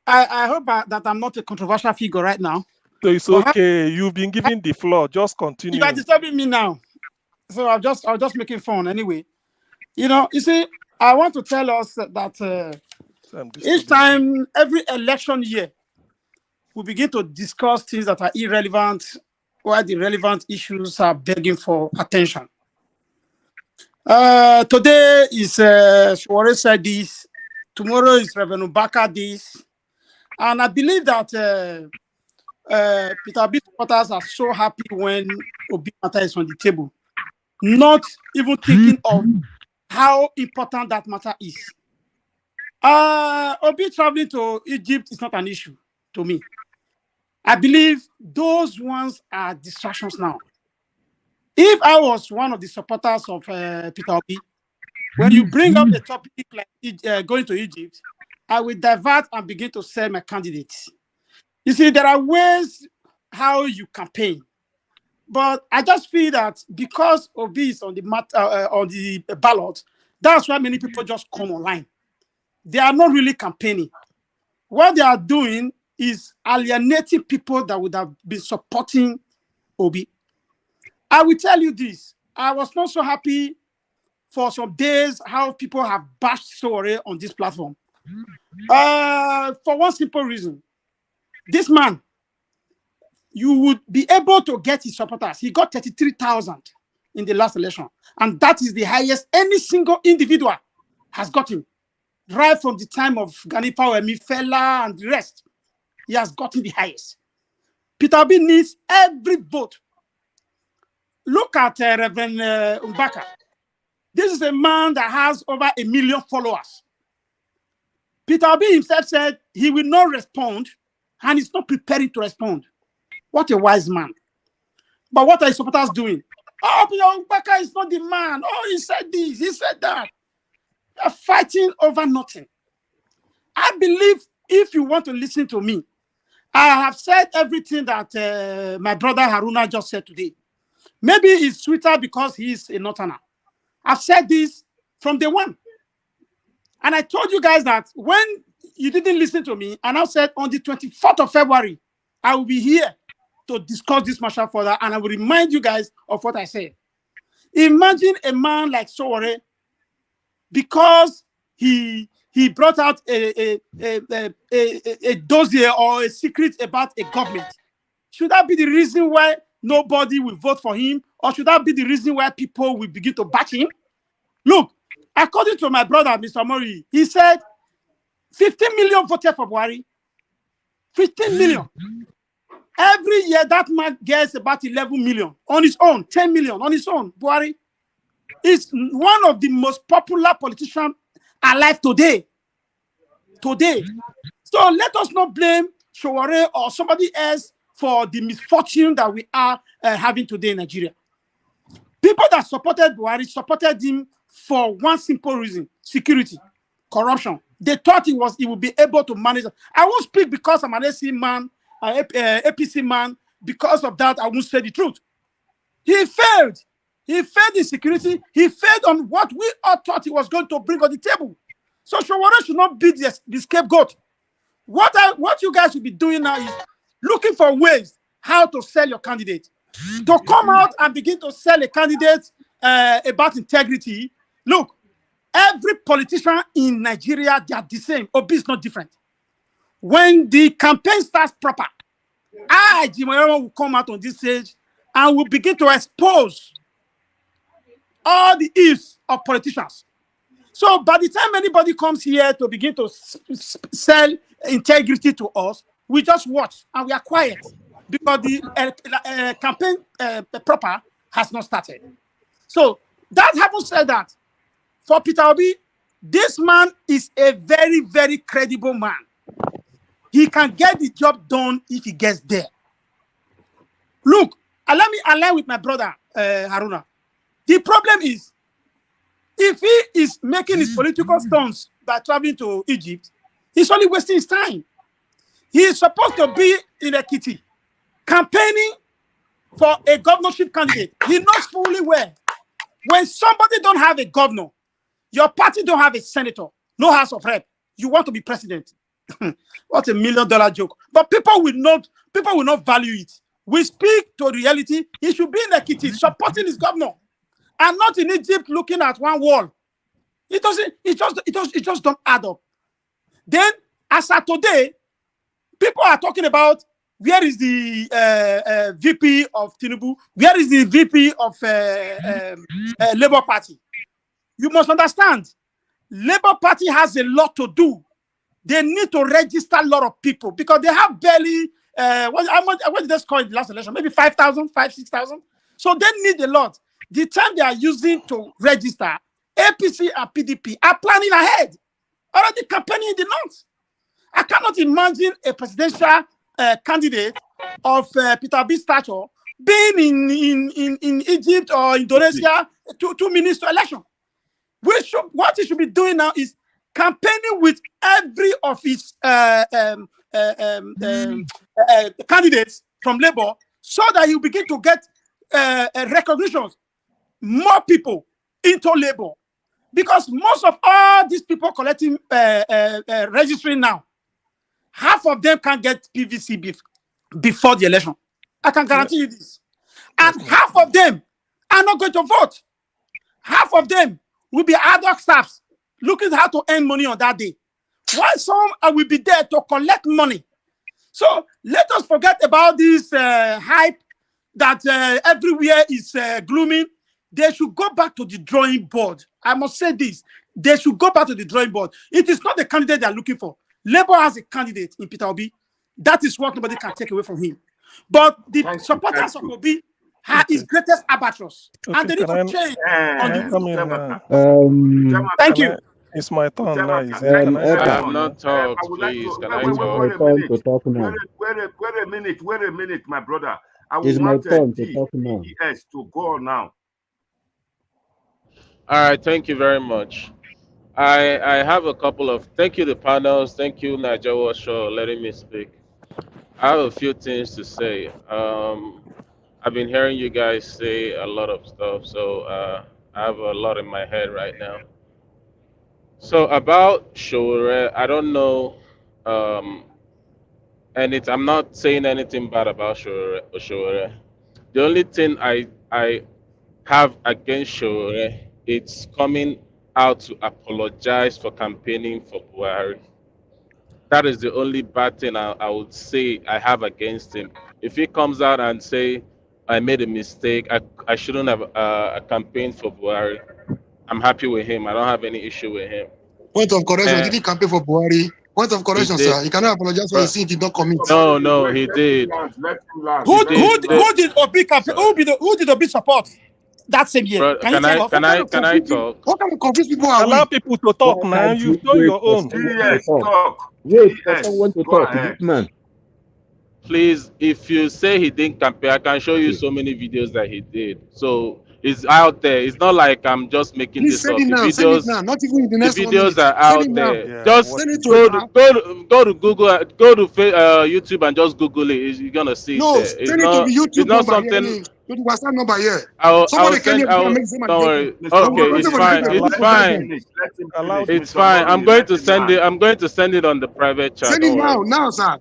I hope that I'm not a controversial figure right now. So it's okay. You've been given the floor. Just continue. You are disturbing me now. So I'll just making fun anyway. You see, I want to tell us that each time, every election year, we begin to discuss things that are irrelevant, while the relevant issues are begging for attention. Today is Shwari said this, tomorrow is Reverend Ubaka this, and I believe that Peter B supporters are so happy when Obi matter is on the table, not even thinking of how important that matter is. Obi traveling to Egypt is not an issue to me. I believe those ones are distractions now. If I was one of the supporters of Peter Obi, when you bring up a topic like going to Egypt, I will divert and begin to sell my candidates. You see, there are ways how you campaign, but I just feel that because Obi is on the ballot, that's why many people just come online. They are not really campaigning. What they are doing is alienating people that would have been supporting Obi. I will tell you this. I was not so happy for some days how people have bashed Sowore on this platform. For one simple reason. This man, you would be able to get his supporters. He got 33,000 in the last election. And that is the highest any single individual has gotten. Right from the time of Gani Fawemi, Fela, and the rest. He has gotten the highest. Peter Obi needs every vote. Look at Reverend Ubaka. This is a man that has over 1 million followers. Peter Obi himself said he will not respond and he's not preparing to respond. What a wise man. But what are his supporters doing? Oh, Peter Ubaka is not the man. Oh, he said this, he said that. They are fighting over nothing. I believe if you want to listen to me, I have said everything that my brother Haruna just said today. Maybe it's sweeter because he's a Northerner. I've said this from day one. And I told you guys that when you didn't listen to me, and I said on the 24th of February, I will be here to discuss this matter further, and I will remind you guys of what I said. Imagine a man like Sowore, because he brought out a dossier or a secret about a government. Should that be the reason why nobody will vote for him, or should that be the reason why people will begin to back him? Look, according to my brother, Mr. Mori, he said 15 million voted for Buhari. 15 million. Every year, that man gets about 11 million on his own, 10 million on his own. Buhari is one of the most popular politicians alive today. So let us not blame Sowore or somebody else for the misfortune that we are having today in Nigeria. People that supported Buhari supported him for one simple reason: security, corruption. They thought he would be able to manage. I won't speak because I'm an AC man, APC man. Because of that, I won't say the truth. He failed. He failed in security. He failed on what we all thought he was going to bring on the table. So Sowore should not be the scapegoat. What you guys should be doing now is looking for ways how to sell your candidate. To come out and begin to sell a candidate about integrity. Look, every politician in Nigeria, they are the same. Obi is not different. When the campaign starts proper, Jimoyoro will come out on this stage and will begin to expose all the ills of politicians. So by the time anybody comes here to begin to sell integrity to us, we just watch and we are quiet because the campaign proper has not started. So that having said that, for Peter Obi, this man is a very, very credible man. He can get the job done if he gets there. Look, let me align with my brother Haruna. The problem is, if he is making his political stunts by traveling to Egypt, he's only wasting his time. He is supposed to be in Ekiti, campaigning for a governorship candidate. He knows fully well, when somebody don't have a governor, your party don't have a senator, no House of Rep, you want to be president. What a $1 million joke. But people will not value it. We speak to reality. He should be in Ekiti supporting his governor, and not in Egypt looking at one wall. It just don't add up. Then, as of today, people are talking about where is the VP of Tinubu, where is the VP of Labour Party. You must understand, Labour Party has a lot to do. They need to register a lot of people because they have barely, what did they score in the last election? Maybe 5,000, 6,000. So they need a lot. The time they are using to register, APC and PDP are planning ahead, already campaigning in the north. I cannot imagine a presidential candidate of Peter Obi's stature being in Egypt or Indonesia 2 minutes to election. What he should be doing now is campaigning with every of his candidates from Labour, so that you begin to get recognition, more people into Labour. Because most of all these people collecting, registering now, half of them can get PVC before the election. I can guarantee you this. And half of them are not going to vote. Half of them will be ad hoc staffs looking how to earn money on that day. While some will be there to collect money. So let us forget about this hype that everywhere is glooming. They should go back to the drawing board. I must say this. They should go back to the drawing board. It is not the candidate they are looking for. Labour has a candidate in Peter Obi. That is what nobody can take away from him. But the supporters of Obi are his greatest albatross. And they need to change on the Thank you. It's my turn now. I have not talked, please. Can I talk? Wait a minute, my brother. It's my turn to talk now. Yes, to go on now. All right, thank you very much. I have a couple of thank you the panels, thank you Najawa for letting me speak. I have a few things to say. I've been hearing you guys say a lot of stuff, so I have a lot in my head right now. So about Sowore, I don't know and I'm not saying anything bad about Oshowore. The only thing I have against Showore, it's coming out to apologize for campaigning for Buhari. That is the only bad thing I would say I have against him. If he comes out and say I made a mistake, I shouldn't have campaigned for Buhari, I'm happy with him. I don't have any issue with him. Point of correction, did And he campaign for Buhari? Point of he correction, did, sir. He cannot apologize for his but sin he did not commit. no, he did. Let him land. He Who did. who did Obi campaign? Who did Obi support that same year? Bro, Can you tell us? can I talk? What kind of confused people are Allow we? people to talk Why now. can't you You've done wait your for own. someone to GS, talk? talk. Wait for GS, someone to go talk, ahead. big man. Please, if you say he didn't campaign, I can show you so many videos that he did. So it's out there. It's not like I'm just making Please this send up. it now. Send it now. Not even in the The next 1 videos minute. are Send it out now. there. Yeah, Just what Send it is to it? go to Google, YouTube and just Google it. You're gonna see it No, there. send it to the It's YouTube not number here. something. To the WhatsApp number here. I'll Somebody came send. here before and I'll make the same don't allegation. worry. Mr. And Okay, because it's they Omori, were fine. let debating, him, people It's let forget him fine. them. finish. Let him Allow finish. It's Mr. fine. I'm Omori, going let to him send land. it. I'm going to send it on the private chat. Send it Don't now, worry. now, sir.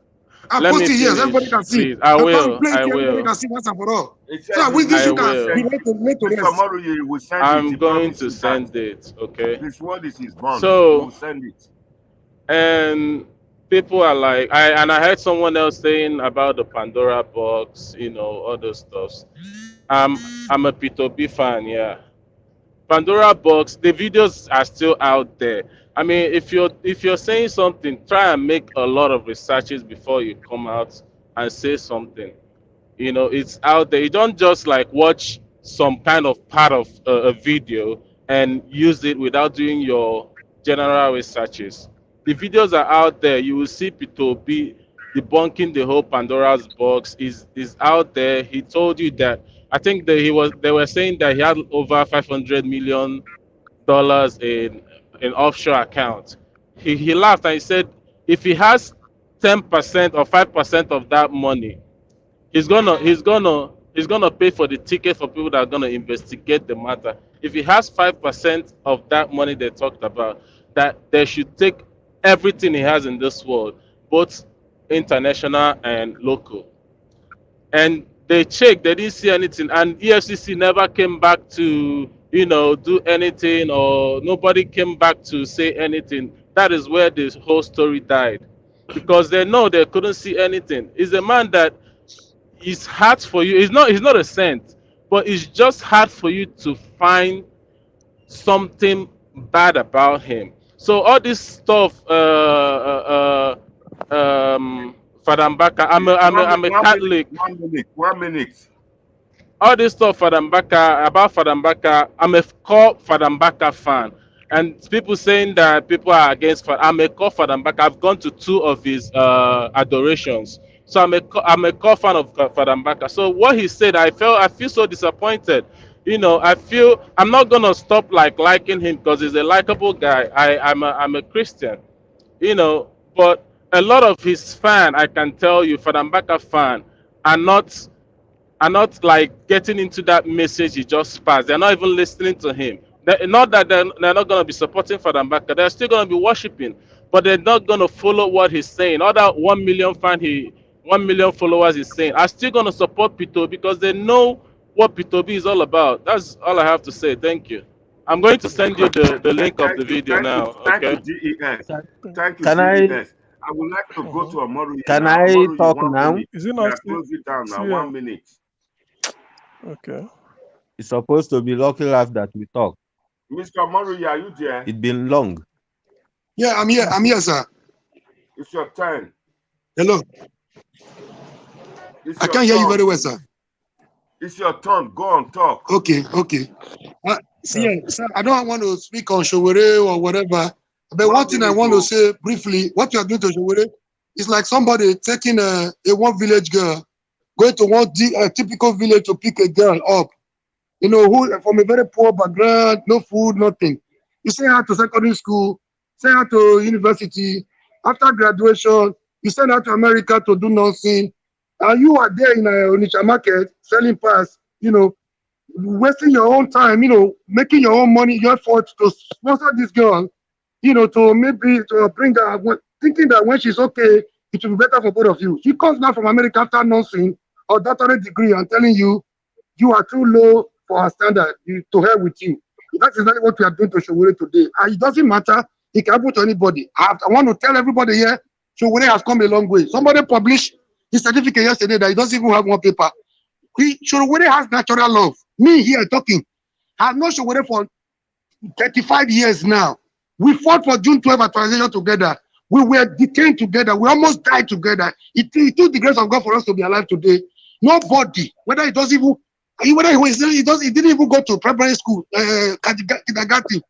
I Let post me it here so everybody finish, can see. please. I And come will. play it I here, everybody will. can see once and for all. He So said that with this, I you he will can will. be send it. late to Mr. rest. Omori, he will send it. I'm He going promised to you that. send it. Okay. His word is his bond. He So will send it. and people are like, I heard someone else saying about the Pandora box, all those stuffs. I'm a P2B fan, yeah. Pandora box, the videos are still out there. I mean, if you're saying something, try and make a lot of researches before you come out and say something. It's out there. You don't just like watch some kind of part of a video and use it without doing your general researches. The videos are out there. You will see P2B debunking the whole Pandora's box is out there. He told you that. I think that they were saying that he had over $500 million in offshore accounts. He laughed and he said if he has 10% or 5% of that money, he's gonna pay for the ticket for people that are gonna investigate the matter. If he has 5% of that money they talked about, that they should take everything he has in this world, both international and local. And they checked, they didn't see anything, and EFCC never came back to do anything, or nobody came back to say anything. That is where this whole story died, because they know they couldn't see anything. It's a man that it's hard for you. It's not a saint, but it's just hard for you to find something bad about him. So all this stuff, Father Mbaka, I'm a One minute. Catholic. 1 minute. 1 minute. All this stuff about Father Mbaka, I'm a core Father Mbaka fan. And people saying that people are against I'm a core Father Mbaka. I've gone to 2 of his adorations. So I'm a core fan of Father Mbaka. So what he said, I feel so disappointed. I feel I'm not gonna stop liking him because he's a likable guy. I'm a Christian, but a lot of his fan, I can tell you, Father Mbaka fan, are not are not like getting into that message he just passed. They're not even listening to him. Not that they're not going to be supporting Father Mbaka. They're still going to be worshiping, but they're not going to follow what he's saying. Other 1 million followers he's saying are still going to support Pito because they know what P2B is all about. That's all I have to say. Thank you. I'm going to send you the link of the Thank you. video now. Thank you, Okay. GES. Can, Thank you, Can I GES. I would like to go to Amoruyi can now. I Amoruyi, talk 1 now? minute. is it We not are still? closing down now. See, 1 minute. okay. It's supposed to be Lucky Life that we talk. Mr. Amoruyi, are you there? It's been long. Yeah, I'm here. I'm here, sir. It's your turn. Hello. It's I your can't hear you very turn. well, sir. It's your turn. Go on, talk. Okay. See, sir, I don't want to speak on Showore or whatever. But one thing I want to say briefly, what you are doing to Showore is like somebody taking a one village girl, going to a typical village to pick a girl up, who from a very poor background, no food, nothing. You send her to secondary school, send her to university. After graduation, you send her to America to do nursing. And you are there in a Onitsha market selling pass, wasting your own time, making your own money, your effort to sponsor this girl, to maybe to bring her, thinking that when she's okay, It will be better for both of you. He comes back from America after nursing or doctorate degree and telling you you are too low for our standard. To hell with you. That's exactly what we are doing to Showore today. And it doesn't matter. It can happen to anybody. I want to tell everybody here, Showore has come a long way. Somebody published his certificate yesterday that he doesn't even have one paper. Showore has natural love. Me here talking. I've known Showore for 35 years now. We fought for June 12 authorization together. We were detained together. We almost died together. It took the grace of God for us to be alive today. Nobody, whether it does even, whether he didn't even go to primary school, kindergarten.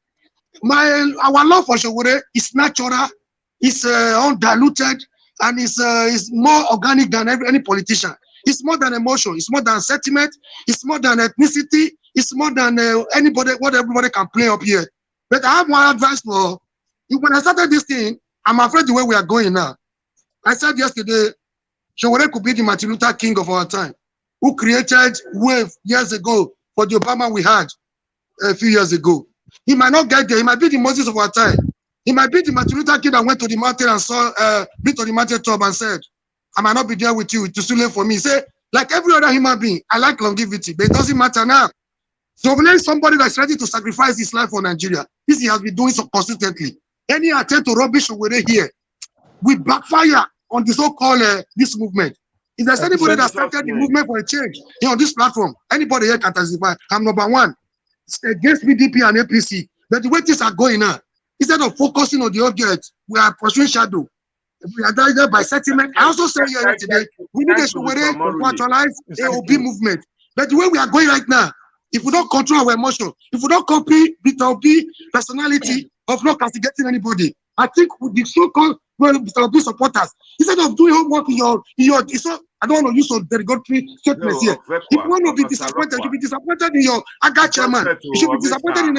Our love for Showore is natural, it's undiluted, and it's more organic than any politician. It's more than emotion. It's more than sentiment. It's more than ethnicity. It's more than anybody, what everybody can play up here. But I have one advice for you. When I started this thing, I'm afraid the way we are going now. I said yesterday, Showore could be the Martin Luther King of our time, who created wave years ago for the Obama we had a few years ago. He might not get there. He might be the Moses of our time. He might be the Martin Luther King that went to the mountain and saw, been to the mountain top and said, I might not be there with you. It's too late for me. Say, like every other human being, I like longevity, but it doesn't matter now. So when there's somebody that's ready to sacrifice his life for Nigeria, this he has been doing so consistently. Any attempt to rubbish Showore here will backfire on the so-called this movement. If there's anybody that started the movement for a change here on this platform, anybody here can testify. I'm number one. It's against PDP and APC. But the way things are going now, instead of focusing on the object, we are pursuing shadow. We are guided by sentiment. I also say here today, we need a Showore to actualize AOB movement. But the way we are going right now, if we don't control our emotion, if we don't copy Peter Obi personality of not castigating anybody, I think with the so-called Peter Obi supporters, instead of doing homework in your I don't want to use some derogatory statements here. If you want to be disappointed, you should be disappointed in your AGA chairman. You should be disappointed in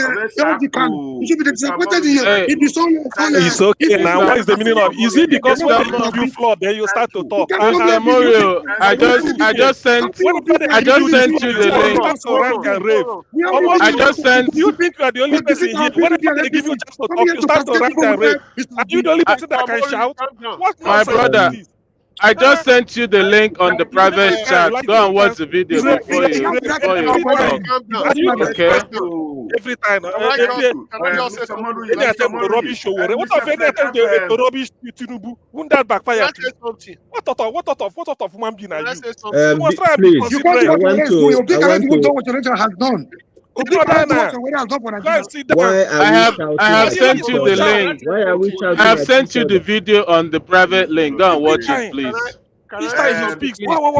you should be disappointed in your It's okay now. What is the meaning of is it because when they give you floor, then you start to talk? Mr. Morio, I just sent you the link. I just sent. You think you are the only person here? Whenever they give you chance to talk, you start to rant and rave. Are you the only person that can shout? What my brother, I just sent you the link on the private chat. Go and watch the video before you talk. Okay. Every time, any attempt to rubbish Showore. What of any attempt to rubbish Tinubu? Wouldn't that backfire? What sort of human being are you? You must try and be You can't considerate. do what Showore has done. I have sent you the link. Why are we shouting? I have sent you the video on the private link. Go and watch it, please. Each time he speaks, wow.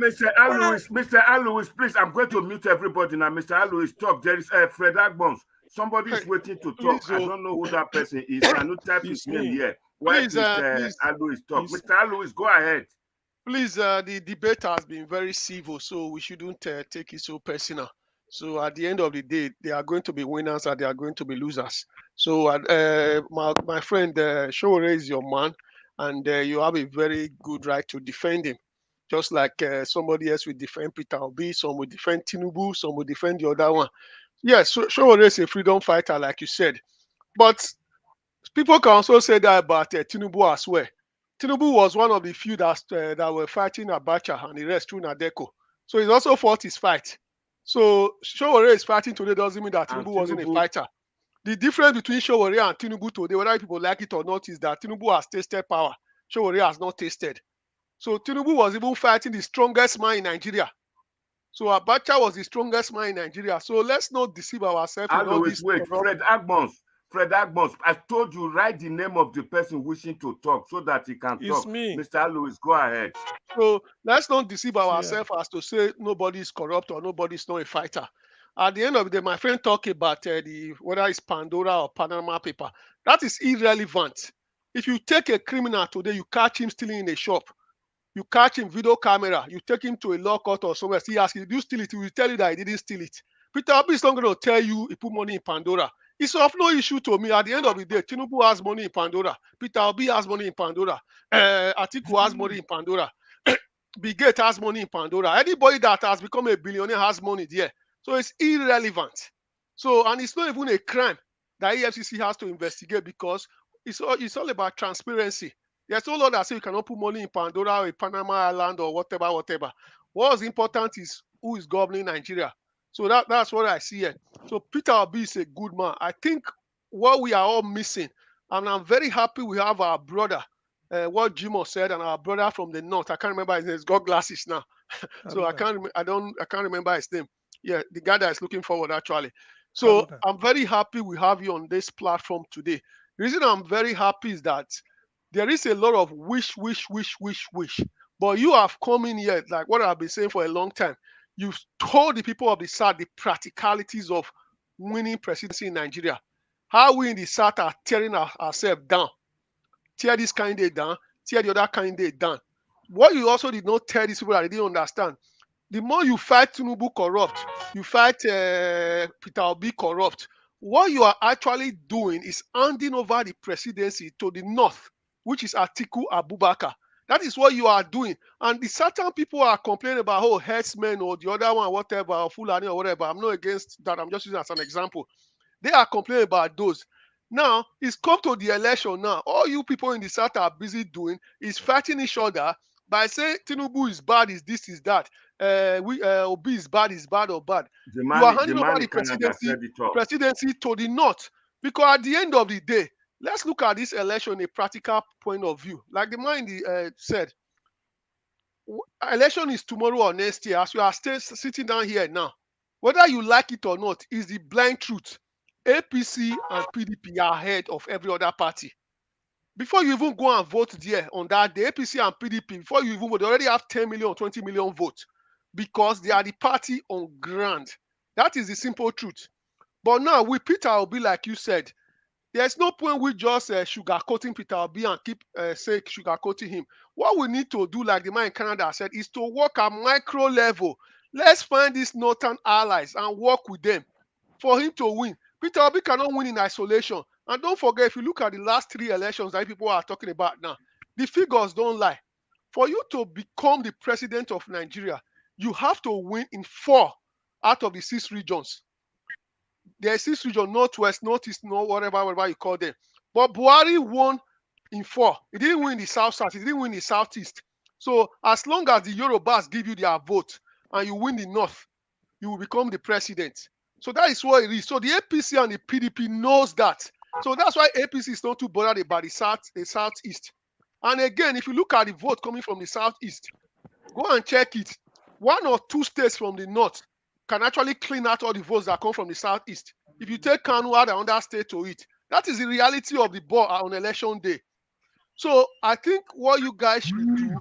Mr. Alois, please, I'm going to mute everybody now. Mr. Alois, talk. There is Fred Agbons. Somebody is waiting to talk. I don't know who that person is. Can you type his name here? Why Mr. Alois talk? Mr. Alois, go ahead. Please, the debate has been very civil, so we shouldn't take it so personal. So at the end of the day, they are going to be winners and they are going to be losers. So my friend, Showore is your man, and you have a very good right to defend him. Just like somebody else will defend Peter Obi, some will defend Tinubu, some will defend the other one. Yes, Showore is a freedom fighter, like you said. But people can also say that about Tinubu as well. Tinubu was one of the few that were fighting Abacha and the rest through Nadeko. So he also fought his fight. So Showore is fighting today doesn't mean that Tinubu wasn't a fighter. The difference between Showore and Tinubu today, whether people like it or not, is that Tinubu has tasted power. Showore has not tasted. So Tinubu was even fighting the strongest man in Nigeria. So Abacha was the strongest man in Nigeria. So let's not deceive ourselves. Fred Agbons, I told you, write the name of the person wishing to talk so that he can talk. Me. Mr. Alois, go ahead. So let's not deceive ourselves as to say nobody is corrupt or nobody is not a fighter. At the end of the day, my friend talked about whether it's Pandora or Panama paper. That is irrelevant. If you take a criminal today, you catch him stealing in a shop, you catch him video camera, you take him to a law court or somewhere, he asks you, do you steal it? He will tell you that he didn't steal it. Peter Obi is not going to tell you he put money in Pandora. It's of no issue to me. At the end of the day, Tinubu has money in Pandora. Peter Obi has money in Pandora. Atiku has money in Pandora. Bigate has money in Pandora. Anybody that has become a billionaire has money there. So it's irrelevant. So, and it's not even a crime that EFCC has to investigate because it's all about transparency. There's no law that says you cannot put money in Pandora or Panama Island or whatever, whatever. What's important is who is governing Nigeria. So that's what I see here. So Peter Obi is a good man. I think what we are all missing, and I'm very happy we have our brother, what Jimo said, and our brother from the north. I can't remember his name. He's got glasses now, so I can't remember his name. Yeah, the guy that is looking forward actually. So Haruna. I'm very happy we have you on this platform today. The reason I'm very happy is that there is a lot of wish. But you have come in here, like what I've been saying for a long time. You've told the people of the South the practicalities of winning presidency in Nigeria. How we in the South are tearing ourselves down. Tear this candidate down, tear the other candidate down. What you also did not tell these people that they didn't understand. The more you fight Tinubu corrupt, you fight Peter Obi corrupt, what you are actually doing is handing over the presidency to the North, which is Atiku Abubakar. That is what you are doing. And the certain people are complaining about, oh, herdsmen or the other one, whatever, or Fulani or whatever. I'm not against that. I'm just using it as an example. They are complaining about those. Now, it's come to the election now. All you people in the South are busy doing is fighting each other by saying Tinubu is bad, is this, is that. Obi is bad or bad. You are handing over the presidency to the North. Because at the end of the day, let's look at this election in a practical point of view. Like the man said, election is tomorrow or next year. As you are still sitting down here now, whether you like it or not, is the blind truth. APC and PDP are ahead of every other party. Before you even go and vote there on that, the APC and PDP, before you even vote, they already have 10 million, 20 million votes because they are the party on ground. That is the simple truth. But now with Peter Obi, like you said, there's no point we just sugarcoating Peter Obi and keep sugarcoating him. What we need to do, like the man in Canada said, is to work at micro level. Let's find these northern allies and work with them for him to win. Peter Obi cannot win in isolation. And don't forget, if you look at the last 3 elections that people are talking about now, the figures don't lie. For you to become the president of Nigeria, you have to win in 4 out of the 6 regions. There's 6 regions, northwest, northeast, whatever you call them. But Buhari won in 4. He didn't win the south, he didn't win the southeast. So as long as the Yorubas give you their vote and you win the north, you will become the president. So that is what it is. So the APC and the PDP knows that. So that's why APC is not too bothered about the southeast. And again, if you look at the vote coming from the southeast, go and check it. 1 or 2 states from the north can actually clean out all the votes that come from the southeast. If you take Kanu, add another state to it. That is the reality of the ball on election day. So I think what you guys should do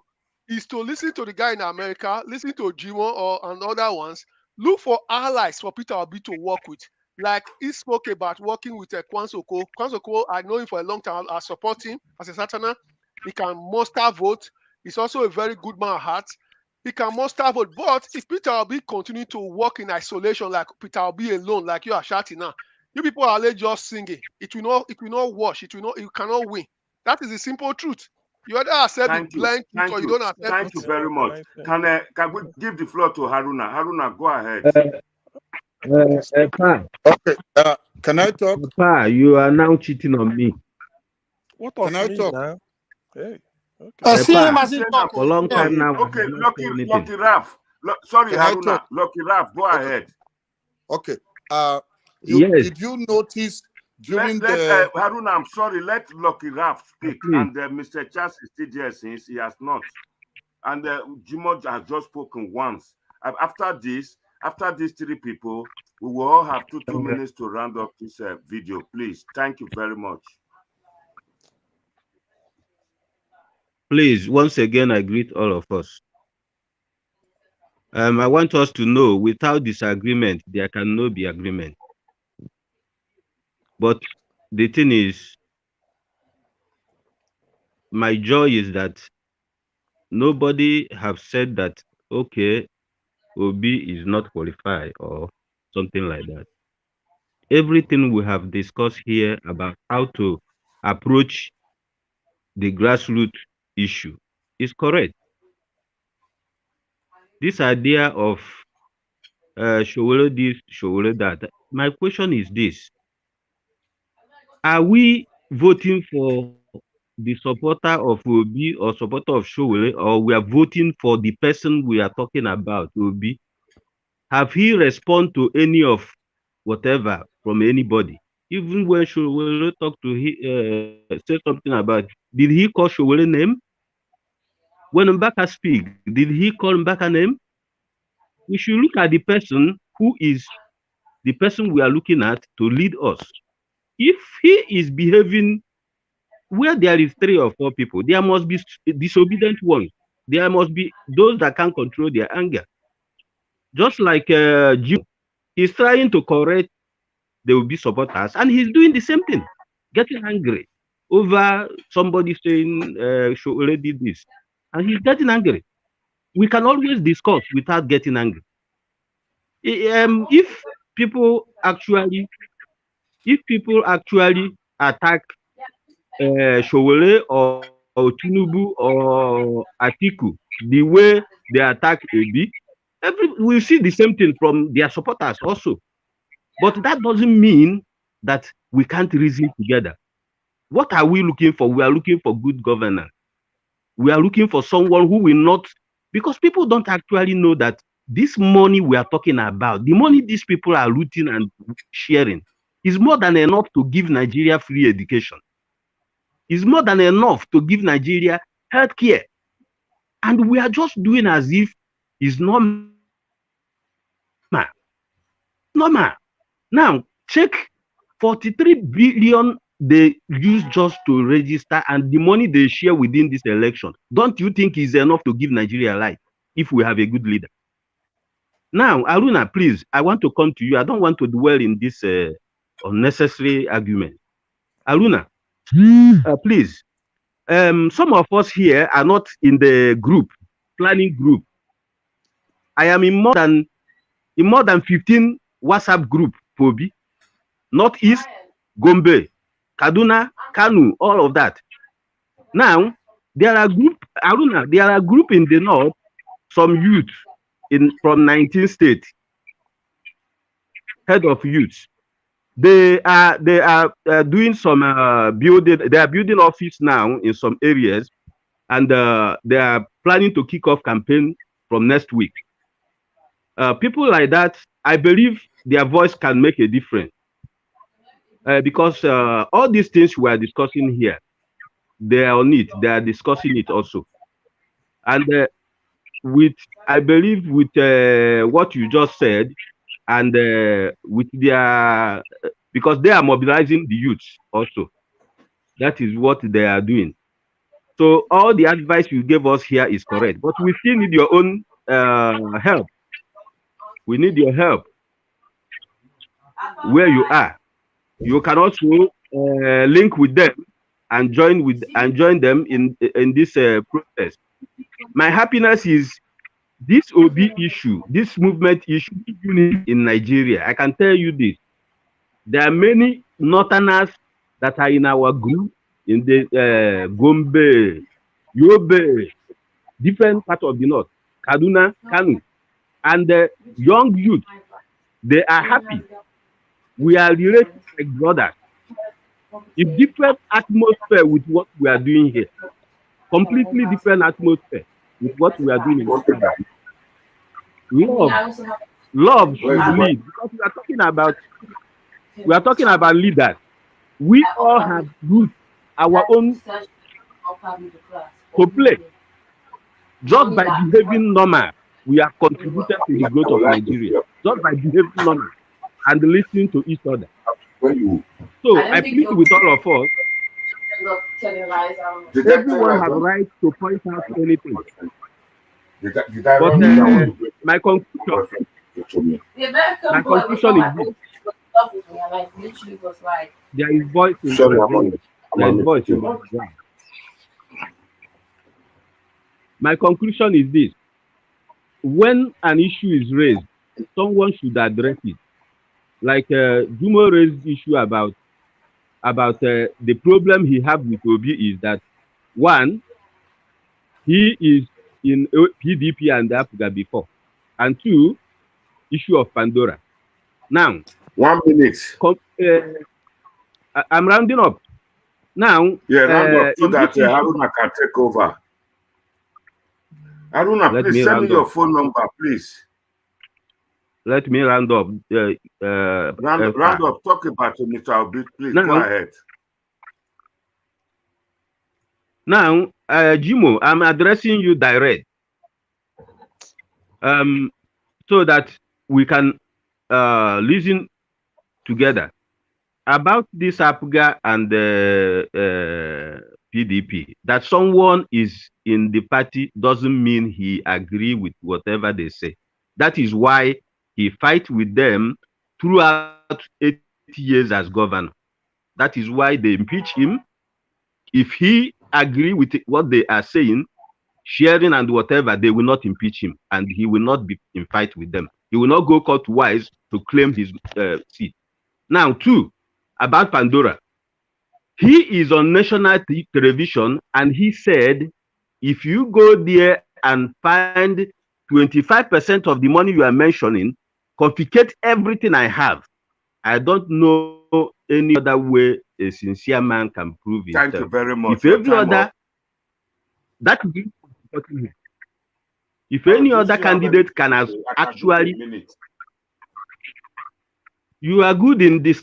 is to listen to the guy in America, listen to Jimo and other ones, look for allies for Peter Obi to work with. Like he spoke about working with Kwansoko. Kwansoko, I know him for a long time. I support him as a Satana. He can muster vote. He's also a very good man at heart. He can muster vote. But if Peter Obi continue to work in isolation, like Peter Obi alone, like you are shouting now, you people are just singing. It will not wash. You cannot win. That is the simple truth. You either accept the blind truth or you don't accept it. Thank you very much. Can we give the floor to Haruna? Haruna, go ahead. Okay. Can I talk? Pa, you are now cheating on me. What of Can I me talk? now? Hey. Okay. See him as he talk for a long time now. Okay, Lucky Raf. Sorry, Can I Haruna. talk? Lucky Raf, go ahead. Okay. Yes. Did you notice during the Haruna, I'm sorry, let Lucky Raf speak. And Mr. Charles is still there since he has not. And Jimo has just spoken once. After these 3 people, we will all have 2 minutes to round up this video. Please, thank you very much. Please, once again, I greet all of us. I want us to know, without disagreement, there cannot be agreement. But the thing is, my joy is that nobody have said that, okay, Obi is not qualified or something like that. Everything we have discussed here about how to approach the grassroots issue is correct. This idea of Showolo this, Showolo that, my question is this: are we voting for the supporter of Obi or supporter of Showele, or we are voting for the person we are talking about, Obi, have he respond to any of whatever from anybody? Even when Showele talk to say something about, did he call Showele name? When Mbaka speak, did he call Mbaka name? We should look at the person who is the person we are looking at to lead us. If he is behaving where there is 3 or 4 people, there must be disobedient ones. There must be those that can't control their anger. Just like Jim, he's trying to correct the Obi supporters, and he's doing the same thing, getting angry over somebody saying Showore did this, and he's getting angry. We can always discuss without getting angry. If people actually attack Showore or Tinubu or Atiku the way they attack Obi, we see the same thing from their supporters also. But that doesn't mean that we can't reason together. What are we looking for? We are looking for good governance. We are looking for someone who will not, because people don't actually know that this money we are talking about, the money these people are looting and sharing, is more than enough to give Nigeria free education. Is more than enough to give Nigeria healthcare. And we are just doing as if it's normal. Normal. Now, check 43 billion they use just to register and the money they share within this election. Don't you think is enough to give Nigeria life if we have a good leader? Now, Aruna, please, I want to come to you. I don't want to dwell in this unnecessary argument. Aruna, please, some of us here are not in the group, planning group. I am in more than 15 WhatsApp group, Pobi, Northeast, Gombe, Kaduna, Kanu, all of that. Now, there are group, Aruna, there are group in the north, some youth from 19 states, head of youth. They are doing some building. They are building office now in some areas, and they are planning to kick off campaign from next week. People like that, I believe their voice can make a difference. Because all these things we are discussing here, they are on it. They are discussing it also. And I believe with what you just said, and with their, because they are mobilizing the youth also. That is what they are doing. So all the advice you gave us here is correct, but we still need your own help. We need your help where you are. You can also link with them and join them in this process. My happiness is this OB issue, this movement issue in Nigeria. I can tell you this: there are many Northerners that are in our group in the Gombe, Yobe, different parts of the north, Kaduna, Kanu, and the young youth. They are happy. We are related like brothers. It's different atmosphere with what we are doing here. Completely different atmosphere with what we are doing in Canada. Love should lead, because we are talking about leaders. We all have roots, our own to play. Just by behaving normal, we are contributed to the growth of Nigeria. Just by behaving normal and listening to each other. So I plead with all of us. Everyone has a right to point out anything. But my conclusion is this. There is voice in the ground. There is voice in the ground. My conclusion is this: when an issue is raised, someone should address it. Like Jumo raised issue about the problem he have with Obi is that, one, he is in PDP and Africa before, and two, issue of Pandora. Now, 1 minute. I'm rounding up. Now, yeah, round up so in that this issue, Haruna can take over. Haruna, let please me send me round your up. phone number, please. Let me round up. Round up. Talk about it, Mr. Obi. Please go ahead. Now, Jimo, I'm addressing you direct, so that we can listen together about this APGA and the PDP. That someone is in the party doesn't mean he agree with whatever they say. That is why he fight with them throughout 8 years as governor. That is why they impeach him. If he agree with what they are saying, sharing and whatever, they will not impeach him, and he will not be in fight with them. He will not go court twice to claim his seat. Now, two, about Pandora. He is on national television, and he said, if you go there and find 25% of the money you are mentioning, confiscate everything I have. I don't know any other way a sincere man can prove himself. Thank you very much. If every other, that if any other candidate can actually, you are good in this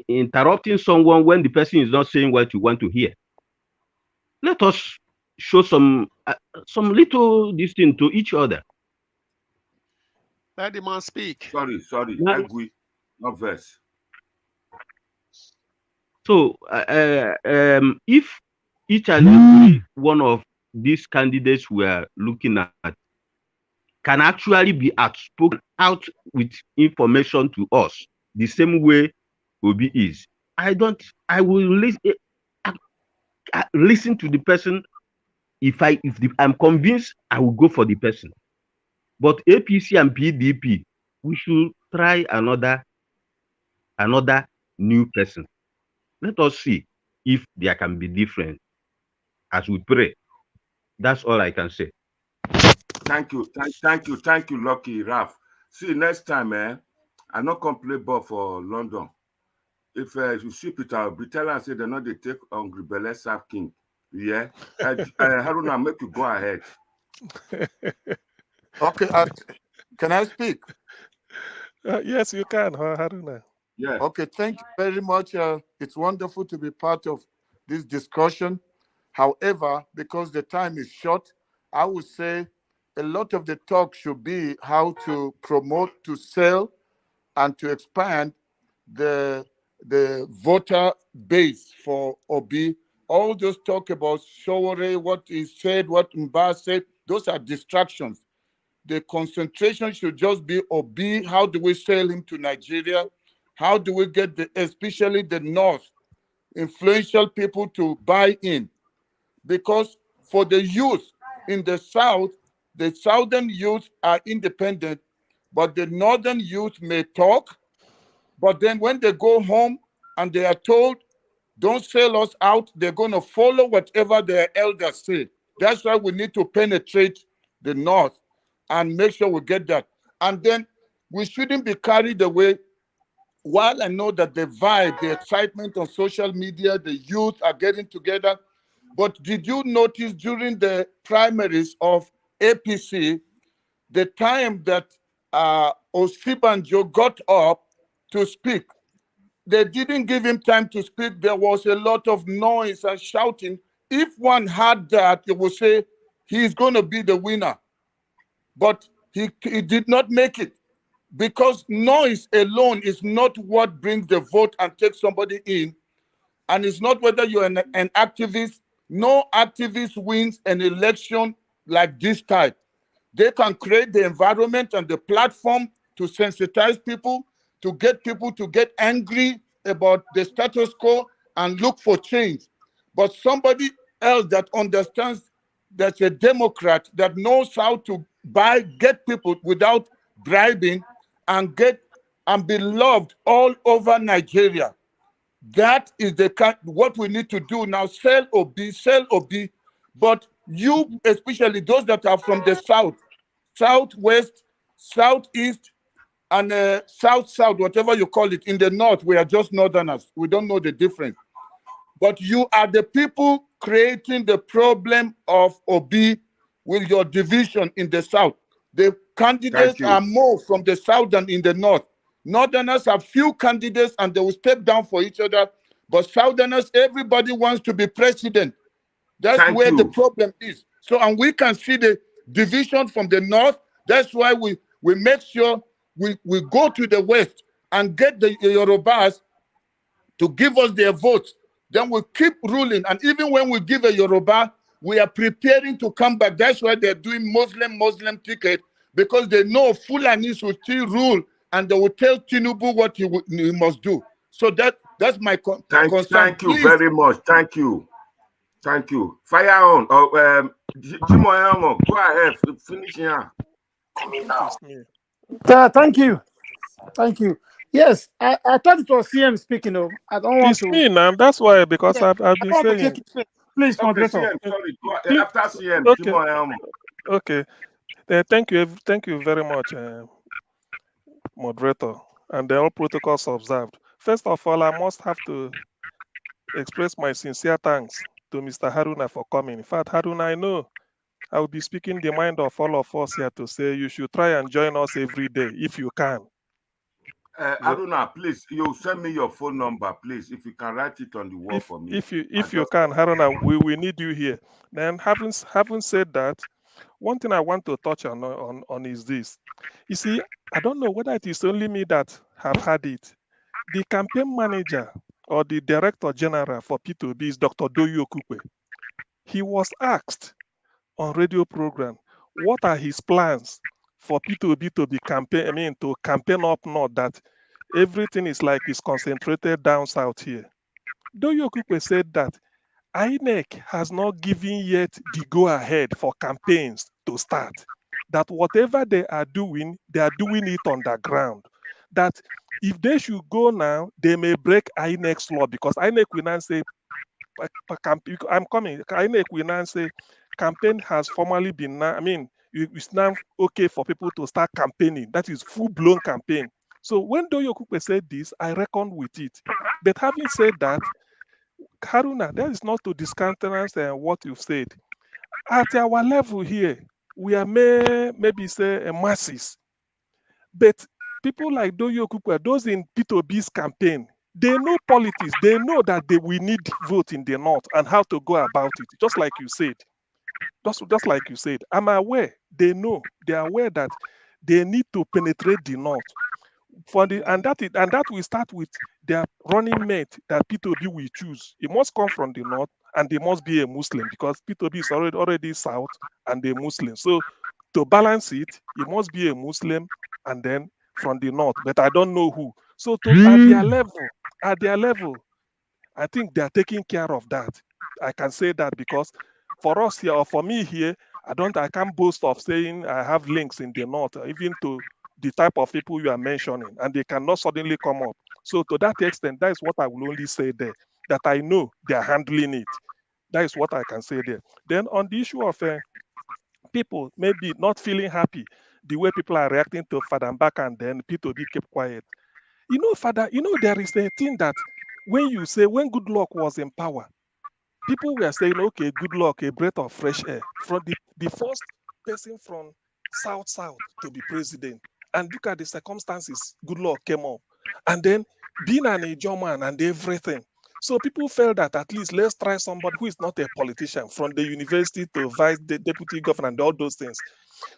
interrupting someone when the person is not saying what you want to hear. Let us show some little this thing to each other. Let the man speak. Sorry, Agui, not verse. So, if each and every one of these candidates we are looking at can actually be outspoken out with information to us the same way Obi is, I will listen to the person. If I'm convinced, I will go for the person. But APC and PDP, we should try another new person. Let us see if there can be difference as we pray. That's all I can say. Thank you, Lucky Ralph. See, next time, I not come play ball for London. If you see Peter Obi, tell us say they not they take Hungry Belle South King. Yeah, Haruna, make you go ahead. Okay, can I speak? Yes, you can, Haruna. Yeah. Okay, thank you very much. It's wonderful to be part of this discussion. However, because the time is short, I would say a lot of the talk should be how to promote, to sell, and to expand the voter base for Obi. All those talk about Sowore, what is said, what Mba said, those are distractions. The concentration should just be Obi. How do we sell him to Nigeria? How do we get especially the North, influential people to buy in? Because for the youth in the South, the Southern youth are independent, but the Northern youth may talk, but then when they go home and they are told, don't sell us out, they're going to follow whatever their elders say. That's why we need to penetrate the North and make sure we get that. And then we shouldn't be carried away. While I know that the vibe, the excitement on social media, the youth are getting together, but did you notice during the primaries of APC, the time that Osibanjo got up to speak, they didn't give him time to speak. There was a lot of noise and shouting. If one had that, it would say he's going to be the winner. But he did not make it, because noise alone is not what brings the vote and takes somebody in. And it's not whether you're an activist. No activist wins an election like this type. They can create the environment and the platform to sensitize people, to get angry about the status quo and look for change. But somebody else that understands, that's a Democrat, that knows how to get people without bribing and be loved all over Nigeria. That is what we need to do now. Sell Obi. But you, especially those that are from the South, Southwest, Southeast, and south, whatever you call it. In the north, we are just northerners. We don't know the difference. But you are the people creating the problem of Obi with your division in the south. The candidates are more from the south than in the north. Northerners have few candidates and they will step down for each other. But southerners, everybody wants to be president. That's where the problem is. So, and we can see the division from the north. That's why we make sure we go to the west and get the Yorubas to give us their votes. Then we keep ruling. And even when we give a Yoruba, we are preparing to come back. That's why they're doing Muslim ticket, because they know Fulanis will still rule and they will tell Tinubu what he must do. So that's my concern. Thank you very much. Thank you. Thank you. Fire on. Jimoyamo, go ahead. Finish here. Thank you. Thank you. Yes, I thought it was CM speaking. I don't want it's me now. That's why, because I've been saying. Please, okay, moderator. CM, sorry. After CM, okay. Jimoyamo. Okay. Thank you very much, moderator, and all protocols observed. First of all, I must have to express my sincere thanks to Mr. Haruna for coming. In fact, Haruna, I know I will be speaking the mind of all of us here to say you should try and join us every day if you can. Haruna, please, you send me your phone number, please. If you can write it on the wall for me. If you can, Haruna, we need you here. Then, having said that, one thing I want to touch on is this. You see, I don't know whether it is only me that have had it. The campaign manager or the director general for P2B is Dr. Doyo Kupe. He was asked on radio program, what are his plans for P2B to be to campaign up north, that everything is concentrated down south here. Doyo Kupe said that INEC has not given yet the go-ahead for campaigns to start. That whatever they are doing it underground. That if they should go now, they may break INEC's law, because INEC will now say, I'm coming. INEC will now say, campaign has formally been, it's now okay for people to start campaigning. That is full-blown campaign. So when Doyo Kupe said this, I reckoned with it. But having said that, Haruna, that is not to discountenance what you've said. At our level here, we are maybe say masses. But people like Doyo Kupe, those in P2B's campaign, they know politics. They know that we need vote in the north and how to go about it. Just like you said. Just like you said. I'm aware. They know. They are aware that they need to penetrate the north. And that will start with their running mate that P2B will choose. It must come from the north and they must be a Muslim, because P2B is already south and a Muslim. So to balance it, it must be a Muslim and then from the north. But I don't know who. So at their level, I think they are taking care of that. I can say that because for us here, or for me here, I can't boast of saying I have links in the north, even to the type of people you are mentioning, and they cannot suddenly come up. So to that extent, that is what I will only say there, that I know they are handling it. That is what I can say there. Then on the issue of people maybe not feeling happy, the way people are reacting to Father Mbaka, and then P2B keep quiet. Father, there is a thing that when good luck was in power, people were saying, okay, good luck, a breath of fresh air. From the first person from South to be president. And look at the circumstances, good luck came up. And then being an Ijaw man and everything. So people felt that at least let's try somebody who is not a politician, from the university to vice the deputy governor and all those things.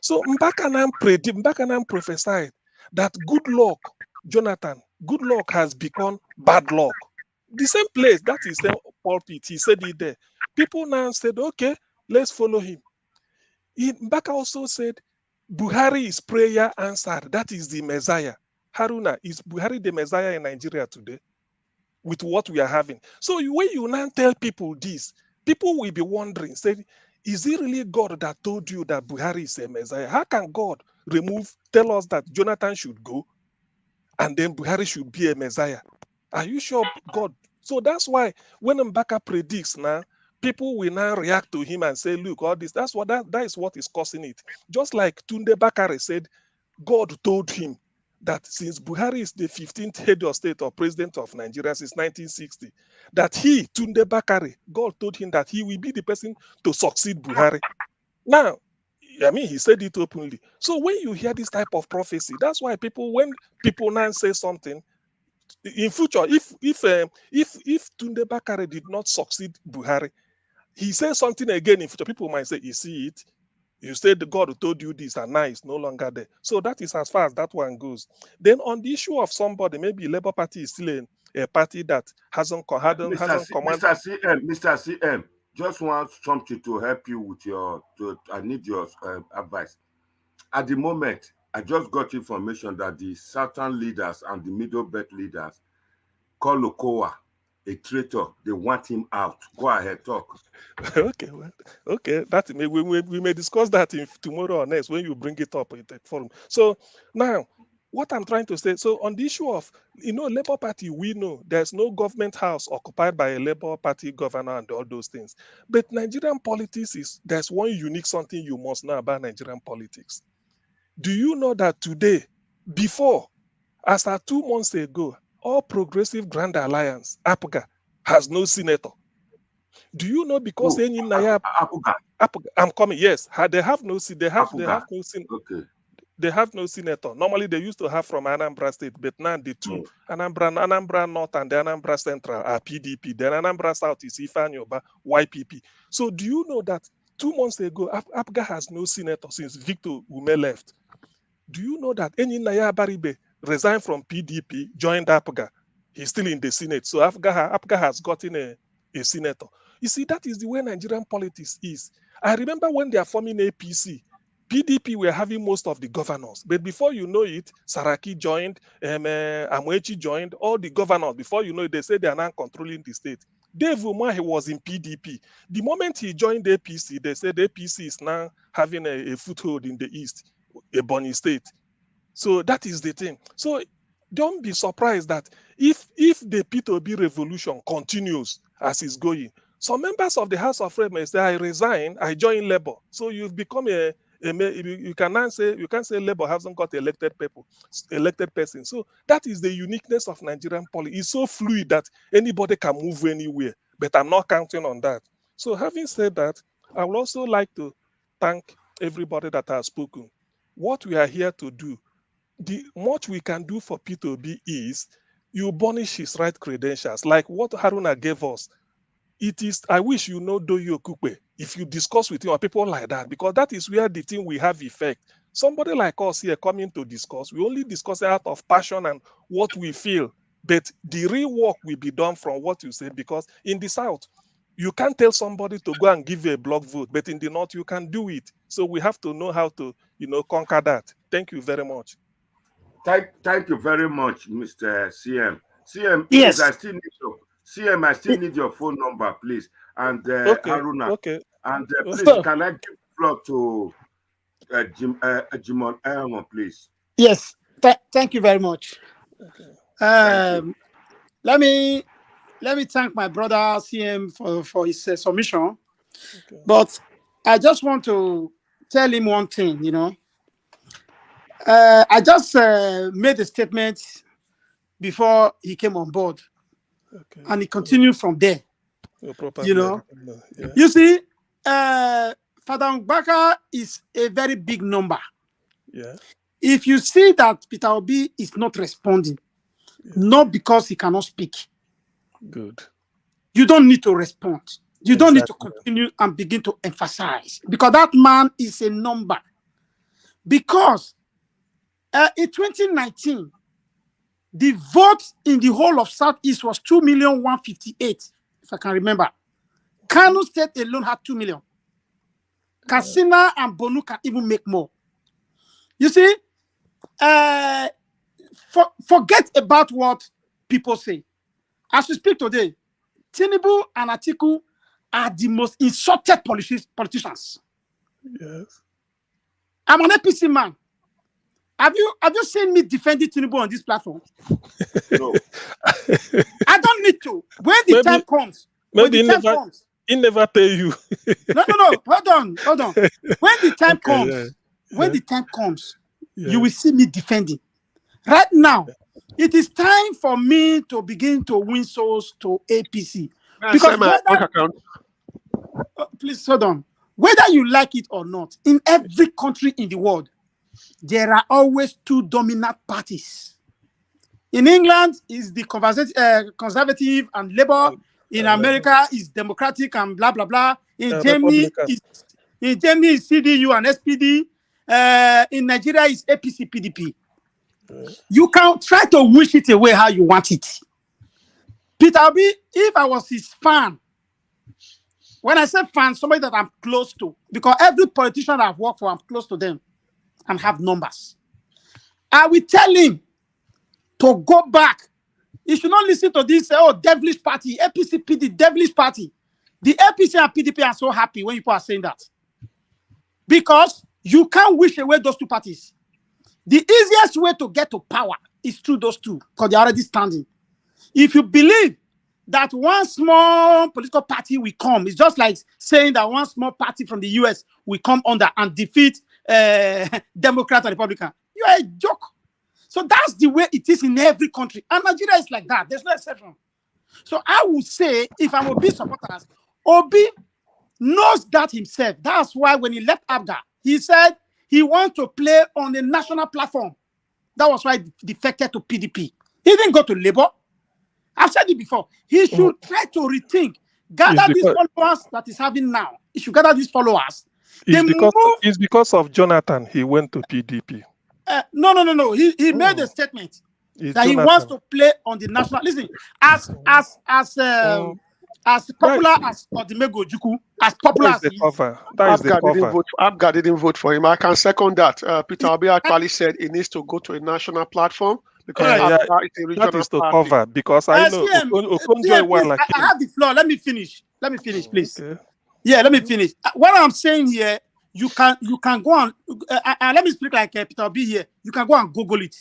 So Mbakanam prophesied that good luck, Jonathan, good luck has become bad luck. The same place, that is the pulpit, he said it there. People now said, okay, let's follow him. Mbaka also said, Buhari is prayer answered. That is the Messiah. Haruna, is Buhari the Messiah in Nigeria today? With what we are having. So when you now tell people this, people will be wondering, say, is it really God that told you that Buhari is a Messiah? How can God tell us that Jonathan should go and then Buhari should be a Messiah? Are you sure God? So that's why when Mbaka predicts now, people will now react to him and say, look, all this, that is what is causing it. Just like Tunde Bakare said, God told him that since Buhari is the 15th head of state or president of Nigeria since 1960, that he, Tunde Bakare, God told him that he will be the person to succeed Buhari. Now, I mean, he said it openly. So when you hear this type of prophecy, that's why when people now say something, in future, if Tunde Bakare did not succeed Buhari, he says something again in future, people might say, you see it, you said the God who told you this and now it's no longer there. So that is as far as that one goes. Then on the issue of somebody, maybe Labour Party is still a party that hasn't commanded. Mr. CM, just want something to help you with I need your advice. At the moment, I just got information that the southern leaders and the middle belt leaders call Okowa a traitor. They want him out. Go ahead, talk. Okay, well, okay. That we may discuss that tomorrow or next when you bring it up in the forum. So now, what I'm trying to say, so on the issue of, Labour Party, we know there's no government house occupied by a Labour Party governor and all those things. But Nigerian politics there's one unique something you must know about Nigerian politics. Do you know that today, before, as of 2 months ago, All Progressive Grand Alliance, APGA, has no senator? Do you know because any Naya I'm coming? Yes, they have no senator. Okay. They have no senator. Normally they used to have from Anambra State, but now the two Anambra North and the Anambra Central are PDP. Then Anambra South is Ifanyoba, YPP. So do you know that 2 months ago, APGA has no senator since Victor Ume left? Do you know that any Naya Baribe resigned from PDP, joined APGA? He's still in the Senate. So APGA has gotten a senator. You see, that is the way Nigerian politics is. I remember when they are forming APC, PDP were having most of the governors. But before you know it, Saraki joined, Amwechi joined, all the governors. Before you know it, they say they are now controlling the state. Dave Umahi was in PDP. The moment he joined APC, they said APC is now having a foothold in the East, Ebonyi State. So that is the thing. So don't be surprised that if the P2B revolution continues as it's going, some members of the House of Reps may say, I resign, I join Labour. So you've become you can't say Labour hasn't got elected person. So that is the uniqueness of Nigerian politics. It's so fluid that anybody can move anywhere, but I'm not counting on that. So having said that, I would also like to thank everybody that has spoken. What we are here to do, the much we can do for P2B is you burnish his right credentials, like what Haruna gave us. It is, I wish you know Doyo Kupe, if you discuss with him or people like that, because that is where the thing will have effect. Somebody like us here coming to discuss, we only discuss out of passion and what we feel, but the real work will be done from what you said, because in the South, you can't tell somebody to go and give a block vote, but in the North, you can do it. So we have to know how to, conquer that. Thank you very much. Thank you very much, Mr. CM. CM, yes. please, I still need your phone number, please. And Haruna. Okay. And please, can I give the floor to Jimon Elmo, please? Yes. Thank you very much. Okay. Let me thank my brother CM for his submission. Okay. But I just want to tell him one thing, I just made a statement before he came on board, and he continued from there. Yeah. You see, Father Mbaka is a very big number. Yeah. If you see that Peter Obi is not responding, not because he cannot speak, good, you don't need to respond. You don't need to continue and begin to emphasize, because that man is a number. Because in 2019, the vote in the whole of Southeast was 2,158,000, if I can remember. Kano State alone had 2 million. Katsina and Bonu can even make more. You see, forget about what people say. As we speak today, Tinubu and Atiku are the most insulted politicians. Yes. I'm an APC man. Have you seen me defending Tinubu on this platform? No. I don't need to. When the time comes, he never pay you. No. Hold on. When the time comes, the time comes, you will see me defending. Right now, it is time for me to begin to win souls to APC. Because whether, please hold on. Whether you like it or not, in every country in the world, there are always two dominant parties. In England, is the conservative and Labour. In America, is Democratic and blah blah blah. In Germany, is CDU and SPD. In Nigeria, is APC PDP. You can try to wish it away how you want it. Peter Obi, if I was his fan, when I say fan, somebody that I'm close to, because every politician I've worked for, I'm close to them and have numbers. I will tell him to go back. He should not listen to this, devilish party, APC, PD, devilish party. The APC and PDP are so happy when people are saying that. Because you can't wish away those two parties. The easiest way to get to power is through those two, because they're already standing. If you believe that one small political party will come, it's just like saying that one small party from the US will come under and defeat Democrat and Republican. You are a joke. So that's the way it is in every country. And Nigeria is like that. There's no exception. So I would say, if I'm Obi supporters, Obi knows that himself. That's why when he left ABGA, he said he wants to play on a national platform. That was why he defected to PDP. He didn't go to Labour. I've said it before. He should try to rethink. Gather these followers that he's having now. He should gather these followers. It's because of Jonathan he went to PDP. No. He made a statement that he wants to play on the national. Listen, as popular as Odimego Ojukwu, as popular as he is. Abga didn't vote for him. I can second that. Peter Obi actually said he needs to go to a national platform because that is to cover. Because I know I have the floor. Let me finish, please. Okay. Yeah, let me finish. What I'm saying here, you can go on. Let me speak like Peter Obi here. You can go and Google it.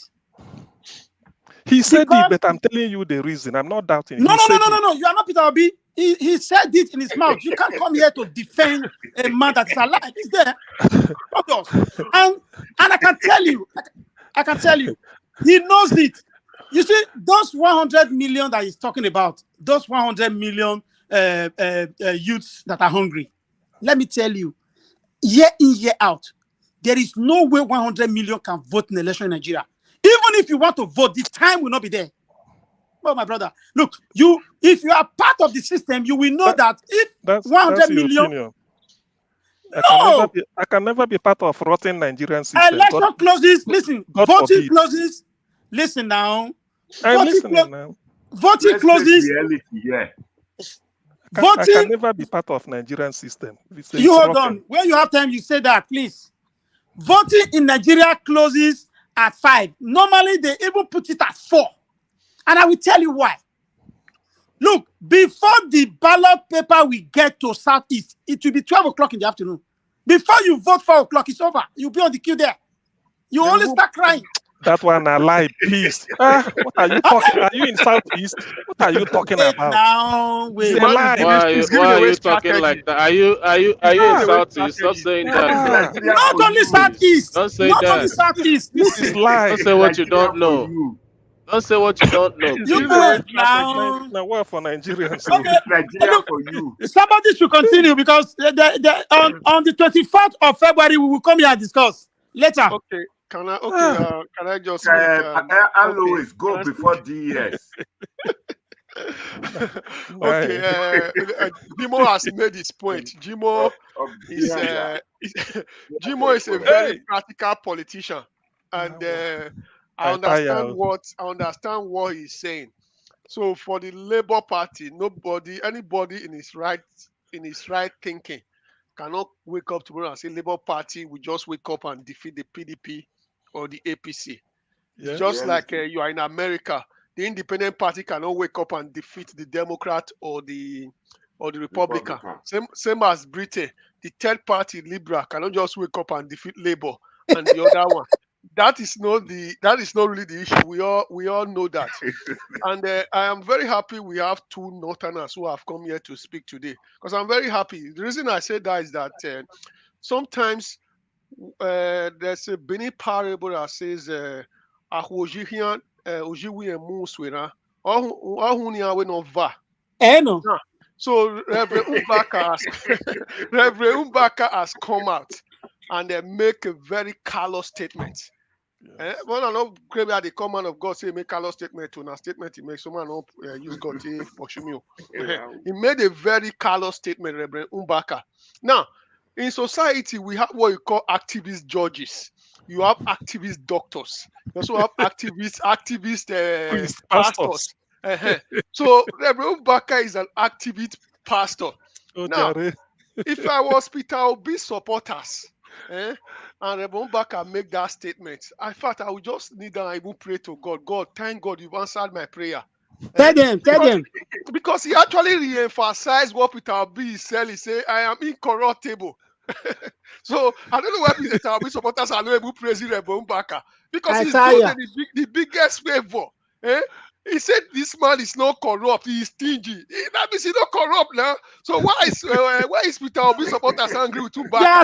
He said it, but I'm telling you the reason. I'm not doubting. No. You are not Peter Obi. He said it in his mouth. You can't come here to defend a man that's alive. He's there. And I can tell you, he knows it. You see, those 100 million that he's talking about, those 100 million youths that are hungry. Let me tell you, year in, year out, there is no way 100 million can vote in the election in Nigeria. Even if you want to vote, the time will not be there. Oh, my brother, look, if you are part of the system, you will know that if 100 million. I can never be part of rotten Nigerian system. Election closes. Listen, voting closes. Listen now. I'm listening now. Voting closes. I can never be part of Nigerian system. You hold on. When you have time, you say that, please. Voting in Nigeria closes at 5. Normally, they even put it at 4. And I will tell you why. Look, before the ballot paper we get to Southeast, it will be 12 o'clock in the afternoon. Before you vote 4 o'clock, it's over. You'll be on the queue there. You only start crying. That one I lie, please. What are you talking? Are you in Southeast? What are you talking about? Now, wait. Why are you talking like that? Are you in Southeast? Stop saying that. Not only Southeast. Don't say not that. Only Southeast. This is lie. Don't say what you don't know. Don't say what you don't know. You know now. Now what for Nigerians? Okay. Nigeria for you. Somebody should continue because on the 24th of February we will come here and discuss later. Okay. Can I just always go before DES. Okay, Jimo has made his point. Jimo is a very practical politician, and I understand what he's saying. So for the Labour Party, anybody in his right thinking cannot wake up tomorrow and say Labour Party will just wake up and defeat the PDP or the APC. Just like you are in America, the Independent Party cannot wake up and defeat the Democrat or the Republican. Same as Britain, the third party, Liberal, cannot just wake up and defeat Labour and the other one. That is not really the issue. We all know that. And I am very happy we have two Northerners who have come here to speak today. Because I'm very happy. The reason I say that is that sometimes there's a Benin parable that says Ahojihian Ojiwi and Moonswera. Ohunia we no va. No. So Reverend Umbaka has Reverend Umbaka has come out and they make a very callous statement. When I know crazy the command of God say make callous statement to a statement he makes someone not use God to pursue me. He made a very callous statement, Reverend Umbaka. Now, in society, we have what you call activist judges. You have activist doctors. You also have activist pastors. So Reverend Umbaka is an activist pastor. Now, if I was Peter Obi supporters, and Reverend Umbaka make that statement, I thought I would just need to even pray to God. God, thank God you've answered my prayer. Tell them. Because he actually re-emphasized what Peter Obi is saying. He say, I am incorruptible. So I don't know why Peter Obi supporters are not able to praise Reverend Umbaka. Because he's doing the biggest favor. He said this man is not corrupt, he is stingy. That means he's not corrupt now. So why is Peter Obi supporters angry with Umbaka? They are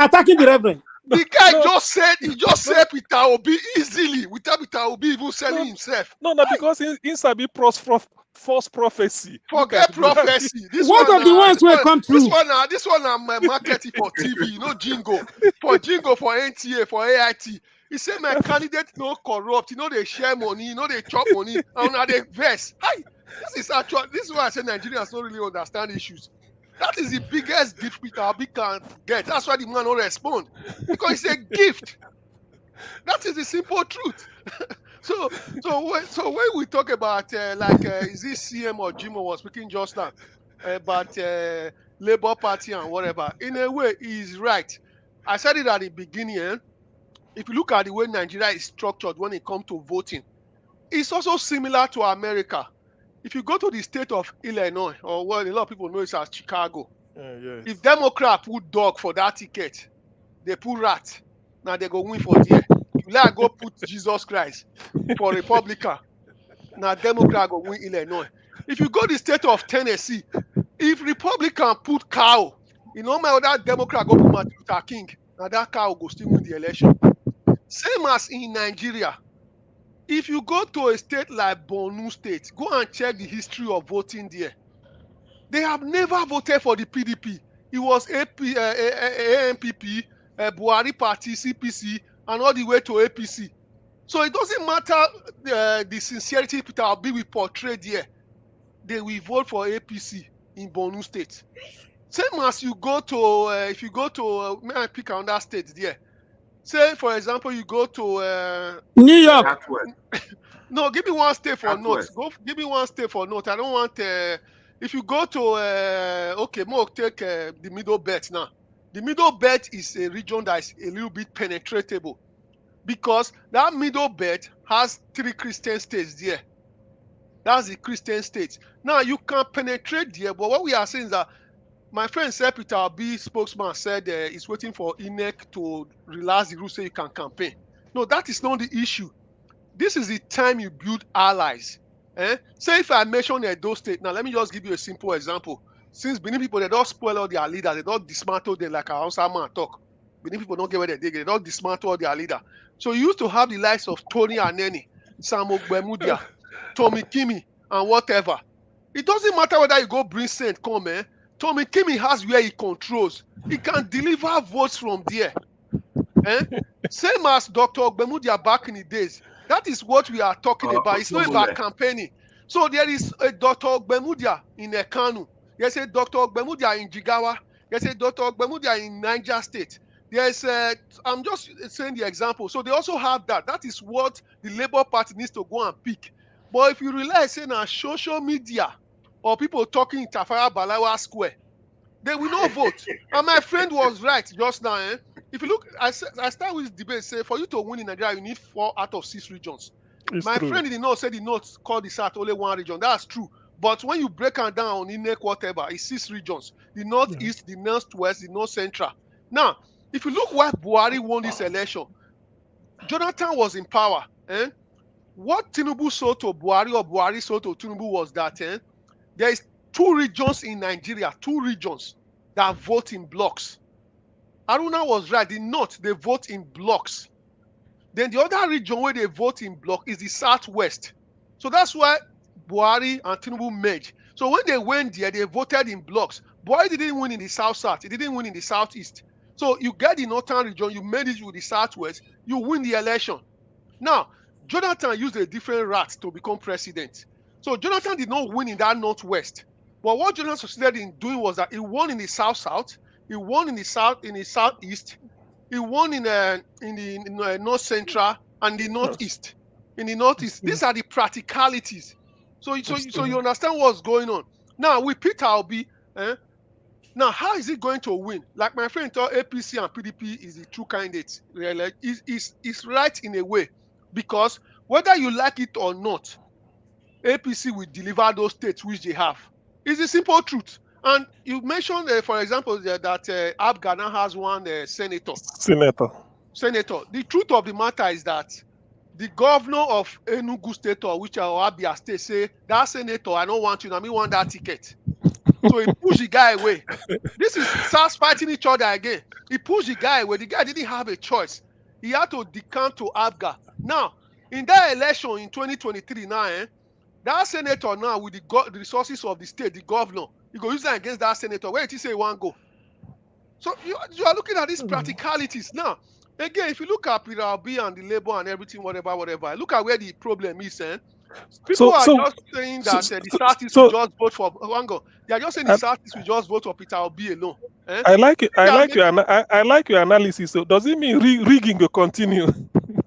attacking the Reverend. The guy just said Peter Obi easily without Peter Obi even selling himself. No, because inside be false prophecy. Forget prophecy. This what one, of the ones will come true? This one I'm marketing for TV, Jingo. For NTA, for AIT. He said my candidate no corrupt, they share money, they chop money, and now they vest. Hi, this is why I say Nigerians don't really understand issues. That is the biggest gift Peter Obi can get. That's why the man don't respond. Because it's a gift. That is the simple truth. So when we talk about is this CM or Jimo was speaking just now about Labour Party and whatever, in a way he's right. I said it at the beginning. If you look at the way Nigeria is structured when it comes to voting, it's also similar to America. If you go to the state of Illinois, or what a lot of people know it as Chicago, if Democrat put dog for that ticket, they put rat. Now they go win for there. If you like go put Jesus Christ for Republican, now Democrat go win Illinois. If you go the state of Tennessee, if Republican put cow, no matter that Democrat go put Martin Luther King, now that cow go still win the election. Same as in Nigeria. If you go to a state like Borno State, go and check the history of voting there. They have never voted for the PDP. It was ANPP, Buhari Party, CPC, and all the way to APC. So it doesn't matter the sincerity Peter Obi will portray there. They will vote for APC in Borno State. Same as you go to, if you go to, may I pick another state there? Say, for example, you go to New York. No, give me one state for notes. Give me one state for note. I don't want. If you go to more take the Middle Belt now. The Middle Belt is a region that is a little bit penetratable because that Middle Belt has 3 Christian states there. That's the Christian states. Now you can penetrate there, but what we are saying is that my friend said Peter Obi spokesman said he's waiting for INEC to relax the rules so you can campaign. No, that is not the issue. This is the time you build allies. Say if I mention Edo State, now let me just give you a simple example. Since Benin people, they don't spoil all their leaders, they don't dismantle them like our Hausa man talk. Benin people don't get where they dig, they don't dismantle all their leader. So you used to have the likes of Tony Aneni, Samo Gbemudia, Tommy Kimi, and whatever. It doesn't matter whether you go bring Saint come, Tommy Kimi has where he controls. He can deliver votes from there. Same as Dr. Ogbemudia back in the days. That is what we are talking about. It's not about campaigning. So there is a Dr. Ogbemudia in Ekanu. There's a Dr. Ogbemudia in Jigawa. There's a Dr. Ogbemudia in Niger State. There's I'm just saying the example. So they also have that. That is what the Labour Party needs to go and pick. But if you realize saying on social media or people talking in Tafara Balawa Square, they will not vote. And my friend was right just now. If you look, I start with debate, say for you to win in Nigeria, you need 4 out of 6 regions. My friend in the north said the north called the south only 1 region. That's true. But when you break it down in whatever, it's 6 regions. The northeast, the northwest, the north central. Now, if you look why Buhari won this election, Jonathan was in power. What Tinubu sold to Buhari or Buhari sold to Tinubu was that there is 2 regions in Nigeria, 2 regions that vote in blocks. Aruna was right. The north, they vote in blocks. Then the other region where they vote in block is the southwest. So that's why Buhari and Tinubu merged. So when they went there, they voted in blocks. Buhari didn't win in the south-south. He didn't win in the southeast. So you get the northern region, you made it with the southwest, you win the election. Now, Jonathan used a different route to become president. So Jonathan did not win in that northwest. But what Jonathan succeeded in doing was that he won in the south-south, he won in the southeast, he won in the north central and the northeast. In the northeast, these are the practicalities. So you understand what's going on. Now with Peter Obi, now how is he going to win? Like my friend thought, APC and PDP is the true candidates. Really, is right in a way, because whether you like it or not, APC will deliver those states which they have. It's the simple truth. And you mentioned, for example, that Abga now has one senator. Senator. The truth of the matter is that the governor of Enugu State, or which are Abia State, say that senator, I don't want you, I mean want that ticket. So he pushed the guy away. This is SARS fighting each other again. He pushed the guy away. The guy didn't have a choice. He had to decamp to Abga. Now, in that election in 2023, now, that senator now with the resources of the state, the governor, he go use that against that senator. Where did he say he want go? So you are looking at these practicalities. Now, again, if you look at Peter Obi and the labor and everything, whatever, look at where the problem is. People are just saying that the Southeast will just vote for Wango. They are just saying the Southeast will just vote for Peter Obi alone. I like it. I like your analysis. So does it mean rigging will continue?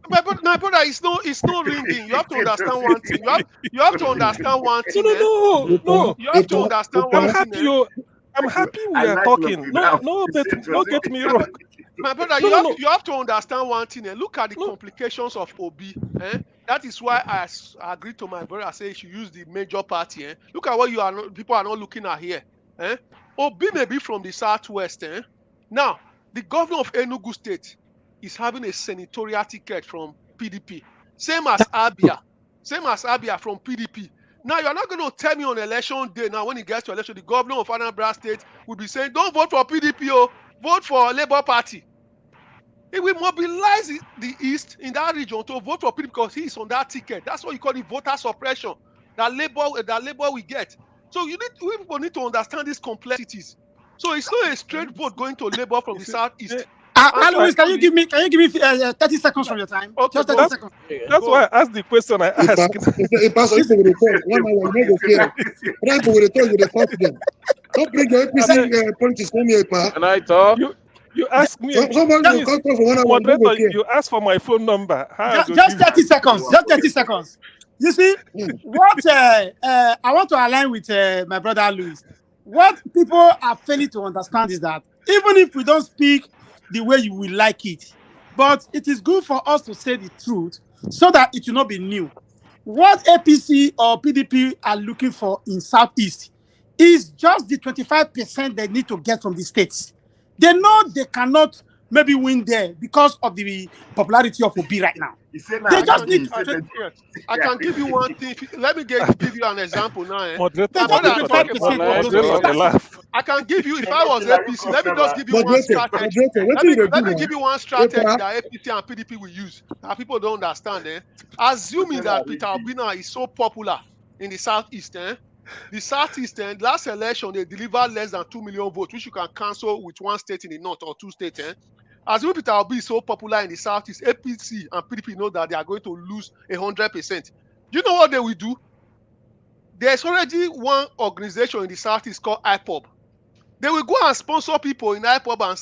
My brother, it's no ringing. You have to understand one thing. You have to understand one thing. No. You have to understand one thing. I'm happy we are talking. No, get me wrong. My brother, you have to understand one thing. Look at the complications of Obi. That is why I agreed to my brother. I say you should use the major party. Look at what people are not looking at here. Obi may be from the southwest. Now, the governor of Enugu State is having a senatorial ticket from PDP. Same as Abia from PDP. Now, you're not going to tell me on election day, now when it gets to election, the governor of Anambra State will be saying, don't vote for PDP, vote for Labour Party. He will mobilize the East in that region to vote for PDP because he is on that ticket. That's what you call the voter suppression that Labour will get. So we need to understand these complexities. So it's not a straight vote going to Labour from the southeast. Alois, can you give me 30 seconds from your time? Okay, just 30 seconds. That's why I asked the question I asked. Don't bring your APC politics come here, pa. Can I talk? You ask me. Somebody will come for 1 hour. Moderator, you ask for my phone number. Just 30 seconds. Just 30 seconds. You see, what I want to align with my brother Louis. What people are failing to understand is that even if we don't speak the way you will like it, but it is good for us to say the truth so that it will not be new. What APC or PDP are looking for in Southeast is just the 25% they need to get from the states. They know they cannot maybe win there because of the popularity of Obi right now. They just need to. I can give you one thing. Let me give you an example now. I can give you, if I was APC, let me just give you one strategy. Let me give you one strategy that APC and PDP will use. That people don't understand. Assuming that Peter Obi now is so popular in the southeast, the southeast, last election, they delivered less than 2 million votes, which you can cancel with one state in the north or two states. Assuming Peter Obi is so popular in the southeast, APC and PDP know that they are going to lose 100%. Do you know what they will do? There's already one organization in the southeast called IPOB. They will go and sponsor people in IPOB and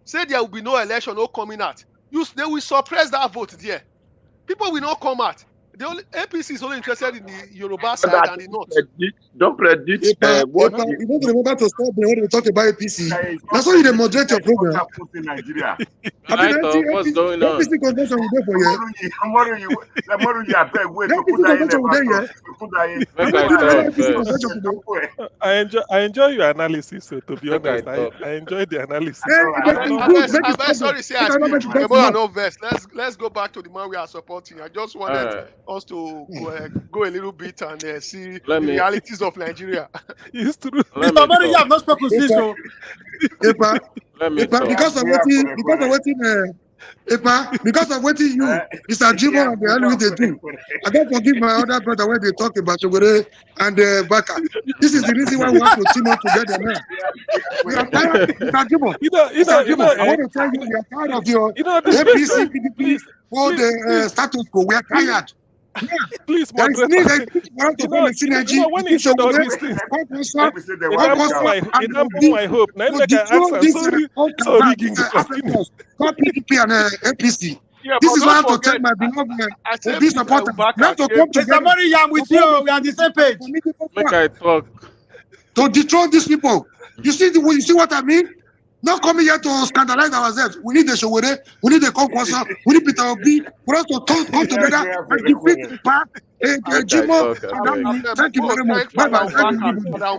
say there will be no election, no coming out. They will suppress that vote there. People will not come out. The only APC is only interested in the Yoruba side and the north. Don't predict what you don't remember to stop when we talk about APC. That's why you moderate your program. What's going on? APC convention will be for you. I enjoy your analysis. So to be honest, I enjoy the analysis. Let's go back to the man we are supporting. I just wanted us to go a little bit and see the realities of Nigeria. It's true. Mr. Mary, you have not spoken since. Because of what Because of what you, Mr. Jimo and the Alwi they do. I don't forgive my other brother when they talk about Shogore and Baka. This is the reason why we have to team up together now. We are tired, Mr. Jimo. I want to tell you, we are tired of your APC, PDP, all the status quo. We are tired. Yeah. Please, there is need for us to form a synergy. When he said all these things, it put my hope. Now, make I ask, I'm sorry, Africans, call PDP and APC. Yeah, this is why I have to forget, tell my beloved Obi supporters. We have to come together. Mr. Murray, I'm with you. We are on the same page. Make I talk. To dethrone these people. You see what I mean? Not coming here to scandalize ourselves. We need the Showore, we need the Konkwasa, we need Peter Obi for us to come together and defeat Jimo. Thank you very much. Bye bye.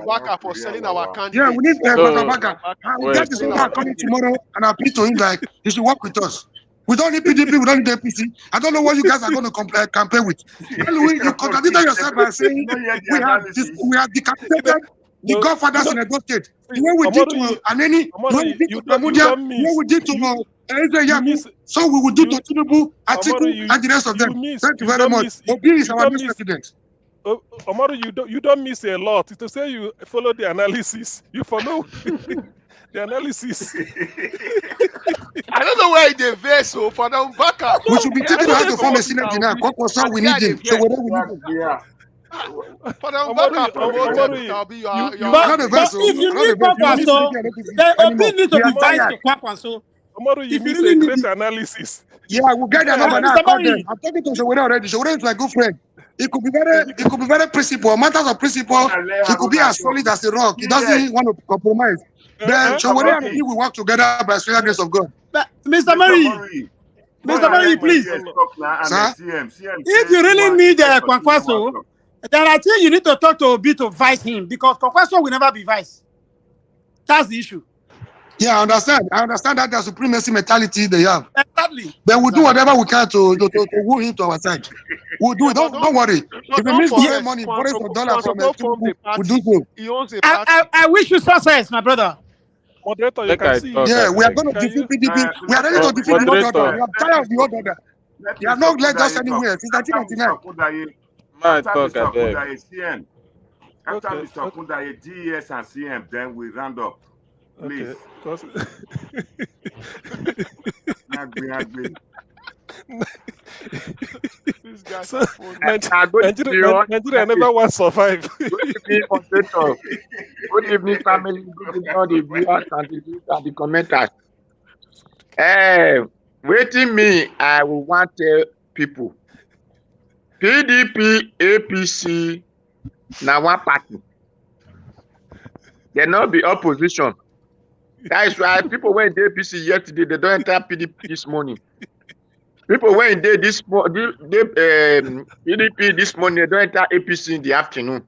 Baka for selling our candidates. Yeah, we need Baka. We get this over coming tomorrow and appeal to him like he should work with us. We don't need PDP, we don't need APC. I don't know what you guys are going to campaign with. Anyway, you contradicted yourself by saying we have decapitated the godfathers in Edo State. The way we did to Aneni, the way we did to Kamudia, the way we did to Yamu, so we will do to Tinubu, Atiku, and the rest of them. Thank you very much. Obi is our new president. Omaru, you don't miss a lot. To say you follow the analysis, you follow the analysis. I don't know where they vessel for them Baka. We should be taking how to form a synergy now. So we need him. So whatever we need him. But if you need Kwakwanso, then Obi need to be vice to Kwakwanso. Omaru, you miss a great analysis. Yeah, we'll get that number now. I'm talking to Showore already. Showore is my good friend. It could be very principle. Matters of principle. He could be as solid as a rock. He doesn't want to compromise. Then Showore and he will work together by the special grace of God. But Mr. Murray, please. Sir? If you really need Kwakwanso, then I think you need to talk to Obi to vice him because Kwakwanso will never be vice. That's the issue. Yeah, I understand. I understand that the supremacy mentality they have. Exactly. But we'll do whatever we can to woo him to our side. We'll do it. Don't worry. If we miss the money, borrow some dollars from we'll do so. I wish you success, my brother. Moderator, you can see. Yeah, we are going to defeat PDP. We are ready to defeat the old order. We are tired of the old order. We have not led us anywhere since 1999. After Mr. Kundaye, GES and CM, then we round up. Please. So, Nigeria never wants to survive. Good evening, family. Good evening, all the viewers and the commenters. Waiting me, I will want to tell people. PDP, APC, now one party. There not be opposition. That is why people went in the APC yesterday, they don't enter PDP this morning. People went in there PDP this morning, they don't enter APC in the afternoon.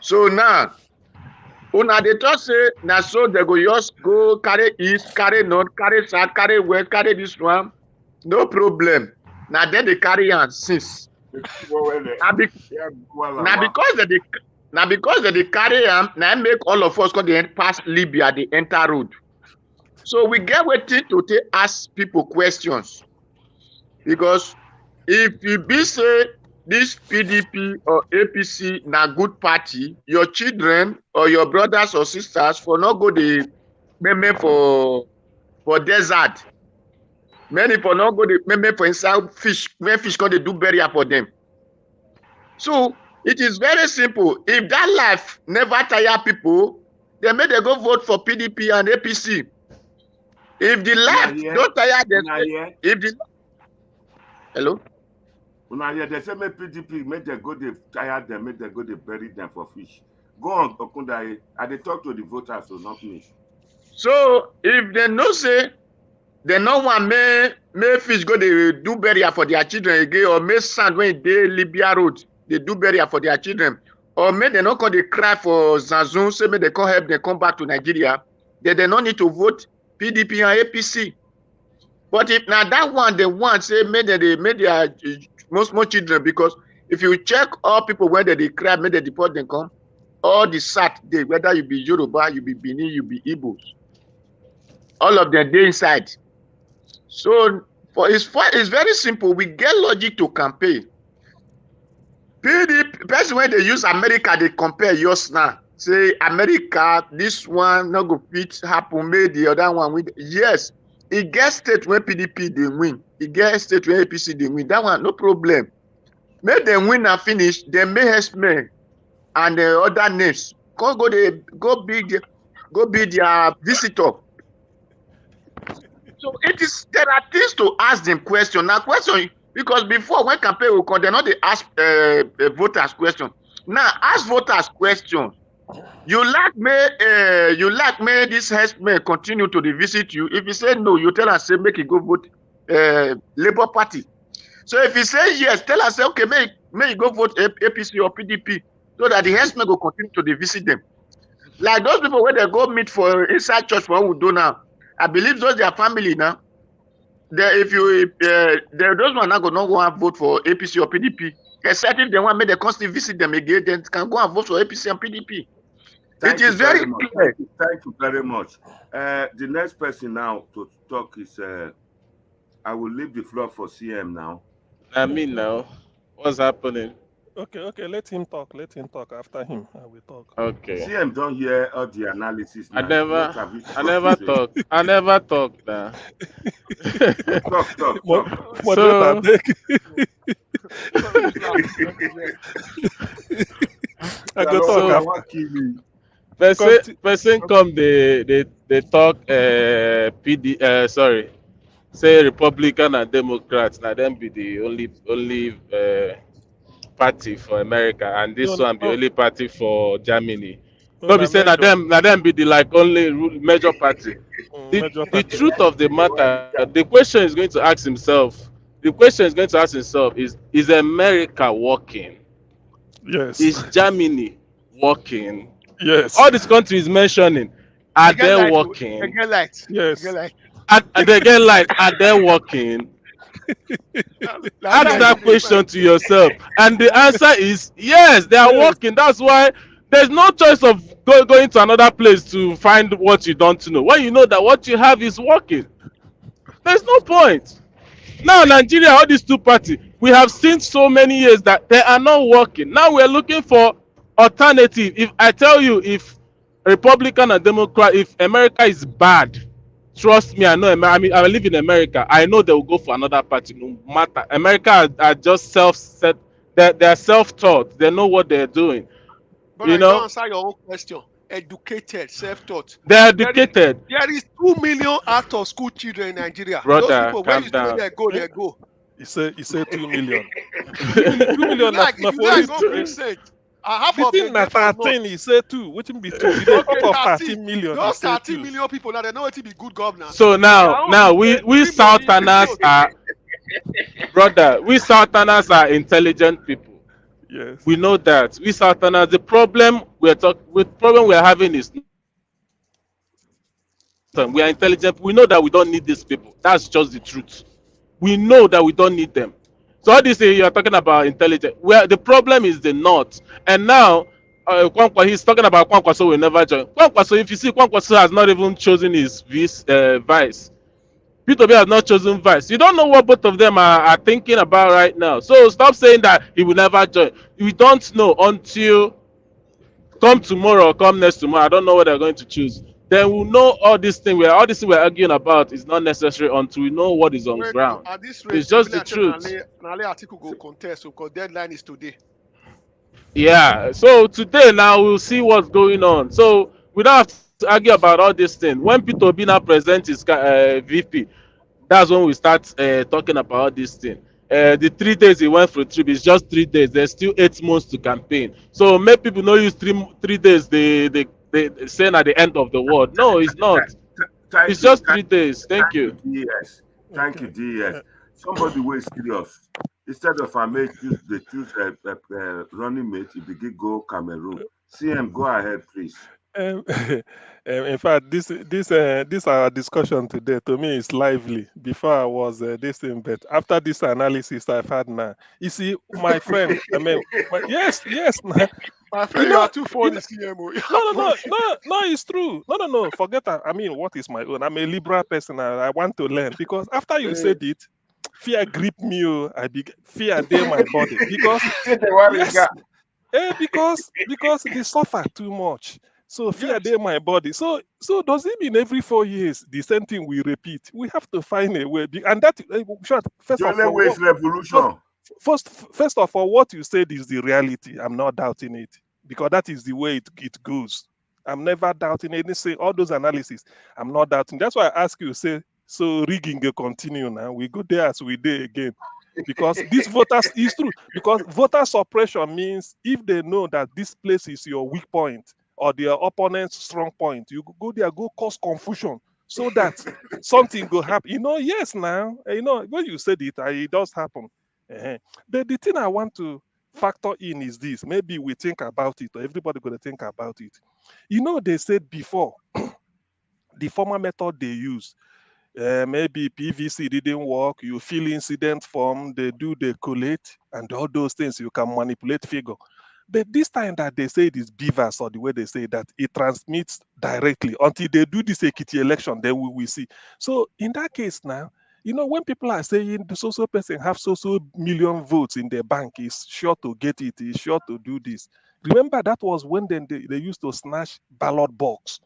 So now, when they just say, now so they go just go carry east, carry north, carry south, carry west, carry this one, no problem. Now then they carry on since. Now because they carry on, now make all of us go past Libya, the enter road. So we get waiting to ask people questions. Because if you be say this PDP or APC na good party, your children or your brothers or sisters for not go the meme for desert. Many for not go the meme for inside fish, when fish can they do burial for them. So it is very simple. If that life never tire people, then may they go vote for PDP and APC. If the life don't tire them, if the hello? They say make PDP, make they go they tire them, make they go they bury them for fish. Go on, Okundaye. I they talk to the voters, so not me. So if they no say they no want may fish go they do burial for their children again, or may sand when they Libya road, they do burial for their children, or may they not come they cry for Zazun, say may they come help them come back to Nigeria, they don't need to vote PDP and APC. But if now that one they want say made their most children, because if you check all people when they cry, made they deport them come, all the SAT they whether you be Yoruba, you be Bini, you be Igbos, all of them they inside. So it's very simple. We get logic to campaign. PDP person when they use America, they compare yours now. Say America, this one not go fit happen, made the other one with yes. It gets state when PDP they win. It gets state when APC they win. That one no problem. Make them win and finish. Then may Hesme and the other names go be their visitor. So there are things to ask them question. Now question because before when campaign will come, they not they ask voters question. Now ask voters question. You like me this Hesme continue to visit you. If you say no, you tell us say make you go vote Labour Party. So if you say yes, tell us say okay, may you go vote APC or PDP so that the Hesme will continue to visit them. Like those people where they go meet for inside church for what we do now. I believe those their family now. Those one not gonna go and vote for APC or PDP. Except if they want me, they constantly visit them again, then can go and vote for APC and PDP. Thank it is very clear. Thank you very much. The next person now to talk is I will leave the floor for CM now. I mean now, what's happening? Okay, let him talk. Let him talk. After him, I will talk. Okay. CM don't hear all the analysis. I never talk. I never talk now. Talk. So, I go talk. Person come they talk say Republican and Democrats now them be the only party for America and this one be only party for Germany. No be say na them be the like only major party. The truth of the matter, the question is going to ask himself. The question is going to ask himself is America working? Yes. Is Germany working? Yes. All these countries mentioning, are they working? They get light. Yes. They get light. And they get light. Are they working? Ask that question to yourself, and the answer is yes, they are working. That's why there's no choice of going to another place to find what you don't know. When you know that what you have is working, there's no point. Now Nigeria, all these two parties, we have seen so many years that they are not working. Now we're looking for alternative. If I tell you, if Republican and Democrat, if America is bad, trust me, I know. I mean, I live in America. I know they will go for another party. No matter. America are just self-set. They're self-taught. They know what they're doing. But you don't answer your own question. Educated, self-taught. They're educated. There is 2 million out of school children in Nigeria. Brother, those people, when you down. They go. He said 2 million. 2 million like, if you go percent. Half of them na 13. He said 2. What be 2? He dey talk of 13 million. Those 13 million people now they know what to be good governance. So now we Southerners are brother. We Southerners are intelligent people. Yes. We know that. We Southerners. The problem we are having is we are intelligent. We know that we don't need these people. That's just the truth. We know that we don't need them. So all this you are talking about intelligence. Where the problem is the North. And now he's talking about Kwankwaso will never join. Kwankwaso, if you see Kwankwaso has not even chosen his vice. P2B has not chosen vice. You don't know what both of them are thinking about right now. So stop saying that he will never join. We don't know until come tomorrow or come next tomorrow. I don't know what they're going to choose. Then we'll know all this thing we're arguing about is not necessary until we know what is on ground. It's just the truth. Article go contest because deadline is today. Yeah. So today now we'll see what's going on. So we don't have to argue about all this thing. When P2B now presents his VP, that's when we start talking about all this thing. The 3 days he went for a trip is just 3 days. There's still 8 months to campaign. So make people not use three days. They saying at the end of the world. No, it's not. It's just 3 days. Thank you. Yes. Thank you, DS. Somebody who is serious. Instead of they choose running mate, if they go Cameroon. CM, go ahead, please. In fact, this our discussion today to me is lively. Before I was this thing, but after this analysis I've had now, you see, my friend, yes, My friend, you are too funny, CMO. No, it's true. No. Forget that. I mean, what is my own? I'm a liberal person. I want to learn because after you said it, fear grip me. Fear day my body because yes, because they suffer too much. So fear day my body. So does it mean every 4 years the same thing we repeat? We have to find a way. And that first of all, revolution. First of all, what you said is the reality. I'm not doubting it because that is the way it goes. I'm never doubting anything. All those analysis, I'm not doubting. That's why I ask you, say, so rigging will continue now. We go there as we did again. Because these voters is true. Because voter suppression means if they know that this place is your weak point or their opponent's strong point, you go there, go cause confusion so that something will happen. Yes, now, when you said it does happen. But the thing I want to factor in is this. Maybe we think about it, or everybody going to think about it. They said before, the former method they use, maybe PVC didn't work, you fill incident form, they collate, and all those things, you can manipulate figure. But this time that they say it is beavers, or the way they say that it transmits directly until they do this Ekiti election, then we will see. So in that case now, when people are saying the social person have so million votes in their bank, is sure to get it, is sure to do this. Remember that was when they used to snatch ballot box.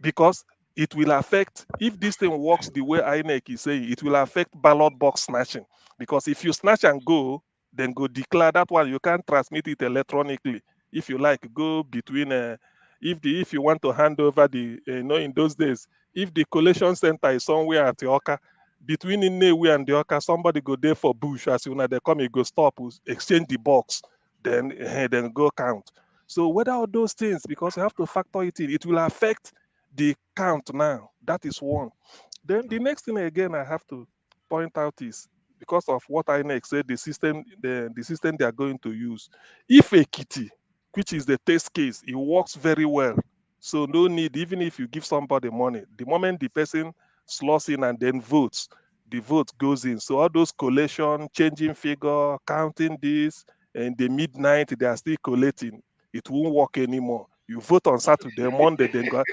Because it will affect, if this thing works the way INEC is saying, it will affect ballot box snatching. Because if you snatch and go, then go declare that one, you can't transmit it electronically. If you like, go between, if you want to hand over the, in those days, if the collation center is somewhere at the Oka, between Inewi and the Oka, somebody go there for bush, as soon as they come, you go stop, exchange the box, then go count. So whether all those things, because you have to factor it in, it will affect the count now. That is one. Then the next thing again I have to point out is because of what INEC said, the system they are going to use. If Ekiti, which is the test case, it works very well. So no need, even if you give somebody money, the moment the person slots in and then votes, the vote goes in. So all those collation, changing figure, counting this, and the midnight, they are still collating. It won't work anymore. You vote on Saturday, Monday, then go.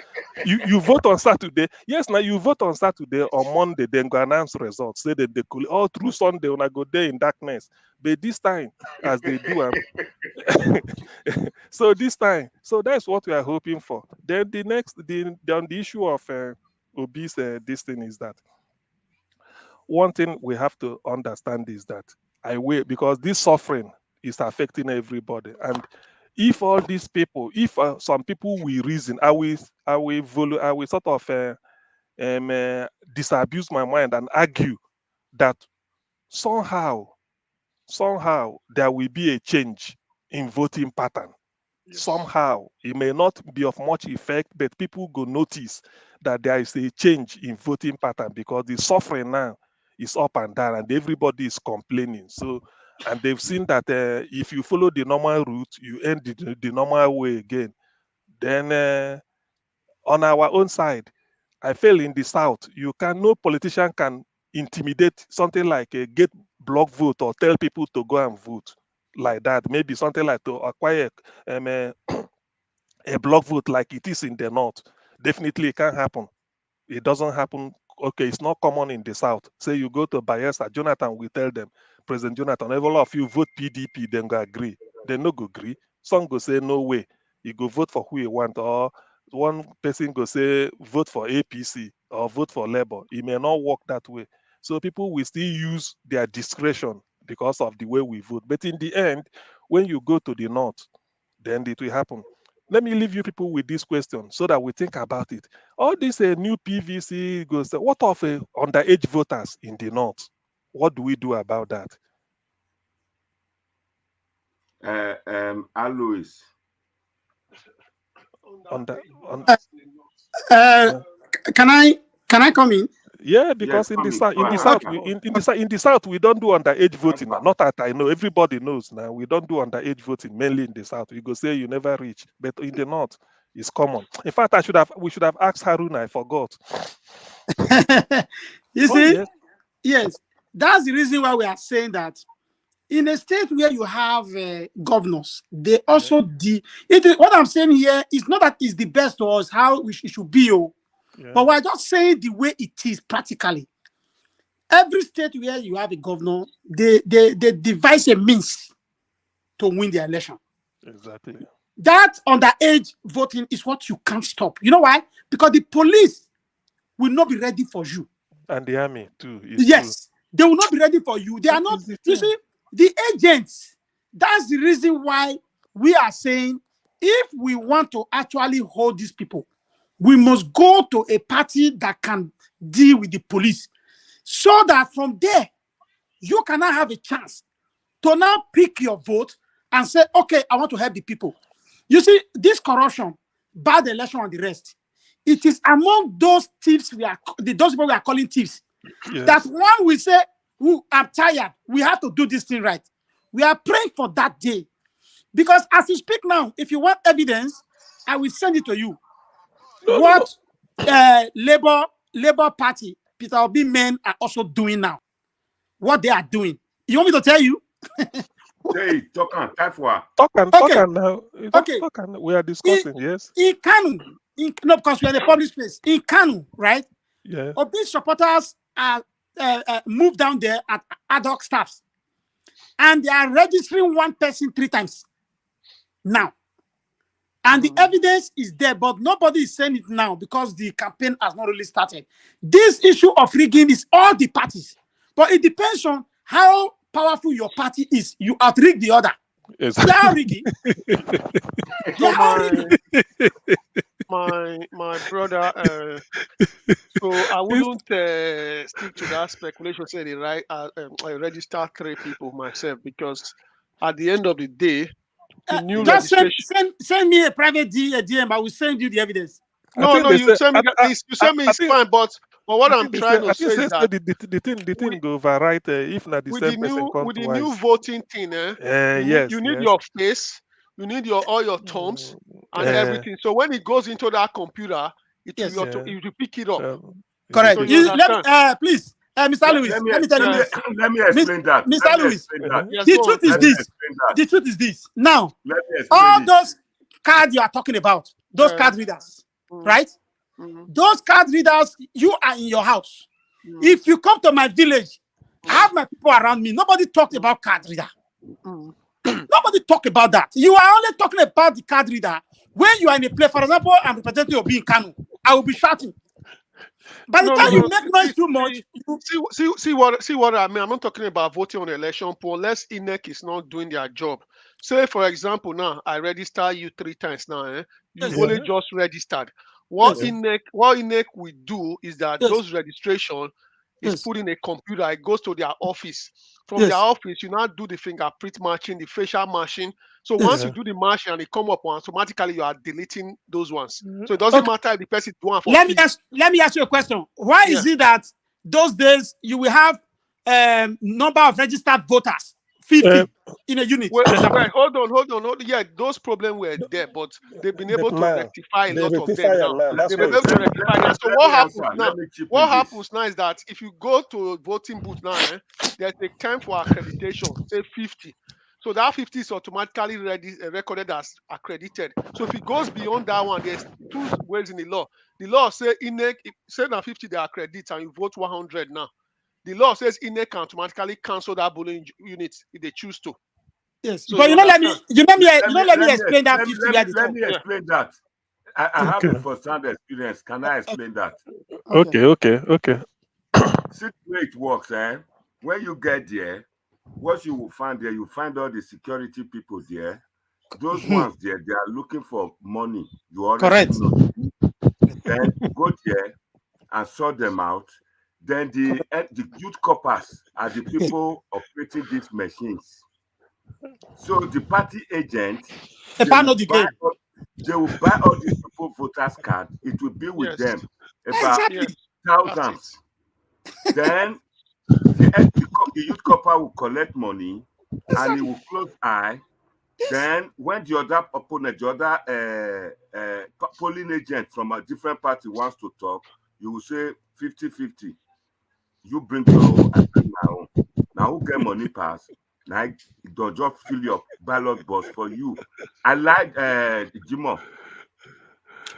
You vote on Saturday. Yes, now you vote on Saturday, on Monday, then go announce results. Say that they could all through Sunday when I go there in darkness. But this time, as they do, so this time, so that's what we are hoping for. Then on the issue of obese, this thing is that one thing we have to understand is that because this suffering is affecting everybody, and if all these people, if some people will reason, I will sort of disabuse my mind and argue that somehow there will be a change in voting pattern. Somehow it may not be of much effect, but people go notice that there is a change in voting pattern because the suffering now is up and down and everybody is complaining. So, and they've seen that if you follow the normal route, you end the normal way again. Then on our own side, I feel in the South, no politician can intimidate something like a get block vote or tell people to go and vote like that. Maybe something like to acquire a block vote like it is in the North. Definitely it can't happen. It doesn't happen. Okay, it's not common in the South. Say you go to Bayelsa, Jonathan will tell them, President Jonathan, all of you vote PDP, then go agree. They no go agree. Some go say no way. You go vote for who you want, or one person go say vote for APC or vote for Labour. It may not work that way. So people will still use their discretion because of the way we vote. But in the end, when you go to the North, then it will happen. Let me leave you people with this question so that we think about it. All this new PVC goes, what of underage voters in the North? What do we do about that? Alois. Can I come in? Yeah, because yes, in the south we don't do underage voting. Not that I know. Everybody knows now. We don't do underage voting mainly in the south. You go say you never reach, but in the north it's common. In fact, we should have asked Haruna. I forgot. You see, yes, that's the reason why we are saying that in a state where you have governors, they also what I'm saying here is not that it's the best or it's how it should be, but we're just saying the way it is practically. Every state where you have a governor, they devise a means to win the election. Exactly. That underage voting is what you can't stop. You know why? Because the police will not be ready for you. And the army too. Yes, they will not be ready for you. They are not. You see, the agents. That's the reason why we are saying if we want to actually hold these people, we must go to a party that can deal with the police, so that from there you cannot have a chance to now pick your vote and say, okay, I want to help the people. You see, this corruption, bad election and the rest, it is among those thieves those people we are calling thieves. Yes. That one will say, I'm tired, we have to do this thing right. We are praying for that day. Because as you speak now, if you want evidence, I will send it to you. Labour Party, Peter Obi men are also doing now. What they are doing. You want me to tell you? Hey, talk on now. Okay. We are discussing, yes. In Kanu, no, because we are in a public space. In Kanu, right? Yeah. Obi supporters are moved down there at ad hoc staffs. And they are registering one person 3 times now. And the evidence is there, but nobody is saying it now because the campaign has not really started. This issue of rigging is all the parties. But it depends on how powerful your party is. You outrig the other. Yes. They are rigging. My brother, so I wouldn't stick to that speculation, say I register 3 people myself, because at the end of the day, the new just legislation... send me a private DM. I will send you the evidence. No, you send me it's fine, but what I'm trying to say is that the thing go override if not the same person come with the twice. new voting thing, you need your face, you need all your thumbs and everything. So when it goes into that computer, it will pick it up. Correct. So you understand? Please, Mr. Lewis, let me tell you this. Let me explain that. Mr. Lewis, yes, the truth is this. The truth is this. Now, all those cards you are talking about, those card readers, right? Those card readers, you are in your house. If you come to my village, I have my people around me. Nobody talked about card reader. Nobody talk about that. You are only talking about the card reader when you are in a place. For example, I'm representing Obi in Kanu. I will be shouting. By the time you make noise too much, see what I mean. I'm not talking about voting on election poll unless INEC is not doing their job. Say, for example, now I register you 3 times now. You've only just registered. What INEC will do is that those registration is put in a computer. It goes to their office. From their office, you now do the fingerprint matching, the facial matching. So once you do the matching and it come up, automatically you are deleting those ones. So it doesn't matter if the person is doing for let me ask you a question. Why is it that those days you will have number of registered voters 50 in a unit? Wait, hold on. Yeah, those problems were there, but they've been able to rectify a lot of them now. They've been able to rectify them. So what happens now? What happens now is that if you go to a voting booth now, there's a time for accreditation, say 50. So that 50 is automatically recorded as accredited. So if it goes beyond that one, there's 2 ways in the law. The law says INEC, say now 50 they accredit and you vote 100 now. The law says INEC can automatically cancel that polling unit if they choose to. Yes, so but let me explain that 50. Let me explain that. I have a first-hand experience. Can I explain that? Okay. See the way it works, when you get there, what you will find there, you find all the security people there. Those ones there, they are looking for money. You already know. Then go there and sort them out. Then the youth coppers are the people operating these machines. So the party agents, they will buy all these people voters card. It will be with them about thousands. Then the youth copper will collect money and he will close eye. Then when the other opponent, the other polling agent from a different party wants to talk, you will say 50-50. You bring your own, I bring my own. Now who get money pass? Now it does just fill your ballot box for you. I like Jimo.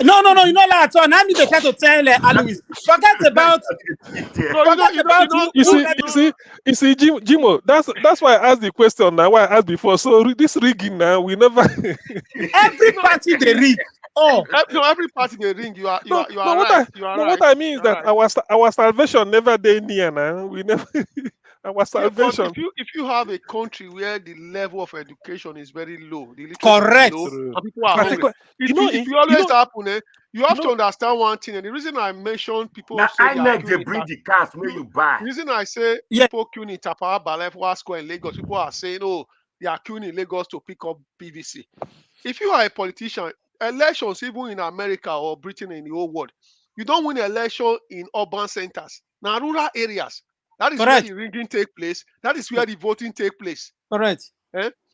No, you're not allowed to. Now me they try to tell Alois. Forget about No, Jimo, that's why I asked the question now, why I asked before. So this rigging now, we never every party they rig. Oh, no, every party they ring. You are what right. You are right. what I mean is that our salvation never day near now. We never our Yeah, but salvation. if you have a country where the level of education is very low, the literacy correct, is low, and people are hungry, it will always happen. You have to understand one thing, and the reason I mentioned people now say I they are like they bring the cars where you buy. the reason I say people queuing in Tapawa Balewa Square in Lagos, people are saying, oh, they are queuing in Lagos to pick up PVC. If you are a politician, elections even in America or Britain in the whole world, you don't win election in urban centers. Now rural areas, that is where the rigging take place. That is where the voting take place. Correct.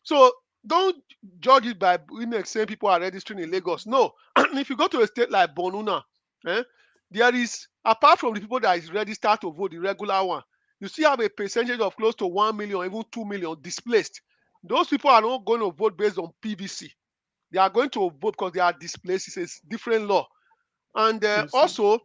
So don't judge it by saying people are registering in Lagos. No. If you go to a state like Bonuna, there is, apart from the people that is registered to vote, the regular one, you still have a percentage of close to 1 million, even 2 million displaced. Those people are not going to vote based on PVC. They are going to vote because they are displaced. It's a different law. And also,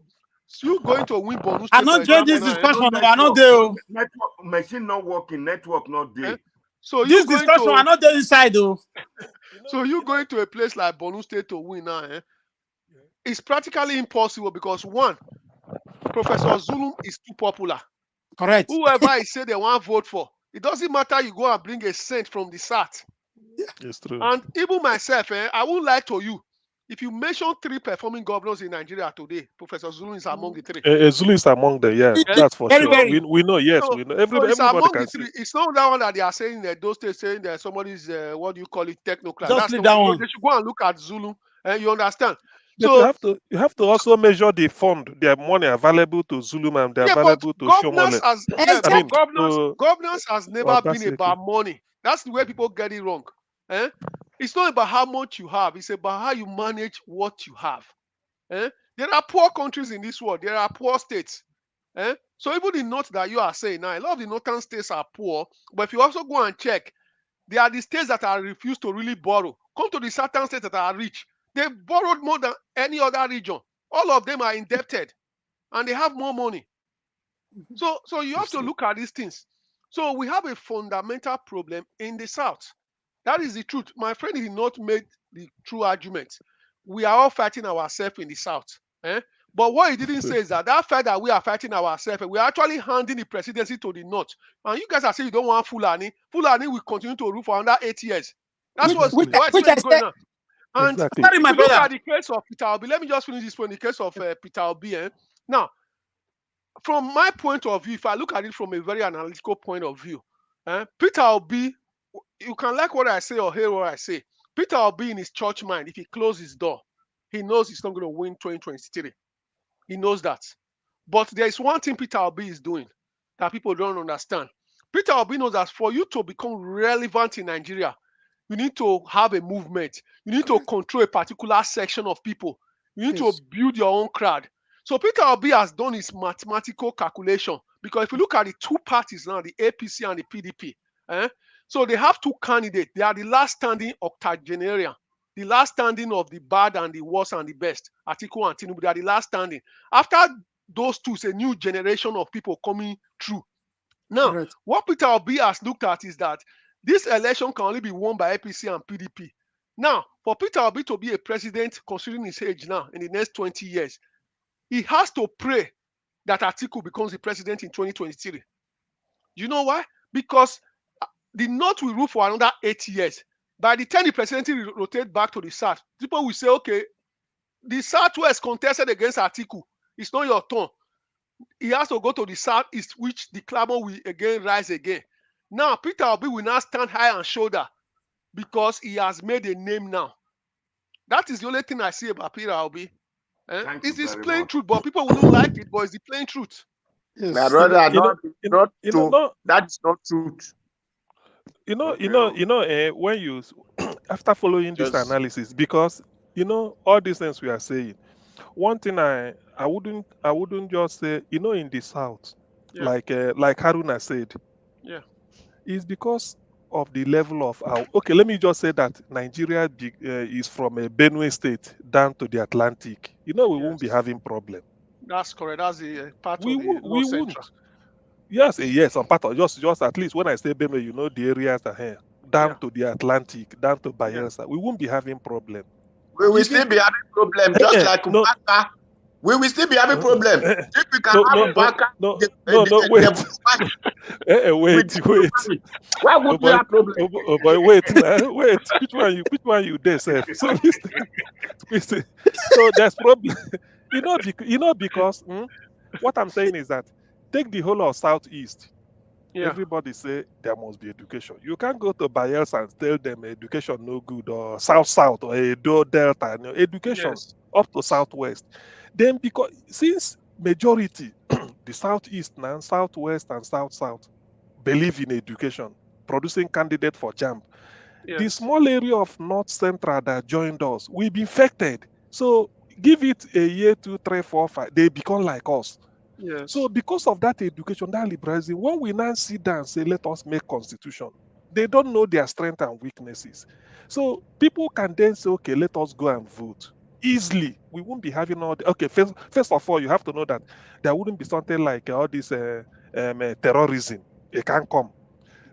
you going to win bonus. I'm not joining this discussion. No, I'm not there. Network machine not working. Network not there. So this discussion, I'm not there inside though. So you going to a place like Borno State to win now? It's practically impossible because one, Professor Zulum is too popular. Correct. Whoever I say they want to vote for, it doesn't matter. You go and bring a cent from the SAT. It's true. And even myself, I would like to you. If you mention 3 performing governors in Nigeria today, Professor Zulu is among the 3. Zulu is among them, yeah, that's for sure. We know, yes, we know. Everybody can see. It's not that one that they are saying that those states saying that somebody's what do you call it, technocrat. Just leave that one. They should go and look at Zulu, and you understand. But so you have to also measure the fund, their money available to Zulum and they're available to governance Shomole. Governance has never been about money. That's the way people get it wrong. It's not about how much you have. It's about how you manage what you have. There are poor countries in this world. There are poor states. So even the note that you are saying now, a lot of the northern states are poor. But if you also go and check, they are the states that are refused to really borrow. Come to the certain states that are rich. They've borrowed more than any other region. All of them are indebted. And they have more money. So you have to look at these things. So we have a fundamental problem in the South. That is the truth. My friend did not make the true argument. We are all fighting ourselves in the South. But what he didn't say is that fact that we are fighting ourselves, we are actually handing the presidency to the North. And you guys are saying you don't want Fulani. Fulani will continue to rule for another 8 years. That's what's going on. And exactly. If you look at the case of Peter Obi, let me just finish this point. In the case of Peter Obi, now, from my point of view, if I look at it from a very analytical point of view, Peter Obi, you can like what I say or hear what I say. Peter Obi in his church mind, if he closes his door, he knows he's not going to win 2023. He knows that. But there is one thing Peter Obi is doing that people don't understand. Peter Obi knows that for you to become relevant in Nigeria, you need to have a movement. You need to control a particular section of people. You need to build your own crowd. So Peter Obi has done his mathematical calculation because if you look at the 2 parties now, the APC and the PDP, so they have 2 candidates. They are the last standing octogenarian, the last standing of the bad and the worst and the best. Atiku and Tinubu, they are the last standing. After those 2, it's a new generation of people coming through. Now, what Peter Obi has looked at is that this election can only be won by APC and PDP. Now, for Peter Obi to be a president, considering his age now, in the next 20 years, he has to pray that Atiku becomes the president in 2023. You know why? Because the North will rule for another 8 years. By the time the presidency rotate back to the South, people will say, okay, the Southwest contested against Atiku. It's not your turn. He has to go to the Southeast, which the clamor will again rise again. Now, Peter Obi will now stand high and shoulder because he has made a name now. That is the only thing I see about Peter Obi. It's this plain truth, but people will not like it, but it's the plain truth. Yes. My brother, that is not truth. When you after following this analysis, because all these things we are saying, one thing I wouldn't just say, in the South, like Haruna said, yeah, is because of the level of our, okay, let me just say that Nigeria is from a Benue state down to the Atlantic. We won't be having problem. That's correct. That's the part We of the won't. We North won't. Central. Yes, yes, I'm part of just at least when I say Benue, the areas are here down to the Atlantic, down to Bayelsa. We won't be having problem. We will still be having problem, just like Ubaka. We will still be having problem. If we can have Ubaka, wait. Why would we have problem? Oh boy, wait. Which one you there, sir? So listen. So there's problem. Because what I'm saying is that take the whole of Southeast. Yeah. Everybody say there must be education. You can't go to Bayelsa and tell them education no good, or South or Edo Delta. Education up to Southwest. Then because since majority the Southeast now, Southwest and South believe in education, producing candidate for JAMB. The small area of North Central that joined us, we've been affected. So give it a year, 2, 3, 4, 5, they become like us. Yes. So because of that education, that liberalism, when we now sit down and say, let us make constitution, they don't know their strengths and weaknesses. So people can then say, okay, let us go and vote. Easily. We won't be having all the, okay, first of all, you have to know that there wouldn't be something like all this terrorism. It can't come.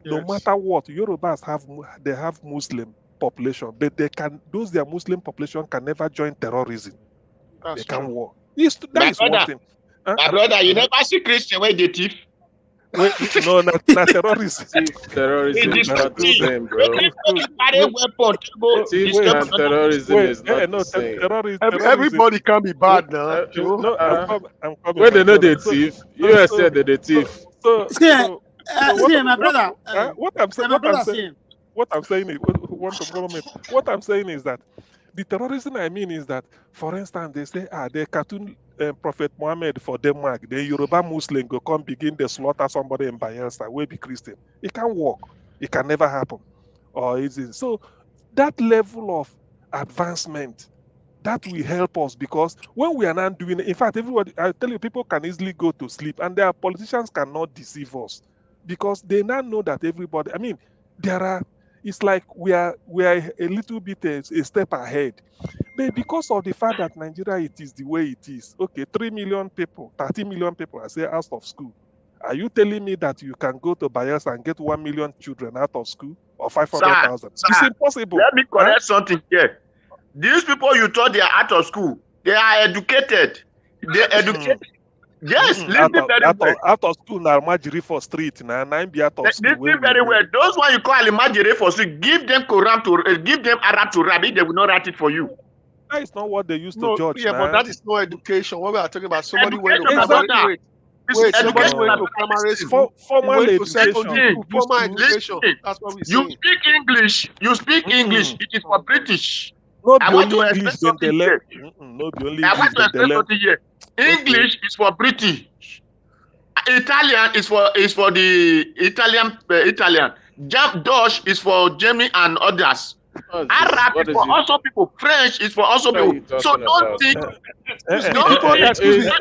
No matter what, Yorubas have Muslim population, but their Muslim population can never join terrorism. That's they can true. war. That is one thing. My brother, you never see Christian where they thief. Wait, no, not terrorism. Terrorism is not the same, bro. Carry weapon to go disturb and terrorism is not the same. Everybody can be bad now. No, I'm coming. Where they know the thief, you said that the thief. My brother. What I'm saying is that the terrorism I mean is that, for instance, they say, they cartoon Prophet Muhammad for Denmark, the Yoruba Muslim go come begin to slaughter somebody in Bayelsa, will be Christian. It can't work. It can never happen. Or is it? So that level of advancement, that will help us, because when we are not doing it, in fact, everybody, I tell you, people can easily go to sleep, and their politicians cannot deceive us, because they now know that everybody, I mean, it's like we are a little bit a step ahead. But because of the fact that Nigeria, it is the way it is, okay, 3 million people, 30 million people are say out of school. Are you telling me that you can go to Bayelsa and get 1 million children out of school, or 500,000? It's impossible. Let me correct something here. These people you thought they are out of school, they are educated. They educated. Yes, listen very well. Out of school now, Majiri for street now, be out of school. Listen very well. Those one you call Majiri for street, give them Quran to give them Arab to Rabbi, they will not write it for you. That is not what they used to judge. Yeah, but that is no education. What we are talking about, somebody went to primary. Wait, somebody went to primary school. Formal education. Formal education. That's what we say. You speak English. You speak English. It is for British. I want to explain something here. English is for British. Italian is for the Italian. Dutch is for Germany and others. Arab is for also people. French is for also people. So don't think.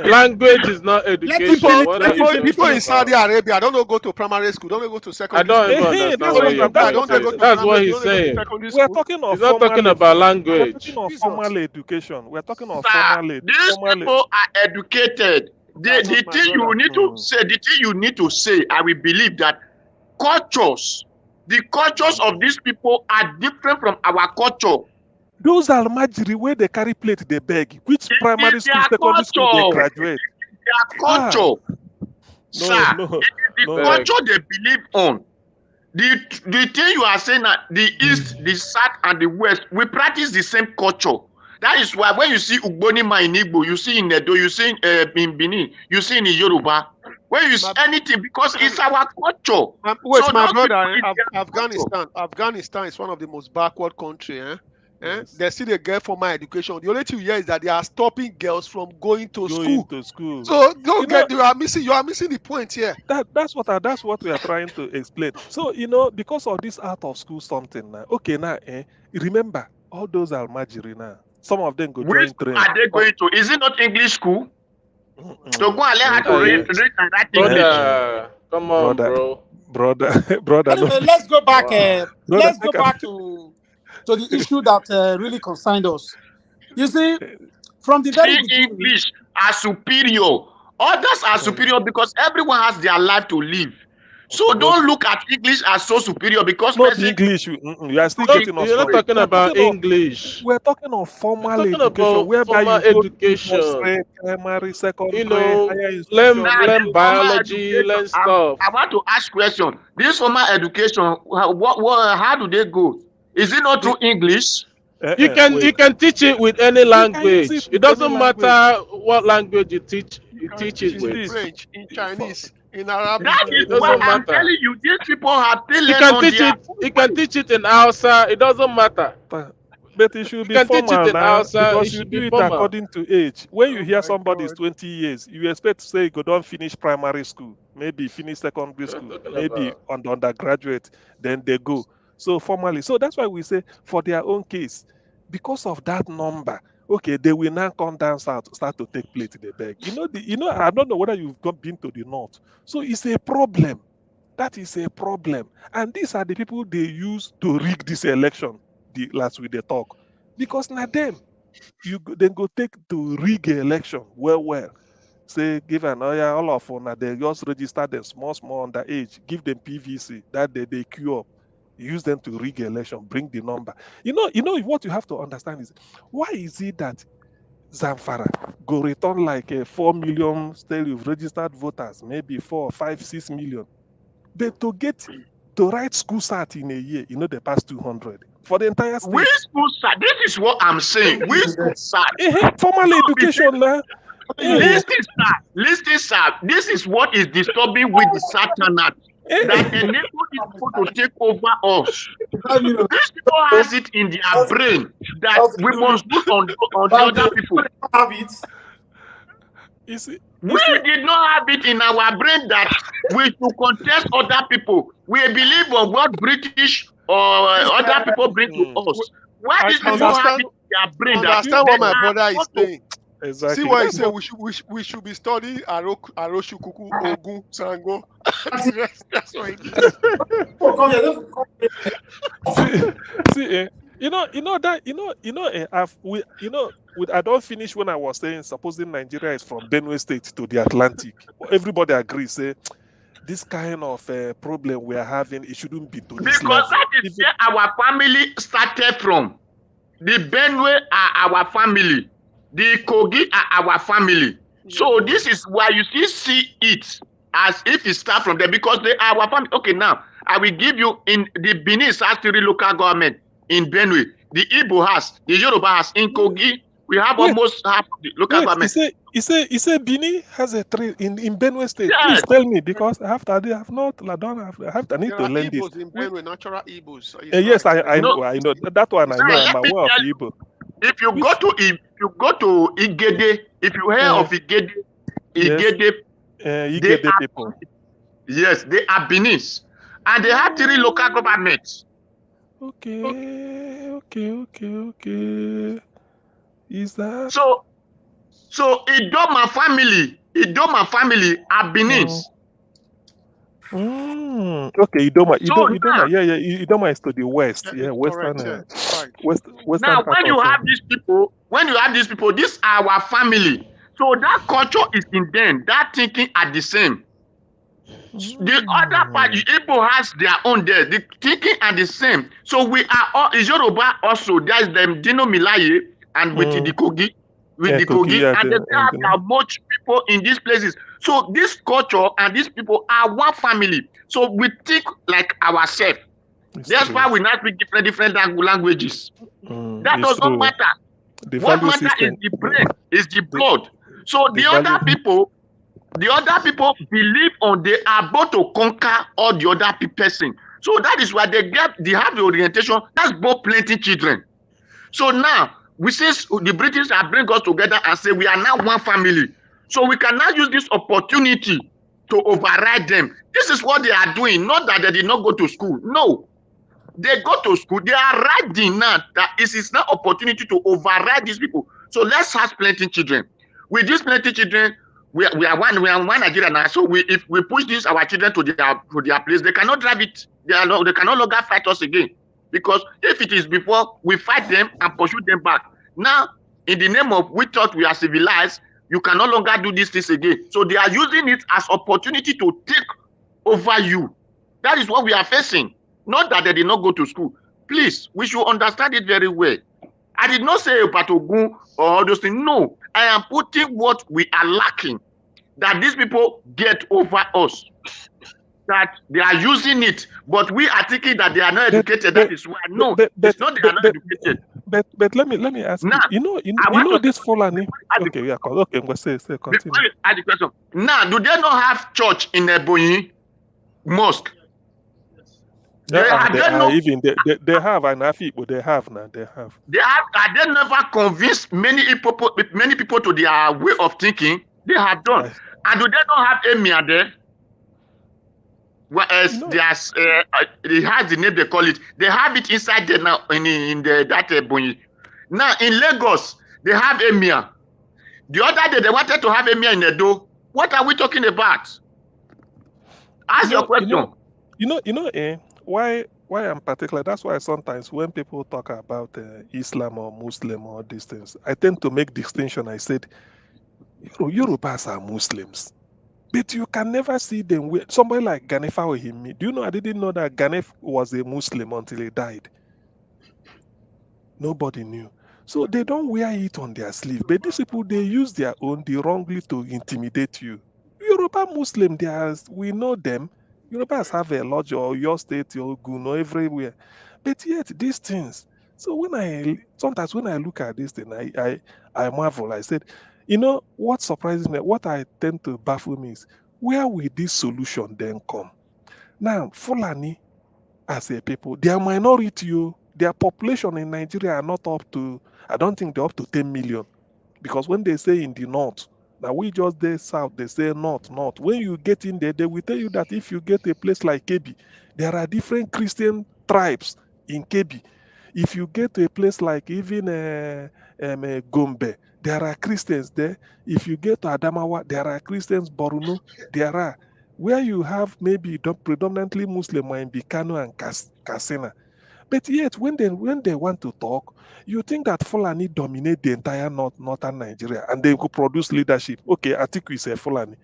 Language is not education. People in Saudi Arabia don't go to primary school. Don't go to secondary school. I don't understand. That's what he's saying. We are talking of. He's not talking about language. We're talking of formal education. We're talking of formal education. These people are educated. The thing you need to say, I will believe that the cultures of these people are different from our culture. Those are Majiri where they carry plate, they beg. Which primary school, secondary school they graduate? Their culture. Sir, the culture they believe on. The thing you are saying that the East, the South, and the West, we practice the same culture. That is why when you see Ugbonima in Igbo, you see in Edo, you see in Benin, you see in Yoruba. When you see anything, because it's our culture. Wait, so my brother, Afghanistan is one of the most backward countries. Yes. They still a girl for my education. The only thing you hear is that they are stopping girls from going to school. So you are missing the point here. That's what we are trying to explain. So because of this out of school something now. Okay, now remember all those are Almajiri now. Some of them go join train. Are they going to? Is it not English school? To go and learn how to read and write English. Come on, bro. brother. Brother, no. Anyway, let's go back. Brother, Let's go make am- back to the issue that really concerned us. You see, from the very See beginning. English as superior. Others are superior because everyone has their life to live. So don't look at English as so superior because not person. English. You are still No, getting us you're not wrong. talking about English. We're talking of You're formal talking education, about whereby formal you go to education. nursery, primary, You secondary, know, higher institution. Now learn this formal biology, education, learn stuff. I want to ask question. This formal education, how do they go? Is it not through English? You can teach it with any You can use it language. It with any doesn't language. matter what language you teach. You can teach teach it it in with. French, in Chinese, in Arabic. That is It why doesn't I'm matter. telling you, these people have still You learned can on teach their it. You can teach it in Hausa. It doesn't matter. But it should You be can teach it formal in now Hausa. It because you should do be it formal. according to age. When you Oh hear my somebody is God. 20 years, you expect to say you don't finish primary school, maybe finish secondary What are you school, talking maybe about? on the undergraduate, then they go. So formally. So that's why we say for their own case, because of that number, okay, they will now come down south, start to take plate they beg. I don't know whether you've been to the north. So it's a problem. That is a problem. And these are the people they use to rig this election, the last week they talk. Because now them, then go take to rig a election well. Say give an all of now they just register them small underage, give them PVC that they queue up. Use them to rig election, bring the number. What you have to understand is why is it that Zamfara go return like 4 million still you've registered voters, maybe 4, 5, 6 million. But to write school start in a year, they pass 200 for the entire state. Which school start? This is what I'm saying. Which school start? Formal education now. Listen, sir. This is what is disturbing with the Satanat that enable these people to take over us. These people has it in their brain that we must look on the other people. We did not have it in our brain that we should contest other people. We believe on what British or other people bring to us. Why I these people have it in their brain that understand what my brother is supposed saying. Exactly. See what he said. We should be studying Aroshukuku, Ogun, Sango. That's what he see, I don't finish when I was saying supposing Nigeria is from Benue State to the Atlantic. Everybody agrees, say this kind of problem we are having, it shouldn't be to this because level. that is where our family started from. The Benue are our family. The Kogi are our family. So this is why you still see it as if it starts from there because they are our family. Okay, now I will give you in the Benin has 3 local government in Benue. The Igbo has, the Yoruba has. In Kogi, we have almost half of the local government. He said Bini has a tree in Benue State. Yes. Please tell me because I need to learn this. Igbos in Benue, natural Igbos. So Yes, right. I know that one. I know. I'm aware of Igbo. If you go to Igede, if you hear of Igede, Igede people. Yes, they are Benis, and they have 3 local governments. Okay. Is that so? Idoma family are Benis. Okay, Idoma. Yeah. Idoma is to the west. Yeah, western. Western. Now, when you have these people, these are our family. So that culture is in them. That thinking are the same. The other part, Igbo has their own there. The thinking are the same. So we are all Yoruba also. There's them Dino Milaye and with the Kogi. And they have much people in these places. So this culture and these people are one family. So we think like ourselves. That's why we not speak different languages. That does not matter. What matters is the brain, is the blood. So the other people believe they are about to conquer all the other person. So that is why they have the orientation. That's both plenty children. So now we say the British are bring us together and say we are now one family. So we can now use this opportunity to override them. This is what they are doing. Not that they did not go to school. No. They go to school. They are riding now that it is now opportunity to override these people. So let's have plenty children. With these plenty children, we are one Nigeria now. So if we push this our children to their place, they cannot drive it. They can no longer fight us again. Because if it is before, we fight them and pursue them back. Now, in the name of we thought we are civilized, you can no longer do these things again. So they are using it as opportunity to take over you. That is what we are facing. Not that they did not go to school. Please, we should understand it very well. I did not say Patogun or all those things. No, I am putting what we are lacking, that these people get over us. That they are using it, but we are thinking that they are not educated. That is why. No, it's not they are not educated. But let me ask now, you. You know this Fulani. Okay, yeah, okay. I'm gonna say continue. Before you ask the question, now do they not have church in Ebonyi mosque? They have, and Afipo, they have now. They have. Are they never convinced many people to their way of thinking? They have done. And do they not have emir there? Well, it has the name they call it. They have it inside there now in that Ebonyi. Now in Lagos, they have emir. The other day they wanted to have emir in Edo. What are we talking about? Ask your question. Why I'm particular? That's why sometimes when people talk about Islam or Muslim or these things, I tend to make distinction. I said, Yorubas are Muslims. But you can never see them with somebody like Ganefa Ohimi. Do you know? I didn't know that Ganef was a Muslim until he died. Nobody knew. So they don't wear it on their sleeve. But these people, they use their own, they wrongly to intimidate you. Yoruba Muslim, we know them. Yorubas have a lodge or your state, your Guno everywhere. But yet these things. So sometimes when I look at this thing, I marvel. I said, what surprises me, what I tend to baffle me is, where will this solution then come? Now, Fulani, as a people, they are minority. Their population in Nigeria are not up to, I don't think they're up to 10 million. Because when they say in the north, now we just there south, they say north. When you get in there, they will tell you that if you get a place like Kebi, there are different Christian tribes in Kebi. If you get to a place like even Gombe, there are Christians there. If you get to Adamawa, there are Christians. Borno, there are. Where you have maybe predominantly Muslim in Bikano and Kasina. But yet, when they want to talk, you think that Fulani dominate the entire northern Nigeria and they could produce leadership. Okay, Atiku is a Fulani.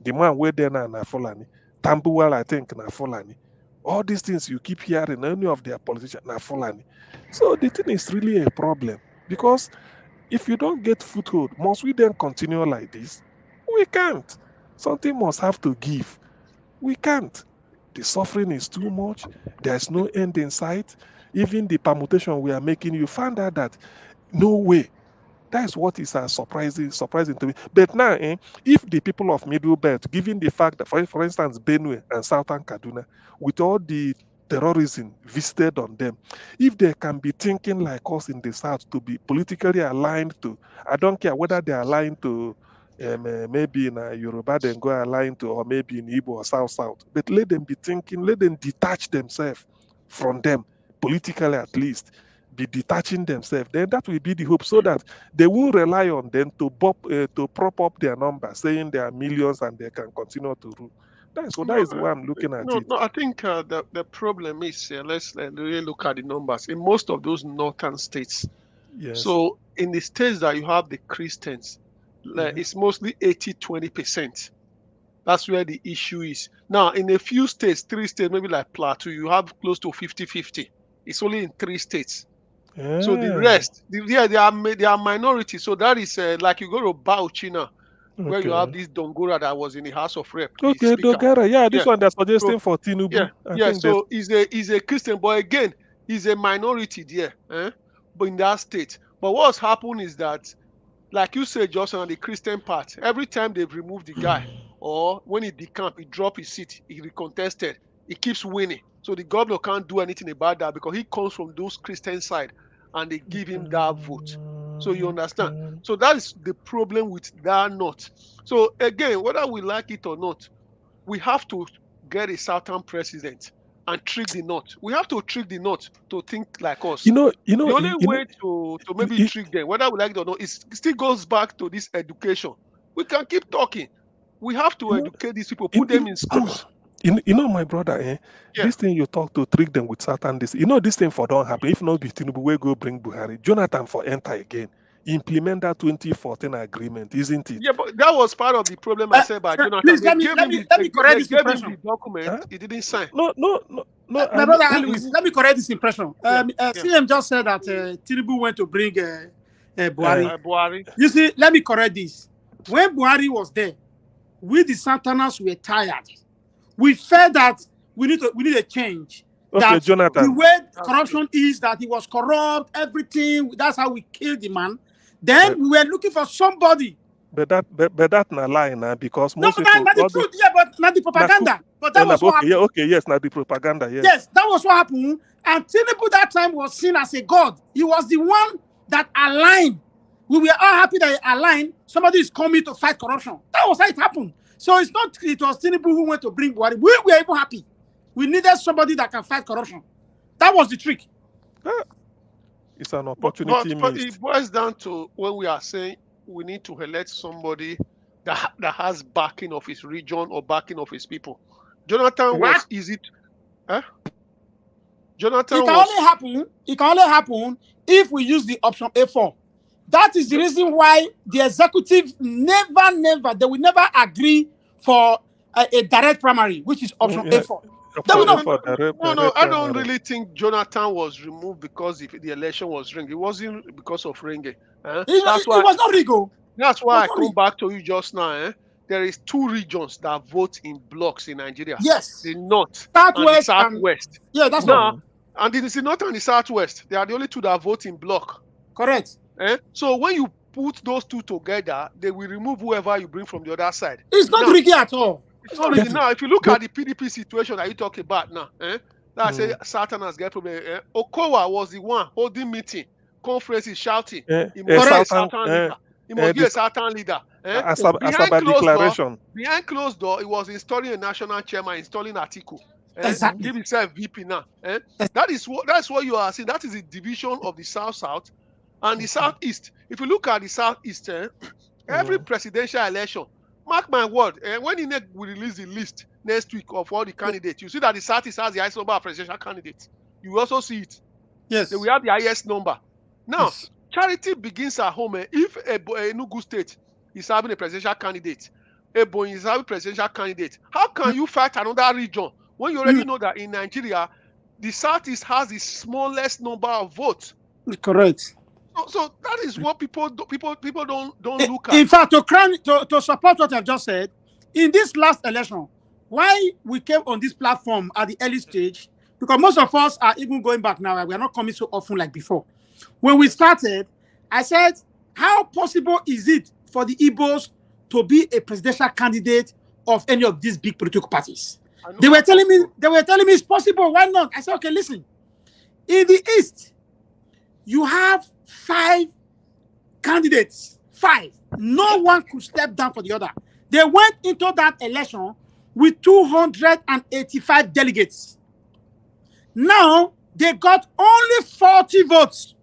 The man where they na Fulani. Tambuwal, I think, na Fulani. All these things you keep hearing, any of their politicians na Fulani. So the thing is really a problem, because if you don't get foothold, must we then continue like this? We can't. Something must have to give. We can't. The suffering is too much. There's no end in sight. Even the permutation we are making, you find out that no way. That is what is surprising to me. But now, if the people of Middle Belt, given the fact that, for instance, Benue and Southern Kaduna, with all the terrorism visited on them, if they can be thinking like us in the South to be politically aligned to, I don't care whether they are aligned to maybe in Yoruba, then go aligned to, or maybe in Igbo or South, but let them be thinking, let them detach themselves from them, politically at least, be detaching themselves, then that will be the hope, so that they won't rely on them to prop up their numbers, saying there are millions and they can continue to rule. That is the way I'm looking at it. No, I think the problem is, let's really look at the numbers in most of those northern states. Yes. So in the states that you have the Christians, it's mostly 80-20%. That's where the issue is. Now, in a few states, 3 states, maybe like Plateau, you have close to 50-50. It's only in 3 states. Yeah. So the rest, they are minorities. So that is like you go to Bauchi now, where you have this Dongora that was in the House of Rep. Okay, Dongora, this one they're suggesting for Tinubu. So he's a Christian, but again, he's a minority there, but in that state. But what's happened is that, like you said, Johnson, on the Christian part, every time they've removed the guy, or when he decamp, he dropped his seat, he recontested, he keeps winning. So the governor can't do anything about that because he comes from those Christian side and they give him that vote. So you understand? So that is the problem with that north. So again, whether we like it or not, we have to get a Southern president and trick the north. We have to trick the north to think like us. The only way to maybe trick them, whether we like it or not, it still goes back to this education. We can keep talking. We have to educate these people, put them in schools. You know, my brother, Yeah. this thing you talk to trick them with certain this. You know, this thing for don't happen. If not be Tinubu, we go bring Buhari. Jonathan for enter again. Implement that 2014 agreement, isn't it? Yeah, but that was part of the problem I said about Jonathan. Please They let me correct this gave him impression. the document. He didn't sign. No. My brother Alois, let me correct this impression. CM just said that Tinubu went to bring Buhari. Buhari. You see, let me correct this. When Buhari was there, we the Santanas were tired. We felt that we need a change. Okay, that Jonathan. The way corruption is, that he was corrupt, everything. That's how we killed the man. Then we were looking for somebody. But that na lie now, because most people. Not the truth. Yeah, but not the propaganda. But that was what happened. Yeah, okay, yes, not the propaganda. Yes. Yes, that was what happened. And Tinubu that time was seen as a god. He was the one that aligned. We were all happy that he aligned. Somebody is coming to fight corruption. That was how it happened. So it was Tinubu who went to bring Buhari. We were even happy. We needed somebody that can fight corruption. That was the trick. It's an opportunity but it boils down to when we are saying we need to elect somebody that has backing of his region or backing of his people. Jonathan was easy. Jonathan It can only happen if we use the option A4. That is the reason why the executive they will never agree for a direct primary, which is option A4. No, I don't really think Jonathan was removed because the election was rigged. It wasn't because of rigging. It was not rigged. That's why I come back to you just now. There is 2 regions that vote in blocks in Nigeria. Yes. The North Southwest and the Southwest. Yeah, that's now. And it is the North and the Southwest. They are the only 2 that vote in block. Correct. So when you put those 2 together, they will remove whoever you bring from the other side. It's not rigged at all. It's not rigged now. If you look at the PDP situation that you talk about now, I say Satan has got problem. Okowa was the one holding meeting, conferences, shouting. He must be a Satan leader. He must be a Satan leader. Behind closed door, he was installing a national chairman, installing Atiku. Exactly. Give himself VP now. That's what you are seeing. That is the division of the South and the Southeast. If you look at the Southeast, every presidential election, mark my word, when INEC will release the list next week of all the candidates, you see that the Southeast has the highest number of presidential candidates. You will also see it. Yes. They will have the highest number. Now, charity begins at home. If Enugu State is having a presidential candidate, Ebonyi is having a presidential candidate, how can you fight another region when you already know that in Nigeria, the Southeast has the smallest number of votes? Correct. So that is what people don't look at. In fact, to support what I've just said, in this last election, why we came on this platform at the early stage, because most of us are even going back now, we are not coming so often like before. When we started, I said, how possible is it for the Igbos to be a presidential candidate of any of these big political parties? They were telling me it's possible. Why not? I said, okay, listen. In the East, you have 5 candidates. 5. No one could step down for the other. They went into that election with 285 delegates. Now, they got only 40 votes.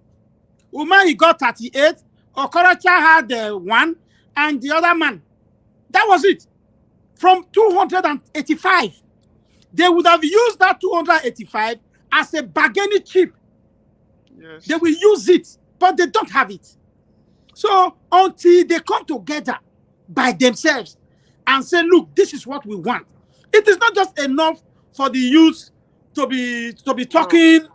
Umari got 38. Okorocha had 1. And the other man. That was it. From 285. They would have used that 285 as a bargaining chip. Yes. They will use it, but they don't have it. So until they come together by themselves and say, look, this is what we want. It is not just enough for the youth to be talking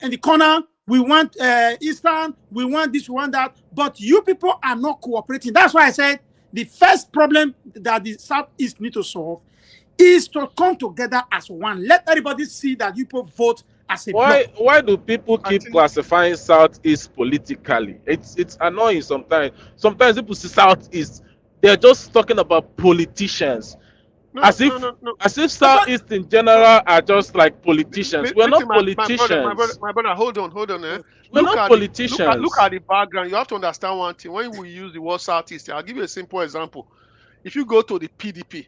in the corner. We want Eastern, we want this, we want that. But you people are not cooperating. That's why I said the first problem that the Southeast need to solve is to come together as one. Let everybody see that you people vote as a block. Why do people keep classifying Southeast politically? It's annoying sometimes. Sometimes people see Southeast, they're just talking about politicians. As if Southeast in general are just like politicians. We're not politicians. My brother, hold on. We're not politicians. Look at the background. You have to understand one thing. When we use the word Southeast, I'll give you a simple example. If you go to the PDP,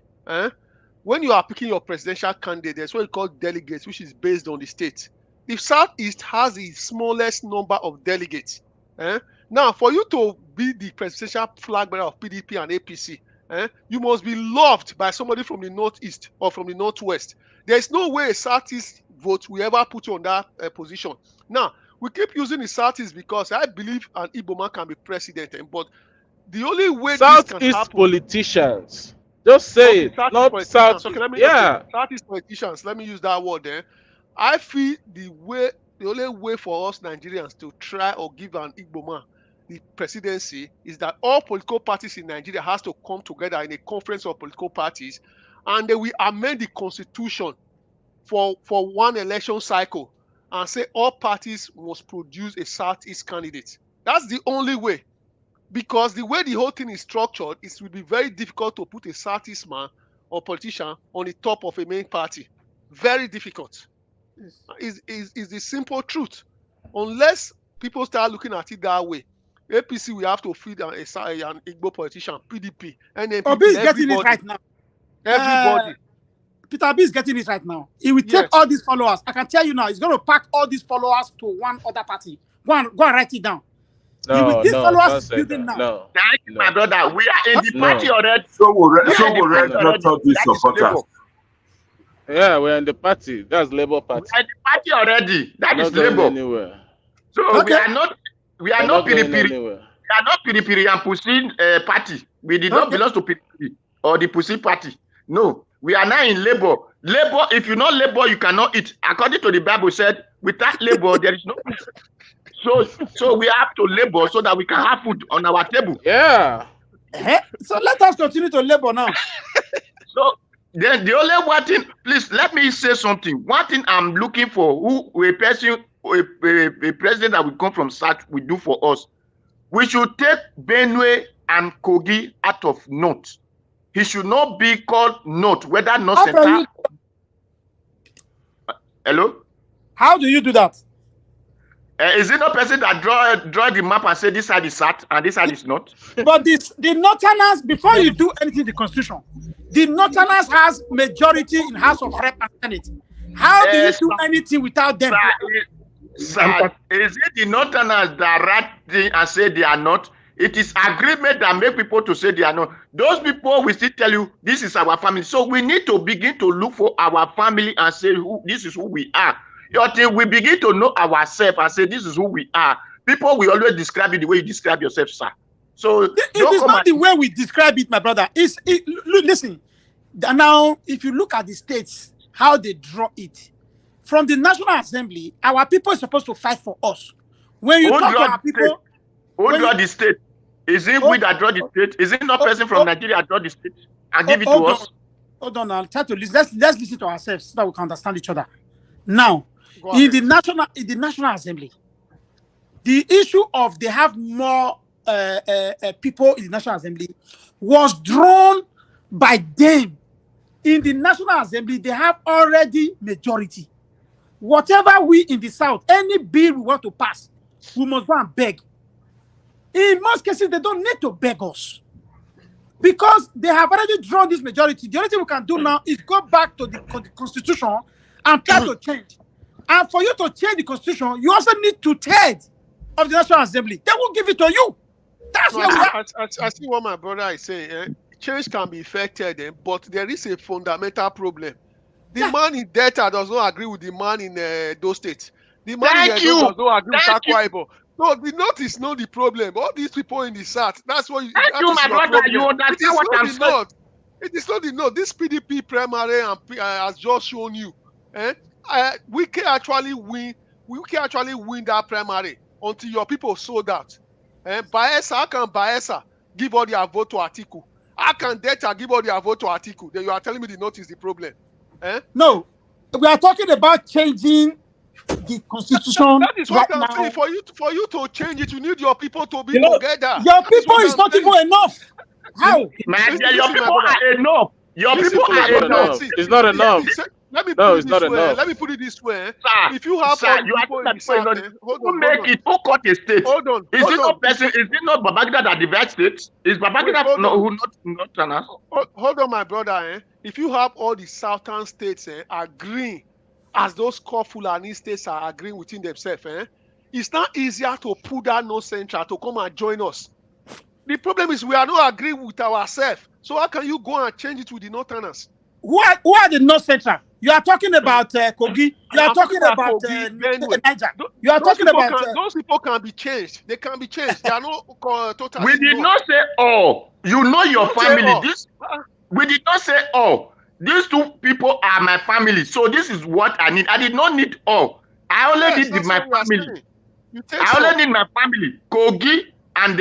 when you are picking your presidential candidate, there's what you call delegates, which is based on the state. The Southeast has the smallest number of delegates. Now, for you to be the presidential flag bearer of PDP and APC, You must be loved by somebody from the northeast or from the northwest. There is no way a Southeast vote will ever put you on that position. Now, we keep using the Southeast because I believe an Igbo man can be president, but the only way this can Southeast happen. politicians. Just say it. Southeast Not politicians. South. Okay, Yeah. Southeast politicians. Let me use that word there. I feel the only way for us Nigerians to try or give an Igbo man the presidency is that all political parties in Nigeria has to come together in a conference of political parties, and they will amend the constitution for one election cycle and say all parties must produce a Southeast candidate. That's the only way. Because the way the whole thing is structured, it will be very difficult to put a Southeast man or politician on the top of a main party. Very difficult. Is the simple truth. Unless people start looking at it that way, APC will have to feed an Igbo politician, PDP, NNPP, Obi is getting it right now. Everybody. Peter Obi is getting it right now. He will take all these followers. I can tell you now, he's going to pack all these followers to one other party. Go and write it down. No, followers say that. now. No. Thank you, my brother. We are in the party No. already. So we're not all these supporters. Yeah, we're in the party. That's Labour Party. We are in the party already. That is Labour. Anywhere. So we are not Piripiri. We are not Piripiri and Pussy party. We did not belong to Piripiri or the Pussy party. No, we are now in Labour. Labour, if you not Labour, you cannot eat. According to the Bible said, without Labour, there is no food. So we have to labor so that we can have food on our table. Yeah. So let us continue to labor now. So then the only one thing, please let me say something. One thing I'm looking for, a president that will come from South will do for us. We should take Benue and Kogi out of North. He should not be called North, whether North Center. Hello? How do you do that? Is it no person that draw the map and say this side is South and this side is North? But the Northerners, before you do anything in the constitution, the Northerners has majority in House of Rep and Senate. How do you do anything without them? Sir, is it the Northerners that write and say they are not? It is agreement that make people to say they are not. Those people will still tell you this is our family. So we need to begin to look for our family and say this is who we are. Until we begin to know ourselves and say this is who we are, people will always describe it the way you describe yourself, sir. So it is not the way we describe it, my brother. Listen. Now, if you look at the states, how they draw it from the National Assembly, our people are supposed to fight for us. When you talk to our people, who draw the state? Is it we that draw the state? Is it not person from Nigeria that draw the state and give it to us? Hold on, I'll try to listen. Let's listen to ourselves so that we can understand each other. Now, in the National Assembly, the issue of they have more people in the National Assembly was drawn by them. In the National Assembly, they have already majority. Whatever we in the South, any bill we want to pass, we must go and beg. In most cases, they don't need to beg us because they have already drawn this majority. The only thing we can do now is go back to the constitution and try to change. And for you to change the constitution, you also need 2/3 of the National Assembly. They will give it to you. That's where we are. I see what my brother is saying. Change can be effected, but there is a fundamental problem. The man in Delta does not agree with the man in those states. The man in Edo does not agree with Akwa Ibom. No, the North is not the problem. All these people in the South, that's what Thank you, my brother. You understand what I'm saying? It is not the North. This PDP primary has just shown you. We can actually win. We can actually win that primary until your people sold out. Bayelsa, how can Bayelsa give all their vote to Atiku? How can Delta give all their vote to Atiku? Then you are telling me the North is the problem. No, we are talking about changing the constitution. That is what right I'm saying. For you to change it, you need your people to be together. Your people is not even enough. How? Man, your people are enough. Your people are enough. It's not enough. Let me put it this way. Let me put it this way. If you have all the people in the South, who cut a state? Is it not Babangida that divides states? Is Babangida not? Hold on, my brother. If you have all the southern states agreeing, as those Fulani states are agreeing within themselves, it's not easier to put that North Central to come and join us. The problem is we are not agreeing with ourselves. So how can you go and change it with the Northerners? Who are the North Central? You are talking about Kogi. You are talking about Niger. You are talking about those people can be changed. They can be changed. They are not totally. We did not say all. You know your family. We did not say all. These two people are my family. So this is what I need. I did not need all. I only need my family. I only need my family. Kogi and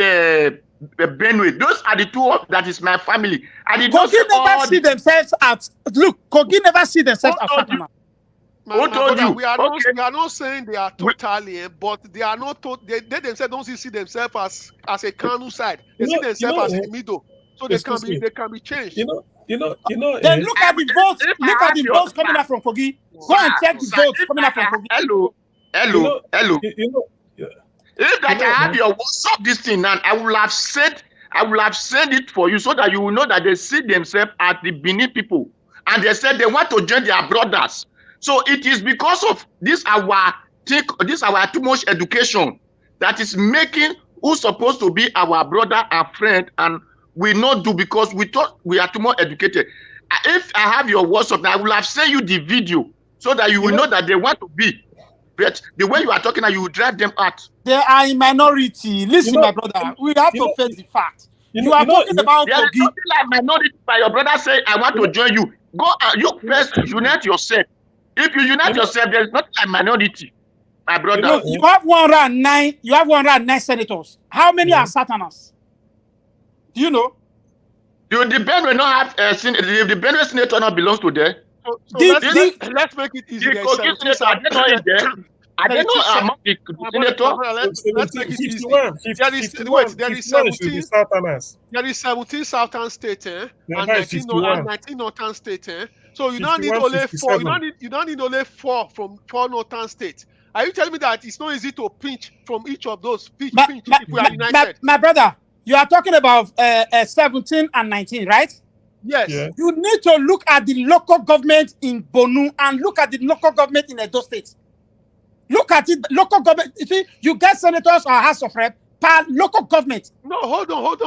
Benue. Those are the two that is my family. I did not never see themselves as Kogi never see themselves as Satana. Who told you? We are not saying they are totally, but they are not. They themselves don't see themselves as a Kanu side. They see themselves as in the middle, so they can be changed. Then look at the votes. Look at the votes coming out from Kogi. Go and check the votes coming out from Kogi. Hello. If that I have your WhatsApp this thing, and I will have said it for you so that you will know that they see themselves as the Benin people, and they said they want to join their brothers. So it is because of this our too much education that is making who's supposed to be our brother and friend, and we not do because we thought we are too much educated. If I have your WhatsApp, I will have sent you the video so that you will know that they want to be. But the way you are talking now, you will drive them out. They are in minority. Listen, my brother, we have to face the fact. You are talking about Kogi. Something like minority, but your brother say, I want to join you. Go you first unite yourself. If you unite yourself, there is not like minority, my brother. You have 109. You have 109 senators. How many are Satanas? Do you know? The Benue not have the Benue senator not belongs to there. So let's make it easy. I don't know among the senator. Let's make it easy. There is 17 southern states, and 19 northern states. So you don't need only 4. You don't need only 4 from 4 northern states. Are you telling me that it's not easy to pinch from each of those? Pinch if we are united. My brother, you are talking about 17 and 19, right? Yes. You need to look at the local government in Bonu and look at the local government in Edo State. Look at it, local government. You see, you get senators or House of Rep per local government. No, hold on.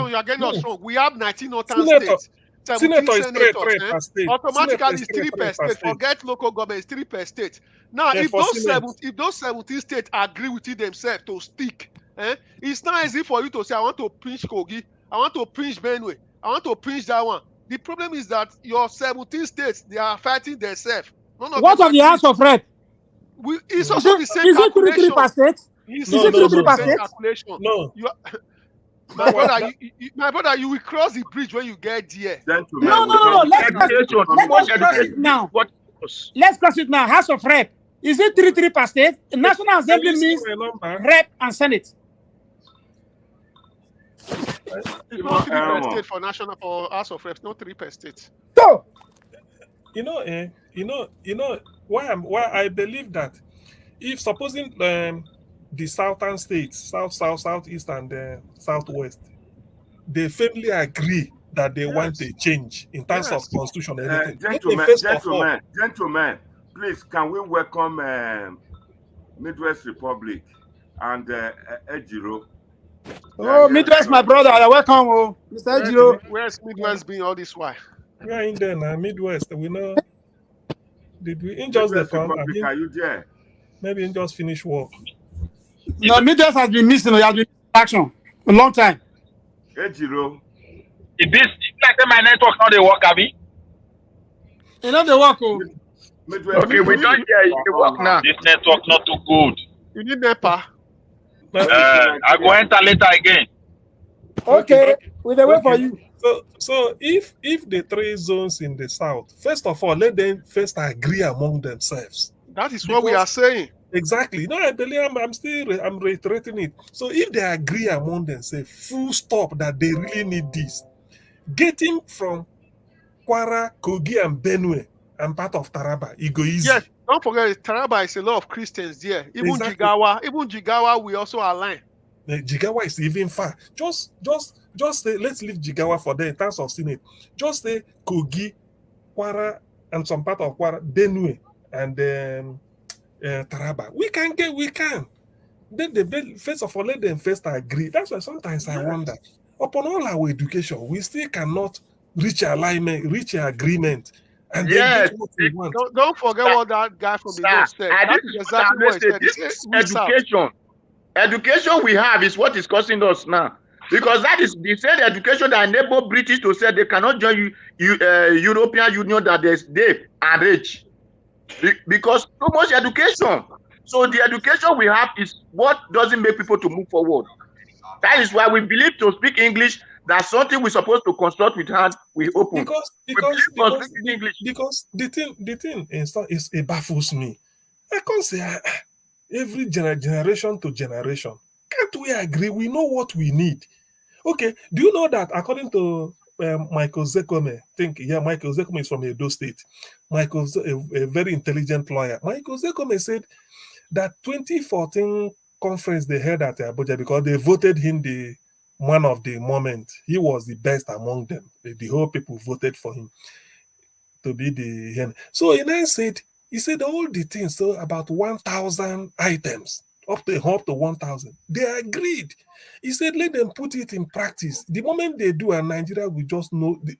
You are getting us wrong. We have 19 northern states. 17 senators. Automatically, it's 3 per state. Forget local government, it's 3 per state. Now, if those 17 states agree with it themselves to stick, it's not easy for you to say, I want to pinch Kogi, I want to pinch Benue, I want to pinch that one. The problem is that your 17 states, they are fighting themselves. What of the House of Rep? It's also the same calculation. Is it 3 per state? Is it 3 per state? Calculation. No. My brother, you will cross the bridge when you get there. No. Let's cross it now. Let's cross it now. House of Rep. Is it 3 per state? National Assembly means Rep and Senate. It's not 3 per state for House of Reps. Not 3 per state. So, why I believe that if supposing the southern states, south, southeast, and southwest, they firmly agree that they want a change in terms of constitution and everything. Gentlemen, please, can we welcome Midwest Republic and Ejiro? Oh, Midwest, my brother, you're welcome, Mr. Ejiro. Where's Midwest been all this while? We are in there now, Midwest. We know. Did we just the farm? Are you there? Maybe in just finish work. No, Midwest has been missing. He has been in action a long time. Ejiro. If my network not they work, Abi? You know the work, Okay, we don't hear you. They work now. This network not too good. You need NEPA. I go enter later again. Okay, we'll wait for you. So if the 3 zones in the south, first of all, let them first agree among themselves. That is what we are saying. Exactly. No, I believe I'm reiterating it. So if they agree among themselves, full stop that they really need this, getting from Kwara, Kogi, and Benue and part of Taraba, it go easy. Yes, don't forget Taraba is a lot of Christians there. Even Jigawa, we also align. Jigawa is even far. Just say, let's leave Jigawa for them in terms of Senate. Just say Kogi, Kwara, and some part of Kwara, Benue, and Taraba. We can. Then first of all, let them first agree. That's why sometimes I wonder, upon all our education, we still cannot reach alignment, reach agreement, and then Yes, get what we want. Don't forget what that guy from the north said. and That this is is what I exactly what always he say. said. He This said, is we South. education we have is what is costing us now, because that is the same education that enabled British to say they cannot join European Union, that they are rich because so much education. So the education we have is what doesn't make people to move forward. That is why we believe to speak English. That's something we're supposed to construct with hand. We open. Because We believe on speaking English. the thing is it baffles me. I can't say every generation to generation. Can't we agree? We know what we need. Okay, do you know that according to Michael Zekome, Michael Zekome is from Edo State. Michael's a very intelligent lawyer. Michael Zekome said that 2014 conference they held at Abuja because they voted him the man of the moment. He was the best among them. The whole people voted for him to be the hen. So he said all the things, so about 1,000 items, up to 1,000. They agreed. He said, let them put it in practice. The moment they do, and Nigeria will just know the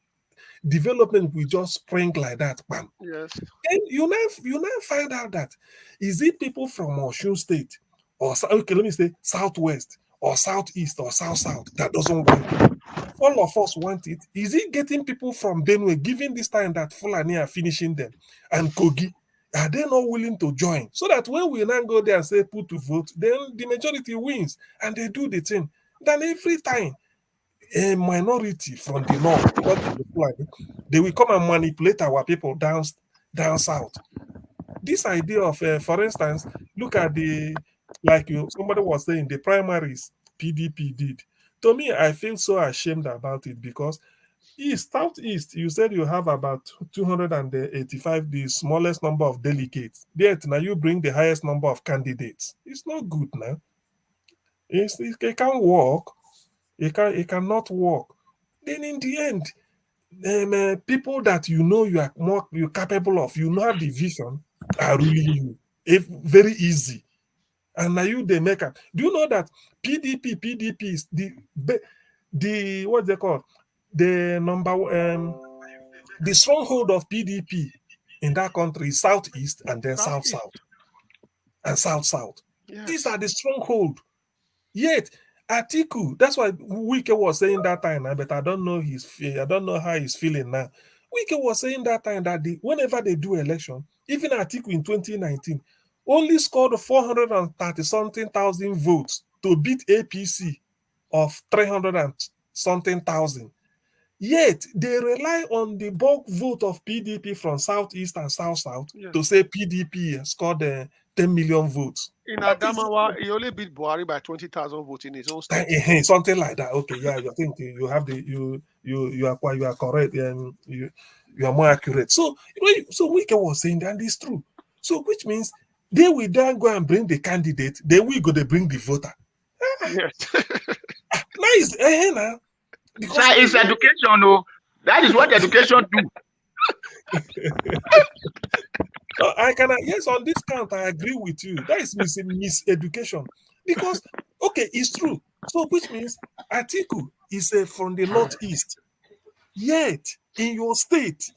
development will just spring like that. Bam. Yes. And you now find out that is it people from Osun State or okay, let me say Southwest or Southeast or South that doesn't want it. All of us want it. Is it getting people from Benue, given this time that Fulani are finishing them, and Kogi, are they not willing to join? So that when we now go there and say put to vote, then the majority wins and they do the thing. Then every time a minority from the north, because of the Fulani, they will come and manipulate our people down south. This idea of, for instance, look at somebody was saying, the primaries PDP did. To me, I feel so ashamed about it because Southeast, you said you have about 285, the smallest number of delegates. Yet now you bring the highest number of candidates. It's not good now. It can't work. It cannot work. Then in the end, people that you're capable of, have the vision, are ruling you. Very easy. And now they make up. Do you know that PDP is the what's they called? The the stronghold of PDP in that country is Southeast and then South and South. Yes. These are the stronghold. Yet Atiku, that's why Wike was saying that time, but I don't know how he's feeling now. Wike was saying that time that whenever they do election, even Atiku in 2019 only scored 430 something thousand votes to beat APC of 300 and something thousand. Yet they rely on the bulk vote of PDP from Southeast and South to say PDP scored 10 million votes. In Adamawa, he only beat Buhari by 20,000 votes in his own state. Something like that. Okay, yeah, I think you have you are correct, and you are more accurate. So Wike was saying that is true. So which means they will then go and bring the candidate. They will go to bring the voter. Yes. Nice, now. Sir, it's education, no. That is what education do. Yes, on this count, I agree with you. That is miseducation. Because, okay, it's true. So, which means Atiku is from the northeast. Yet, in your state,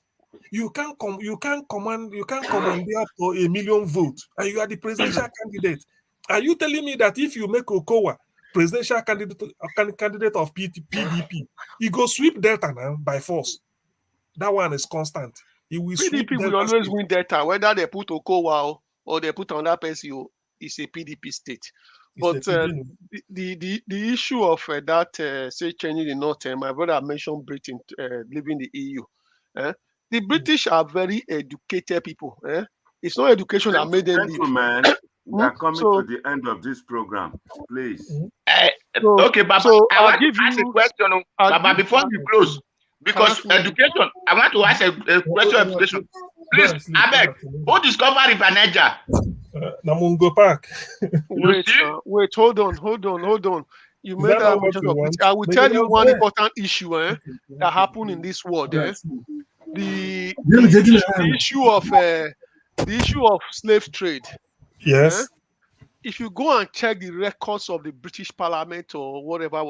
you can't commandeer up to 1 million votes, and you are the presidential candidate. Are you telling me that if you make Okowa presidential candidate of PDP, he go sweep Delta now by force? That one is constant. He will PDP will always win Delta, whether they put Okowa or they put another person. It's a PDP state. But the issue of that say changing the north, my brother mentioned Britain leaving the EU. The British are very educated people. It's not education that made them leave. We are coming to the end of this program. Please. Okay, Baba, I want to ask a question, Baba, before we close. Because education, I want to ask a question of education. Please, Abeg, who discovered River Niger? Namungo Park. Wait, hold on. You made that mention of it. I will tell you one important issue that happened in this world. The issue of slave trade. Yes. If you go and check the records of the British Parliament or whatever,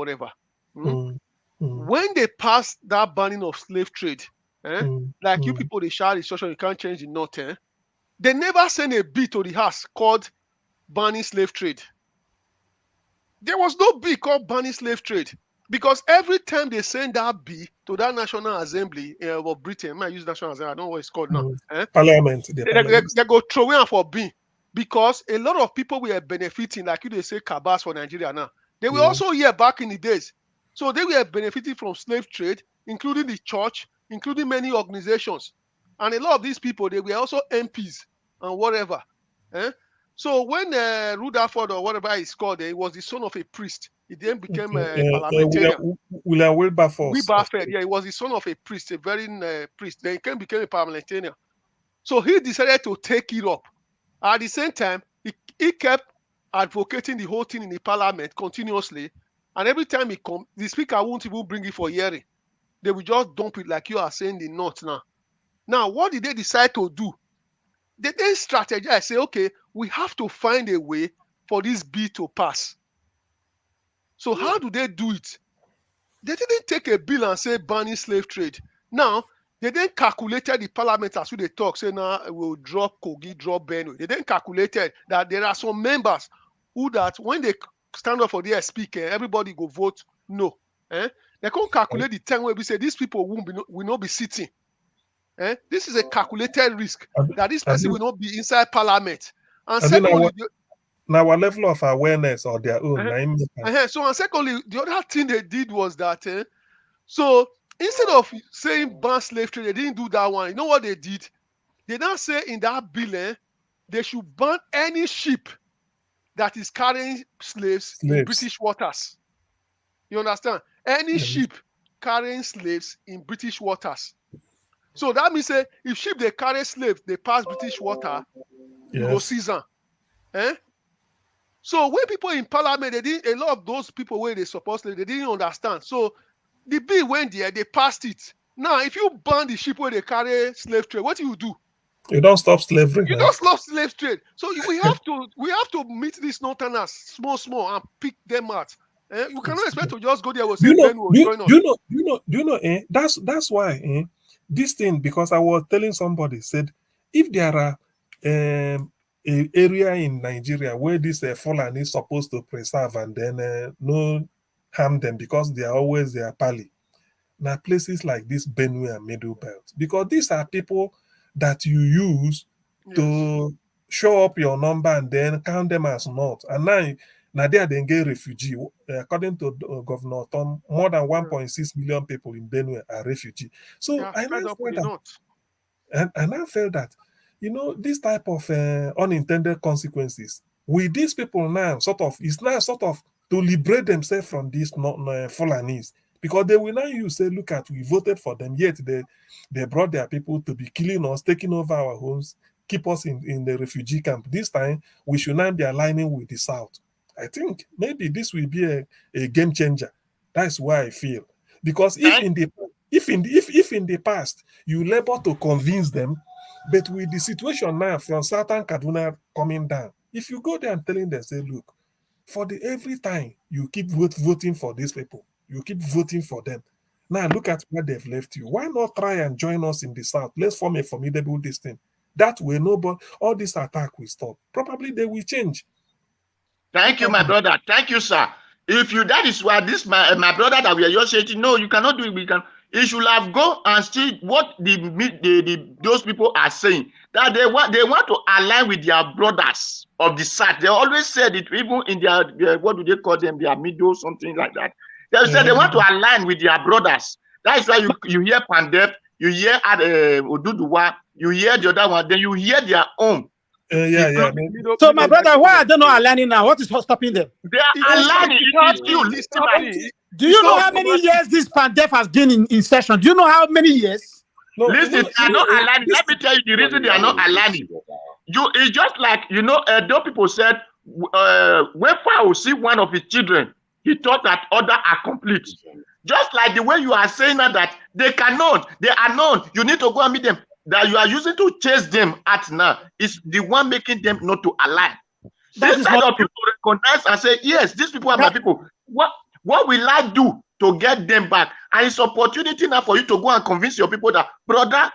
When they passed that banning of slave trade, like you people, they shout instruction, you can't change the note. They never sent a bill to the House called banning slave trade. There was no bill called banning slave trade because every time they send that bill to that National Assembly of Britain, I might use National Assembly, I don't know what it's called now. Parliament. They go throw in for bill because a lot of people were benefiting, like you they say, cabas for Nigeria now. They were also here back in the days. So they were benefiting from slave trade, including the church, including many organizations. And a lot of these people, they were also MPs and whatever. So when Rutherford or whatever he's called, he was the son of a priest. He then became a parliamentarian. William Wilberforce. He was the son of a priest, a very priest. Then he became a parliamentarian. So he decided to take it up. At the same time, he kept advocating the whole thing in the parliament continuously. And every time he comes, the speaker won't even bring it for hearing. They will just dump it like you are saying the north now. Now, what did they decide to do? They then strategize, say, okay, we have to find a way for this bill to pass. So how do they do it? They didn't take a bill and say banning slave trade. Now, they then calculated the parliament as they talk, say now we'll drop Kogi, drop Benue. They then calculated that there are some members who that when they stand up for their speaker, everybody go vote no. They can't calculate the time where we say these people will not be sitting. This is a calculated risk that this person will not be inside parliament. And secondly, now our level of awareness or their own. So and secondly, the other thing they did was that so instead of saying ban slave trade, they didn't do that one. You know what they did? They now say in that bill, they should ban any ship that is carrying slaves in British waters. You understand? Any ship carrying slaves in British waters. So that means if ship they carry slaves, they pass British water, you go seize them. So when people in parliament, a lot of those people where they supposedly they didn't understand. So the bill went there, they passed it. Now, if you ban the ship where they carry slave trade, what do you do? You don't stop slavery. You don't stop slave trade. So we have to meet these northerners small and pick them out. You cannot expect to just go there and say that's why this thing, because I was telling somebody, said if there are a area in Nigeria where this Fulani is supposed to preserve and then no harm them because they are always their pally. Now places like this Benue and Middle Belt, because these are people that you use to show up your number and then count them as not. And now they get refugee. According to Governor Tom, more than 1.6 million people in Benue are refugee. So I now felt that, this type of unintended consequences with these people now it's now to liberate themselves from these Fulanis, because they will now say, look at, we voted for them, yet they brought their people to be killing us, taking over our homes, keep us in the refugee camp. This time we should now be aligning with the South. I think maybe this will be a game changer. That's why I feel, because if in the past you labor to convince them, but with the situation now from Southern Kaduna coming down, if you go there and telling them, say, look, for every time you keep voting for these people, you keep voting for them. Now look at where they've left you. Why not try and join us in the South? Let's form a formidable distance. That way, all this attack will stop. Probably they will change. Thank you, my brother. Thank you, sir. That is why my brother that we are just saying, no, you cannot do it. You should have go and see what those people are saying. That they want to align with their brothers of the South. They always said it, even in their what do they call them? Their middle, something like that. They said they want to align with their brothers. That is why you hear Pandep, you hear Oduduwa, you hear the other one, then you hear their own. So, my brother, why are they not aligning now? What is stopping them? They are aligning. Do you know how many years this Pandef has been in session? Do you know how many years? Listen, they are not aligning. Let me tell you the reason they are not aligning. It's just like, those people said, when Pharaoh see one of his children, he thought that other are complete. Just like the way you are saying that they are not. You need to go and meet them. That you are using to chase them at now is the one making them not to align. This kind of people recognize and say, yes, these people are my people. What will I do to get them back. And it's opportunity now for you to go and convince your people that, brother,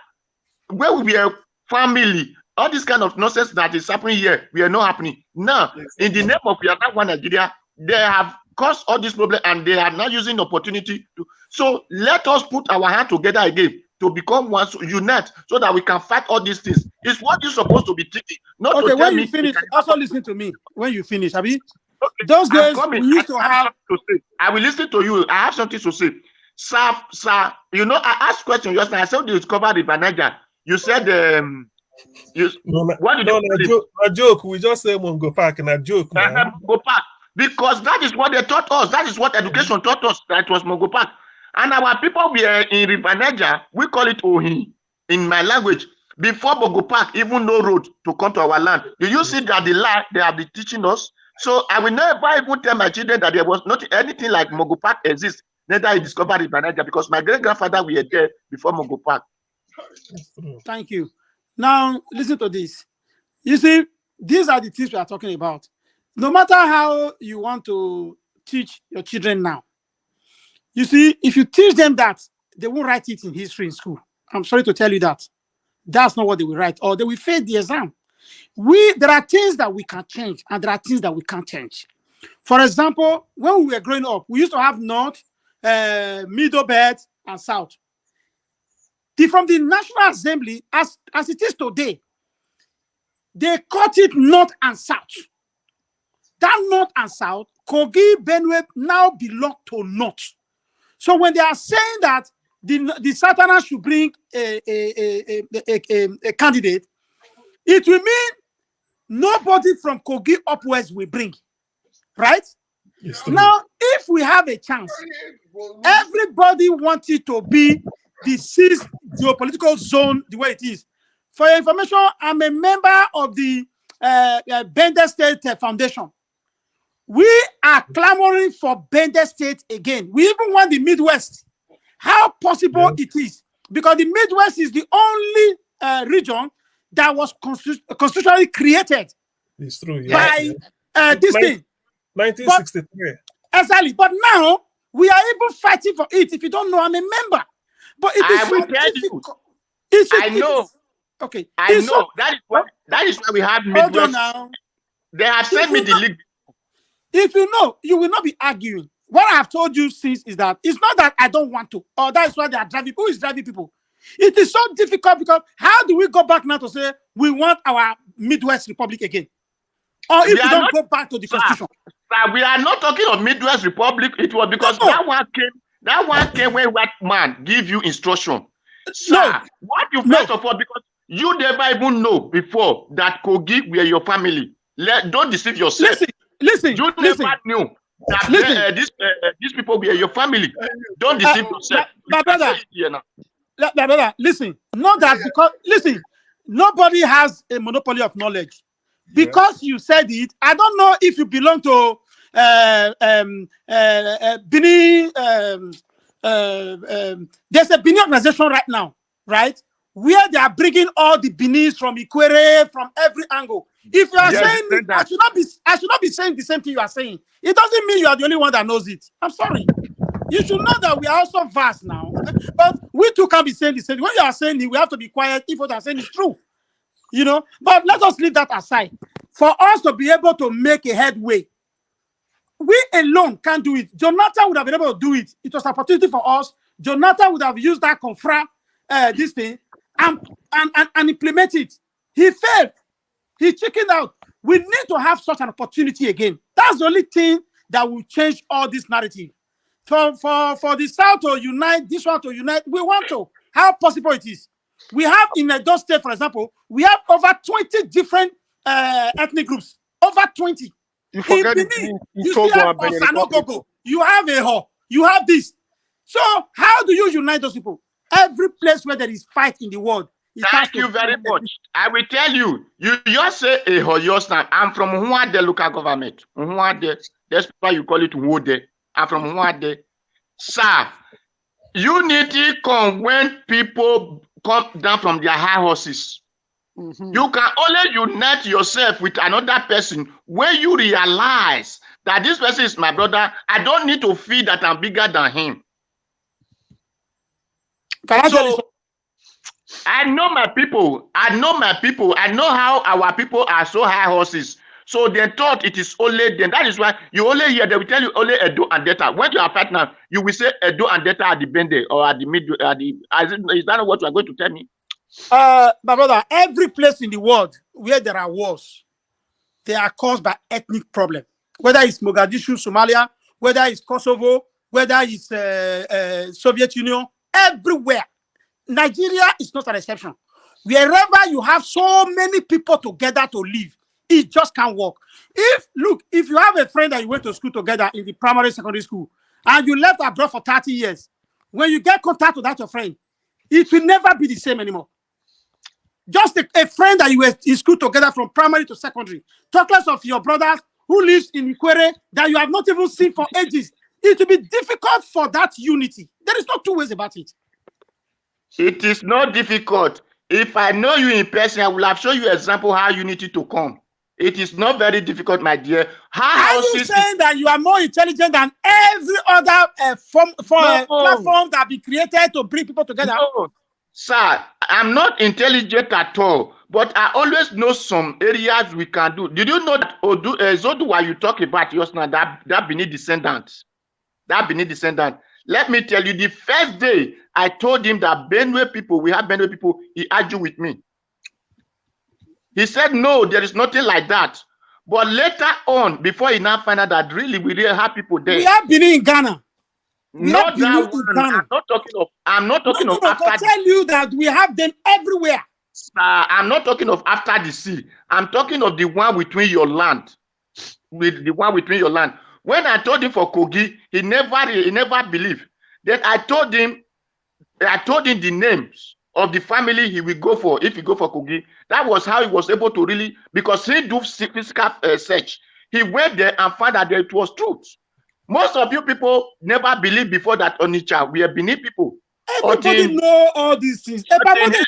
where we be a family, all this kind of nonsense that is happening here, we are not happening. Now, in the name of we are not one Nigeria, they have caused all this problem and they are now using the opportunity to. So let us put our hand together again to become one, unite, so that we can fight all these things. It's what you're supposed to be thinking. Not okay, to tell when you me. finish, also listen to me. When you finish, Abi, those I'm days coming. we used to I have. something to say. I will listen to you. I have something to say. Sir, you know, I asked question just now. I said you discovered the Niger. You said what did you call a joke. We just say Mongo Park and a joke. Mongo Park. Because that is what they taught us. That is what education taught us. That was Mongo Park. And our people were in River Niger. We call it Ohi in my language. Before Mongo Park, even no road to come to our land. Do you see that the lie they have been teaching us? So I will never even tell my children that there was not anything like Mongo Park exists. Neither I discovered River Niger, because my great grandfather were there before Mongo Park. Thank you. Now listen to this. You see, these are the things we are talking about. No matter how you want to teach your children now, you see, if you teach them that, they won't write it in history in school. I'm sorry to tell you that. That's not what they will write, or they will fail the exam. There are things that we can change, and there are things that we can't change. For example, when we were growing up, we used to have North, Middle Belt, and South. From the National Assembly, as it is today, they cut it North and South. That North and South, Kogi, Benue now belong to North. So when they are saying that the Southerners should bring a candidate, it will mean nobody from Kogi upwards will bring, right? Now, if we have a chance, everybody wants it to be the sixth geopolitical zone the way it is. For your information, I'm a member of the Bender State Foundation. We are clamoring for Bender State again. We even want the Midwest. How possible it is? Because the Midwest is the only region that was constitutionally created. It's true. By this thing. 1963. Exactly. But now we are even fighting for it. If you don't know, I'm a member. But it is so difficult. I know. Okay. I know. That is why we have Midwest. Hold on now. They have sent me the link. If you know, you will not be arguing. What I have told you since is that it's not that I don't want to, or that is why they are driving. Who is driving people? It is so difficult because how do we go back now to say we want our Midwest Republic again? Or if we don't go back to the Constitution? Sir, we are not talking of Midwest Republic. It was because that one came when white man give you instruction. Sir, what you first of all, because you never even know before that Kogi were your family. Don't deceive yourself. Listen. You never knew that these people were your family. Don't deceive yourself. My brother, listen. Not that because listen, nobody has a monopoly of knowledge. Because you said it, I don't know if you belong to Benin. There's a Benin organization right now, right? Where they are bringing all the Benis from Ikwere, from every angle. If you are saying it, I should not be saying the same thing you are saying. It doesn't mean you are the only one that knows it. I'm sorry. You should know that we are also vast now. But we too can't be saying the same. When you are saying it, we have to be quiet if what you are saying is true. You know, but let us leave that aside. For us to be able to make a headway, we alone can't do it. Jonathan would have been able to do it. It was an opportunity for us. Jonathan would have used that confra, this thing, and implement it. He failed. He chickened out. We need to have such an opportunity again. That's the only thing that will change all this narrative. For the South to unite, this one to unite, we want to. How possible it is? We have in Edo State, for example, we have over 20 different ethnic groups. Over 20. You forget you have Osanogogo, you have Eho, you have this. So how do you unite those people? Every place where there is fight in the world. Thank you very much. I will tell you. You just say Eho, yours now. I'm from Huade local government. Huade. That's why you call it Huade. I'm from Huade. Sir, unity comes when people come down from their high horses. You can only unite yourself with another person when you realize that this person is my brother, I don't need to feel that I'm bigger than him. Can I tell you So I know my people. I know my people. I know how our people are so high horses. So they thought it is only them. That is why you only hear, they will tell you only Edo and Delta. When you are fighting now, you will say Edo and Delta at the Bende or at the middle. Is that what you are going to tell me? My brother, every place in the world where there are wars, they are caused by ethnic problem. Whether it's Mogadishu, Somalia, whether it's Kosovo, whether it's Soviet Union, everywhere. Nigeria is not an exception. Wherever you have so many people together to live, it just can't work. If you have a friend that you went to school together in the primary, secondary school, and you left abroad for 30 years, when you get contact with that your friend, it will never be the same anymore. Just a friend that you were in school together from primary to secondary, talk less of your brothers who lives in Ikwere that you have not even seen for ages. It will be difficult for that unity. There is no two ways about it. It is not difficult. If I know you in person, I will have shown you example how unity to come. It is not very difficult, my dear. Are you saying that you are more intelligent than every other platform that be created to bring people together? No, sir, I'm not intelligent at all, but I always know some areas we can do. Did you know that Zoduwa you talk about just now, that Benin descendant? That Benin descendant. Let me tell you, the first day I told him that Benue people, we have Benue people, he argued with me. He said, no, there is nothing like that. But later on, before he now found out that really we really have people there. We have Benin in Ghana. Not that one. I'm not talking of after. I tell you that we have them everywhere. I'm not talking of after the sea. I'm talking of the one between your land. With the one between your land. When I told him for Kogi, he never believed. Then I told him the names of the family he will go for if he go for Kogi. That was how he was able to really, because he do physical search. He went there and found that it was truth. Most of you people never believed before that Onitsha, we are Benin people. Everybody know all these things. Everybody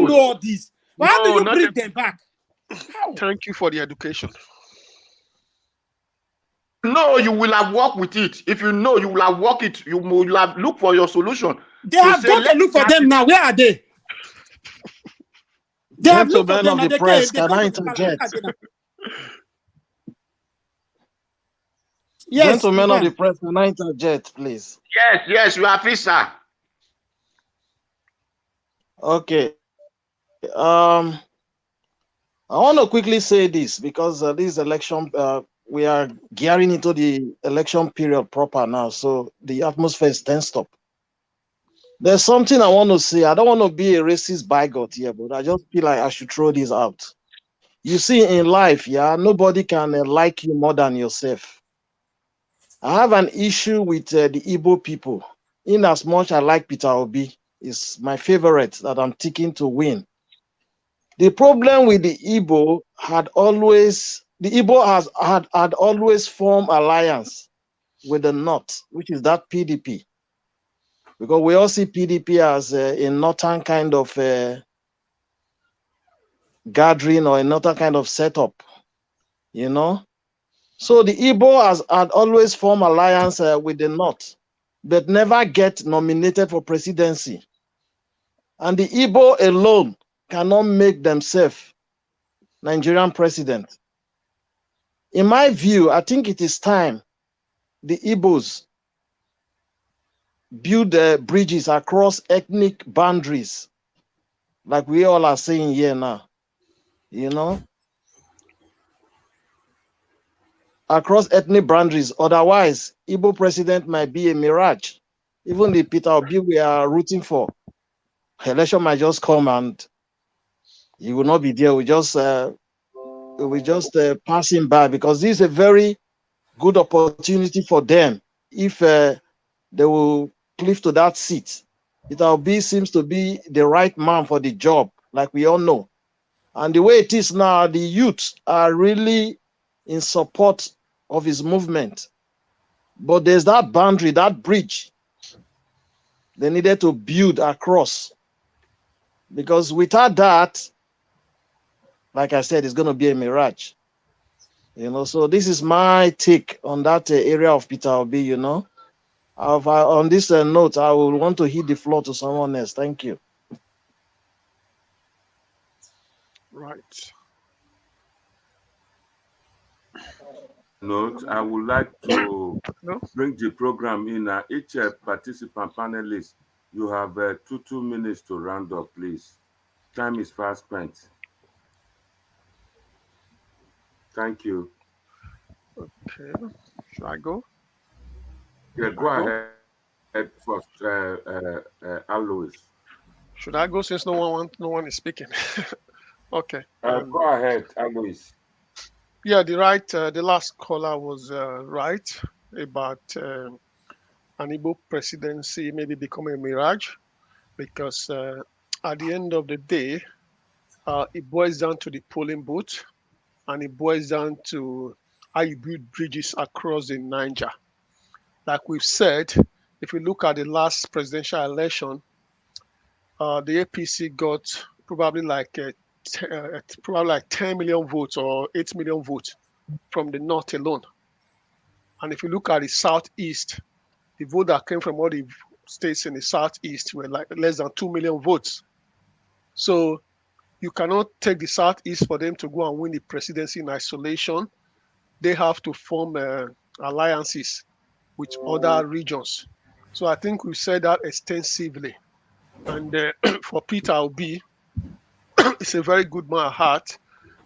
know all this. Why do you bring them back? Thank you for the education. No, you will have worked with it. If you know, you will have worked it. You will have looked for your solution. They have gone to look for them now. Where are they? They have looked for them. Of the press, can I interject? Yes, gentlemen of the press, can I interject, please? Yes, you are free, sir. Okay. I want to quickly say this because this election, we are gearing into the election period proper now, so the atmosphere is tensed up. There's something I want to say. I don't want to be a racist bigot here, but I just feel like I should throw this out. You see, in life, nobody can like you more than yourself. I have an issue with the Igbo people. In as much I like Peter Obi, is my favorite that I'm taking to win. The problem with the Igbo had always formed alliance with the North, which is that PDP. Because we all see PDP as a northern kind of gathering or another kind of setup, you know. So the Igbo had always formed alliance with the North, but never get nominated for presidency. And the Igbo alone cannot make themselves Nigerian president. In my view, I think it is time the Igbos build bridges across ethnic boundaries, like we all are saying here now, you know, across ethnic boundaries. Otherwise, Igbo president might be a mirage. Even the Peter Obi we are rooting for, election might just come and he will not be there. We just pass him by, because this is a very good opportunity for them if they will cleave to that seat. Peter Obi seems to be the right man for the job, like we all know. And the way it is now, the youth are really in support of his movement. But there's that boundary, that bridge they needed to build across. Because without that, like I said, it's going to be a mirage. So this is my take on that area of Peter Obi. On this note, I will want to heed the floor to someone else. Thank you. Right. Note, I would like to No? bring the program in. Each participant panelist, you have 2 minutes to round up, please. Time is fast spent. Thank you. Okay. Should I go? Yeah, Should go I go? ahead first, Alois. Should I go since no one is speaking? Okay. Go ahead, Alois. Yeah, the last caller was right about an Igbo presidency maybe becoming a mirage because at the end of the day, it boils down to the polling booth and it boils down to how you build bridges across the Niger. Like we've said, if we look at the last presidential election, the APC got probably like 10 million votes or 8 million votes from the north alone. And if you look at the southeast, the vote that came from all the states in the southeast were like less than 2 million votes. So you cannot take the southeast for them to go and win the presidency in isolation. They have to form alliances with other regions. So I think we said that extensively. And for Peter Obi, he's a very good man at heart.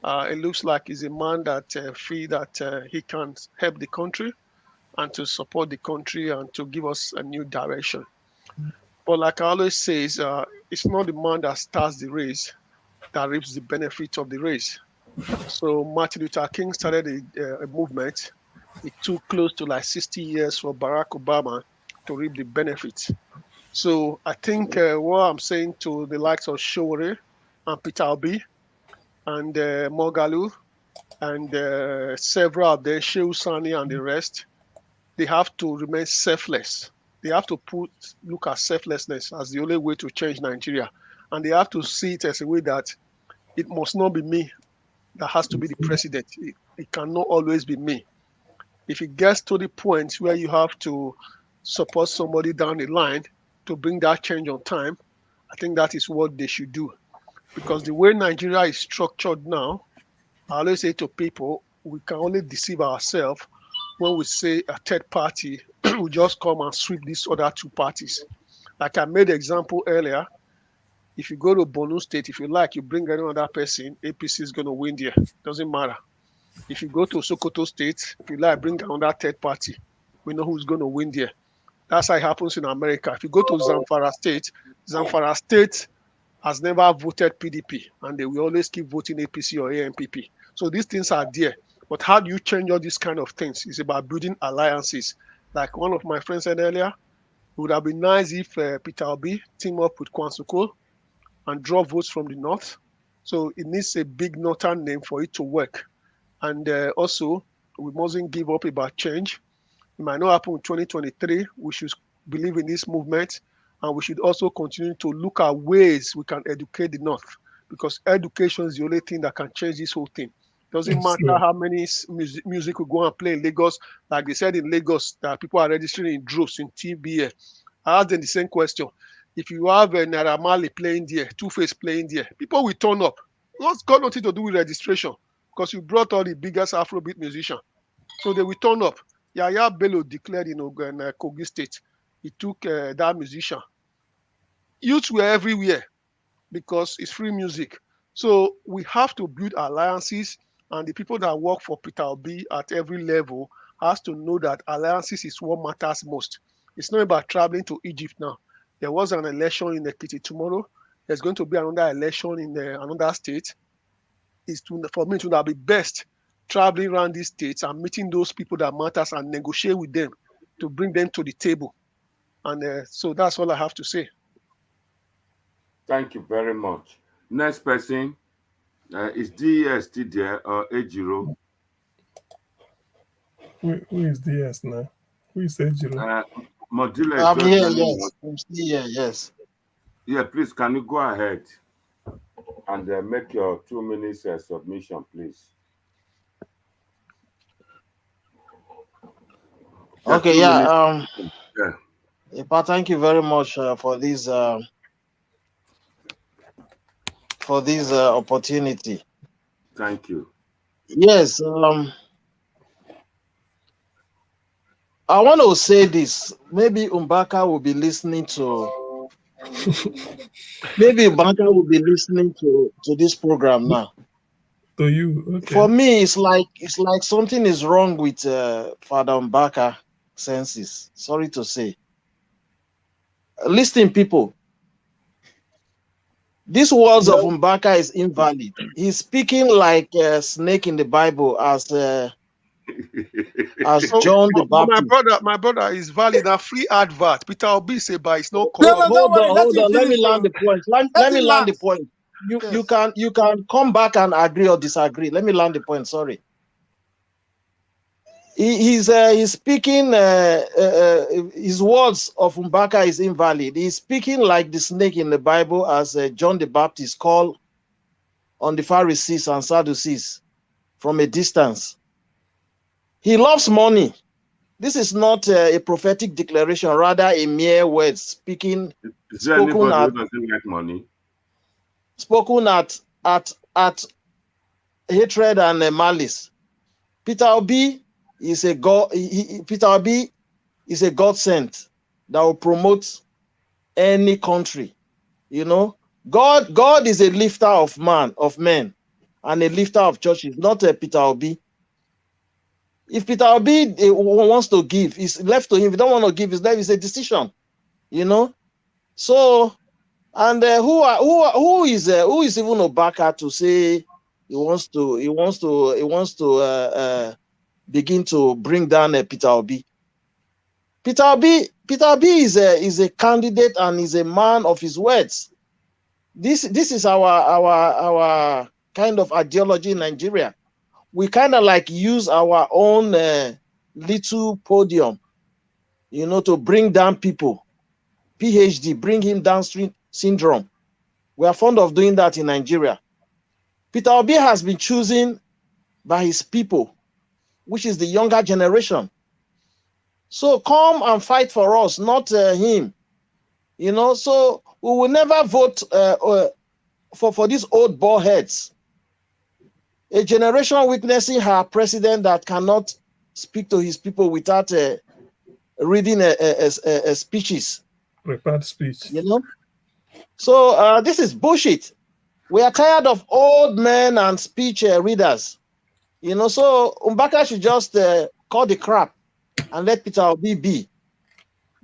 It looks like he's a man that feel that he can help the country and to support the country and to give us a new direction. But like I always say, it's not the man that starts the race that reaps the benefit of the race. So Martin Luther King started a movement. It took close to like 60 years for Barack Obama to reap the benefits. So I think what I'm saying to the likes of Shore and Peter Obi and Mogalu and several of them, Shehu Sani and the rest, they have to remain selfless. They have to look at selflessness as the only way to change Nigeria. And they have to see it as a way that it must not be me that has to be the president. It cannot always be me. If it gets to the point where you have to support somebody down the line to bring that change on time, I think that is what they should do. Because the way Nigeria is structured now, I always say to people, we can only deceive ourselves when we say a third party will just come and sweep these other two parties. Like I made the example earlier, if you go to Borno State, if you like, you bring any other person, APC is going to win there. Doesn't matter. If you go to Sokoto State, if you like, bring another third party. We know who's going to win there. That's how it happens in America. If you go to Zamfara State has never voted PDP, and they will always keep voting APC or ANPP. So these things are there. But how do you change all these kind of things? It's about building alliances. Like one of my friends said earlier, it would have been nice if Peter Obi team up with Kwansukol and draw votes from the north. So it needs a big northern name for it to work. And also, we mustn't give up about change. It might not happen in 2023. We should believe in this movement, and we should also continue to look at ways we can educate the North, because education is the only thing that can change this whole thing. Doesn't matter how many music we go and play in Lagos. Like they said in Lagos, that people are registering in droves in TBA. I asked them the same question. If you have a Naira Marley playing there, Two-Face playing there, people will turn up. What's got nothing to do with registration? Because you brought all the biggest Afrobeat musicians. So they will turn up. Yaya Bello declared in Kogi State. He took that musician. Youths were everywhere because it's free music. So we have to build alliances, and the people that work for Peter Obi at every level has to know that alliances is what matters most. It's not about traveling to Egypt now. There was an election in Ekiti tomorrow. There's going to be another election in another state. For me to be best traveling around these states and meeting those people that matters and negotiate with them to bring them to the table. And so that's all I have to say. Thank you very much. Next person is DS still there or Ejiro? Who is DS now? Who is Ejiro? Modula I'm is just here, joining yes. us. I'm still here, yes. Yeah, please, can you go ahead and make your 2 minutes submission, please? Okay, 2 minutes. yeah. Yeah. Ipa, thank you very much for this opportunity. Thank you. Yes, I want to say this. Maybe Umbaka will be listening to. Maybe Umbaka will be listening to this program now. To you, okay. For me, it's like something is wrong with Father Umbaka senses. Sorry to say. Listen, people. These words of Umbaka is invalid. He's speaking like a snake in the Bible, as So, John the but Baptist. my brother is valid. A free advert. Peter Obi say, but it's not No, correct. no, don't worry. Let Hold him on. Let me finish. land the point. Let me land the point. You can come back and agree or disagree. Let me land the point. Sorry. He's speaking. His words of Umbaka is invalid. He's speaking like the snake in the Bible, as John the Baptist called on the Pharisees and Sadducees from a distance. He loves money. This is not a prophetic declaration, rather a mere word Is there anybody who doesn't like money? Spoken at hatred and malice. Peter Obi is a God. Peter Obi is a God sent that will promote any country. You know, God is a lifter of men, and a lifter of churches, not a Peter Obi. If Peter Obi wants to give, it's left to him. If he don't want to give, it's left. It's a decision. You know. So, and who is even Obaka to say he wants to begin to bring down Peter Obi? Peter Obi is a candidate and is a man of his words. This is our kind of ideology in Nigeria. We kind of like use our own little podium, you know, to bring down people. PhD, bring him downstream syndrome. We are fond of doing that in Nigeria. Peter Obi has been chosen by his people, which is the younger generation. So come and fight for us, not him. You know, so we will never vote for these old ball heads. A generation witnessing her president that cannot speak to his people without reading speeches. Prepared speech. You know, so this is bullshit. We are tired of old men and speech readers. You know, so Umbaka should just call the crap and let Peter Obi be.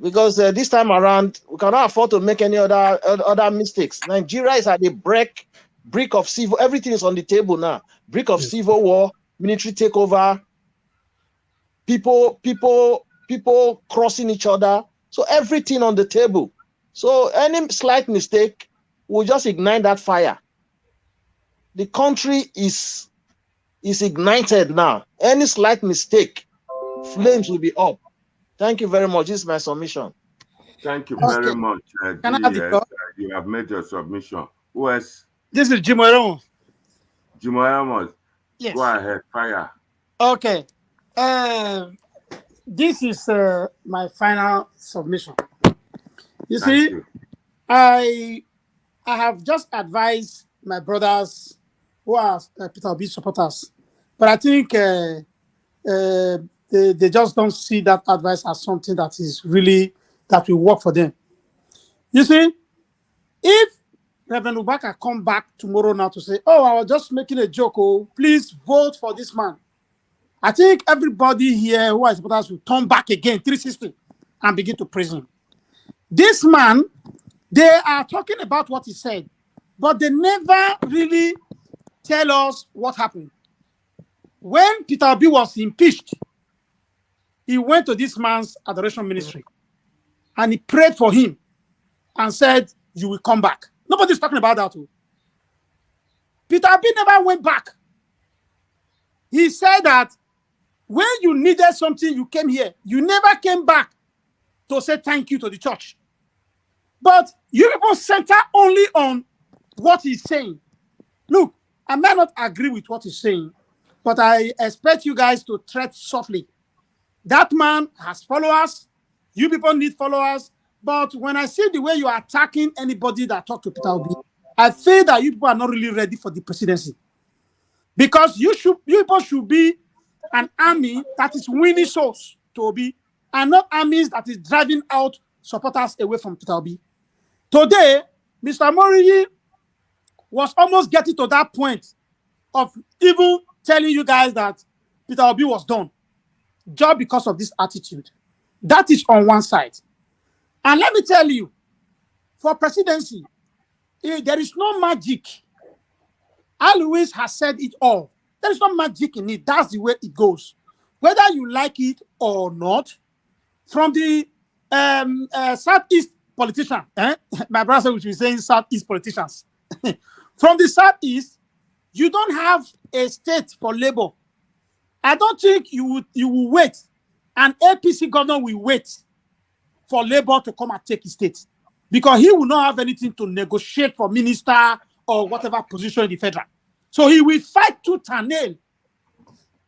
Because this time around, we cannot afford to make any other mistakes. Nigeria is at the brink of civil. Everything is on the table now. Brink of civil war, military takeover, people crossing each other. So everything on the table. So any slight mistake will just ignite that fire. The country is ignited now. Any slight mistake, flames will be up. Thank you very much. This is my submission. Thank you very much. Can I have the floor? You have made your submission. Who else? This is Jimoyron. Jimoyron, yes. Go ahead, fire. Okay. This is my final submission. You see, I have just advised my brothers who are Peter Obi supporters, but I think they just don't see that advice as something that is really that will work for them. You see, if Reverend Ubaka come back tomorrow now to say, "Oh, I was just making a joke. Oh, please vote for this man," I think everybody here who are supporters will turn back again 360 and begin to praise him. This man, they are talking about what he said, but they never really tell us what happened. When Peter Obi was impeached, he went to this man's adoration ministry and he prayed for him and said, "You will come back." Nobody's talking about that. Too. Peter Obi never went back. He said that when you needed something, you came here. You never came back to say thank you to the church. But you people center only on what he's saying. Look, I may not agree with what he's saying, but I expect you guys to tread softly That man has followers. You people need followers. But when I see the way you are attacking anybody that talk to Peter Obi, I feel that you people are not really ready for the presidency. Because you people should be an army that is winning souls to Obi, and not armies that is driving out supporters away from Peter Obi. Today, Mr. Moriyi was almost getting to that point of even telling you guys that Peter Obi was done just because of this attitude. That is on one side. And let me tell you, for presidency, there is no magic. Alois has said it all. There is no magic in it. That's the way it goes. Whether you like it or not, from the Southeast politician, my brother will be saying Southeast politicians. From the Southeast, you don't have a state for labor. I don't think you will wait. An APC governor will wait for labor to come and take his state, because he will not have anything to negotiate for minister or whatever position in the federal. So he will fight tooth and nail.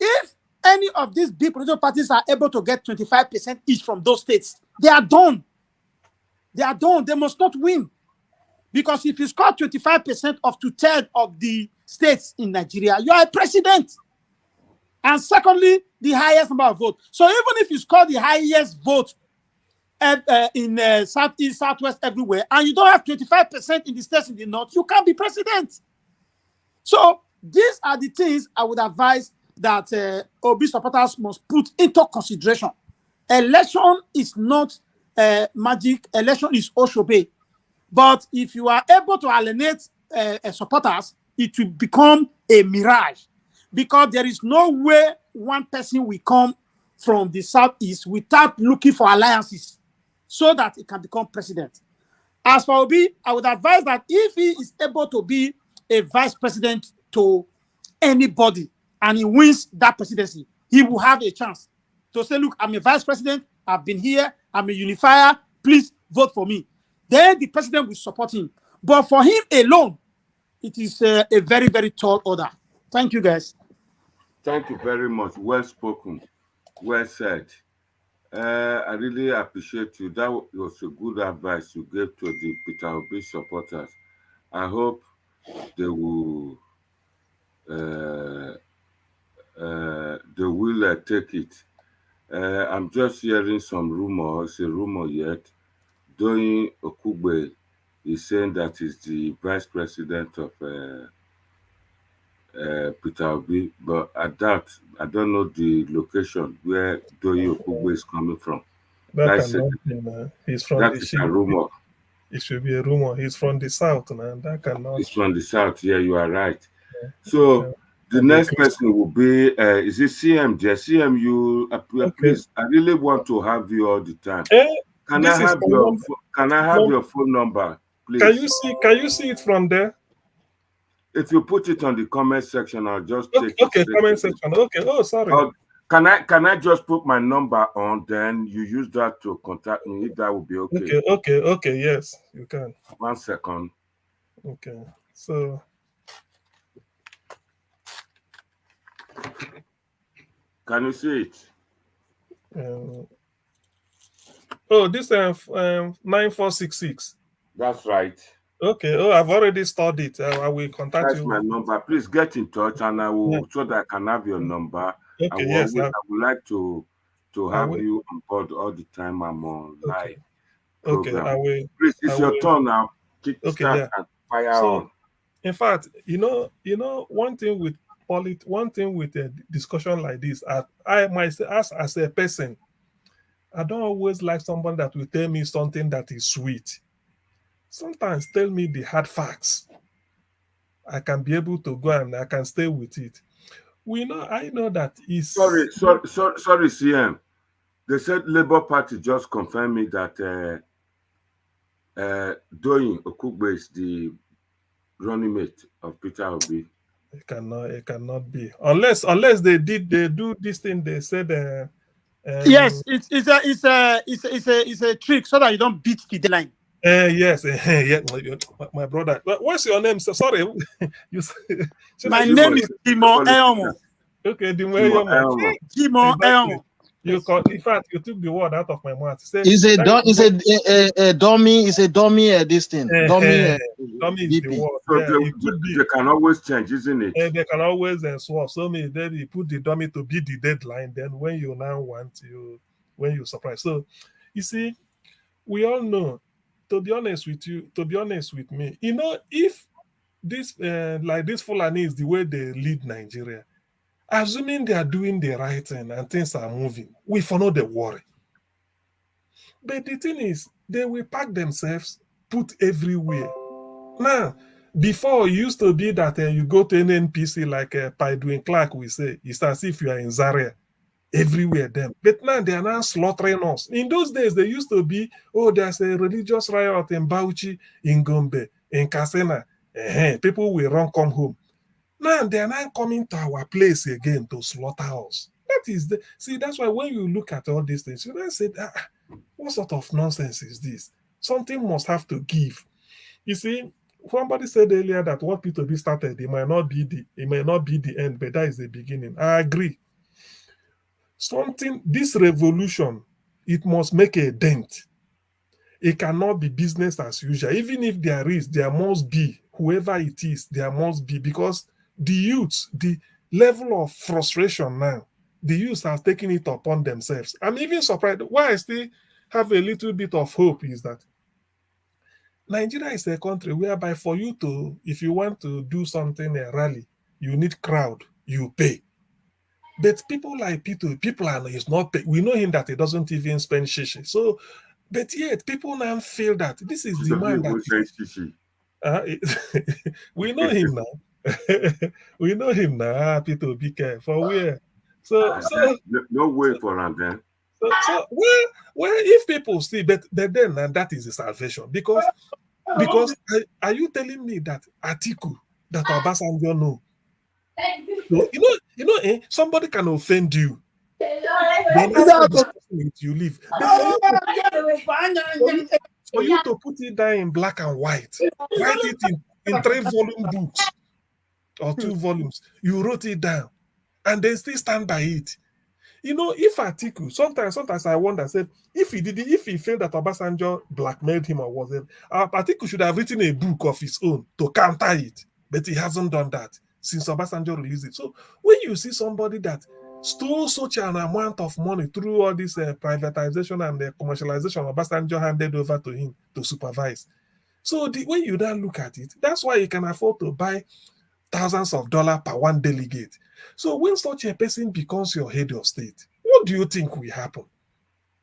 If any of these big political parties are able to get 25% each from those states, they are done. They are done. They must not win. Because if you score 25% of 2/3 of the states in Nigeria, you are a president. And secondly, the highest number of votes. So even if you score the highest vote in Southeast, Southwest, everywhere, and you don't have 25% in the states in the North, you can't be president. So these are the things I would advise that Obi supporters must put into consideration. Election is not magic. Election is Oshobe. But if you are able to alienate supporters, it will become a mirage, because there is no way one person will come from the Southeast without looking for alliances so that he can become president. As for Obi, I would advise that if he is able to be a vice president to anybody and he wins that presidency, he will have a chance to say, look, I'm a vice president, I've been here, I'm a unifier, please vote for me. Then the president will support him. But for him alone, it is a very, very tall order. Thank you, guys. Thank you very much. Well spoken. Well said. I really appreciate you. That was a good advice you gave to the Peter Obi supporters. I hope they will take it. I'm just hearing some rumor. It's a rumor yet. Doyin Okugbe is saying that he's the vice president of Peter Obi, but I don't know the location where Doyin Okugbe is coming from. That cannot be, man. He's from that is a rumor. It should be a rumor. He's from the south, man. That cannot. He's from the south. Yeah, you are right. Yeah. So the next person will be is it CM? CM, you please. I really want to have you all the time. Can I have your phone number, please? Can you see it from there? If you put it on the comment section, I'll just take it. Okay, comment section. Okay. Oh, sorry. Can I just put my number on, then you use that to contact me? If that would be okay. Okay. Yes, you can. 1 second. Okay. So. Can you see it? This 9466. That's right. Okay. Oh, I've already studied. I will contact you. That's my number. Please get in touch, and I will so that I can have your number. Okay. I would like to have you on board all the time I'm on live. Okay. I will. Please, it's your turn now. Start and fire on. In fact, one thing with a discussion like this, I myself as a person, I don't always like someone that will tell me something that is sweet. Sometimes tell me the hard facts. I can be able to go and I can stay with it. I know that is. Sorry, CM. They said Labour Party just confirmed me that Doyin Okugbe is the running mate of Peter Obi. It cannot be unless they do this thing. They said. Yes, it's a trick so that you don't beat the deadline. Yes, yeah, my brother. What's your name? So sorry, my name is Timo Elmo. Okay, Timo Elmo. Timo Elmo. in fact, you took the word out of my mouth. Say, it's a dummy. It's a dummy. This thing, dummy. Dummy is the word. So Yeah, it could be. they can always change, isn't it? And they can always swap. So maybe then you put the dummy to be the deadline. Then when you now want when you surprise. So you see, we all know. To be honest with you, to be honest with me, if this like this Fulani is the way they lead Nigeria, assuming they are doing the right thing and things are moving, we follow the worry. But the thing is, they will pack themselves, put everywhere. Now, before it used to be that you go to an NPC like Pydwin Clark, we say, it's as if you are in Zaria, everywhere them. But now they are now slaughtering us. In those days, they used to be, there's a religious riot in Bauchi, in Gombe, in Kasena. People will run, come home. Now they are now coming to our place again to slaughter us. That's why when you look at all these things, you then say, what sort of nonsense is this? Something must have to give. You see, somebody said earlier that what P2B started, it might not be the end, but that is the beginning. I agree. This revolution, it must make a dent. It cannot be business as usual. Even if there must be, whoever it is, there must be, because the youths, the level of frustration now, the youths are taking it upon themselves. I'm even surprised. Why I still have a little bit of hope is that Nigeria is a country whereby if you want to do something, a rally, you need crowd, you pay. But people like P2, is not pay. We know him that he doesn't even spend shishi. So, but yet people now feel that this is the man that we know him now. We know him now. P2, be careful. Where? So no way for him then. So where if people see, but then that is the salvation, because are you telling me that Atiku, that Obasanjo know? Somebody can offend you. Then you leave. But for you to put it down in black and white, write it in 3-volume books or 2 volumes, you wrote it down and then still stand by it. If Atiku, sometimes I wonder, if he felt that Obasanjo blackmailed him or whatever, Atiku should have written a book of his own to counter it, but he hasn't done that since Obasanjo released it. So when you see somebody that stole such an amount of money through all this privatization and the commercialization Obasanjo handed over to him to supervise. So when you then look at it, that's why he can afford to buy thousands of dollars per one delegate. So when such a person becomes your head of state, what do you think will happen?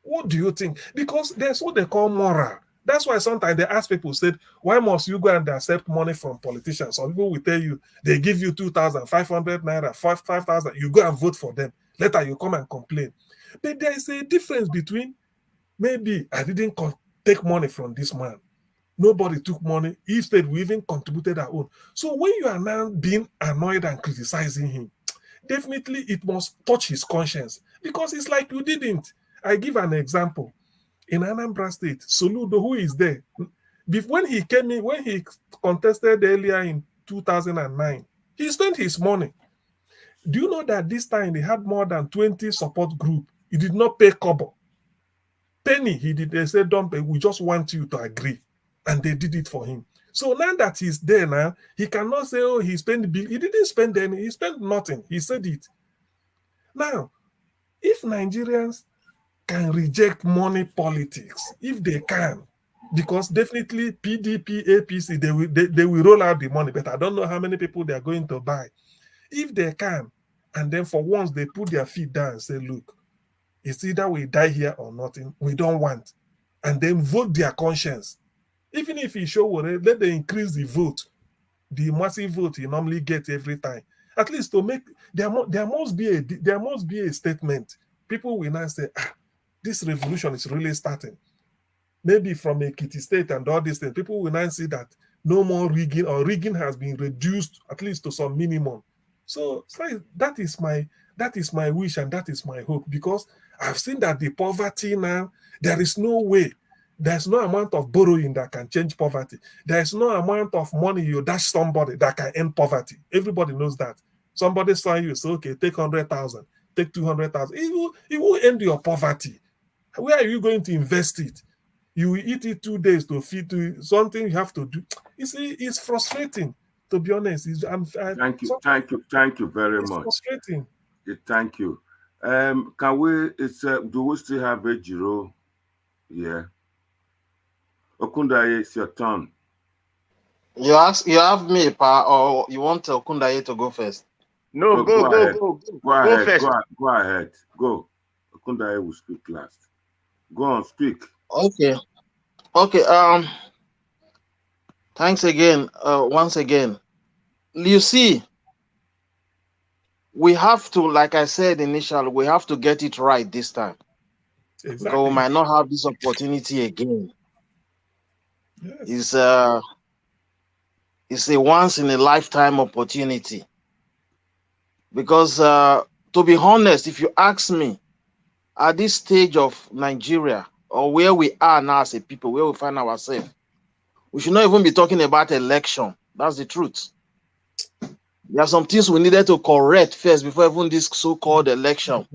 What do you think? Because there's what they call moral. That's why sometimes they ask people, why must you go and accept money from politicians? Some people will tell you, they give you 2,500 naira, 5,000, you go and vote for them. Later you come and complain. But there is a difference between, maybe I didn't take money from this man. Nobody took money. Instead, we even contributed our own. So when you are now being annoyed and criticizing him, definitely it must touch his conscience, because it's like you didn't. I give an example. In Anambra State, Soludo, who is there, when he came in, when he contested earlier in 2009, he spent his money. Do you know that this time they had more than 20 support groups? He did not pay kobo. Penny, they said, don't pay, we just want you to agree. And they did it for him. So now that he's there now, he cannot say, he spent bill. He didn't spend any, he spent nothing. He said it. Now, if Nigerians can reject money politics, if they can, because definitely PDP, APC, they will roll out the money, but I don't know how many people they are going to buy. If they can, and then for once they put their feet down and say, look, it's either we die here or nothing, we don't want, and then vote their conscience. Even if he show whatever, let them increase the vote, the massive vote you normally get every time. At least to make there must be a statement. People will now say, this revolution is really starting. Maybe from Ekiti State and all these things, people will now see that no more rigging, or rigging has been reduced at least to some minimum. So that is my wish and that is my hope, because I've seen that the poverty now, there is no way. There's no amount of borrowing that can change poverty. There's no amount of money you dash somebody that can end poverty. Everybody knows that. Somebody saw you, say, okay, take 100,000. take 200,000. It will end your poverty. Where are you going to invest it? You will eat it 2 days to feed to something you have to do. You see, it's frustrating, to be honest. Thank you very much. Frustrating. Thank you. Can we? Do we still have a Jiro? Yeah. Okundaye, it's your turn. You have me, Pa, or you want Okundaye to go first? No, go ahead. Go first. Go ahead. Go. Okundaye will speak last. Go on, speak. Okay. Thanks again. Once again, you see, we have to, like I said initially, we have to get it right this time. Exactly. Because we might not have this opportunity again. Yes. It's a once in a lifetime opportunity. Because to be honest, if you ask me, at this stage of Nigeria, or where we are now as a people, where we find ourselves, we should not even be talking about election. That's the truth. There are some things we needed to correct first before even this so-called election.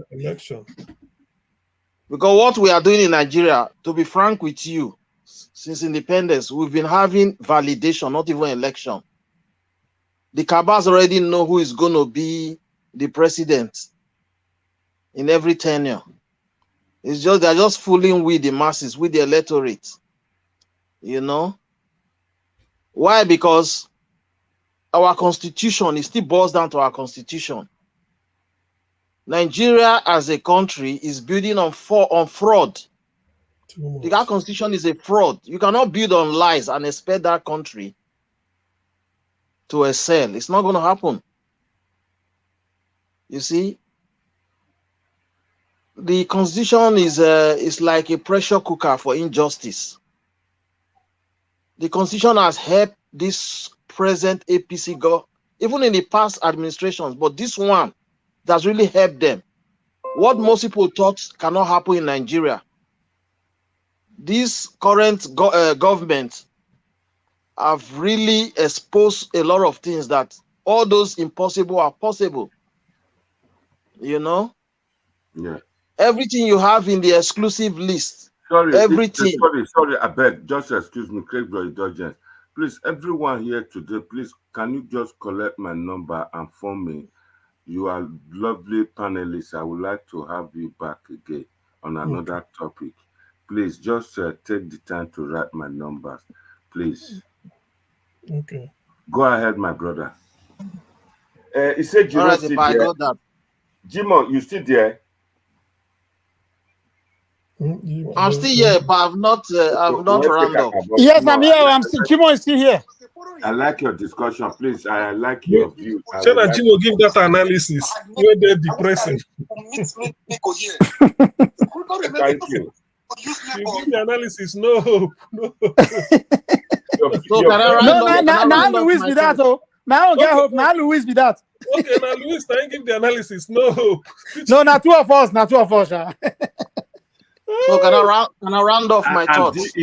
Because what we are doing in Nigeria, to be frank with you, since independence, we've been having validation, not even election. The cabals already know who is going to be the president in every tenure. It's just they're just fooling with the masses, with the electorate. You know? Why? Because our constitution, it still boils down to our constitution. Nigeria as a country is building on fraud. That constitution is a fraud. You cannot build on lies and expect that country to excel. It's not going to happen. You see, the constitution is like a pressure cooker for injustice. The constitution has helped this present APC even in the past administrations, but this one that's really helped them. What most people thought cannot happen in Nigeria, this current government have really exposed a lot of things that all those impossible are possible. You know? Yeah. Everything you have in the exclusive list. Everything. Sorry, I beg. Just excuse me, crave your indulgence. Please, everyone here today, please, can you just collect my number and phone me? You are lovely panelists. I would like to have you back again on another topic. Please, just take the time to write my numbers, please. Okay. Go ahead, my brother. He said you All right, still I there. got that. Jimo, you still there? I'm still here, but I've not rounded up. Yes, I'm here. Jimo is still here. I like your discussion, please. I like your view. Jimo, give that analysis. Where they're depressing. Thank you. You give the analysis. No hope. No. Now Louis be that. Oh, now get hope. Now Louis be that. Okay, now Louis, now give the analysis. No hope. No, not two of us. Not two of us. So can I round off my thoughts?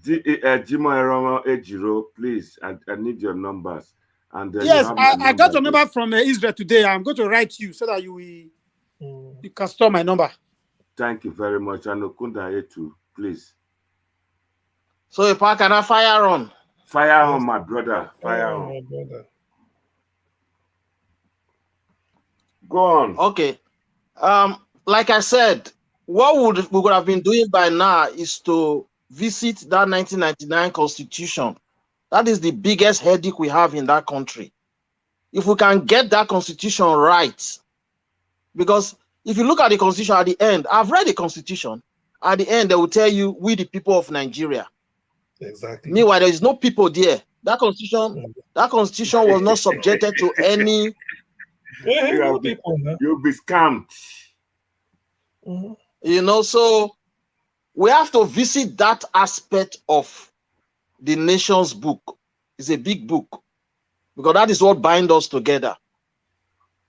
Jimo Eromo Ejiro, please. I need your numbers. And yes, I got your number from Israel today. I'm going to write you so that you can store my number. Thank you very much. And Okundaye too, please. So if I can fire on? Fire on, my brother. Fire on. My brother. Go on. Okay. Like I said, what we would have been doing by now is to visit that 1999 constitution. That is the biggest headache we have in that country. If we can get that constitution right, because if you look at the constitution at the end, I've read the constitution. At the end, they will tell you, we the people of Nigeria. Exactly. Meanwhile, there is no people there. That constitution was not subjected to any. You'll be scammed. You know, so we have to visit that aspect of the nation's book. It's a big book because that is what binds us together.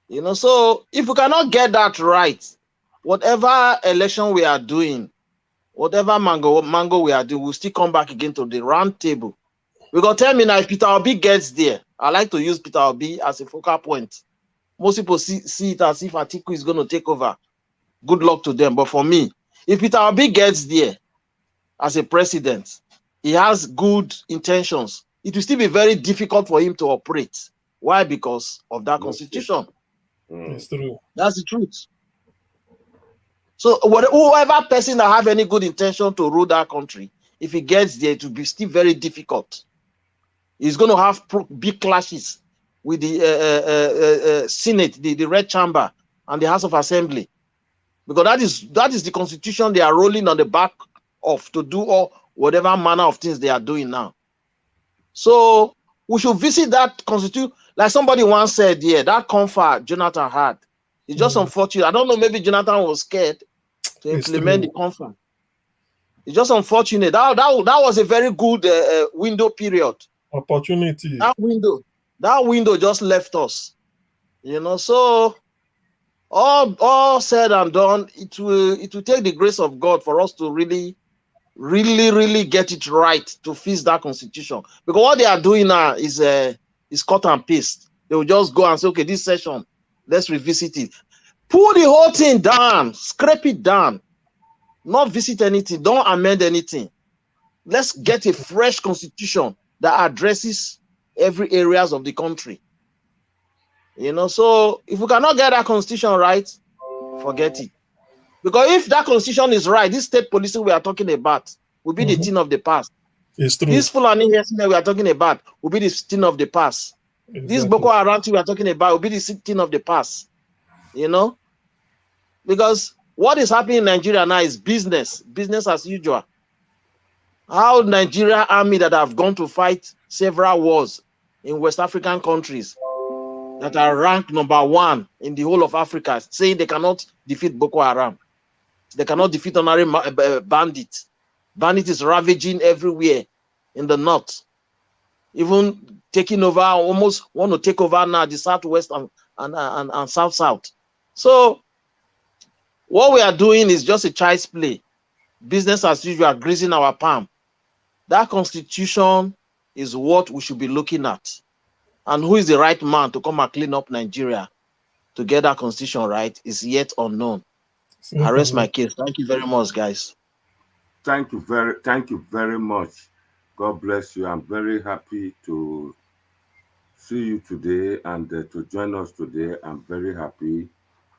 You know, so if we cannot get that right, whatever election we are doing, whatever mango we are doing, we'll still come back again to the round table. Because tell me now, if Peter Obi gets there, I like to use Peter Obi as a focal point. most people see it as if Atiku is going to take over. Good luck to them. But for me, if Peter Obi gets there as a president, he has good intentions. It will still be very difficult for him to operate. Why? Because of that constitution. It's true. That's the truth. So whoever person that have any good intention to rule that country, if he gets there, it will be still very difficult. He's going to have big clashes with the Senate, the Red Chamber, and the House of Assembly, because that is the constitution they are rolling on the back of to do all whatever manner of things they are doing now. So we should visit that constitution, like somebody once said, yeah, that comfort Jonathan had. It's just unfortunate. I don't know, maybe Jonathan was scared to implement the comfort. It's just unfortunate. That was a very good window period. Opportunity. That window just left us. You know, so all said and done, it will take the grace of God for us to really get it right to fix that constitution. Because what they are doing now is cut and paste. They will just go and say, okay, this session, let's revisit it. Pull the whole thing down, scrape it down, not visit anything, don't amend anything. Let's get a fresh constitution that addresses every areas of the country. You know, so if we cannot get that constitution right, forget it. Because if that constitution is right, this state policing we are talking about will be the thing of the past. It's true. This Fulani herdsmen we are talking about will be the thing of the past. Exactly. This Boko Haram we are talking about will be the thing of the past. You know? Because what is happening in Nigeria now is business as usual. How Nigeria army that have gone to fight several wars in West African countries that are ranked #1 in the whole of Africa, saying they cannot defeat Boko Haram. They cannot defeat ordinary bandits. Bandits is ravaging everywhere in the north. Even taking over, almost want to take over now the southwest and south. So what we are doing is just a child's play. Business as usual, greasing our palm. That constitution is what we should be looking at. And who is the right man to come and clean up Nigeria to get that constitution right is yet unknown. I rest my case. Thank you very much, guys. Thank you very much. God bless you. I'm very happy to see you today and to join us today. I'm very happy.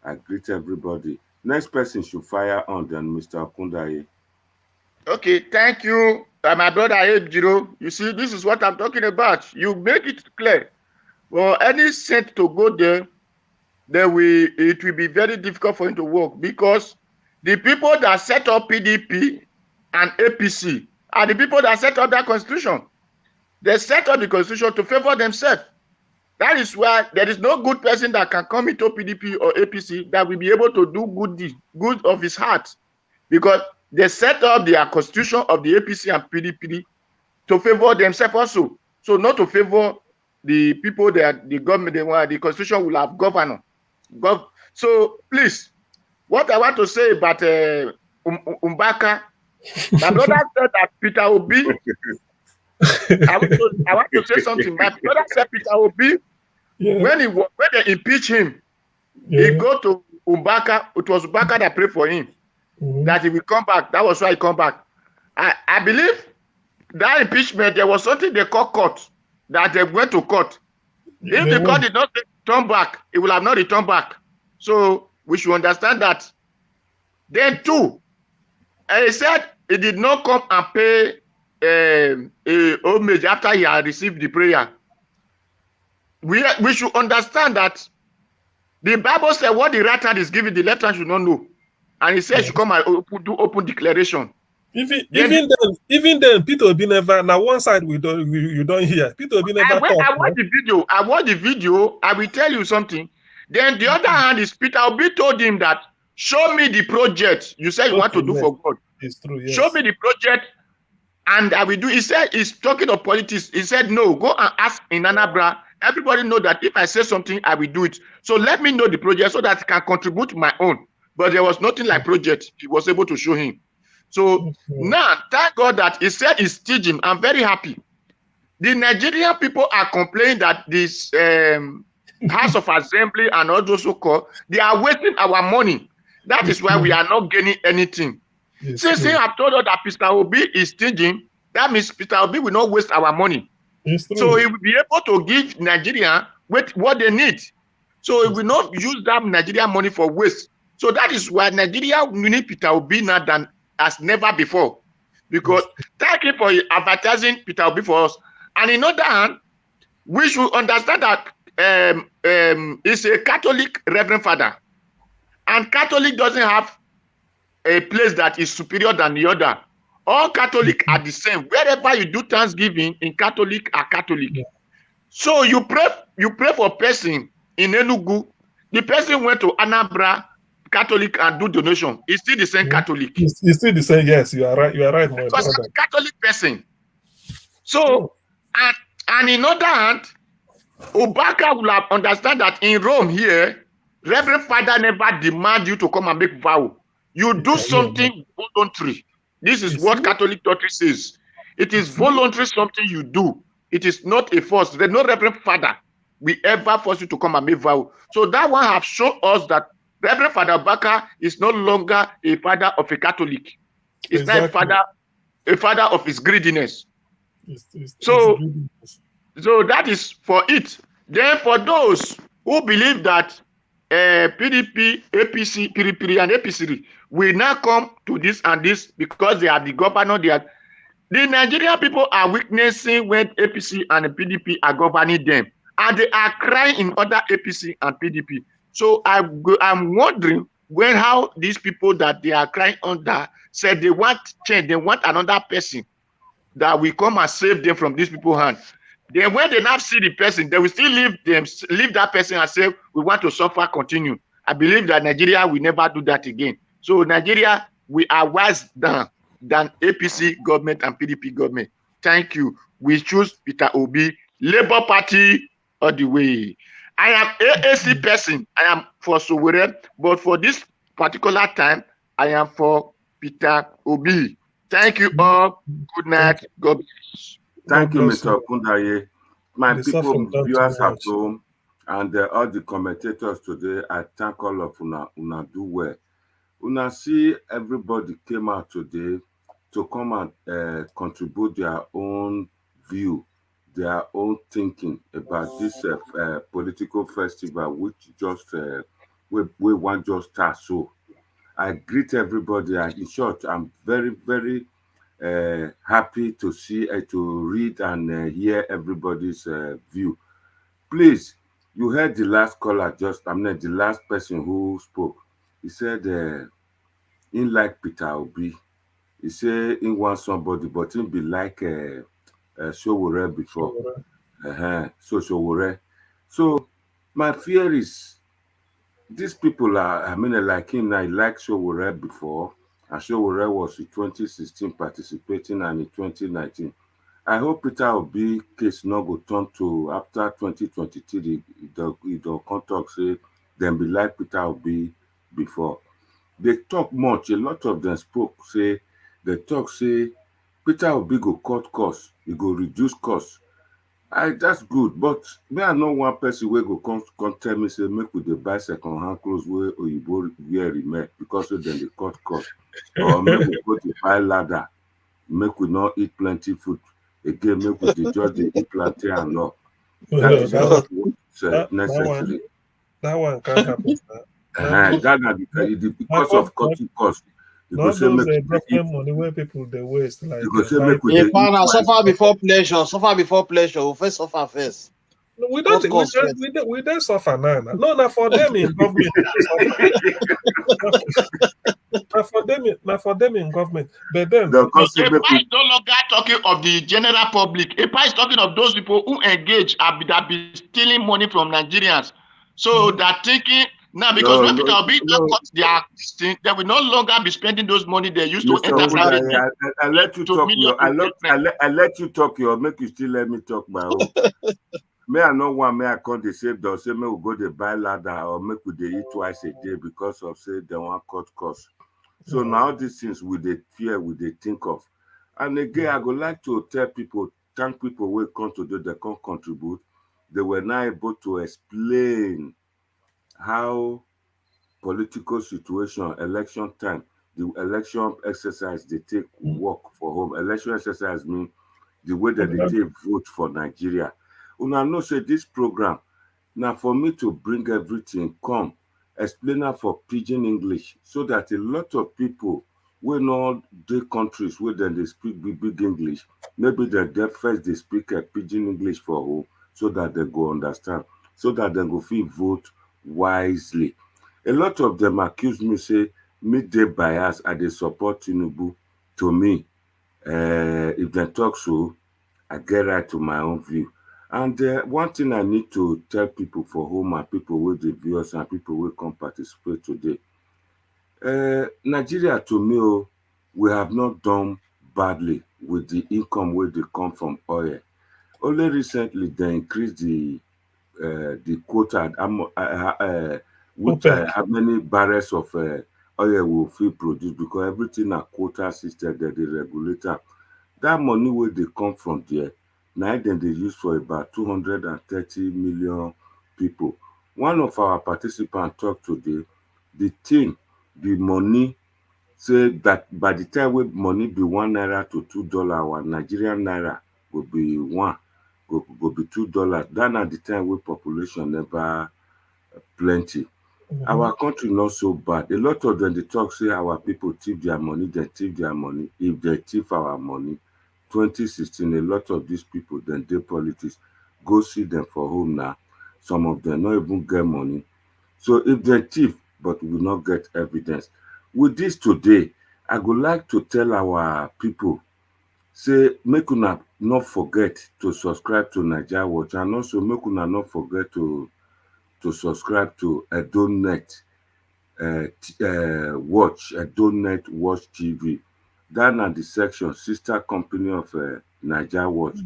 I greet everybody. Next person should fire on then Mr. Okundaye. Okay, thank you, my brother Ejiro. You see, this is what I'm talking about. You make it clear. Well, any saint to go there, it will be very difficult for him to work, because the people that set up PDP and APC are the people that set up that constitution. They set up the constitution to favor themselves. That is why there is no good person that can come into PDP or APC that will be able to do good of his heart, because they set up their constitution of the APC and PDP to favor themselves also. So not to favor the people that the government, the constitution will have governor. So please, what I want to say about Mbaka, my brother said that Peter Obi. I want to say something. My brother said Peter Obi, when they impeach him, he go to Mbaka. It was Mbaka that prayed for him that he will come back. That was why he come back. I believe that impeachment, there was something they call court, that they went to court. If the court did not turn back, it will have not returned back. So we should understand that. Then too, he said he did not come and pay a homage after he had received the prayer. We should understand that the Bible said what the right hand is giving, the left hand should not know. And he said he should come and do open declaration. Even then, Peter Obi never. Now one side you don't hear. Peter Obi never talk. I watched the video. I will tell you something. Then the other hand is Peter Obi told him that, show me the project you say you want to do for God. It's true, yes. Show me the project and I will do. He said he's talking of politics. He said, no, go and ask in Anambra. Everybody know that if I say something, I will do it. So let me know the project so that I can contribute to my own. But there was nothing like project he was able to show him. So now, thank God that he said he's teaching. I'm very happy. The Nigerian people are complaining that this House of Assembly and all those so-called, they are wasting our money. That is why we are not gaining anything. Since they have told us that Peter Obi is stinging, that means Peter Obi will not waste our money. So he will be able to give Nigeria what they need. So he will not use that Nigerian money for waste. So that is why Nigeria need Peter Obi now than as never before. Because thank you for advertising Peter Obi for us. And in other hand, we should understand that he's a Catholic Reverend Father. And Catholic doesn't have a place that is superior than the other. All Catholic are the same. Wherever you do Thanksgiving in Catholic are Catholic. Yeah. So you pray for person in Enugu. The person went to Anambra Catholic and do donation. It's still the same Catholic. It's still the same. Yes, you are right. You are right, my because brother. I'm a Catholic person. So and in other hand, Obaka will have understand that in Rome here, Reverend Father never demand you to come and make vow. You do something voluntary. This is what Catholic doctrine says. It is voluntary something you do. It is not a force. There's no Reverend Father will ever force you to come and make vow. So that one have shown us that Reverend Father Obaka is no longer a father of a Catholic. It's not a father of his greediness. So that is for it. Then for those who believe that PDP, APC, PDP, and APC will now come to this and this because they are the governor. The Nigerian people are witnessing when APC and PDP are governing them, and they are crying in other APC and PDP. So I'm wondering how these people that they are crying under said they want change, they want another person that will come and save them from these people's hands. Then when they now see the person, they will still leave that person and say, we want to suffer, continue. I believe that Nigeria will never do that again. So Nigeria, we are wise than APC government and PDP government. Thank you. We choose Peter Obi, Labour Party all the way. I am AAC person. I am for Sowore, but for this particular time, I am for Peter Obi. Thank you all. Good night. God bless. Thank you, Mr. Kundaye. My people, viewers at home, and all the commentators today, I thank all of una do well. Una see everybody came out today to come and contribute their own view, their own thinking about this political festival, which just we want just start. So I greet everybody. And in short, I'm very, very happy to see, to read and hear everybody's view. Please, you heard the last caller the last person who spoke. He said, in like Peter Obi, he said he wants somebody, but he be like Sowore before. So Sowore. So my fear is these people are, like him, I like Sowore before, and Sowore was in 2016 participating and in 2019. I hope Peter Obi case no go turn to after 2023, the contact say them be like Peter Obi before. They talk much, a lot of them spoke, say, they talk, say, Peter Obi go cut costs, he go reduce costs. That's good, but me I know one person wey go come tell me say make we dey buy second hand clothes wey oyibo wear remain because then they cut cost, or make we go to buy ladder, make we not eat plenty food again, make we just dey eat plantain and all. That is not what's necessary. That one can't happen. Because of cutting cost. Not those different money where people they waste like. Suffer before pleasure. We first suffer first. We don't suffer now. No, for them in government. for them in government. But then EPA is no longer talking of the general public. EPA is talking of those people who engage that be stealing money from Nigerians. So they're thinking now, because when Peter Obi cut their thing, they will no longer be spending those money they used to enter private. I let you talk. I let you talk. You make you still let me talk my own. May I know one? May I come the same door? Say may we go to buy ladder or make we dey eat twice a day because of say they want cut cost. So now these things we dey fear, we dey think of. And again, I would like to tell people, thank people who come today, they can contribute. they were not able to explain how political situation, election time, the election exercise they take work for home. Election exercise means the way that they take vote for Nigeria. Una know say this program, now for me to bring everything, come, explain it for pidgin English, so that a lot of people will know the countries where then they speak big English, maybe they first they speak a pidgin English for home, so that they go understand, so that they go feel vote wisely. A lot of them accuse me, say, me they bias, I they support Tinubu. To me, if they talk so, I get right to my own view. And one thing I need to tell people for home and people with the viewers and people will come participate today. Nigeria, to me, we have not done badly with the income where they come from oil. Only recently they increased the quota, how many barrels of oil will feel produced, because everything a quota system that the regulator. That money where they come from there, now then they use for about 230 million people. One of our participants talked today, the money, say that by the time we money be $1 to $2, our Nigerian naira will be go be $2. That at the time we population never plenty. Our country not so bad. A lot of them they talk say our people thief their money, they thief their money. If they thief our money, 2016, a lot of these people then they politics. Go see them for home now. Some of them not even get money. So if they thief, but we not get evidence. With this today, I would like to tell our people, say make una not forget to subscribe to Naija Watch, and also make una not forget to subscribe to Edonet Watch, Edonet Watch TV. That na the section, sister company of Naija Watch.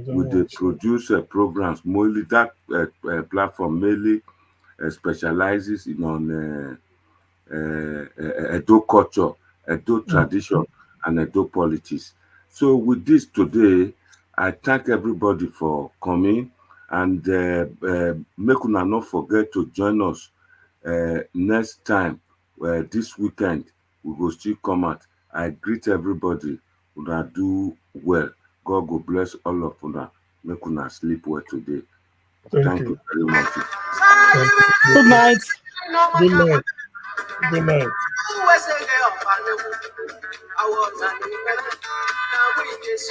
We dey produce programs, mainly that platform mainly specializes in on Edo culture, Edo tradition, and Edo politics. So with this today, I thank everybody for coming, and make una not forget to join us next time. This weekend we will still come out. I greet everybody. Una do well. God go bless all of una. Make una sleep well today. Thank you very much. Good night. Good night. Good night. This